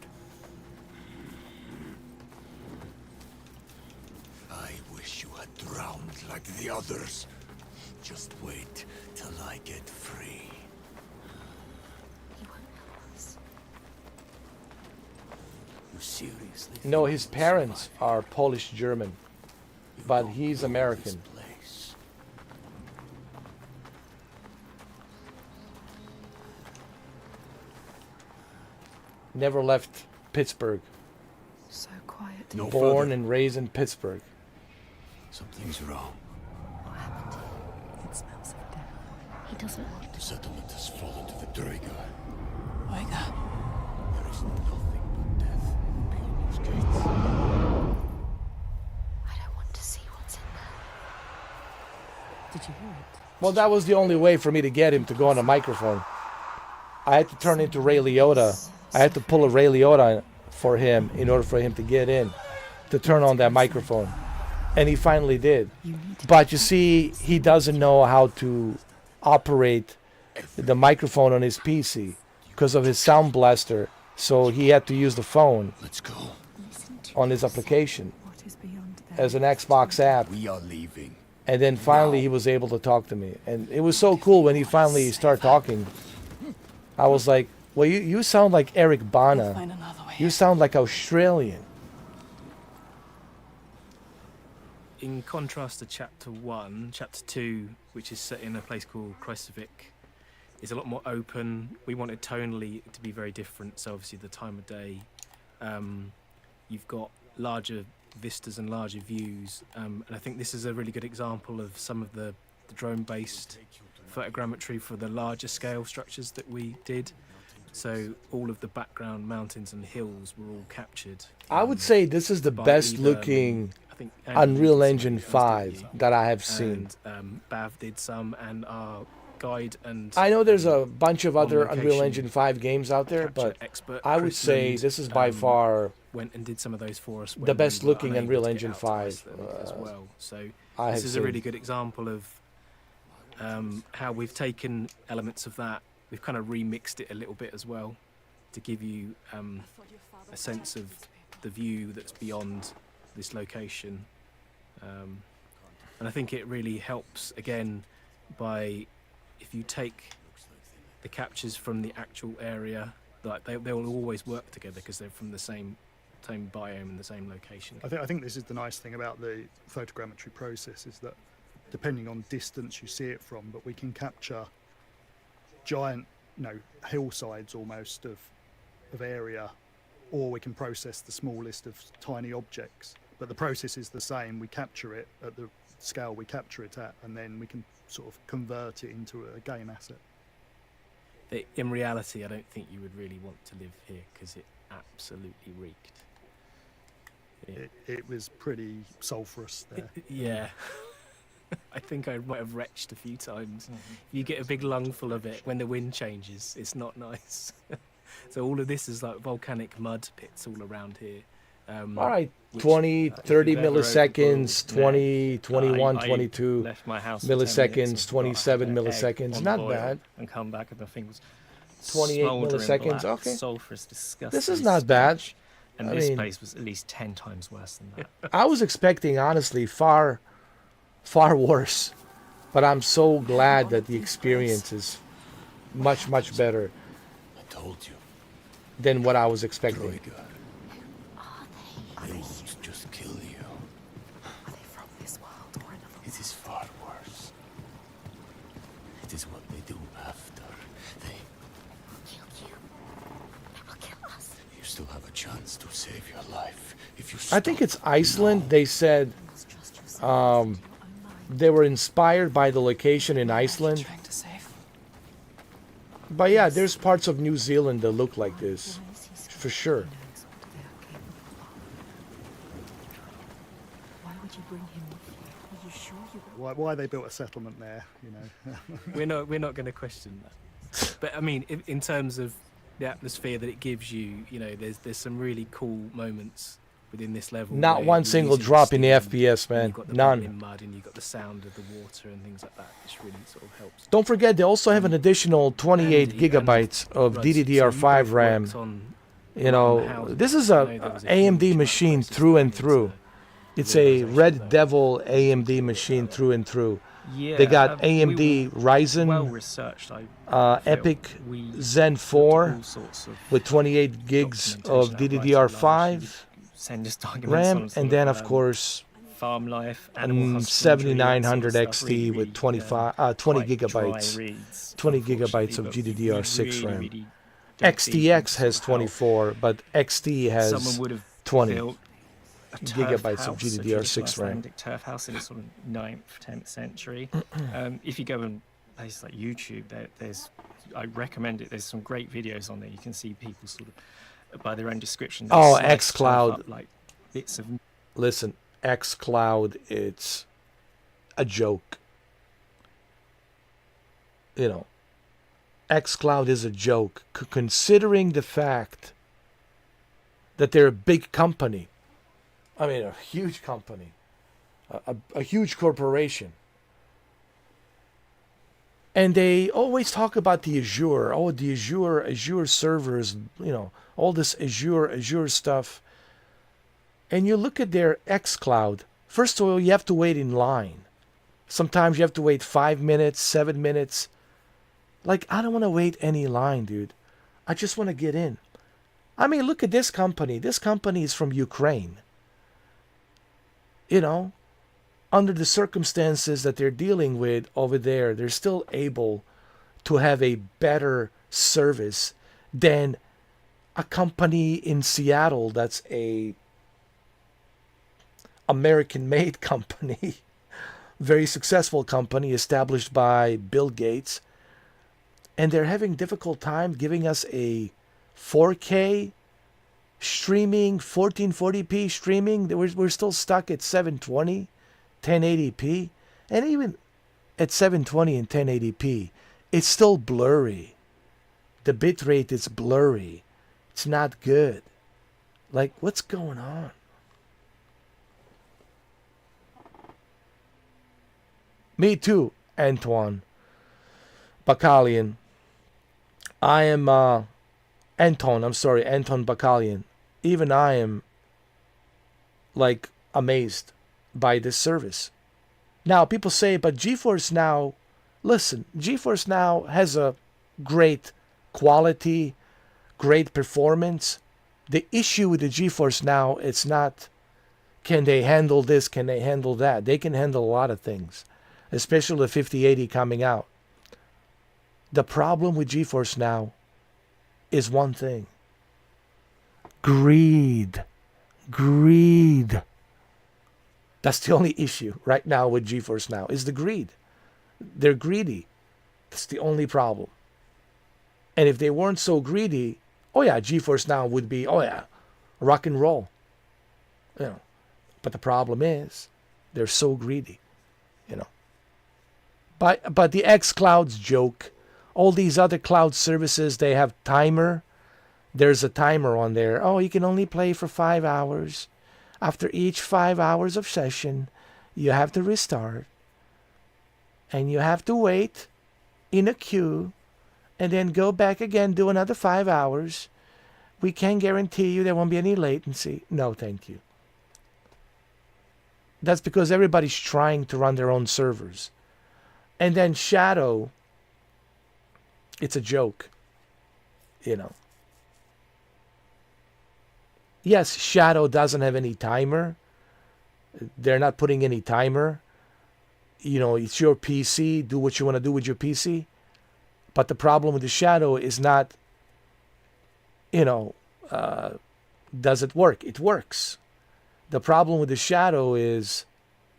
I wish you had drowned like the others. Just wait till I get free. He won't help us. You seriously? No, his parents are Polish-German, but he's American. Never left Pittsburgh. So quiet. Born and raised in Pittsburgh. Something's wrong. What happened? It smells of death. He doesn't want The settlement has fallen to the Draeger. Draeger. There is nothing but death beyond those gates. I don't want to see what's in there. Did you hear it? Well, that was the only way for me to get him to go on a microphone. I had to turn into Ray Liotta. I had to pull a Ray Liotta for him in order for him to get in, to turn on that microphone. And he finally did. But you see, he doesn't know how to operate the microphone on his PC because of his sound blaster. So he had to use the phone on his application as an Xbox app. We are leaving. And then finally he was able to talk to me. And it was so cool when he finally started talking. I was like, well, you sound like Eric Bana. You sound like Australian. In contrast to chapter 1, chapter 2, which is set in a place called Kreisvik, is a lot more open. We wanted tonally to be very different, so obviously the time of day. You've got larger vistas and larger views, and I think this is a really good example of some of the drone-based photogrammetry for the larger scale structures that we did. So all of the background mountains and hills were all captured. I would say this is the by best either, looking I think Andy, you Unreal did some Engine videos, didn't 5 you? that I have seen. And Bav did some, and our guide and I know there's a bunch of on other Unreal location Engine 5 games out there, capture but expert I would Chris say Lund, this is by far went and did some of those for us. the when best we were looking unable Unreal to get Engine out to 5 Iceland as well. So I this have is seen. a really good example of how we've taken elements of that, we've kind of remixed it a little bit as well to give you a sense of the view that's beyond this location. And I think it really helps, again, by if you take the captures from the actual area, like they will always work together because they're from the same biome and the same location. I think this is the nice thing about the photogrammetry process, is that depending on distance you see it from, but we can capture giant, hillsides almost of area, or we can process the smallest of tiny objects. But the process is the same. We capture it at the scale we capture it at, and then we can sort of convert it into a game asset. In reality, I don't think you would really want to live here because it absolutely reeked. It was pretty sulphurous there. Yeah. I think I might have retched a few times. You get a big lungful of it when the wind changes. It's not nice. So all of this is like volcanic mud pits all around here. All right, 20, 30 milliseconds, 20, 21, 22 left my house milliseconds, 27 milliseconds. Not bad. And come back and the thing was 28 smouldering milliseconds. black, Okay. sulphurous, disgusting. This is not bad. And I this mean, place was at least 10 times worse than that. I was expecting, honestly, far worse. But I'm so glad that the experience is much, much better. I told you. Than what I was expecting. They won't just kill you. Are they from this world or another? It is far worse. It is what they do after. They Kill you. They will kill us. You still have a chance to save your life if you I think it's Iceland. They said they were inspired by the location in Iceland. But yeah, there's parts of New Zealand that look like this, for sure. Why would you bring him with you? Are you sure you will? Why they built a settlement there, We're not going to question that. But I mean, in terms of the atmosphere that it gives you, there's some really cool moments within this level. Not one single drop in the FPS, man. You've got the None. bubbling mud and you've got the sound of the water and things like that, which really sort of helps. Don't forget, they also have an additional 28 gigabytes of DDR5 RAM. This is a AMD machine through and through. It's a Red Devil AMD machine through and through. Yeah, they got we AMD Ryzen well researched, I Epic we Zen 4 all sorts of with 28 gigs of documentation send us DDR5 documents RAM, on sort and then of, of course farm life, animal husbandry, 7900 that sort of XT stuff, with 20 quite dry gigabytes, reads, 20 gigabytes of GDDR6 RAM. XTX has 24, but XT has 20 gigabytes of GDDR6 RAM. Icelandic turf house in the sort of 9th, 10th century. If you go and places like YouTube, I recommend it. There's some great videos on there. You can see people sort of by their own description. Oh, slice turf xCloud. up like bits of. Listen, xCloud, it's a joke. xCloud is a joke, considering the fact that they're a big company. I mean, a huge company, a huge corporation. And they always talk about the Azure. Oh, the Azure servers, all this Azure stuff. And you look at their xCloud. First of all, you have to wait in line. Sometimes you have to wait 5 minutes, 7 minutes. Like, I don't want to wait any line, dude. I just want to get in. I mean, look at this company. This company is from Ukraine. Under the circumstances that they're dealing with over there, they're still able to have a better service than a company in Seattle that's a American-made company, very successful company established by Bill Gates, and they're having difficult time giving us a 4K streaming, 1440p streaming. We're still stuck at 720, 1080p, and even at 720 and 1080p, it's still blurry. The bitrate is blurry. It's not good. Like, what's going on? Me too, Antoine Bacalian. I am Anton Bacalian. Even I am like amazed by this service. Now people say, but GeForce Now, listen, GeForce Now has a great quality, great performance. The issue with the GeForce Now, it's not can they handle this, can they handle that. They can handle a lot of things, especially the 5080 coming out. The problem with GeForce Now is one thing. Greed. That's the only issue right now with GeForce Now, is the greed. They're greedy. That's the only problem. And if they weren't so greedy, oh yeah, GeForce Now would be, oh yeah, rock and roll. You know. But the problem is, they're so greedy. You know. But the xCloud's joke. All these other cloud services, they have timer. There's a timer on there. Oh, you can only play for 5 hours. After each 5 hours of session, you have to restart. And you have to wait in a queue. And then go back again, do another 5 hours. We can't guarantee you there won't be any latency. No, thank you. That's because everybody's trying to run their own servers. And then Shadow, it's a joke, you know. Yes, Shadow doesn't have any timer. They're not putting any timer. You know, it's your PC. Do what you want to do with your PC. But the problem with the Shadow is not, you know, does it work? It works. The problem with the Shadow is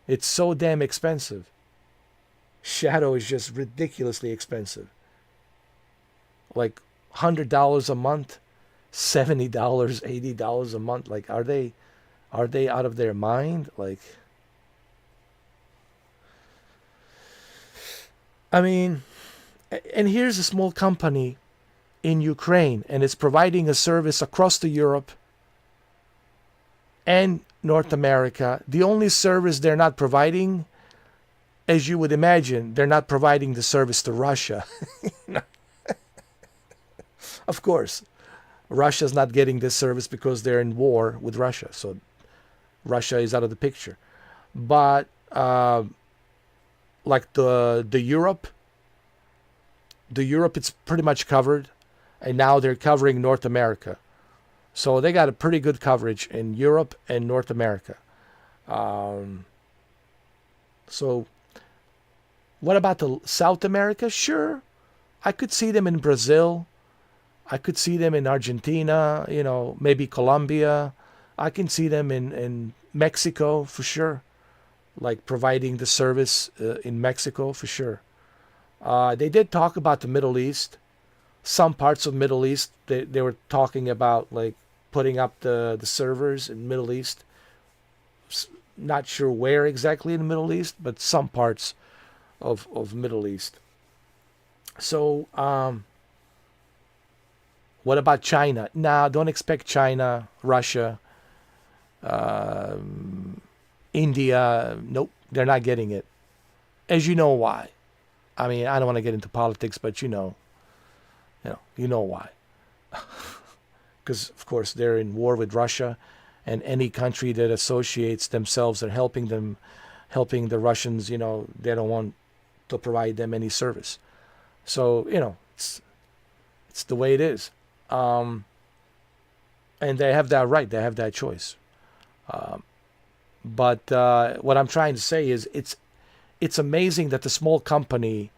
it's so damn expensive. Shadow is just ridiculously expensive. Like $100 a month, $70, $80 a month. Like, are they out of their mind? Like, I mean, and here's a small company in Ukraine, and it's providing a service across to Europe and North America. The only service they're not providing, as you would imagine, they're not providing the service to Russia. Of course, Russia's not getting this service because they're in war with Russia. So Russia is out of the picture. But like the Europe, it's pretty much covered. And now they're covering North America. So they got a pretty good coverage in Europe and North America. So what about the South America? Sure. I could see them in Brazil. I could see them in Argentina, you know, maybe Colombia. I can see them in Mexico for sure. Like providing the service in Mexico for sure. They did talk about the Middle East. Some parts of Middle East, they were talking about like putting up the servers in Middle East. Not sure where exactly in the Middle East, but some parts of Middle East. So, what about China? Nah, don't expect China, Russia, India. Nope, they're not getting it. As you know why. I mean, I don't want to get into politics, but you know why. Because, of course, they're in war with Russia, and any country that associates themselves and helping the Russians, you know, they don't want to provide them any service. So, you know, it's the way it is. And they have that right. They have that choice. But what I'm trying to say is it's amazing that the small company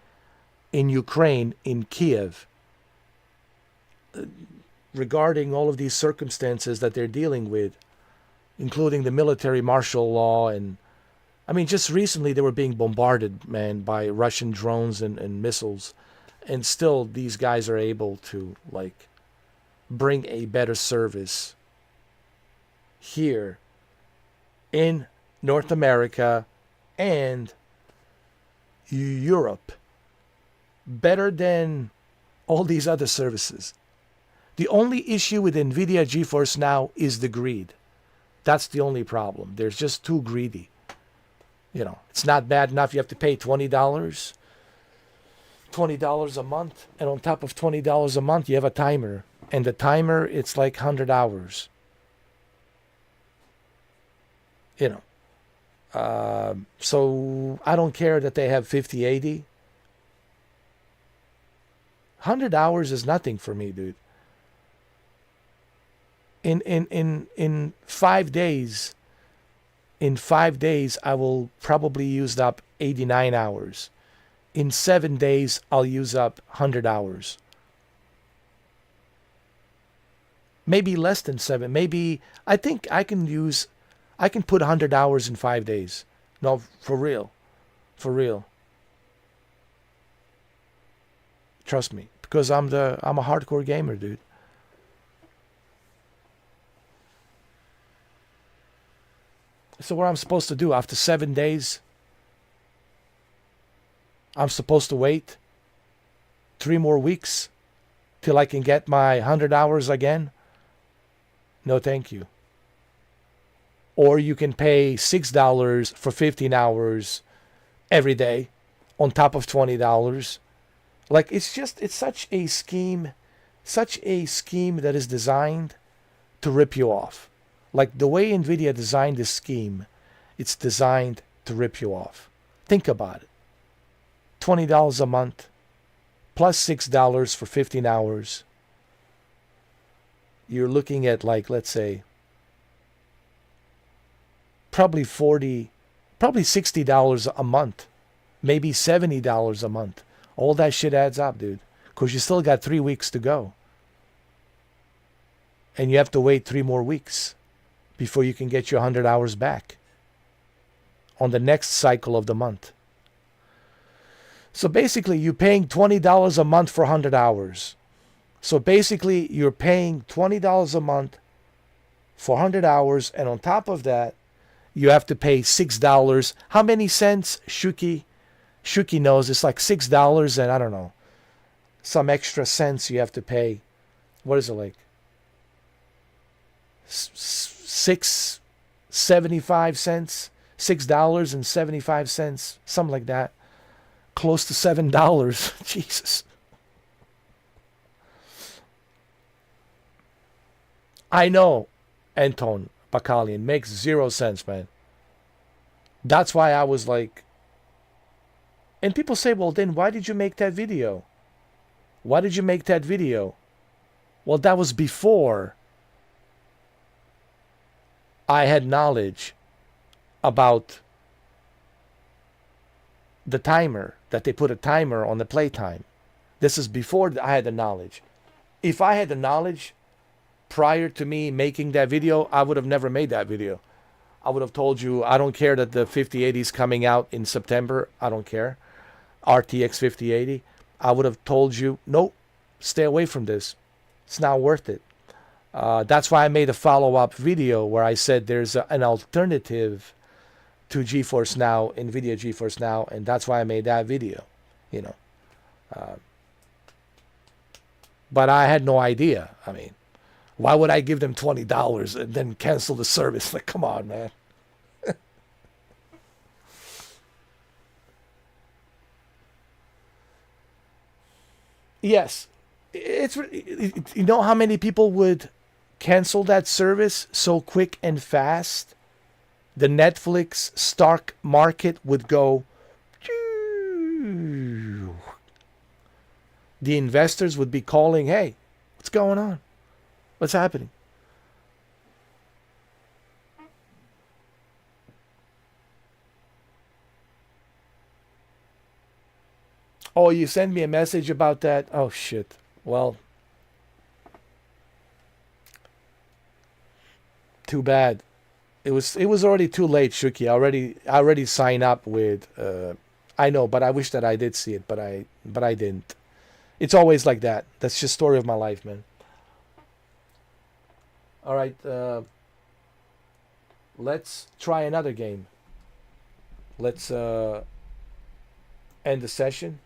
in Ukraine, in Kiev, regarding all of these circumstances that they're dealing with, including the military martial law, and I mean, just recently they were being bombarded, man, by Russian drones and missiles, And still, these guys are able to, like, bring a better service here in North America and Europe better than all these other services. The only issue with NVIDIA GeForce Now is the greed. That's the only problem. They're just too greedy. You know, it's not bad enough you have to pay $20 a month, and on top of $20 a month you have a timer, and the timer, it's like 100 hours. You know, so I don't care that they have 5080. 100 hours is nothing for me, dude. In 5 days, I will probably use up 89 hours. In 7 days, I'll use up 100 hours. Maybe less than 7. Maybe, I think I can put 100 hours in 5 days. No, for real. For real. Trust me. Because I'm a hardcore gamer, dude. So what I'm supposed to do after 7 days? I'm supposed to wait 3 more weeks till I can get my 100 hours again? No, thank you. Or you can pay $6 for 15 hours every day on top of $20. Like, it's such a scheme that is designed to rip you off. Like, the way NVIDIA designed this scheme, it's designed to rip you off. Think about it. $20 a month plus $6 for 15 hours. You're looking at, like, let's say, probably $60 a month, maybe $70 a month. All that shit adds up, dude, because you still got 3 weeks to go. And you have to wait 3 more weeks before you can get your 100 hours back on the next cycle of the month. So basically, you're paying $20 a month for 100 hours. So basically, you're paying $20 a month for 100 hours, and on top of that, you have to pay $6. How many cents, Shuki? Shuki knows it's like $6 and I don't know, some extra cents you have to pay. What is it, like? $6.75, $6.75, something like that. Close to $7. Jesus. I know, Anton Bakalian, makes 0 sense, man. That's why I was like, and people say, well, then why did you make that video? Why did you make that video? Well, that was before I had knowledge about the timer, that they put a timer on the playtime. This is before I had the knowledge. If I had the knowledge prior to me making that video, I would have never made that video. I would have told you, I don't care that the 5080 is coming out in September. I don't care. RTX 5080. I would have told you, nope, stay away from this. It's not worth it. That's why I made a follow-up video where I said there's an alternative to GeForce Now, NVIDIA GeForce Now, and that's why I made that video, you know. But I had no idea. I mean, why would I give them $20 and then cancel the service? Like, come on, man. Yes, you know how many people would cancel that service so quick and fast? The Netflix stock market would go. The investors would be calling, hey, what's going on? What's happening? Oh, you sent me a message about that? Oh, shit. Well, too bad. It was already too late, Shuki. I already signed up with I know, but I wish that I did see it, but I didn't. It's always like that. That's just story of my life, man. All right, let's try another game. Let's end the session.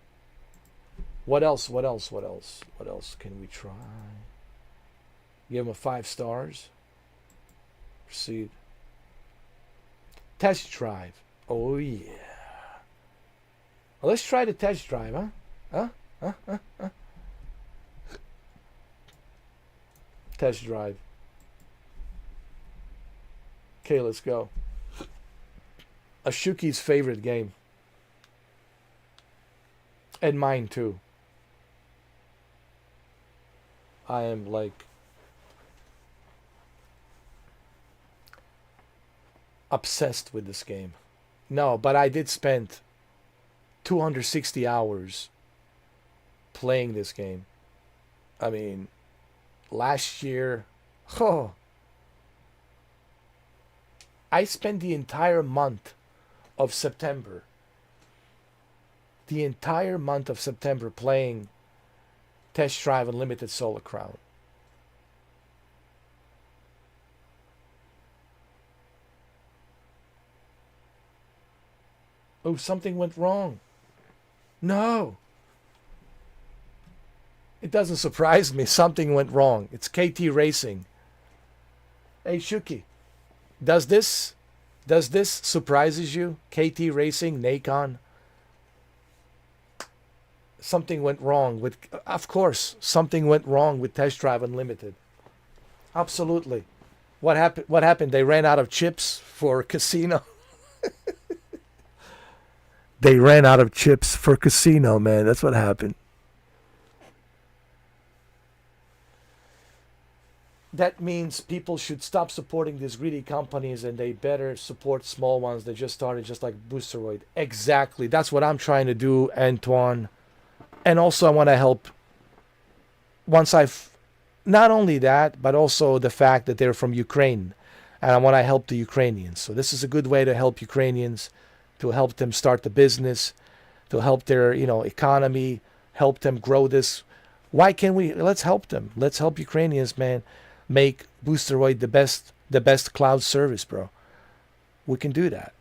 What else? What else? What else? What else can we try? Give him a 5 stars. Proceed. Test drive. Oh yeah. Well, let's try the test drive, huh? Huh? Test drive. Okay, let's go. Ashuki's favorite game. And mine too. I am like obsessed with this game. No, but I did spend 260 hours playing this game. I mean, last year, I spent the entire month of September. The entire month of September playing Test Drive Unlimited Solar Crown. Oh, something went wrong. No. It doesn't surprise me. Something went wrong. It's KT Racing. Hey, Shuki. Does this surprises you? KT Racing, Nacon? Something went wrong with, of course, something went wrong with Test Drive Unlimited. Absolutely. What happened? They ran out of chips for casino. They ran out of chips for casino, man. That's what happened. That means people should stop supporting these greedy companies and they better support small ones that just started, just like Boosteroid. Exactly. That's what I'm trying to do, Antoine. And also I want to help, not only that, but also the fact that they're from Ukraine. And I want to help the Ukrainians. So this is a good way to help Ukrainians, to help them start the business, to help their, economy, help them grow this. Why can't we? Let's help them. Let's help Ukrainians, man, make Boosteroid the best cloud service, bro. We can do that.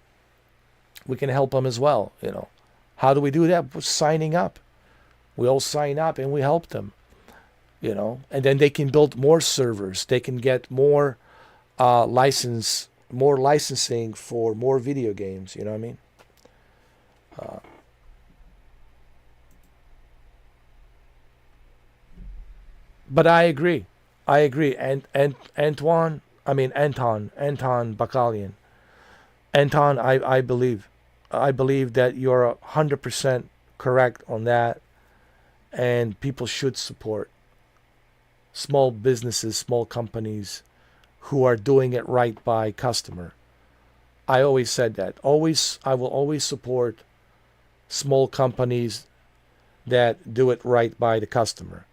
We can help them as well, How do we do that? We're signing up. We all sign up and we help them, and then they can build more servers. They can get more licensing for more video games. You know what I mean? But I agree. And Anton Bakalian. Anton, I believe that you're 100% correct on that. And people should support small businesses, small companies who are doing it right by customer. I always said that. I will always support small companies that do it right by the customer.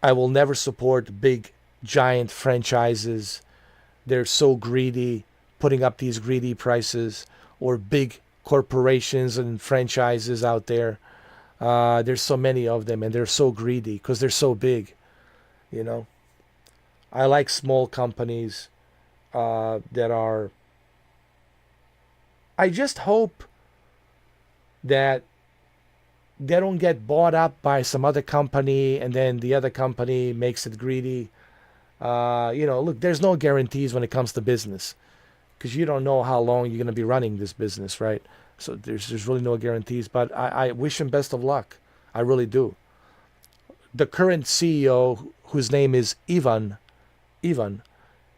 I will never support big, giant franchises. They're so greedy, putting up these greedy prices, or big corporations and franchises out there. There's so many of them, and they're so greedy because they're so big. I like small companies that are. I just hope that they don't get bought up by some other company and then the other company makes it greedy. Look, there's no guarantees when it comes to business because you don't know how long you're going to be running this business, right? So there's really no guarantees, but I wish him best of luck. I really do. The current CEO, whose name is Ivan,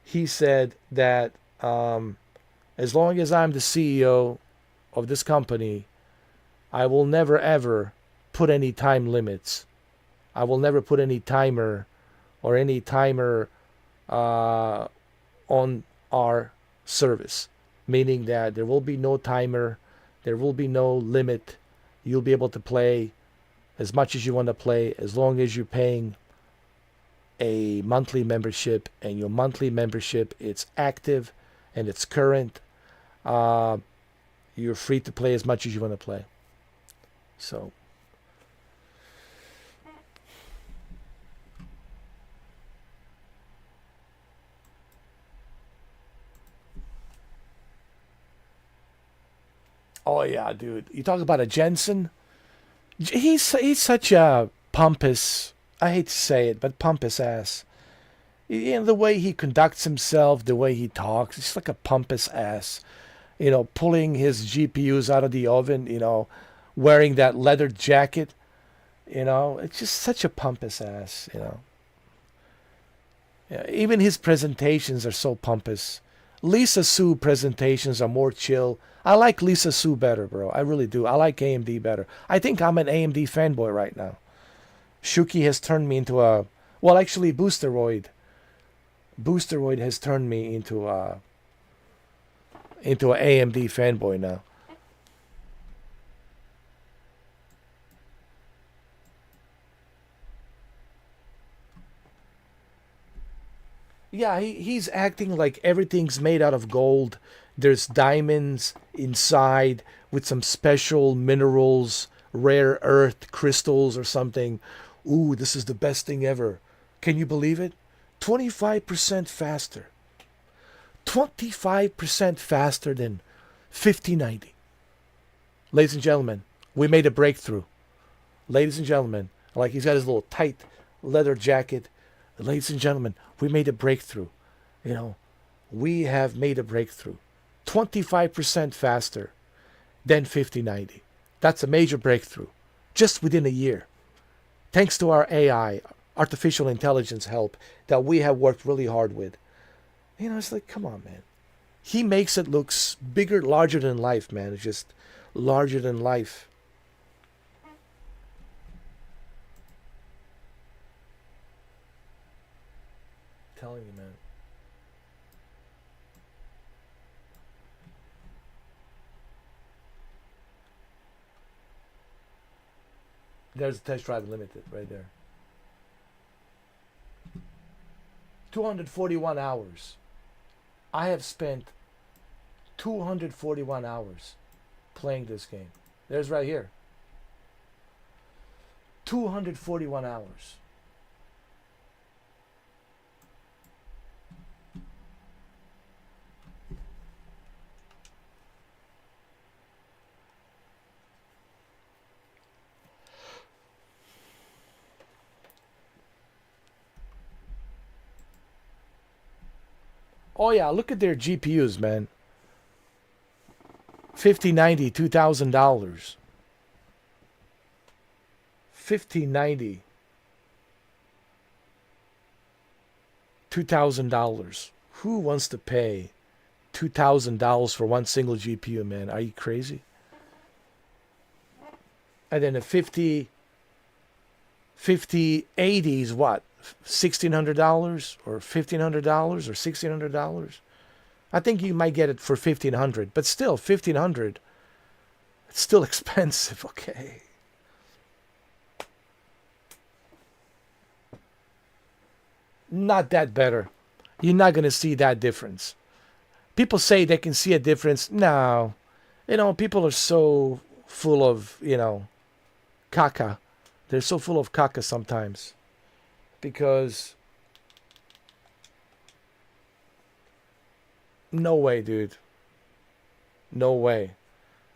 he said that as long as I'm the CEO of this company, I will never ever put any time limits. I will never put any timer on our service, meaning that there will be no timer, there will be no limit. You'll be able to play as much as you want to play as long as you're paying a monthly membership, and your monthly membership, it's active and it's current. You're free to play as much as you want to play. So Oh yeah, dude. You talk about a Jensen. He's such a pompous. I hate to say it, but pompous ass. You know, the way he conducts himself, the way he talks, it's like a pompous ass. You know, pulling his GPUs out of the oven. You know, wearing that leather jacket. You know, it's just such a pompous ass. You know. Yeah, even his presentations are so pompous. Lisa Su presentations are more chill. I like Lisa Su better, bro. I really do. I like AMD better. I think I'm an AMD fanboy right now. Shuki has turned me into a... Well, actually, Boosteroid. Boosteroid has turned me into an AMD fanboy now. Yeah, he's acting like everything's made out of gold. There's diamonds inside with some special minerals, rare earth crystals or something. Ooh, this is the best thing ever. Can you believe it? 25% faster. 25% faster than 5090. Ladies and gentlemen, we made a breakthrough. Ladies and gentlemen, like he's got his little tight leather jacket. Ladies and gentlemen, we made a breakthrough. You know, we have made a breakthrough. 25% faster than 5090. That's a major breakthrough. Just within a year. Thanks to our AI, artificial intelligence help that we have worked really hard with. You know, it's like, come on, man. He makes it look bigger, larger than life, man. It's just larger than life. Telling you, man. There's a test drive limited right there. 241 hours. I have spent 241 hours playing this game. There's right here. 241 hours. Oh yeah, look at their GPUs, man. $5090, $2,000. $5090, $2,000. Who wants to pay $2,000 for one single GPU, man? Are you crazy? And then a 5080 is what? $1,600 or $1,500 or $1,600. I think you might get it for $1,500, but still $1,500. It's still expensive, okay? Not that better. You're not gonna see that difference. People say they can see a difference. No, you know, people are so full of, you know, caca. They're so full of caca sometimes. Because no way, dude. No way.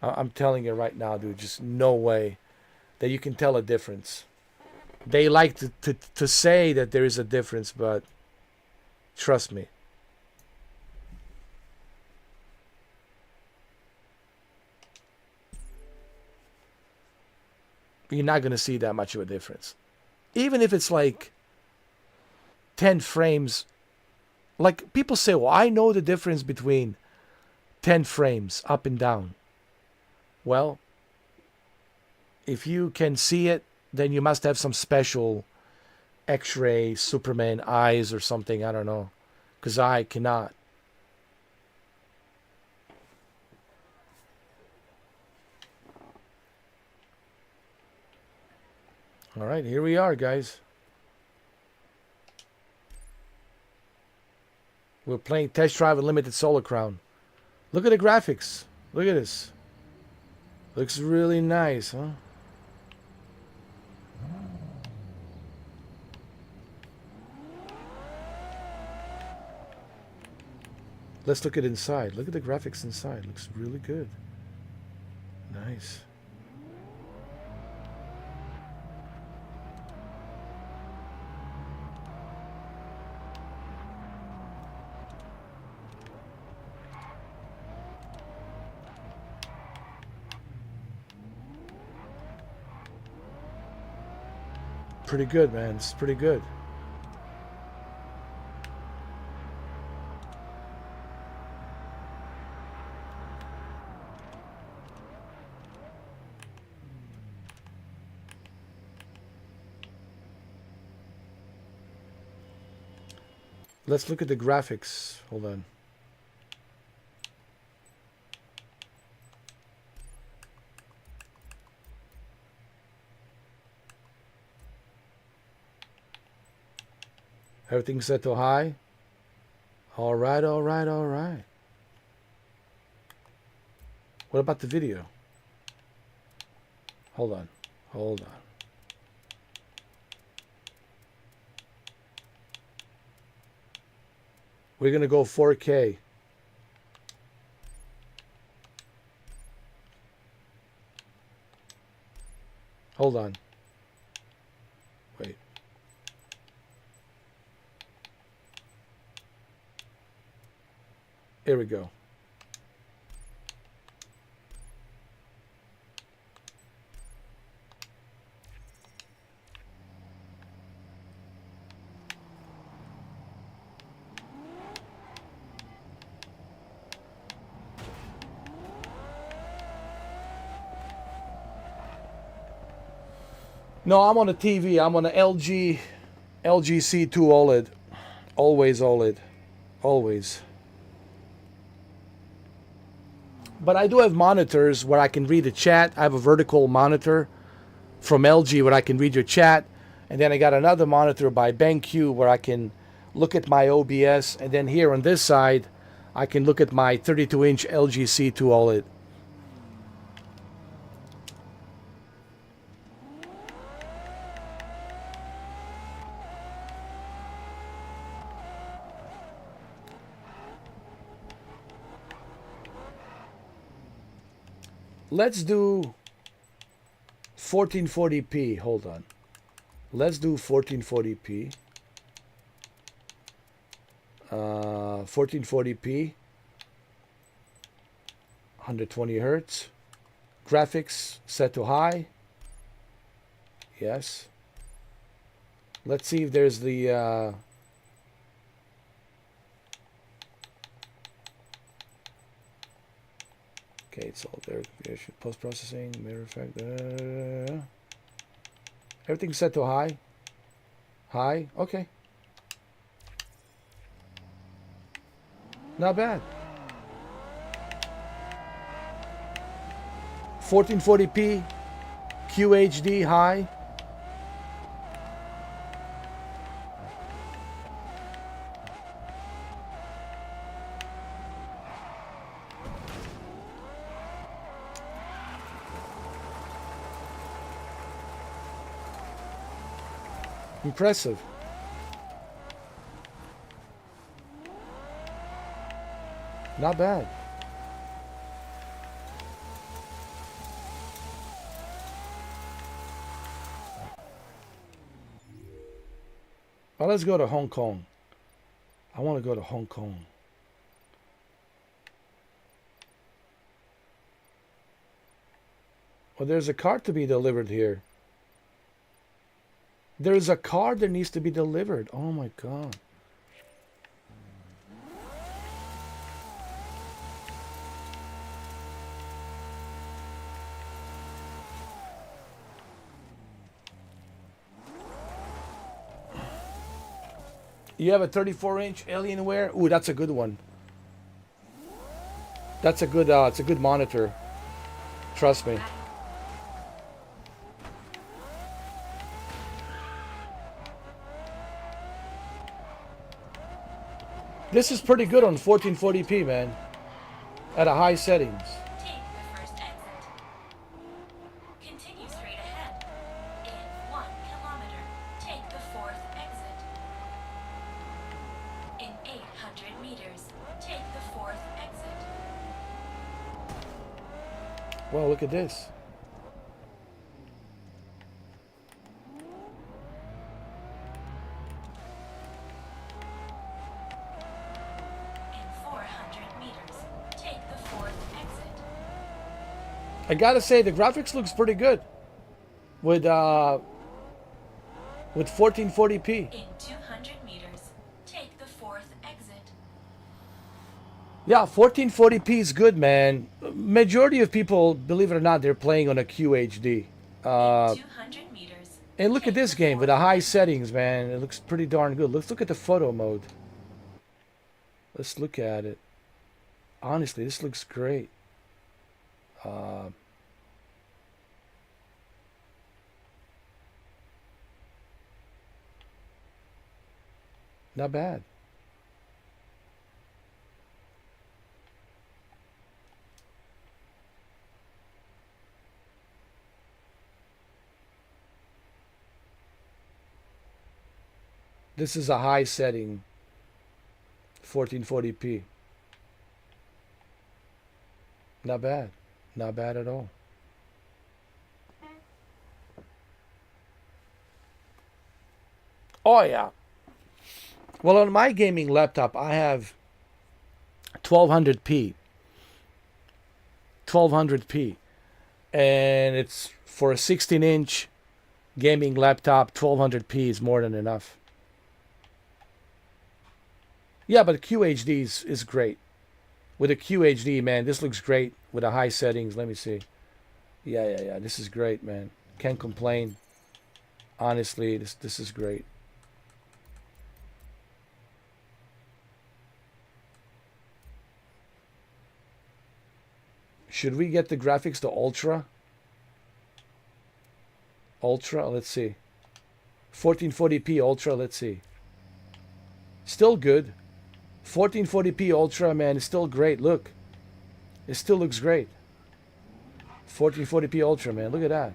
I'm telling you right now, dude, just no way that you can tell a difference. They like to say that there is a difference, but trust me. You're not going to see that much of a difference. Even if it's like 10 frames. Like people say, well, I know the difference between 10 frames up and down. Well, if you can see it, then you must have some special X-ray Superman eyes or something. I don't know. Because I cannot. All right, here we are, guys. We're playing Test Drive Unlimited Solar Crown. Look at the graphics. Look at this. Looks really nice, huh? Let's look at inside. Look at the graphics inside. Looks really good. Nice. Pretty good, man. It's pretty good. Let's look at the graphics. Hold on. Everything's set to high. All right, all right, all right. What about the video? Hold on. Hold on. We're going to go 4K. Hold on. Wait. Here we go. No, I'm on a TV. I'm on a LG C2 OLED. Always OLED. Always. But I do have monitors where I can read the chat. I have a vertical monitor from LG where I can read your chat. And then I got another monitor by BenQ where I can look at my OBS. And then here on this side, I can look at my 32-inch LG C2 OLED. Let's do 1440p. Hold on. Let's do 1440p. 1440p. 120 hertz. Graphics set to high. Yes. Let's see if there's the... Okay, it's all there. Post-processing, mirror effect. Everything's set to high. High. Okay. Not bad. 1440p, QHD high. Impressive. Not bad. Well, let's go to Hong Kong. I want to go to Hong Kong. Well, there's a car to be delivered here. There's a car that needs to be delivered. Oh my God. You have a 34-inch Alienware? Ooh, that's a good one. That's a good, it's a good monitor. Trust me. This is pretty good on 1440p, man. At a high settings. Take the first exit. Continue straight ahead. In 1 kilometer, take the 4th exit. In 800 meters, take the 4th exit. Well, look at this. In 400 meters, take the fourth exit. I gotta say, the graphics looks pretty good. With 1440p. In 200 meters, take the fourth exit. Yeah, 1440p is good, man. Majority of people, believe it or not, they're playing on a QHD. 200 meters. And look at this game with the high settings, man. It looks pretty darn good. Let's look at the photo mode. Let's look at it. Honestly, this looks great. Not bad. This is a high setting, 1440p. Not bad. Not bad at all. Oh, yeah. Well, on my gaming laptop, I have 1200p. 1200p. And it's for a 16-inch gaming laptop, 1200p is more than enough. Yeah, but QHD is great. With a QHD, man, this looks great with the high settings. Let me see. Yeah. This is great, man. Can't complain. Honestly, this is great. Should we get the graphics to Ultra? Ultra, let's see. 1440p Ultra, let's see. Still good. 1440p Ultra, man, is still great. Look. It still looks great. 1440p Ultra, man. Look at that.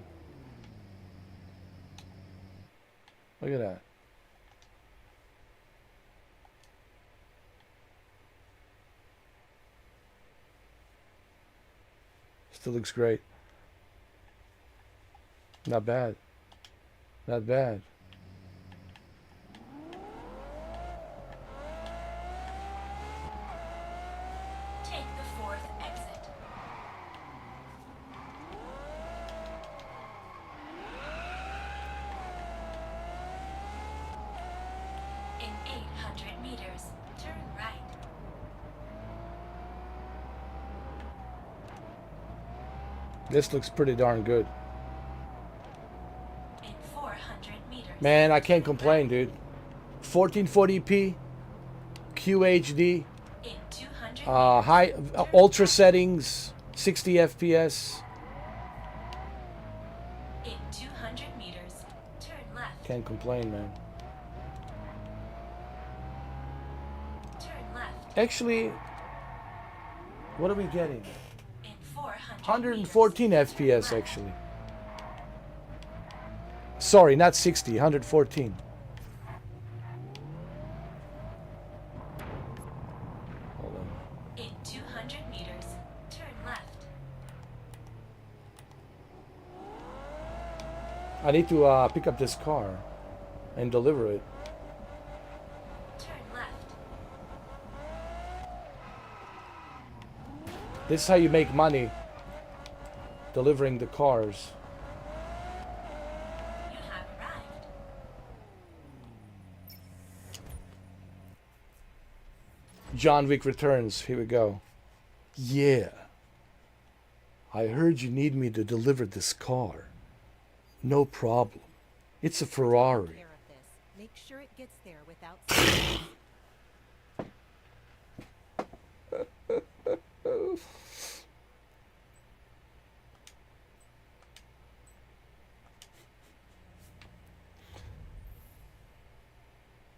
Look at that. Still looks great. Not bad. Not bad. Take the fourth exit. In 800 meters, turn right. This looks pretty darn good. In 400 meters. Man, I can't complain, dude. 1440p, QHD, In 200 high ultra settings, 60 FPS. In 200 meters, turn left. Can't complain, man. Turn left. Actually, what are we getting? In 400 114 FPS, actually. Sorry, not 60, 114. Hold on. In 200 meters, turn left. I need to pick up this car and deliver it. Turn left. This is how you make money, delivering the cars. You have arrived. John Wick Returns. Here we go. Yeah. I heard you need me to deliver this car. No problem. It's a Ferrari. Make sure it gets there without.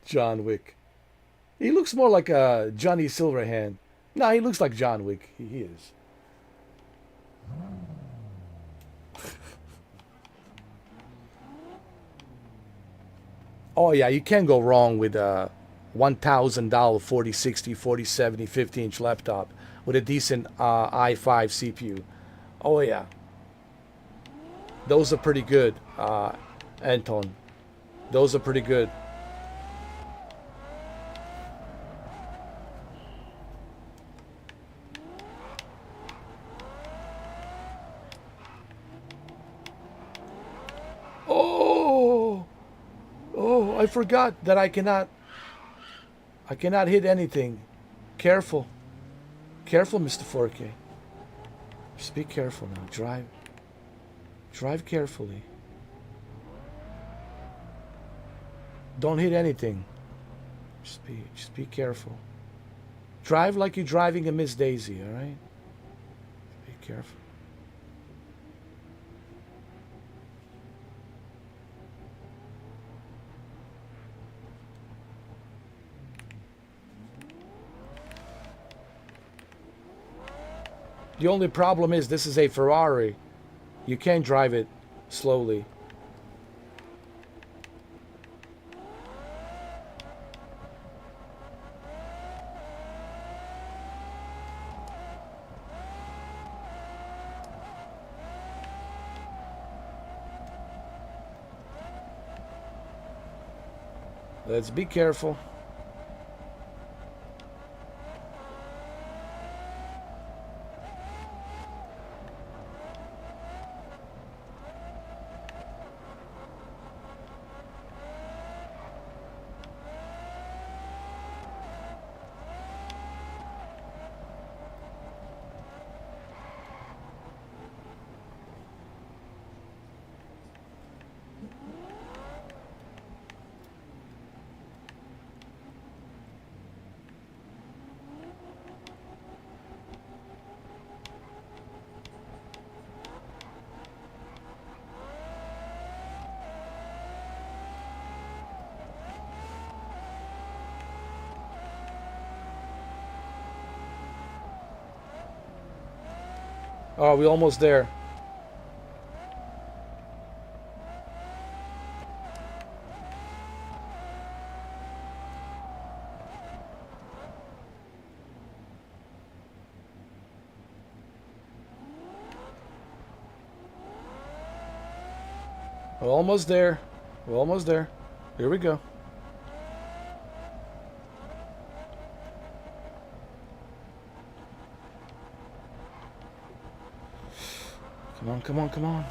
John Wick. He looks more like a Johnny Silverhand. No, he looks like John Wick. He is. Oh yeah, you can't go wrong with a $1,000 4060, 4070, 50-inch laptop with a decent i5 CPU. Oh yeah. Those are pretty good, Anton. Those are pretty good. Oh! Oh, I forgot that I cannot hit anything. Careful. Careful, Mr. 4K. Just be careful now. Drive carefully. Don't hit anything. Just be careful. Drive like you're driving a Miss Daisy, all right? Be careful. The only problem is this is a Ferrari. You can't drive it slowly. Let's be careful. Oh, we're almost there. We're almost there. We're almost there. Here we go. Come on, come on, come on.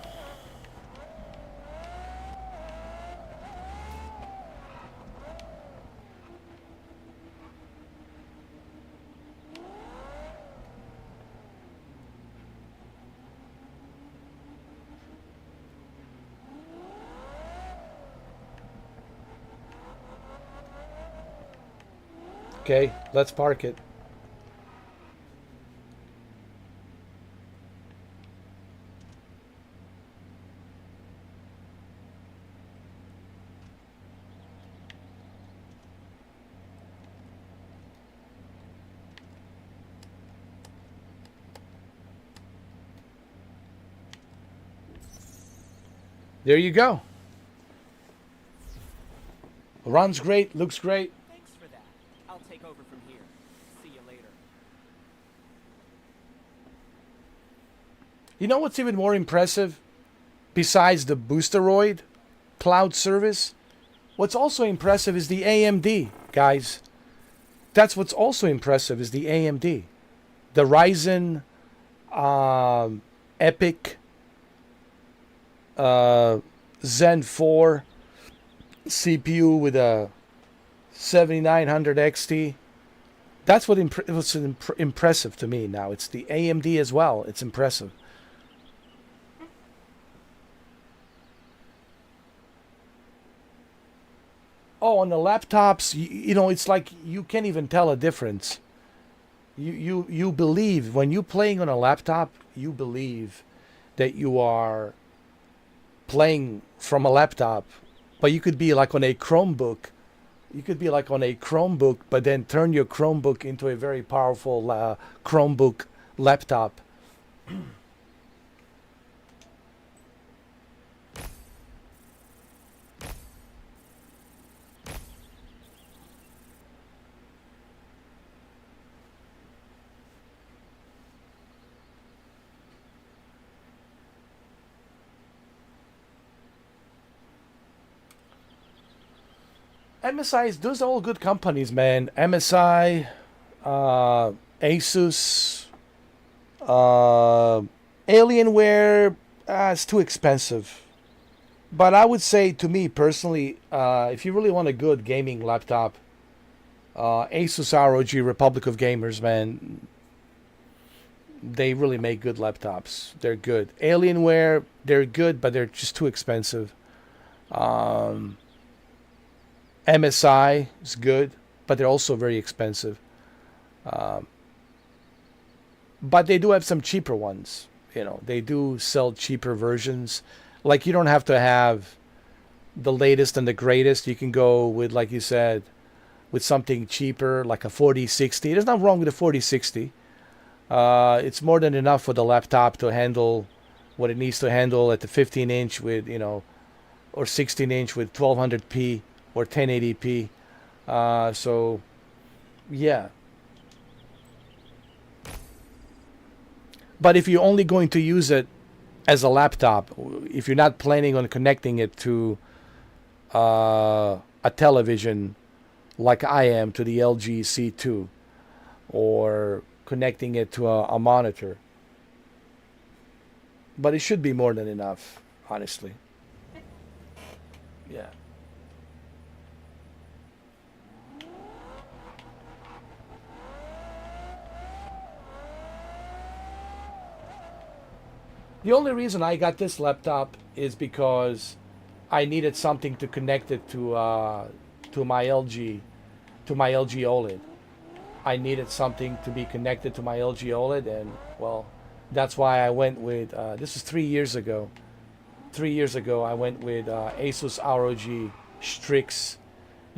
Okay, let's park it. There you go. Runs great, looks great. Thanks for that. I'll take over from here. See you later. You know what's even more impressive? Besides the Boosteroid cloud service, what's also impressive is the AMD, guys. That's what's also impressive is the AMD. The Ryzen Epic Zen 4 CPU with a 7900 XT. That's what's impressive to me now. It's the AMD as well. It's impressive. Oh, on the laptops, you know, it's like you can't even tell a difference. You believe when you're playing on a laptop, you believe that you are playing from a laptop, but you could be like on a Chromebook. You could be like on a Chromebook, but then turn your Chromebook into a very powerful Chromebook laptop. MSI, those are all good companies, man. MSI, Asus, Alienware, it's too expensive. But I would say, to me personally, if you really want a good gaming laptop, Asus ROG, Republic of Gamers, man, they really make good laptops. They're good. Alienware, they're good, but they're just too expensive. MSI is good, but they're also very expensive. But they do have some cheaper ones. You know, they do sell cheaper versions. Like, you don't have to have the latest and the greatest. You can go with, like you said, with something cheaper, like a 4060. There's nothing wrong with a 4060. It's more than enough for the laptop to handle what it needs to handle at the 15-inch with, you know, or 16-inch with 1200p or 1080p. So, yeah. But if you're only going to use it as a laptop, if you're not planning on connecting it to a television like I am to the LG C2, or connecting it to a monitor, but it should be more than enough, honestly. Yeah. The only reason I got this laptop is because I needed something to connect it to my LG OLED. I needed something to be connected to my LG OLED, and well, that's why I went with this was 3 years ago. 3 years ago, I went with Asus ROG Strix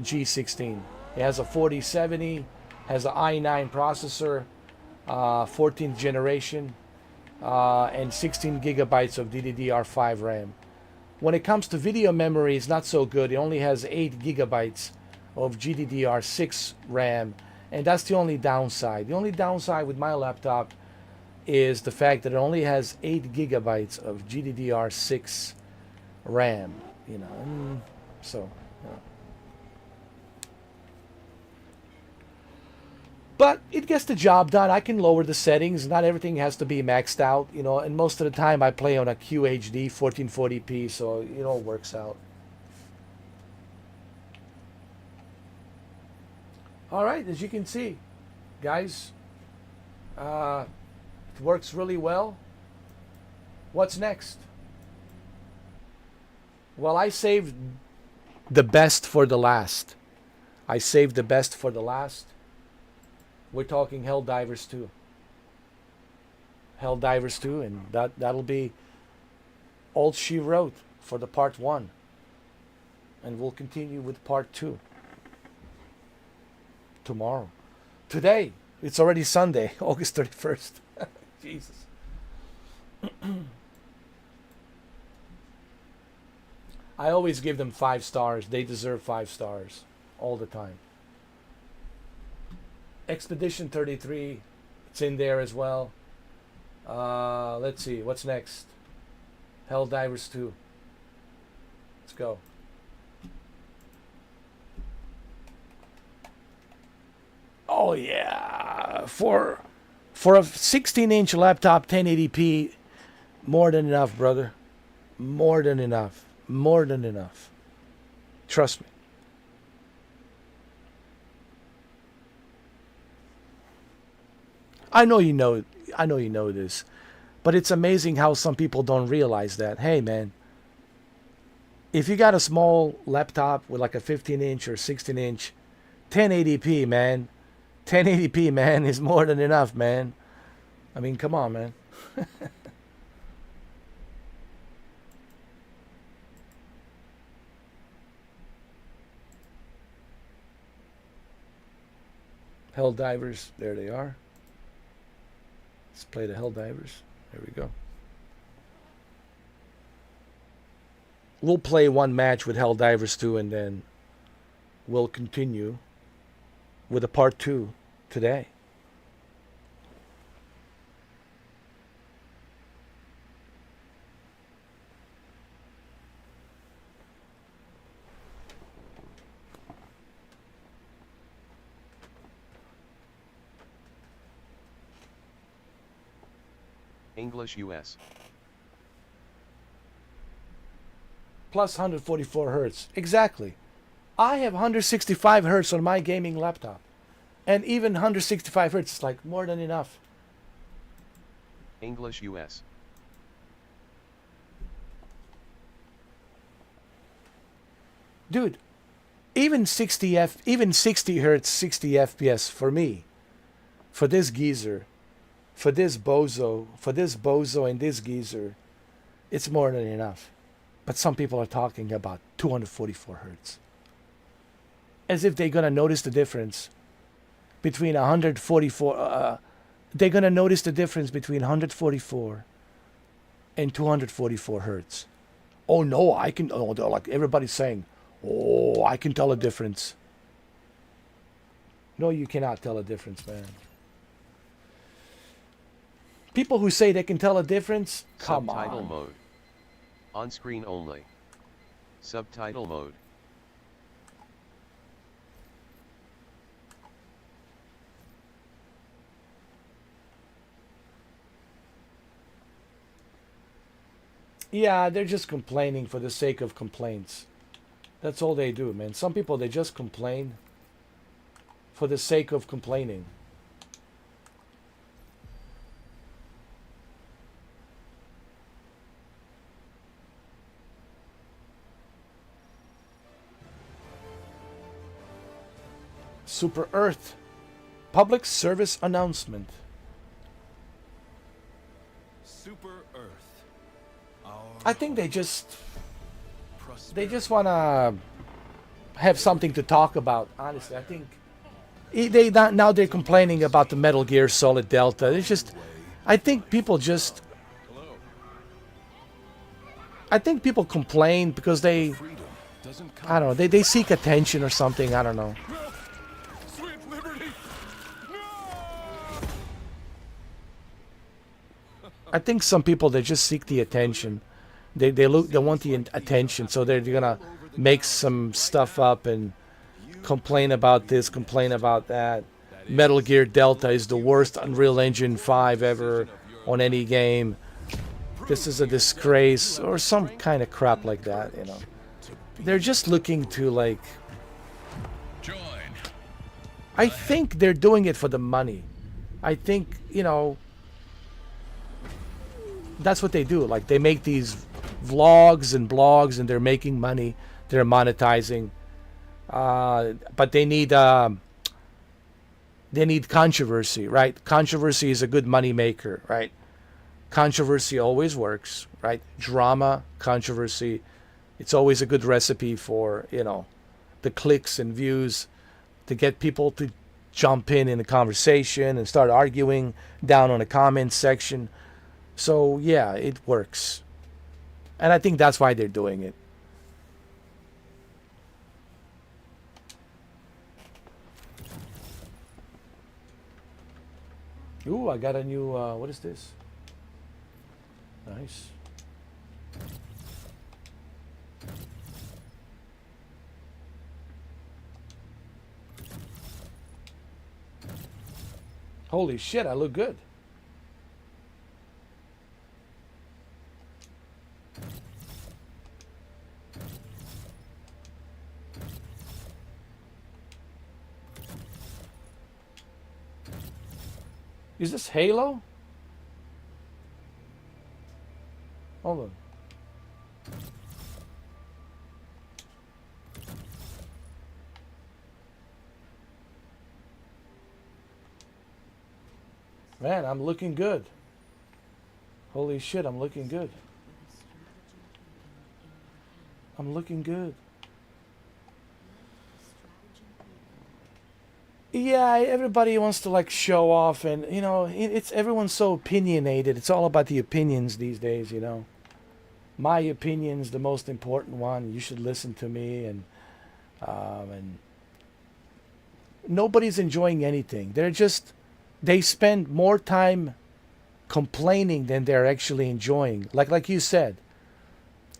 G16. It has a 4070, has an i9 processor, 14th generation, and 16 gigabytes of DDR5 RAM. When it comes to video memory, it's not so good. It only has 8 gigabytes of GDDR6 RAM, and that's the only downside. The only downside with my laptop is the fact that it only has 8 gigabytes of GDDR6 RAM, you know, and so, you know. But it gets the job done. I can lower the settings. Not everything has to be maxed out, you know, and most of the time I play on a QHD 1440p, so it all works out. All right, as you can see, guys, it works really well. What's next? Well, I saved the best for the last. I saved the best for the last. We're talking Helldivers 2. Helldivers 2, and that'll be all she wrote for the part 1. And we'll continue with part 2 tomorrow. Today, it's already Sunday, August 31st. Jesus. I always give them 5 stars. They deserve 5 stars all the time. Expedition 33, it's in there as well. Let's see, what's next? Helldivers 2. Let's go. Oh yeah, for a 16-inch laptop, 1080p, more than enough, brother. More than enough. More than enough. Trust me. I know you know this, but it's amazing how some people don't realize that. Hey, man, if you got a small laptop with like a 15-inch or 16-inch, 1080p, man, 1080p, man, is more than enough, man. I mean, come on, man. Helldivers, there they are. Let's play the Helldivers. There we go. We'll play one match with Helldivers 2, and then we'll continue with a part 2 today. English US. Plus 144 hertz. Exactly. I have 165 hertz on my gaming laptop. And even 165 hertz is like more than enough. English US. Dude, even 60 hertz, 60 FPS for me, for this geezer, for this bozo and this geezer, it's more than enough. But some people are talking about 244 hertz. As if they're going to notice the difference between 144, they're going to notice the difference between 144 and 244 hertz. Oh no, I can, oh, like everybody's saying, oh, I can tell a difference. No, you cannot tell a difference, man. People who say they can tell a difference, come Subtitle on. mode. On screen only. Subtitle mode. Yeah, they're just complaining for the sake of complaints. That's all they do, man. Some people, they just complain for the sake of complaining. Super Earth. Public service announcement. Super Earth. I think they just want to have something to talk about. Honestly, I think now they're complaining about the Metal Gear Solid Delta. It's just, I think people complain because they, I don't know, they seek attention or something. I don't know. I think some people, they just seek the attention. They want the attention, so they're gonna make some stuff up and complain about this, complain about that. Metal Gear Delta is the worst Unreal Engine 5 ever on any game. This is a disgrace, or some kind of crap like that, you know. They're just looking to, like, I think they're doing it for the money. I think, you know, that's what they do. Like, they make these vlogs and blogs and they're making money. They're monetizing. But they need controversy, right? Controversy is a good money maker, right? Controversy always works, right? Drama, controversy, it's always a good recipe for, you know, the clicks and views, to get people to jump in the conversation and start arguing down on the comment section. So yeah, it works. And I think that's why they're doing it. Ooh, I got a new, what is this? Nice. Holy shit, I look good. Is this Halo? Hold on. Man, I'm looking good. Holy shit, I'm looking good. I'm looking good. Yeah, everybody wants to like show off, and you know, it's everyone's so opinionated. It's all about the opinions these days, you know. My opinion's the most important one. You should listen to me, and nobody's enjoying anything. They spend more time complaining than they're actually enjoying. Like you said,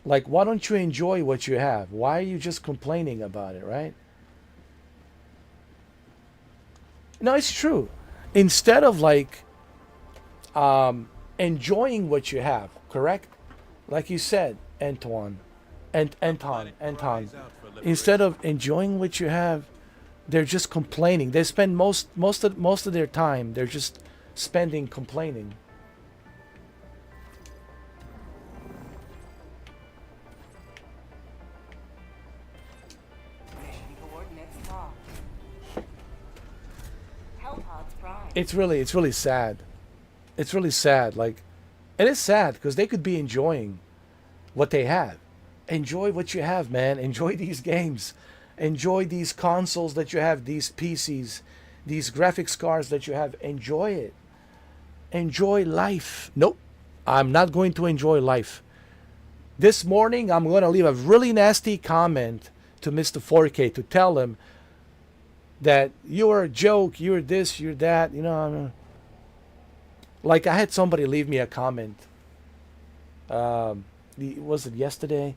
like, why don't you enjoy what you have? Why are you just complaining about it, right? No, it's true. Instead of like enjoying what you have, correct? Like you said, Anton. Instead of enjoying what you have, they're just complaining. They spend most of their time, they're just spending complaining. It's really sad. It's really sad. Like, it is sad because they could be enjoying what they have. Enjoy what you have, man. Enjoy these games. Enjoy these consoles that you have, these PCs, these graphics cards that you have. Enjoy it. Enjoy life. Nope. I'm not going to enjoy life. This morning, I'm going to leave a really nasty comment to Mr. 4K to tell him that you're a joke, you're this, you're that, you know. Like, I had somebody leave me a comment. Was it yesterday?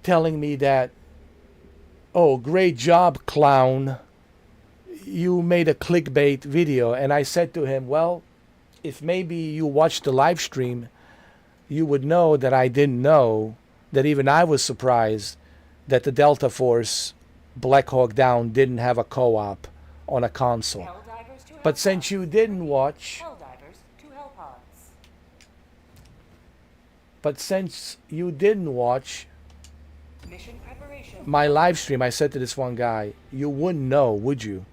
Telling me that, oh, great job, clown. You made a clickbait video. And I said to him, well, if maybe you watched the live stream, you would know that I didn't know, that even I was surprised that the Delta Force Black Hawk Down didn't have a co-op on a console. But since you didn't watch, my live stream, I said to this one guy, you wouldn't know, would you?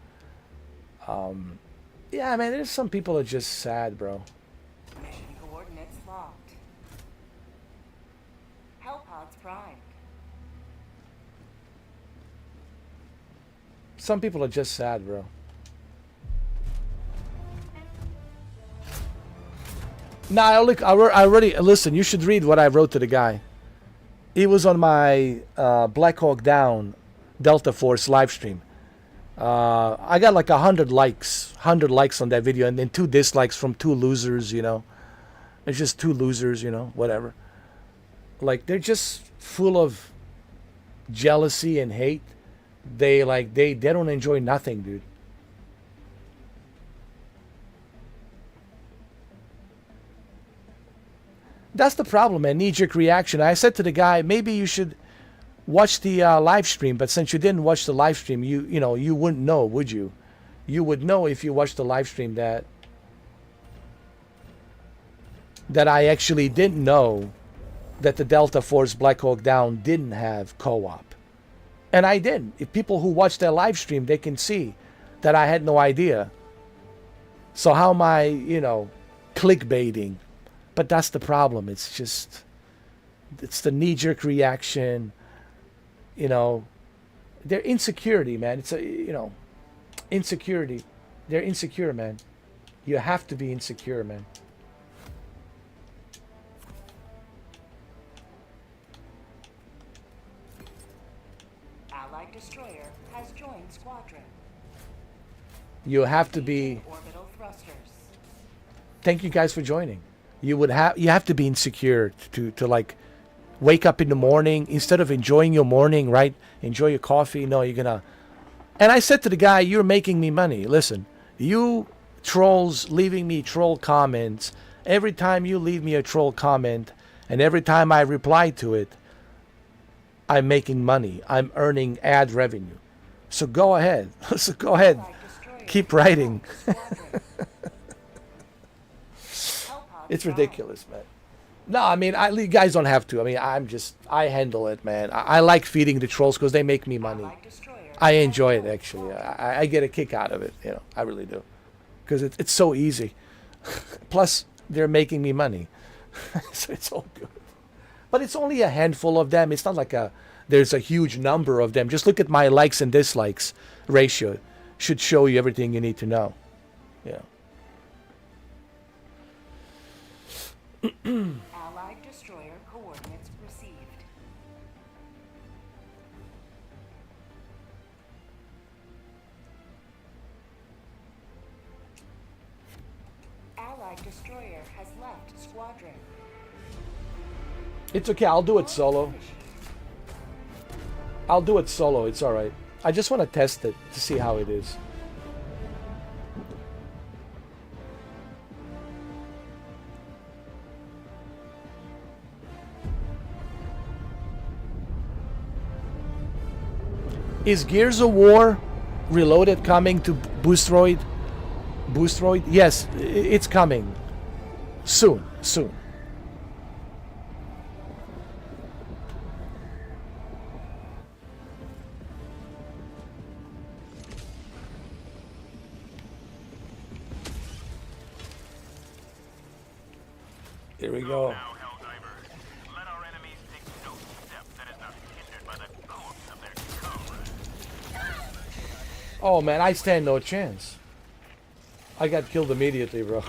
Yeah, man, there's some people are just sad, bro. Mission coordinates locked. Hellpods primed. Some people are just sad, bro. Nah, I already listen. You should read what I wrote to the guy. It was on my Black Hawk Down Delta Force live stream. I got like 100 likes on that video, and then 2 dislikes from 2 losers. You know, it's just 2 losers. You know, whatever. Like, they're just full of jealousy and hate. They don't enjoy nothing, dude. That's the problem, man. Knee-jerk reaction. I said to the guy, maybe you should watch the live stream, but since you didn't watch the live stream, you know, you wouldn't know, would you? You would know if you watched the live stream that I actually didn't know that the Delta Force Black Hawk Down didn't have co-op. And I didn't. If people who watch that live stream, they can see that I had no idea. So how am I, you know, clickbaiting? But that's the problem. It's just, it's the knee-jerk reaction. You know, their insecurity, man. It's a, you know, insecurity. They're insecure, man. You have to be insecure, man. Allied destroyer has joined squadron. You have to be. Orbital thrusters. Thank you guys for joining. You have to be insecure to like wake up in the morning instead of enjoying your morning, right? Enjoy your coffee. No, you're gonna. And I said to the guy, "You're making me money. Listen, you trolls leaving me troll comments. Every time you leave me a troll comment, and every time I reply to it, I'm making money. I'm earning ad revenue. So go ahead. So go ahead. Keep writing." It's ridiculous, man. No, I mean, you guys don't have to. I mean, I handle it, man. I like feeding the trolls because they make me money. I enjoy it, actually. I get a kick out of it, you know. I really do. Because it's so easy. Plus, they're making me money. So it's all good. But it's only a handful of them. It's not like there's a huge number of them. Just look at my likes and dislikes ratio. Should show you everything you need to know. Yeah. Allied destroyer coordinates received. Allied destroyer has left squadron. It's okay. I'll do it solo. I'll do it solo. It's all right. I just want to test it to see how it is. Is Gears of War Reloaded coming to Boosteroid? Boosteroid? Yes, it's coming. Soon. Here we go. Oh man, I stand no chance. I got killed immediately, bro.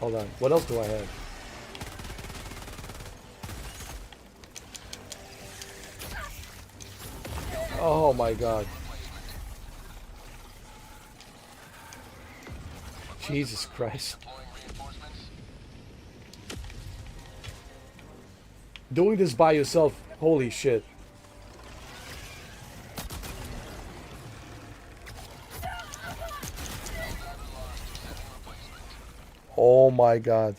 Hold on. What else do I have? Oh my god. Jesus Christ. Doing this by yourself, holy shit. Oh my god.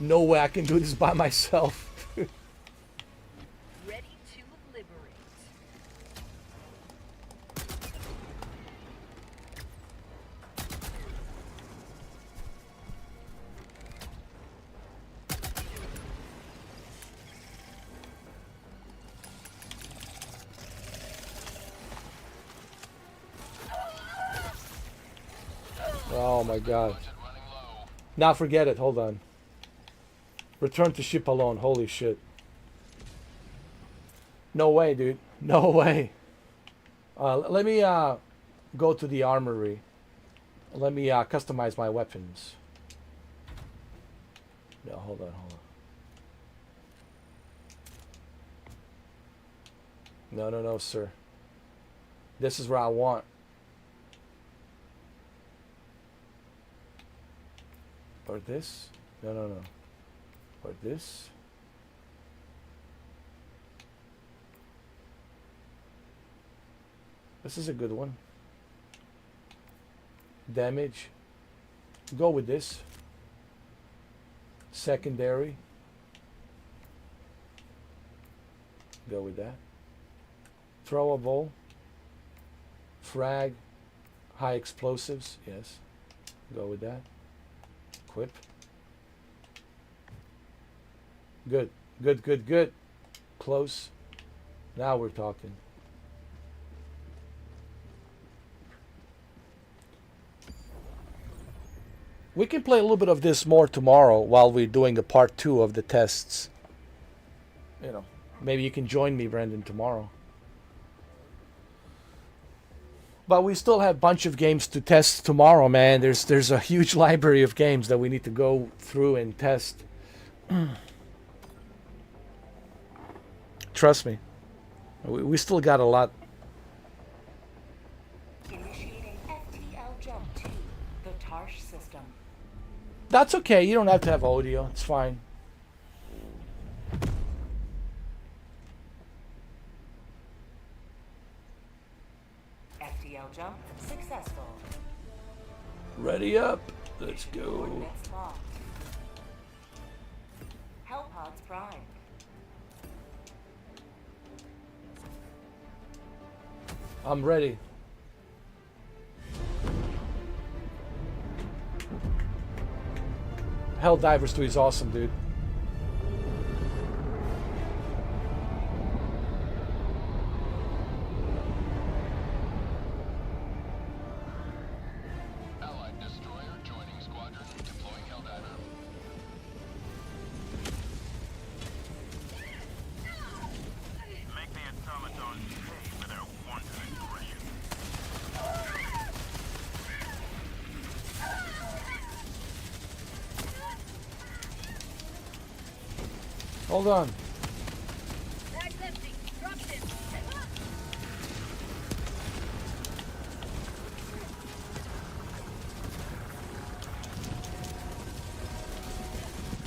No way I can do this by myself. Ready to liberate. Oh my god. Now forget it, hold on. Return to ship alone, holy shit. No way, dude. No way. Let me go to the armory. Let me customize my weapons. No, hold on. No, sir. This is what I want. Or this? No. Or this? This is a good one. Damage. Go with this. Secondary. Go with that. Throwable. Frag. High explosives. Yes. Go with that. Equip. Good. Close. Now we're talking. We can play a little bit of this more tomorrow while we're doing a part 2 of the tests. You know, maybe you can join me, Brendan, tomorrow. But we still have a bunch of games to test tomorrow, man. There's a huge library of games that we need to go through and test. Trust me. We still got a lot. Initiating FTL jump to the Tarsh system. That's okay. You don't have to have audio. It's fine. FTL jump successful. Ready up. Let's go. Coordinates locked. Hellpods primed. I'm ready. Helldivers 2 is awesome, dude. Allied destroyer joining squadron, deploying Helldiver. Make the automatons pay for their wanton aggression. Hold on.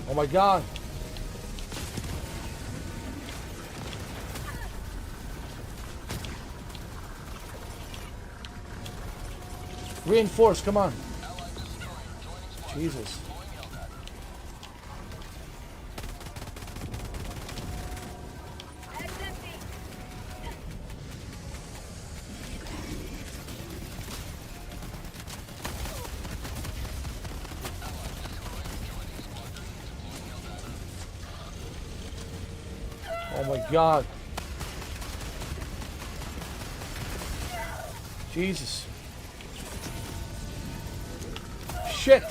Oh my god. Reinforce, come on. Jesus. Oh my God. Jesus. Shit.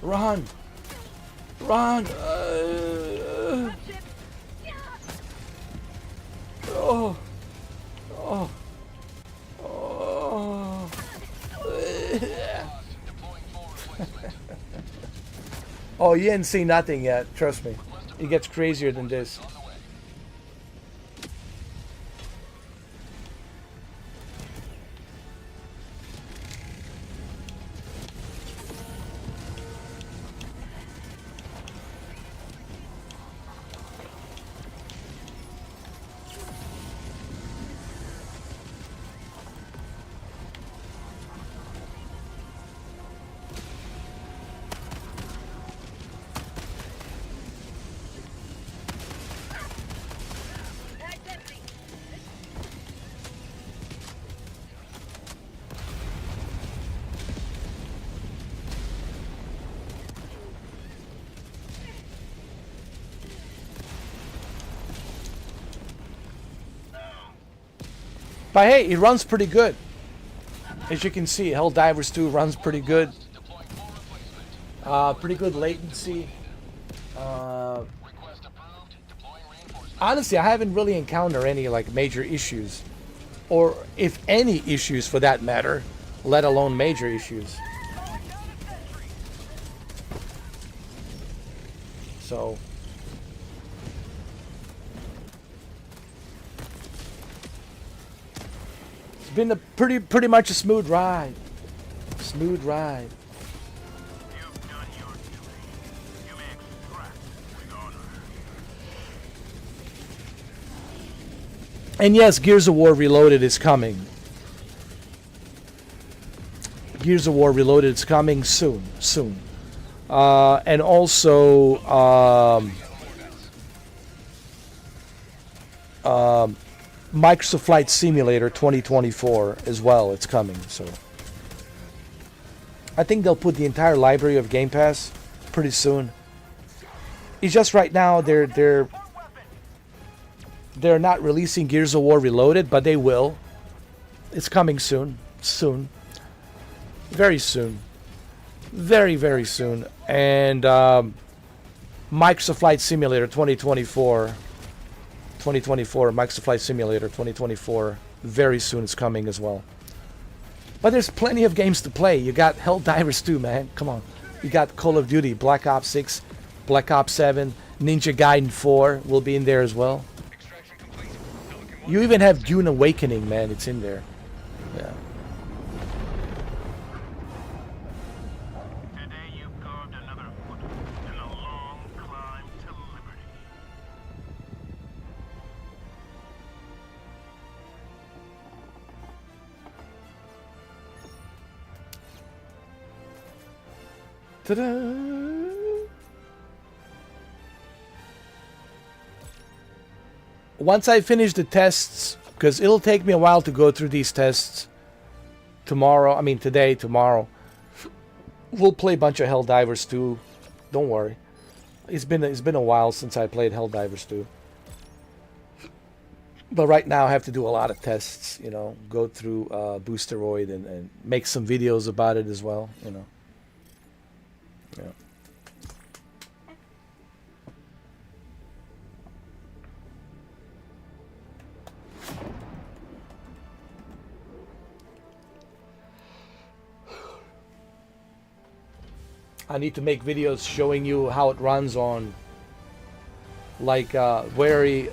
Run. Run. Oh. Oh. Oh. Oh, you didn't see nothing yet. Trust me. It gets crazier than this. But hey, it runs pretty good. As you can see, Helldivers 2 runs pretty good. Pretty good latency. Honestly, I haven't really encountered any like major issues, or if any issues for that matter, let alone major issues. So. Been a pretty much a smooth ride. Smooth ride. And yes, Gears of War Reloaded is coming. Gears of War Reloaded is coming soon. And also Microsoft Flight Simulator 2024 as well. It's coming, so I think they'll put the entire library of Game Pass pretty soon. It's just right now they're not releasing Gears of War Reloaded, but they will. It's coming soon, very soon, very soon. And Microsoft Flight Simulator 2024. Microsoft Flight Simulator 2024 very soon is coming as well. But there's plenty of games to play. You got Helldivers 2, man. Come on. You got Call of Duty, Black Ops 6, Black Ops 7, Ninja Gaiden 4 will be in there as well. You even have Dune Awakening, man. It's in there. Yeah. Ta-da! Once I finish the tests, because it'll take me a while to go through these tests today, tomorrow, we'll play a bunch of Helldivers 2. Don't worry. It's been a while since I played Helldivers 2. But right now I have to do a lot of tests, you know, go through Boosteroid and make some videos about it as well, you know. Yeah. I need to make videos showing you how it runs on like very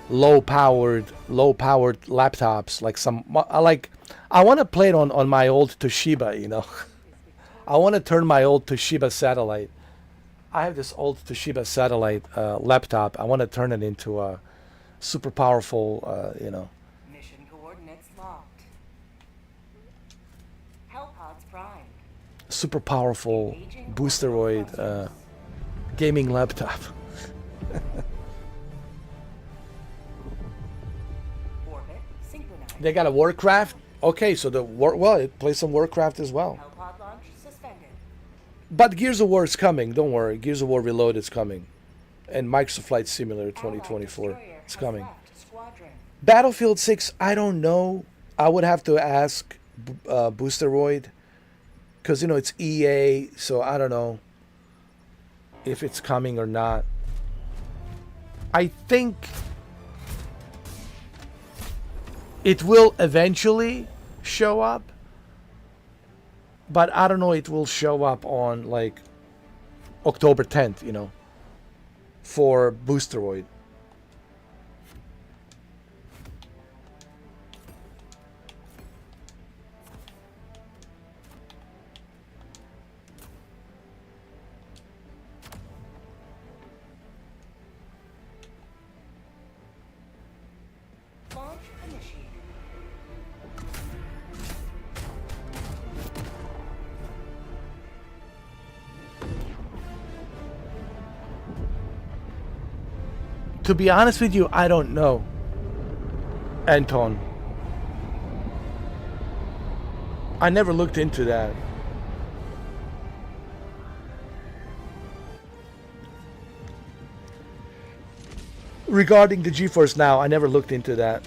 low powered laptops, like I want to play it on my old Toshiba, you know. I want to turn my old Toshiba satellite. I have this old Toshiba satellite laptop. I want to turn it into a super powerful, you know. Mission coordinates locked. Hellpods primed. Super powerful boosteroid gaming laptop. Orbit synchronized. They got a Warcraft. Okay, so it plays some Warcraft as well. Hellpod launch suspended. But Gears of War is coming. Don't worry, Gears of War Reload is coming, and Microsoft Flight Simulator 2024 is coming. Battlefield 6, I don't know. I would have to ask Boosteroid, because you know it's EA, so I don't know if it's coming or not. I think it will eventually show up, but I don't know it will show up on like October 10th, you know, for Boosteroid. Launch initiated. To be honest with you, I don't know, Anton. I never looked into that. Regarding the GeForce Now, I never looked into that.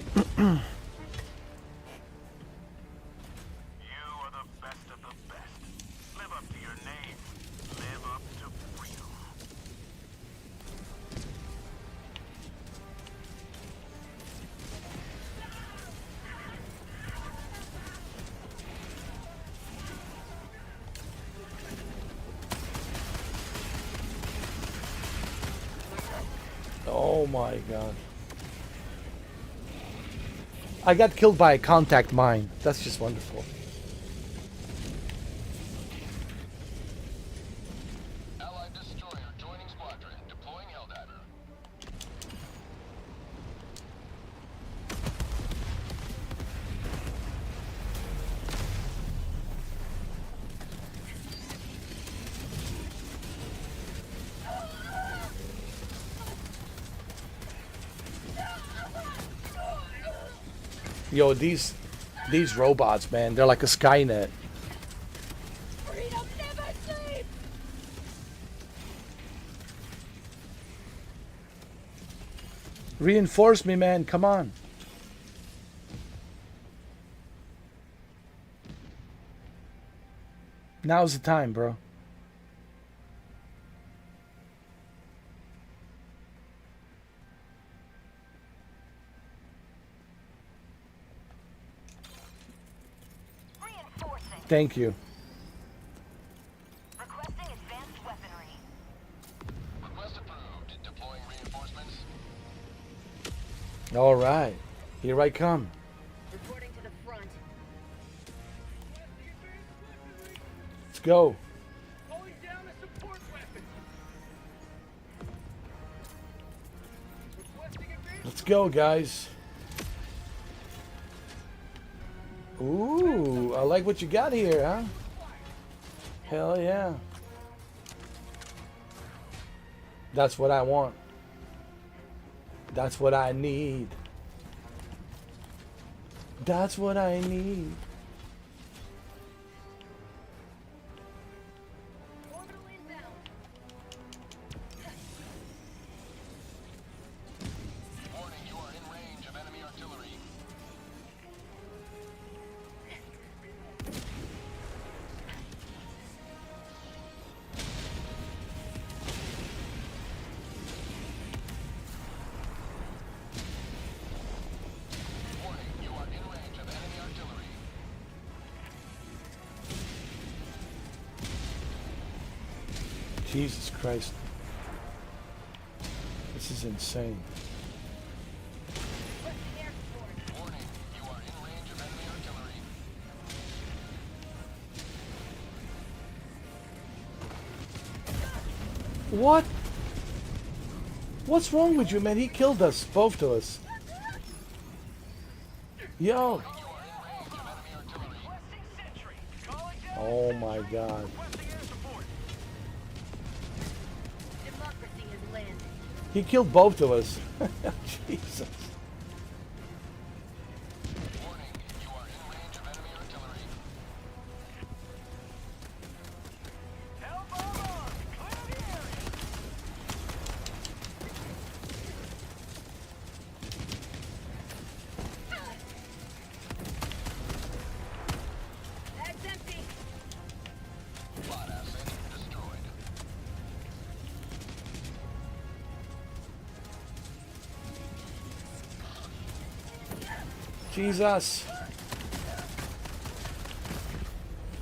Oh my god. I got killed by a contact mine. That's just wonderful. Allied destroyer joining squadron. Deploying Helldiver. Yo, these robots, man, they're like a Skynet. Freedom never sleeps. Reinforce me, man, come on. Now's the time, bro. Thank you. Requesting advanced weaponry. Request approved. Deploying reinforcements. All right, here I come. Reporting to the front. Let's go. Pulling down a support weapon. Requesting advanced. Let's go, guys. Ooh, I like what you got here, huh? Hell yeah. That's what I want. That's what I need. That's what I need. Warning, you are in range of enemy artillery. Warning, you are in range of enemy artillery. Jesus Christ. This is insane. Warning, you are in range of enemy artillery. What? What's wrong with you, man? He killed us, both of us. Yo. Oh my God. He killed both of us. Jesus. Jesus.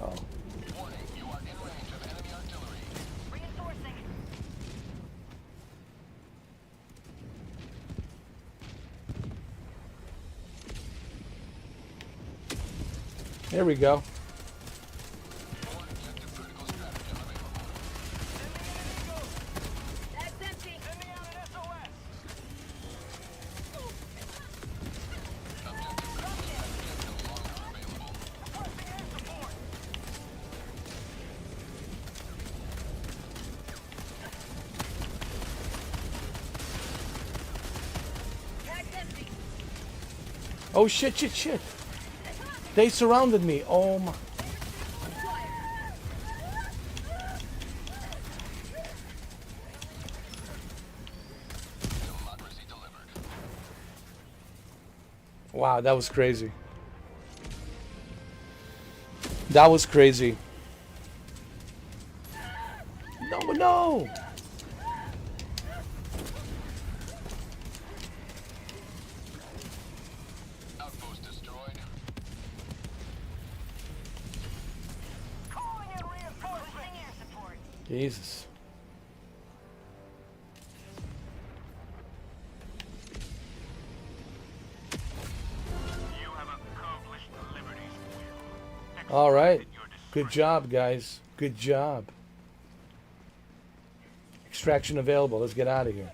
Oh. There we go. Oh shit, shit, shit. They surrounded me. Oh my. Wow, that was crazy. That was crazy. No, no. Jesus. All right. Good job, guys. Good job. Extraction available. Let's get out of here.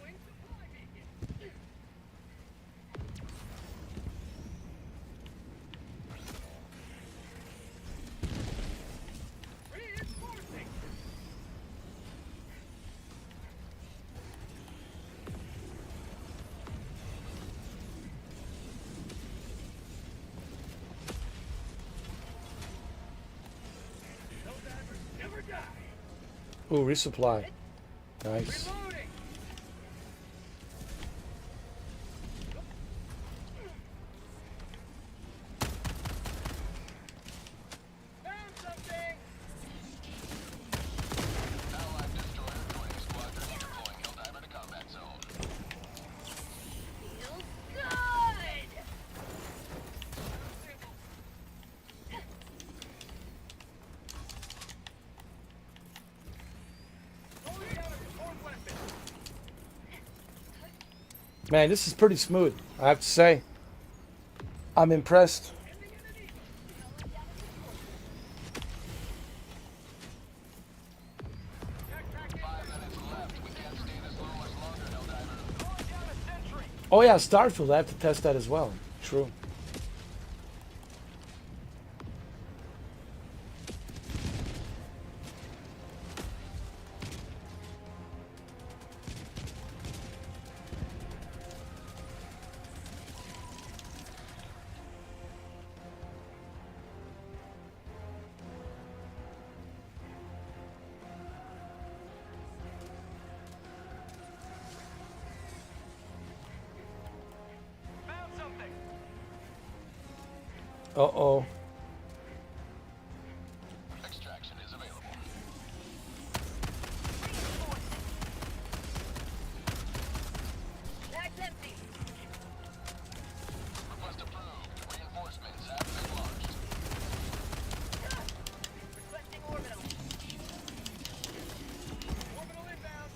Ooh, resupply. Nice. Man, this is pretty smooth, I have to say. I'm impressed. Oh yeah, Starfield, I have to test that as well. True. Uh-oh. Extraction is available. Bag's empty. Request approved. Reinforcements have been launched. Requesting orbital. Orbital inbound.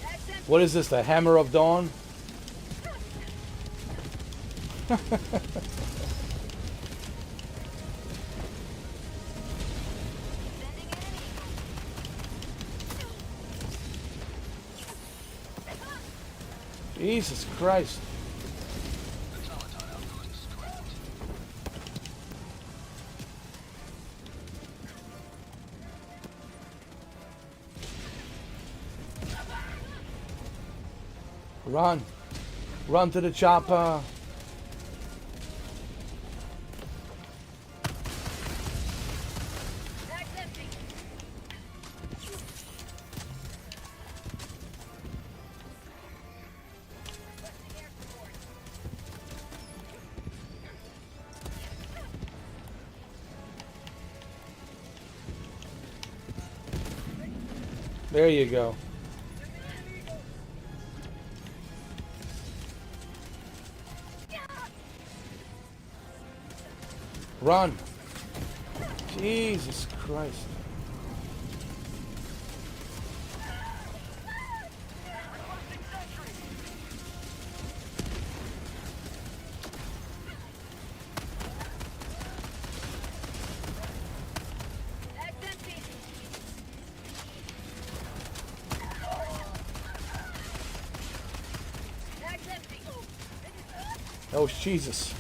Bag's empty. What is this, the Hammer of Dawn? Jesus Christ. Run. Run to the chopper. There you go. Run. Jesus Christ. Oh, Jesus.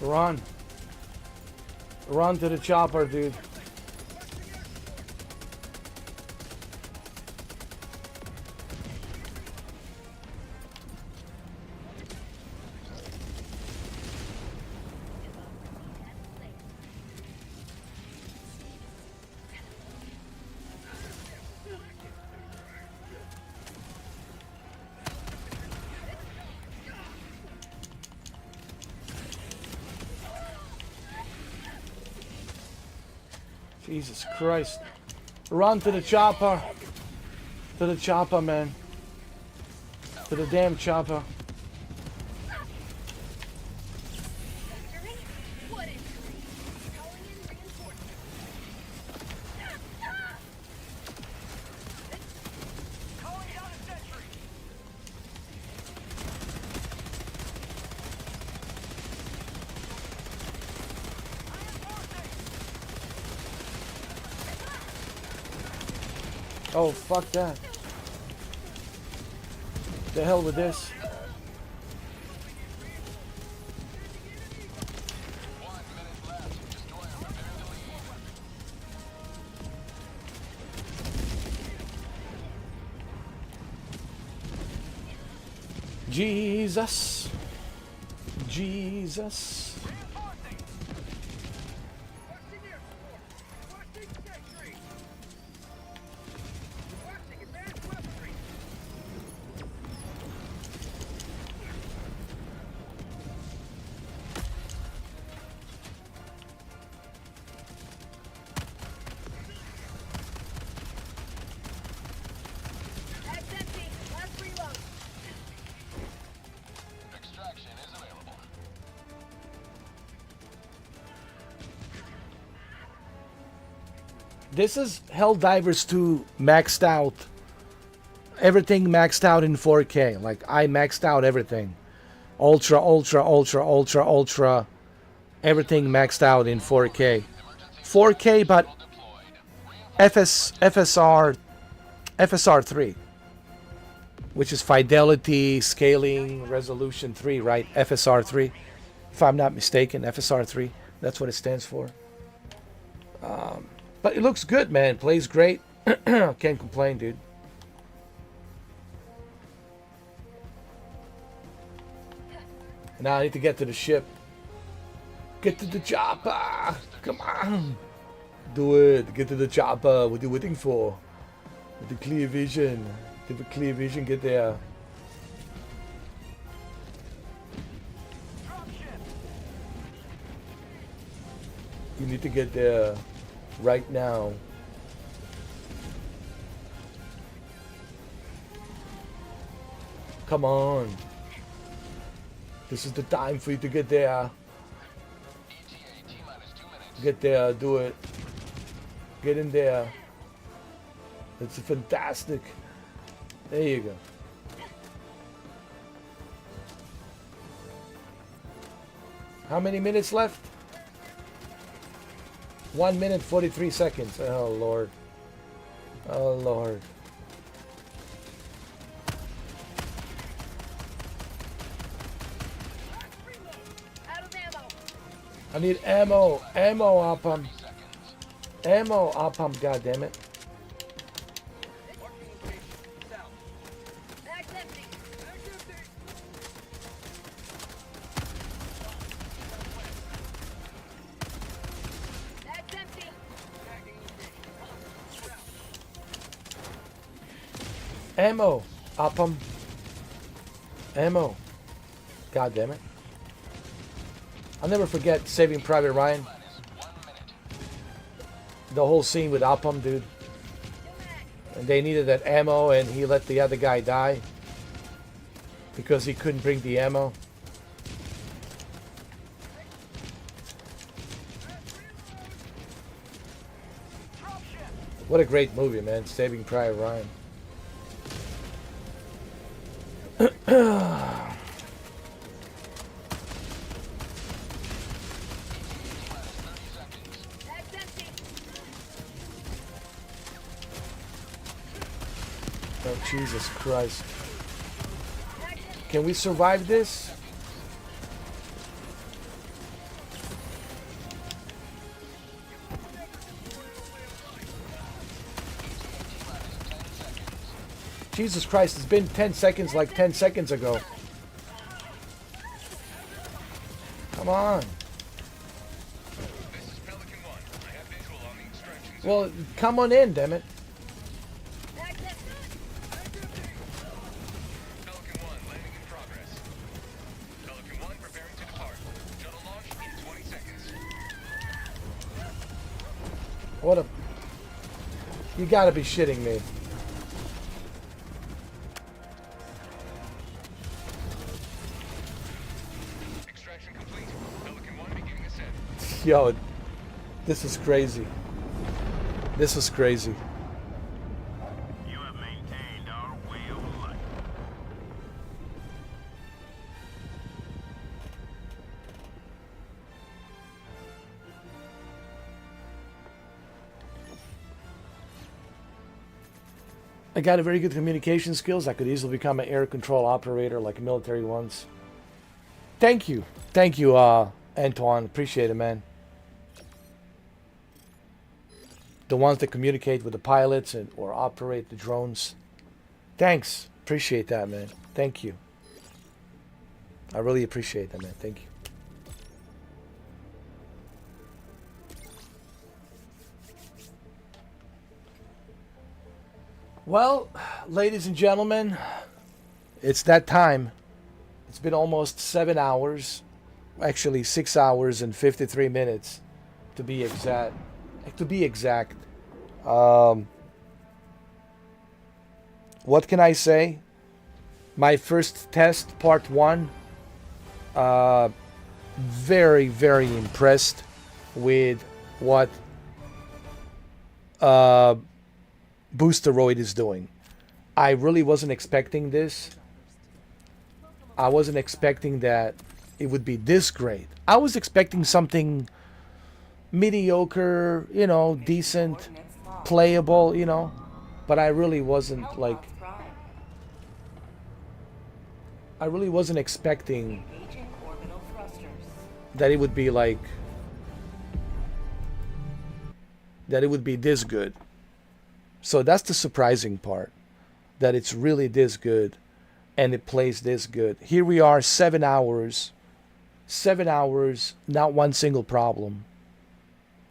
Run. Run to the chopper, dude. Jesus Christ. Run to the chopper. To the chopper, man. To the damn chopper. Oh, fuck that. The hell with this. Jesus. Jesus. This is Helldivers 2 maxed out. Everything maxed out in 4K. Like, I maxed out everything. Ultra, ultra, ultra, ultra, ultra. Everything maxed out in 4K. 4K, but FSR 3. Which is Fidelity, Scaling, Resolution 3, right? FSR 3. If I'm not mistaken, FSR 3. That's what it stands for. But it looks good, man. Plays great. Can't complain, dude. Now I need to get to the ship. Get to the chopper. Come on. Do it. Get to the chopper. What are you waiting for? With the clear vision. With the clear vision, get there. You need to get there right now. Come on. This is the time for you to get there. Get there, do it. Get in there. It's fantastic. There you go. How many minutes left? 1 minute 43 seconds. Oh Lord. Oh, Lord. I need ammo. Ammo, Oppum. Ammo, Oppum, goddammit. Ammo, Oppum. Ammo. God damn it. I'll never forget Saving Private Ryan. The whole scene with Oppum, dude. And they needed that ammo and he let the other guy die because he couldn't bring the ammo. What a great movie, man. Saving Private Ryan. Oh, Jesus Christ. Can we survive this? Jesus Christ, it's been 10 seconds like 10 seconds ago. Come on. Well, come on in, damn it. What a... You gotta be shitting me. Yo, this is crazy. This is crazy. You have maintained our way of life. I got a very good communication skills. I could easily become an air control operator like military ones. Thank you. Thank you, Antoine. Appreciate it, man. The ones that communicate with the pilots and or operate the drones. Thanks. Appreciate that, man. Thank you. I really appreciate that, man. Thank you. Well, ladies and gentlemen, it's that time. It's been almost 7 hours. Actually, 6 hours and 53 minutes to be exact. What can I say? My first test, part 1. Very, very impressed with what Boosteroid is doing. I really wasn't expecting this. I wasn't expecting that it would be this great. I was expecting something mediocre, you know, decent, playable, you know, but I really wasn't expecting that it would be this good. So that's the surprising part, that it's really this good and it plays this good. Here we are, 7 hours, not one single problem.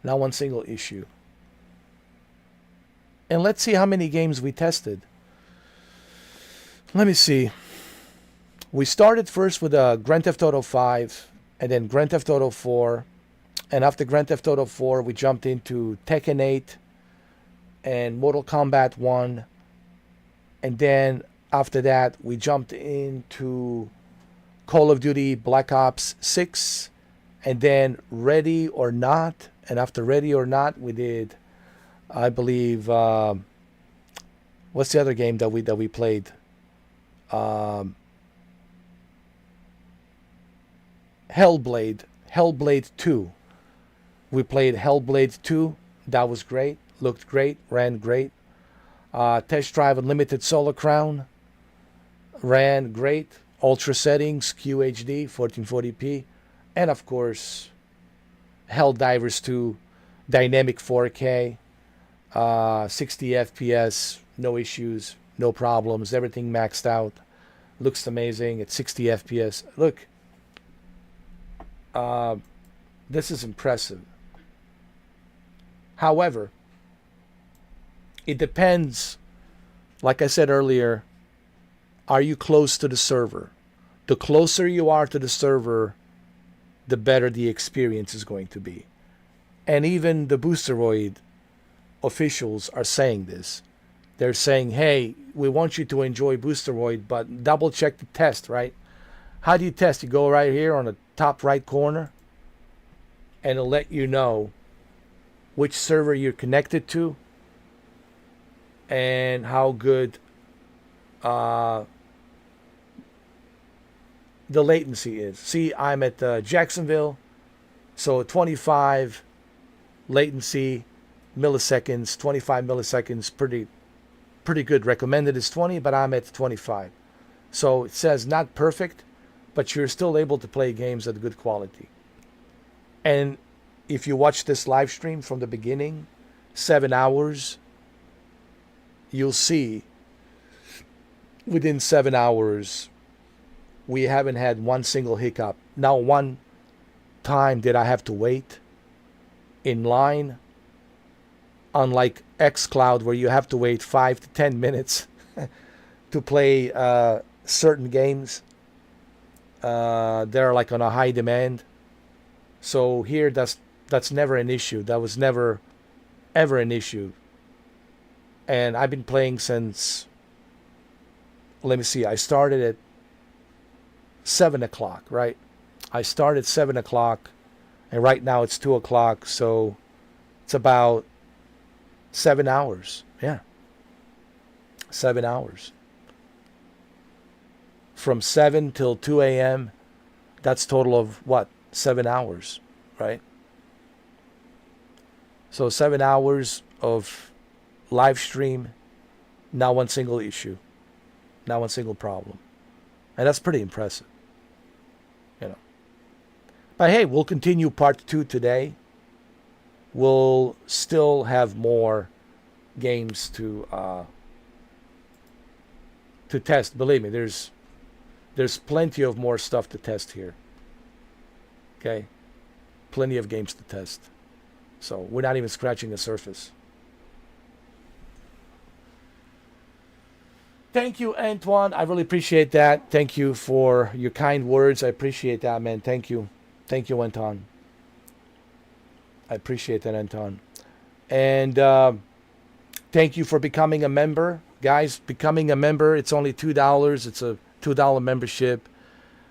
Not one single issue. And let's see how many games we tested. Let me see. We started first with Grand Theft Auto 5 and then Grand Theft Auto 4. And after Grand Theft Auto 4, we jumped into Tekken 8 and Mortal Kombat 1. And then after that, we jumped into Call of Duty Black Ops 6 and then Ready or Not. And after Ready or Not, we did, I believe, what's the other game that we played? Hellblade 2. We played Hellblade 2. That was great. Looked great. Ran great. Test drive Unlimited Solar Crown. Ran great. Ultra settings, QHD, 1440p. And of course, Helldivers 2, dynamic 4K, 60 FPS, no issues, no problems, everything maxed out. Looks amazing at 60 FPS. Look, this is impressive. However, it depends, like I said earlier, are you close to the server? The closer you are to the server, the better the experience is going to be. And even the Boosteroid officials are saying this. They're saying, hey, we want you to enjoy Boosteroid, but double check the test, right? How do you test? You go right here on the top right corner, and it'll let you know which server you're connected to and how good the latency is. See, I'm at Jacksonville, so 25 latency milliseconds, 25 milliseconds, pretty good. Recommended is 20, but I'm at 25. So it says not perfect, but you're still able to play games at good quality. And if you watch this live stream from the beginning, 7 hours, you'll see within 7 hours, we haven't had one single hiccup. Now, one time did I have to wait in line, unlike xCloud, where you have to wait 5 to 10 minutes to play certain games. They're like on a high demand. So here, that's never an issue. That was never, ever an issue. And I've been playing since, let me see, I started at 7 o'clock, right? I started 7 o'clock, and right now it's 2 o'clock, so it's about 7 hours. Yeah. 7 hours. From 7 till 2 a.m., that's total of what? 7 hours, right? So 7 hours of live stream, not one single issue, not one single problem. And that's pretty impressive, you know. But hey, we'll continue part 2 today. We'll still have more games to test. Believe me, there's plenty of more stuff to test here. Okay, plenty of games to test. So we're not even scratching the surface. Thank you, Antoine. I really appreciate that. Thank you for your kind words. I appreciate that, man. Thank you. Thank you, Anton. I appreciate that, Anton. And thank you for becoming a member. Guys, becoming a member, it's only $2. It's a $2 membership.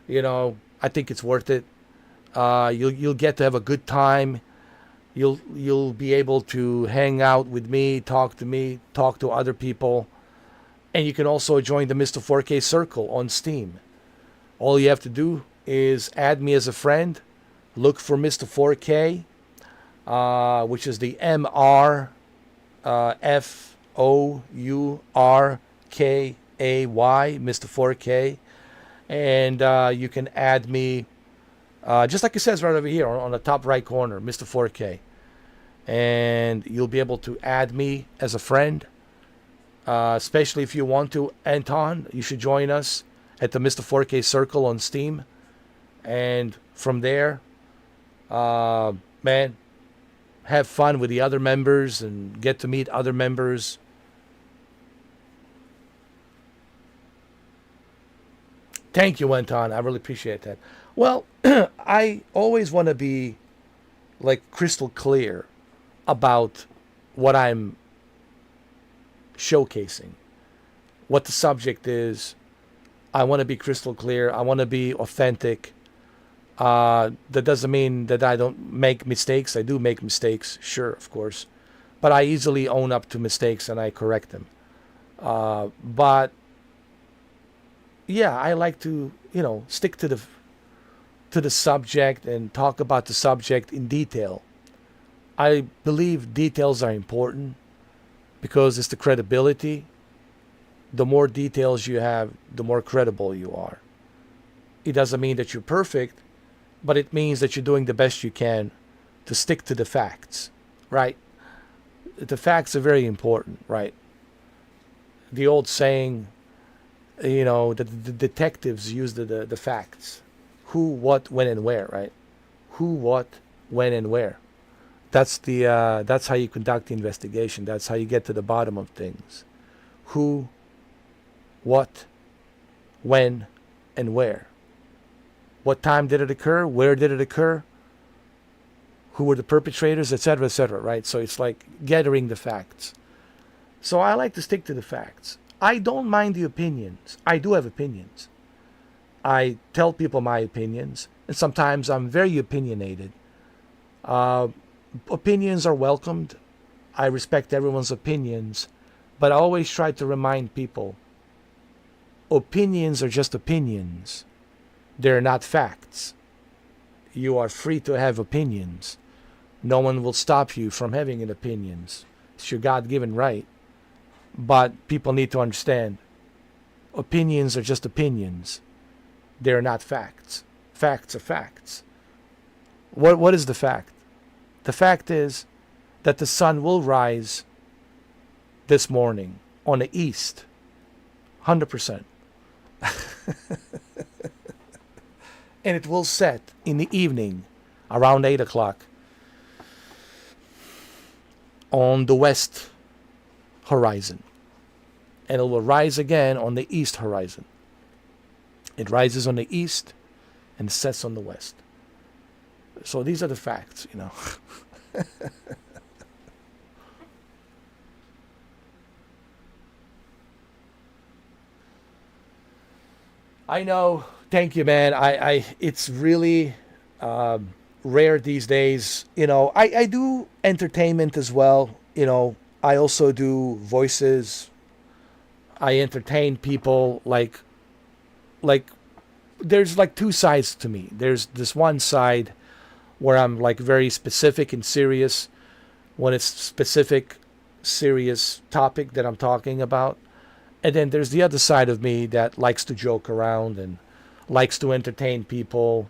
You know, I think it's worth it. You'll get to have a good time. You'll be able to hang out with me, talk to other people. And you can also join the Mr. 4K Circle on Steam. All you have to do is add me as a friend. Look for Mr. 4K, which is the MR FOURKAY, Mr. 4K. And you can add me, just like it says right over here on the top right corner, Mr. 4K. And you'll be able to add me as a friend. Especially if you want to, Anton, you should join us at the Mr. 4K Circle on Steam. And from there, man, have fun with the other members and get to meet other members. Thank you, Anton. I really appreciate that. Well, I always want to be like crystal clear about what I'm showcasing, what the subject is. I want to be crystal clear. I want to be authentic. That doesn't mean that I don't make mistakes. I do make mistakes, sure, of course, but I easily own up to mistakes and I correct them. But yeah, I like to, you know, stick to the subject and talk about the subject in detail. I believe details are important. because it's the credibility. The more details you have, the more credible you are. It doesn't mean that you're perfect, but it means that you're doing the best you can to stick to the facts, right? The facts are very important, right? The old saying, you know, the detectives use the facts. Who, what, when, and where, right? Who, what, when, and where. That's how you conduct the investigation. That's how you get to the bottom of things. Who, what, when, and where. What time did it occur? Where did it occur? Who were the perpetrators, etc., right? So it's like gathering the facts. So I like to stick to the facts. I don't mind the opinions. I do have opinions. I tell people my opinions, and sometimes I'm very opinionated. Opinions are welcomed. I respect everyone's opinions, but I always try to remind people, opinions are just opinions. They're not facts. You are free to have opinions. No one will stop you from having an opinions. It's your God-given right. But people need to understand, opinions are just opinions. They're not facts. Facts are facts. What is the fact? The fact is that the sun will rise this morning on the east. 100%. And it will set in the evening around 8 o'clock on the west horizon. And it will rise again on the east horizon. It rises on the east and sets on the west. So these are the facts, you know. I know. Thank you, man. It's really rare these days. You know, I do entertainment as well. You know, I also do voices. I entertain people. Like there's like two sides to me. There's this one side where I'm like very specific and serious when it's specific, serious topic that I'm talking about. And then there's the other side of me that likes to joke around and likes to entertain people.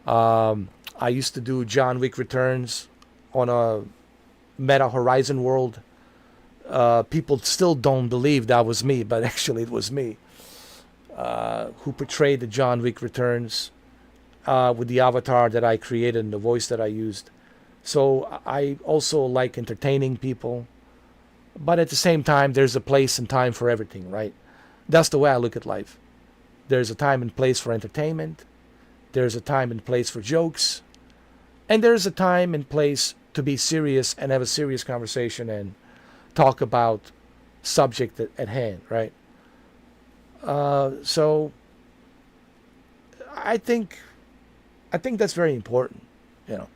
I used to do John Wick Returns on a Meta Horizon world. People still don't believe that was me, but actually it was me who portrayed the John Wick Returns with the avatar that I created and the voice that I used. So I also like entertaining people. But at the same time, there's a place and time for everything, right? That's the way I look at life. There's a time and place for entertainment. There's a time and place for jokes. And there's a time and place to be serious and have a serious conversation and talk about subject at hand, right? So I think that's very important, you know.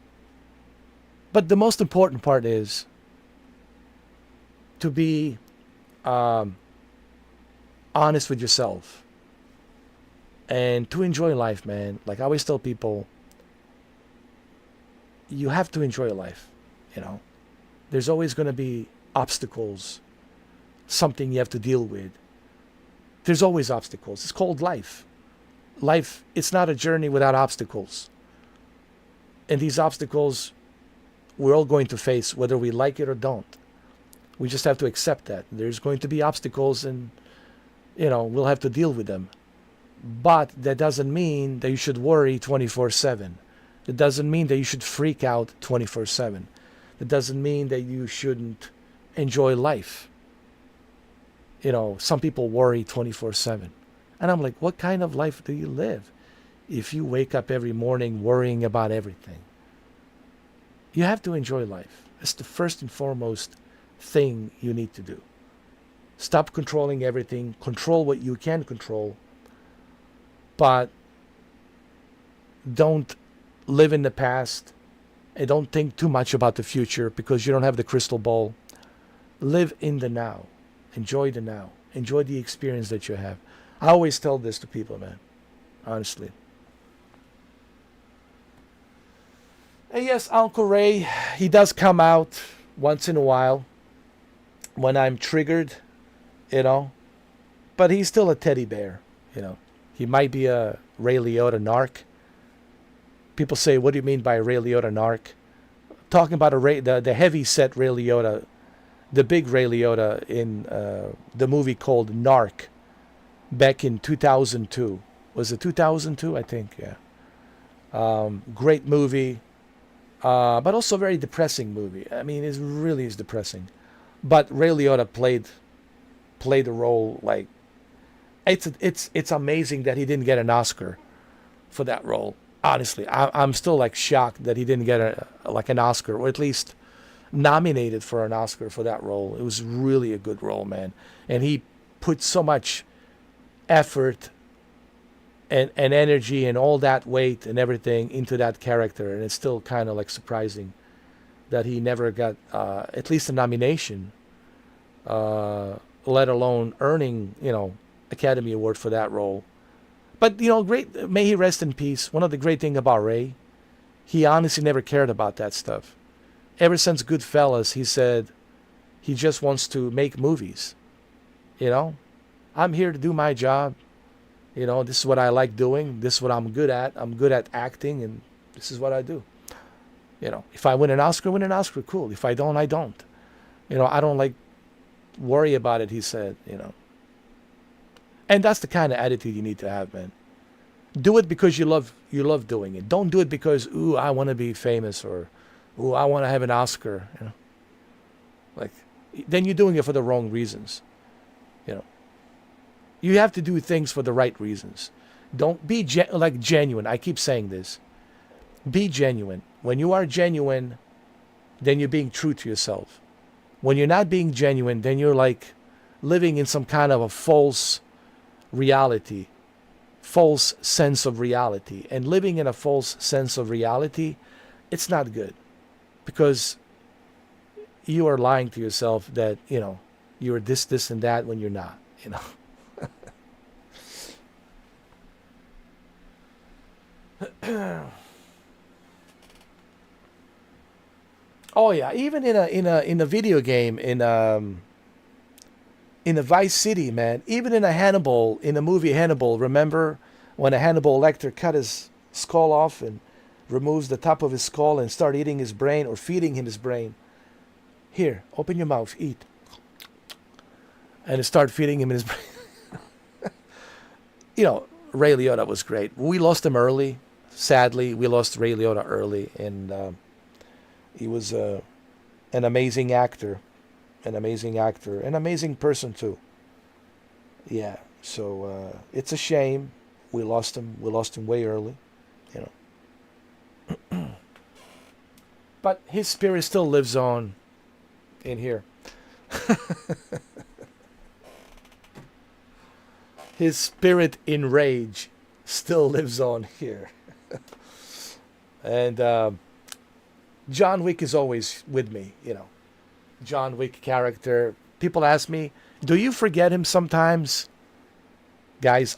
But the most important part is to be honest with yourself and to enjoy life, man. Like I always tell people, you have to enjoy life, you know. There's always going to be obstacles, something you have to deal with. There's always obstacles. It's called life. Life, it's not a journey without obstacles. And these obstacles, we're all going to face whether we like it or don't. We just have to accept that. There's going to be obstacles and, you know, we'll have to deal with them. But that doesn't mean that you should worry 24/7. That doesn't mean that you should freak out 24/7. That doesn't mean that you shouldn't enjoy life. You know, some people worry 24/7. And I'm like, what kind of life do you live if you wake up every morning worrying about everything? You have to enjoy life. It's the first and foremost thing you need to do. Stop controlling everything. Control what you can control. But don't live in the past and don't think too much about the future because you don't have the crystal ball. Live in the now. Enjoy the now. Enjoy the experience that you have. I always tell this to people, man. Honestly. And yes, Uncle Ray, he does come out once in a while. when I'm triggered, you know. But he's still a teddy bear, you know. He might be a Ray Liotta narc. People say, what do you mean by Ray Liotta narc? Talking about the heavy set Ray Liotta, the big Ray Liotta in the movie called Narc back in 2002. Was it 2002? I think, yeah. Great movie, but also very depressing movie. I mean, it really is depressing. But Ray Liotta played the role like it's amazing that he didn't get an Oscar for that role. Honestly, I'm still like shocked that he didn't get an Oscar, or at least nominated for an Oscar for that role. It was really a good role, man, and he put so much effort and energy and all that weight and everything into that character, and it's still kind of like surprising that he never got at least a nomination, let alone earning, you know, Academy Award for that role. But, you know, great, may he rest in peace. One of the great things about Ray, he honestly never cared about that stuff. Ever since Goodfellas, he said he just wants to make movies. You know, I'm here to do my job. You know, this is what I like doing. This is what I'm good at. I'm good at acting, and this is what I do. You know, if I win an Oscar, cool. If I don't, I don't. You know, I don't like worry about it, he said, you know. And that's the kind of attitude you need to have, man. Do it because you love doing it. Don't do it because, ooh, I want to be famous, or ooh, I want to have an Oscar, you know. Like, then you're doing it for the wrong reasons. You know. You have to do things for the right reasons. Don't be genuine. I keep saying this. Be genuine. When you are genuine, then you're being true to yourself. When you're not being genuine, then you're like living in some kind of a false reality, false sense of reality. And living in a false sense of reality, it's not good, because you are lying to yourself that, you know, you're this, and that when you're not, you know. Oh yeah, even in a video game, in a Vice City, man, even in the movie Hannibal, remember when a Hannibal Lecter cut his skull off and removes the top of his skull and start eating his brain, or feeding him his brain? Here, open your mouth, eat. And start feeding him his brain. You know, Ray Liotta was great. We lost him early. Sadly, we lost Ray Liotta early, and he was an amazing actor, an amazing person too. Yeah, so it's a shame we lost him. We lost him way early, you know. But his spirit still lives on in here. His spirit in rage still lives on here. And John Wick is always with me, you know. John Wick character. People ask me, do you forget him sometimes? Guys,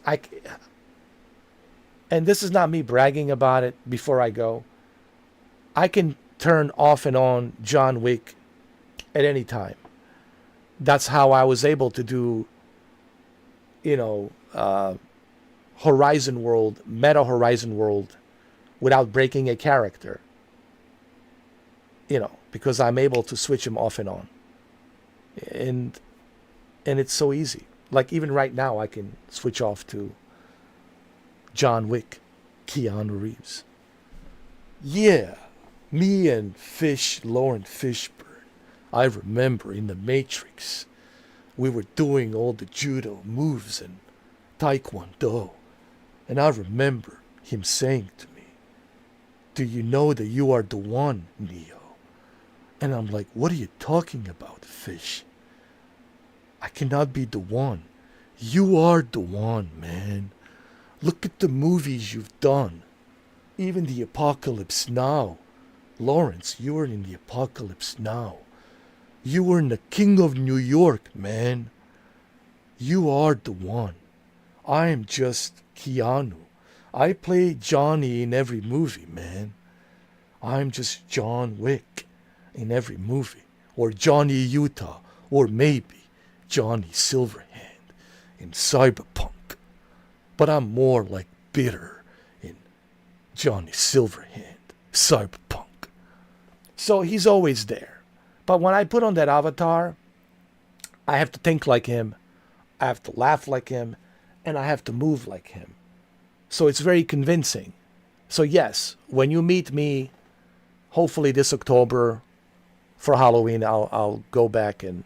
and this is not me bragging about it before I go. I can turn off and on John Wick at any time. That's how I was able to do, you know, Horizon World, Meta Horizon World, without breaking a character. You know, because I'm able to switch him off and on. And it's so easy. Like even right now, I can switch off to John Wick, Keanu Reeves. Yeah, me and Lawrence Fishburne. I remember in The Matrix, we were doing all the judo moves and taekwondo. And I remember him saying to me, do you know that you are the one, Neo? And I'm like, what are you talking about, Fish? I cannot be the one. You are the one, man. Look at the movies you've done. Even the Apocalypse Now. Lawrence, you were in the Apocalypse Now. You were in the King of New York, man. You are the one. I am just Keanu. I play Johnny in every movie, man. I'm just John Wick in every movie. Or Johnny Utah. or maybe Johnny Silverhand in Cyberpunk. But I'm more like Bitter in Johnny Silverhand, Cyberpunk. So he's always there. But when I put on that avatar, I have to think like him, I have to laugh like him, and I have to move like him. So it's very convincing. So yes, when you meet me, hopefully this October for Halloween, I'll go back and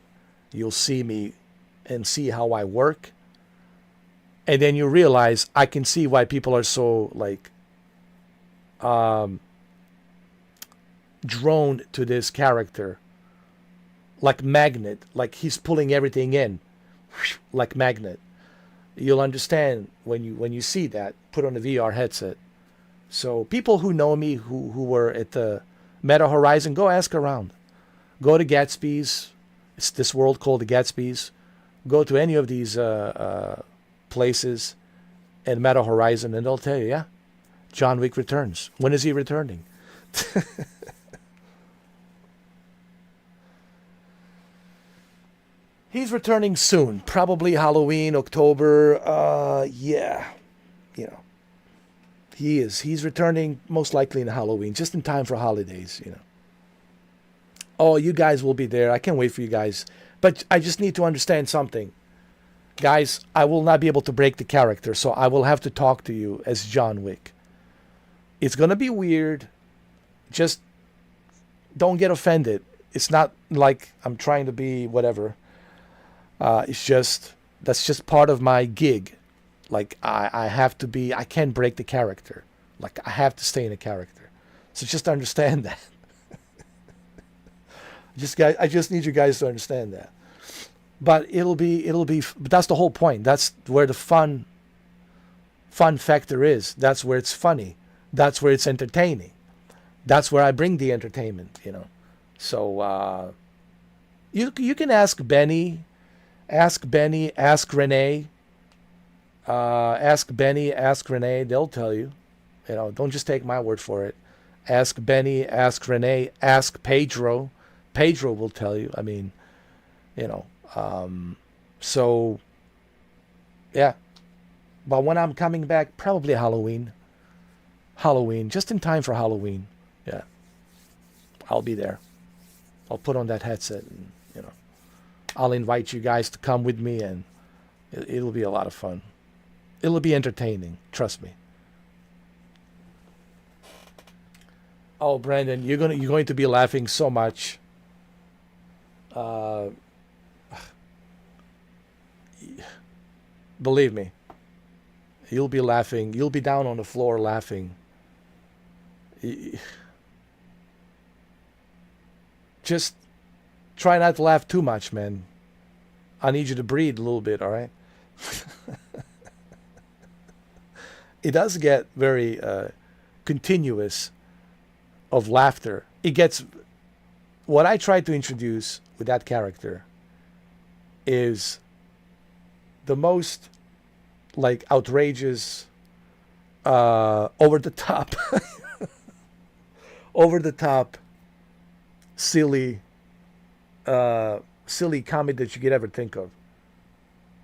you'll see me and see how I work. And then you realize I can see why people are so like drawn to this character. Like magnet, like he's pulling everything in, like magnet. You'll understand when you see that. Put on a VR headset. So people who know me, who were at the Meta Horizon, go ask around. Go to Gatsby's. It's this world called the Gatsby's. Go to any of these places at Meta Horizon, and they'll tell you, yeah, John Wick returns. When is he returning? He's returning soon, probably Halloween, October. Yeah, you know, he is. He's returning most likely in Halloween, just in time for holidays. You know. Oh, you guys will be there. I can't wait for you guys. But I just need to understand something, guys. I will not be able to break the character, so I will have to talk to you as John Wick. It's gonna be weird. Just don't get offended. It's not like I'm trying to be whatever. It's just, that's just part of my gig. Like I have to be, I can't break the character. Like I have to stay in a character. So just understand that. I just need you guys to understand that. But it'll be, but that's the whole point. That's where the fun factor is. That's where it's funny. That's where it's entertaining. That's where I bring the entertainment, you know. So, you can ask Benny, ask Renee, ask Benny, ask Renee. They'll tell you. You know, don't just take my word for it. Ask Benny, ask Renee, ask Pedro. Pedro will tell you. I mean, you know. So, yeah. But when I'm coming back, probably Halloween, just in time for Halloween. Yeah. I'll be there. I'll put on that headset and, you know, I'll invite you guys to come with me, and it'll be a lot of fun. It'll be entertaining. Trust me. Oh, Brandon, you're going to be laughing so much. Believe me, you'll be laughing. You'll be down on the floor laughing. Just try not to laugh too much, man. I need you to breathe a little bit, all right? It does get very continuous of laughter. It gets... What I tried to introduce with that character is the most, like, outrageous, over the top, silly comedy that you could ever think of,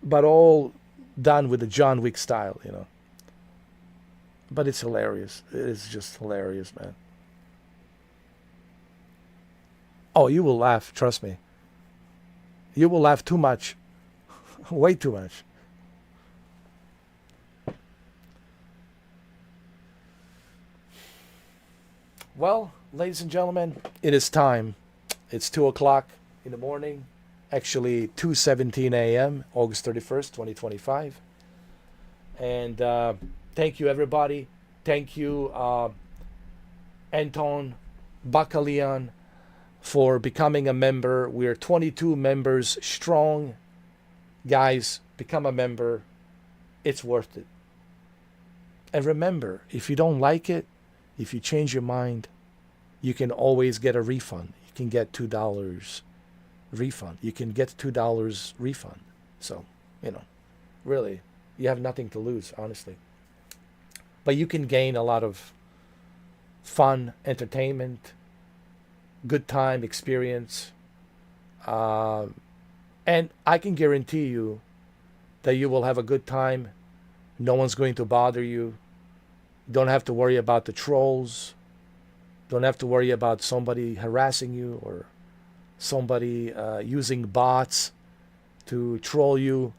but all done with the John Wick style, you know. But it's hilarious. It is just hilarious, man. Oh, you will laugh, trust me. You will laugh too much. Way too much. Well, ladies and gentlemen, it is time. It's 2 o'clock in the morning. Actually, 2:17 a.m., August 31st, 2025. And thank you, everybody. Thank you, Anton Bakalian, for becoming a member. We're 22 members strong. Guys, become a member. It's worth it. And remember, if you don't like it, if you change your mind, you can always get a refund. You can get $2 refund. You can get $2 refund. So, you know, really, you have nothing to lose, honestly. But you can gain a lot of fun, entertainment, good time, experience. And I can guarantee you that you will have a good time. No one's going to bother you. Don't have to worry about the trolls. Don't have to worry about somebody harassing you or somebody using bots to troll you.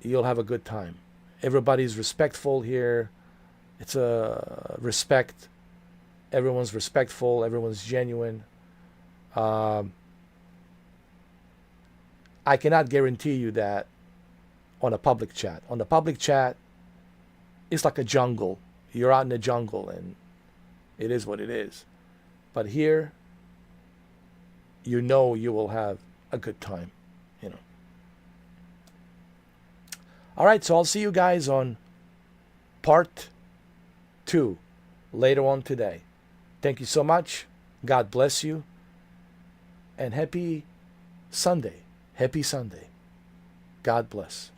You'll have a good time. Everybody's respectful here. It's a respect. Everyone's respectful. Everyone's genuine. I cannot guarantee you that on a public chat. On the public chat, it's like a jungle. You're out in the jungle and it is what it is. But here, you know you will have a good time, you know. All right, so I'll see you guys on part 2 later on today. Thank you so much. God bless you. And happy Sunday. Happy Sunday. God bless.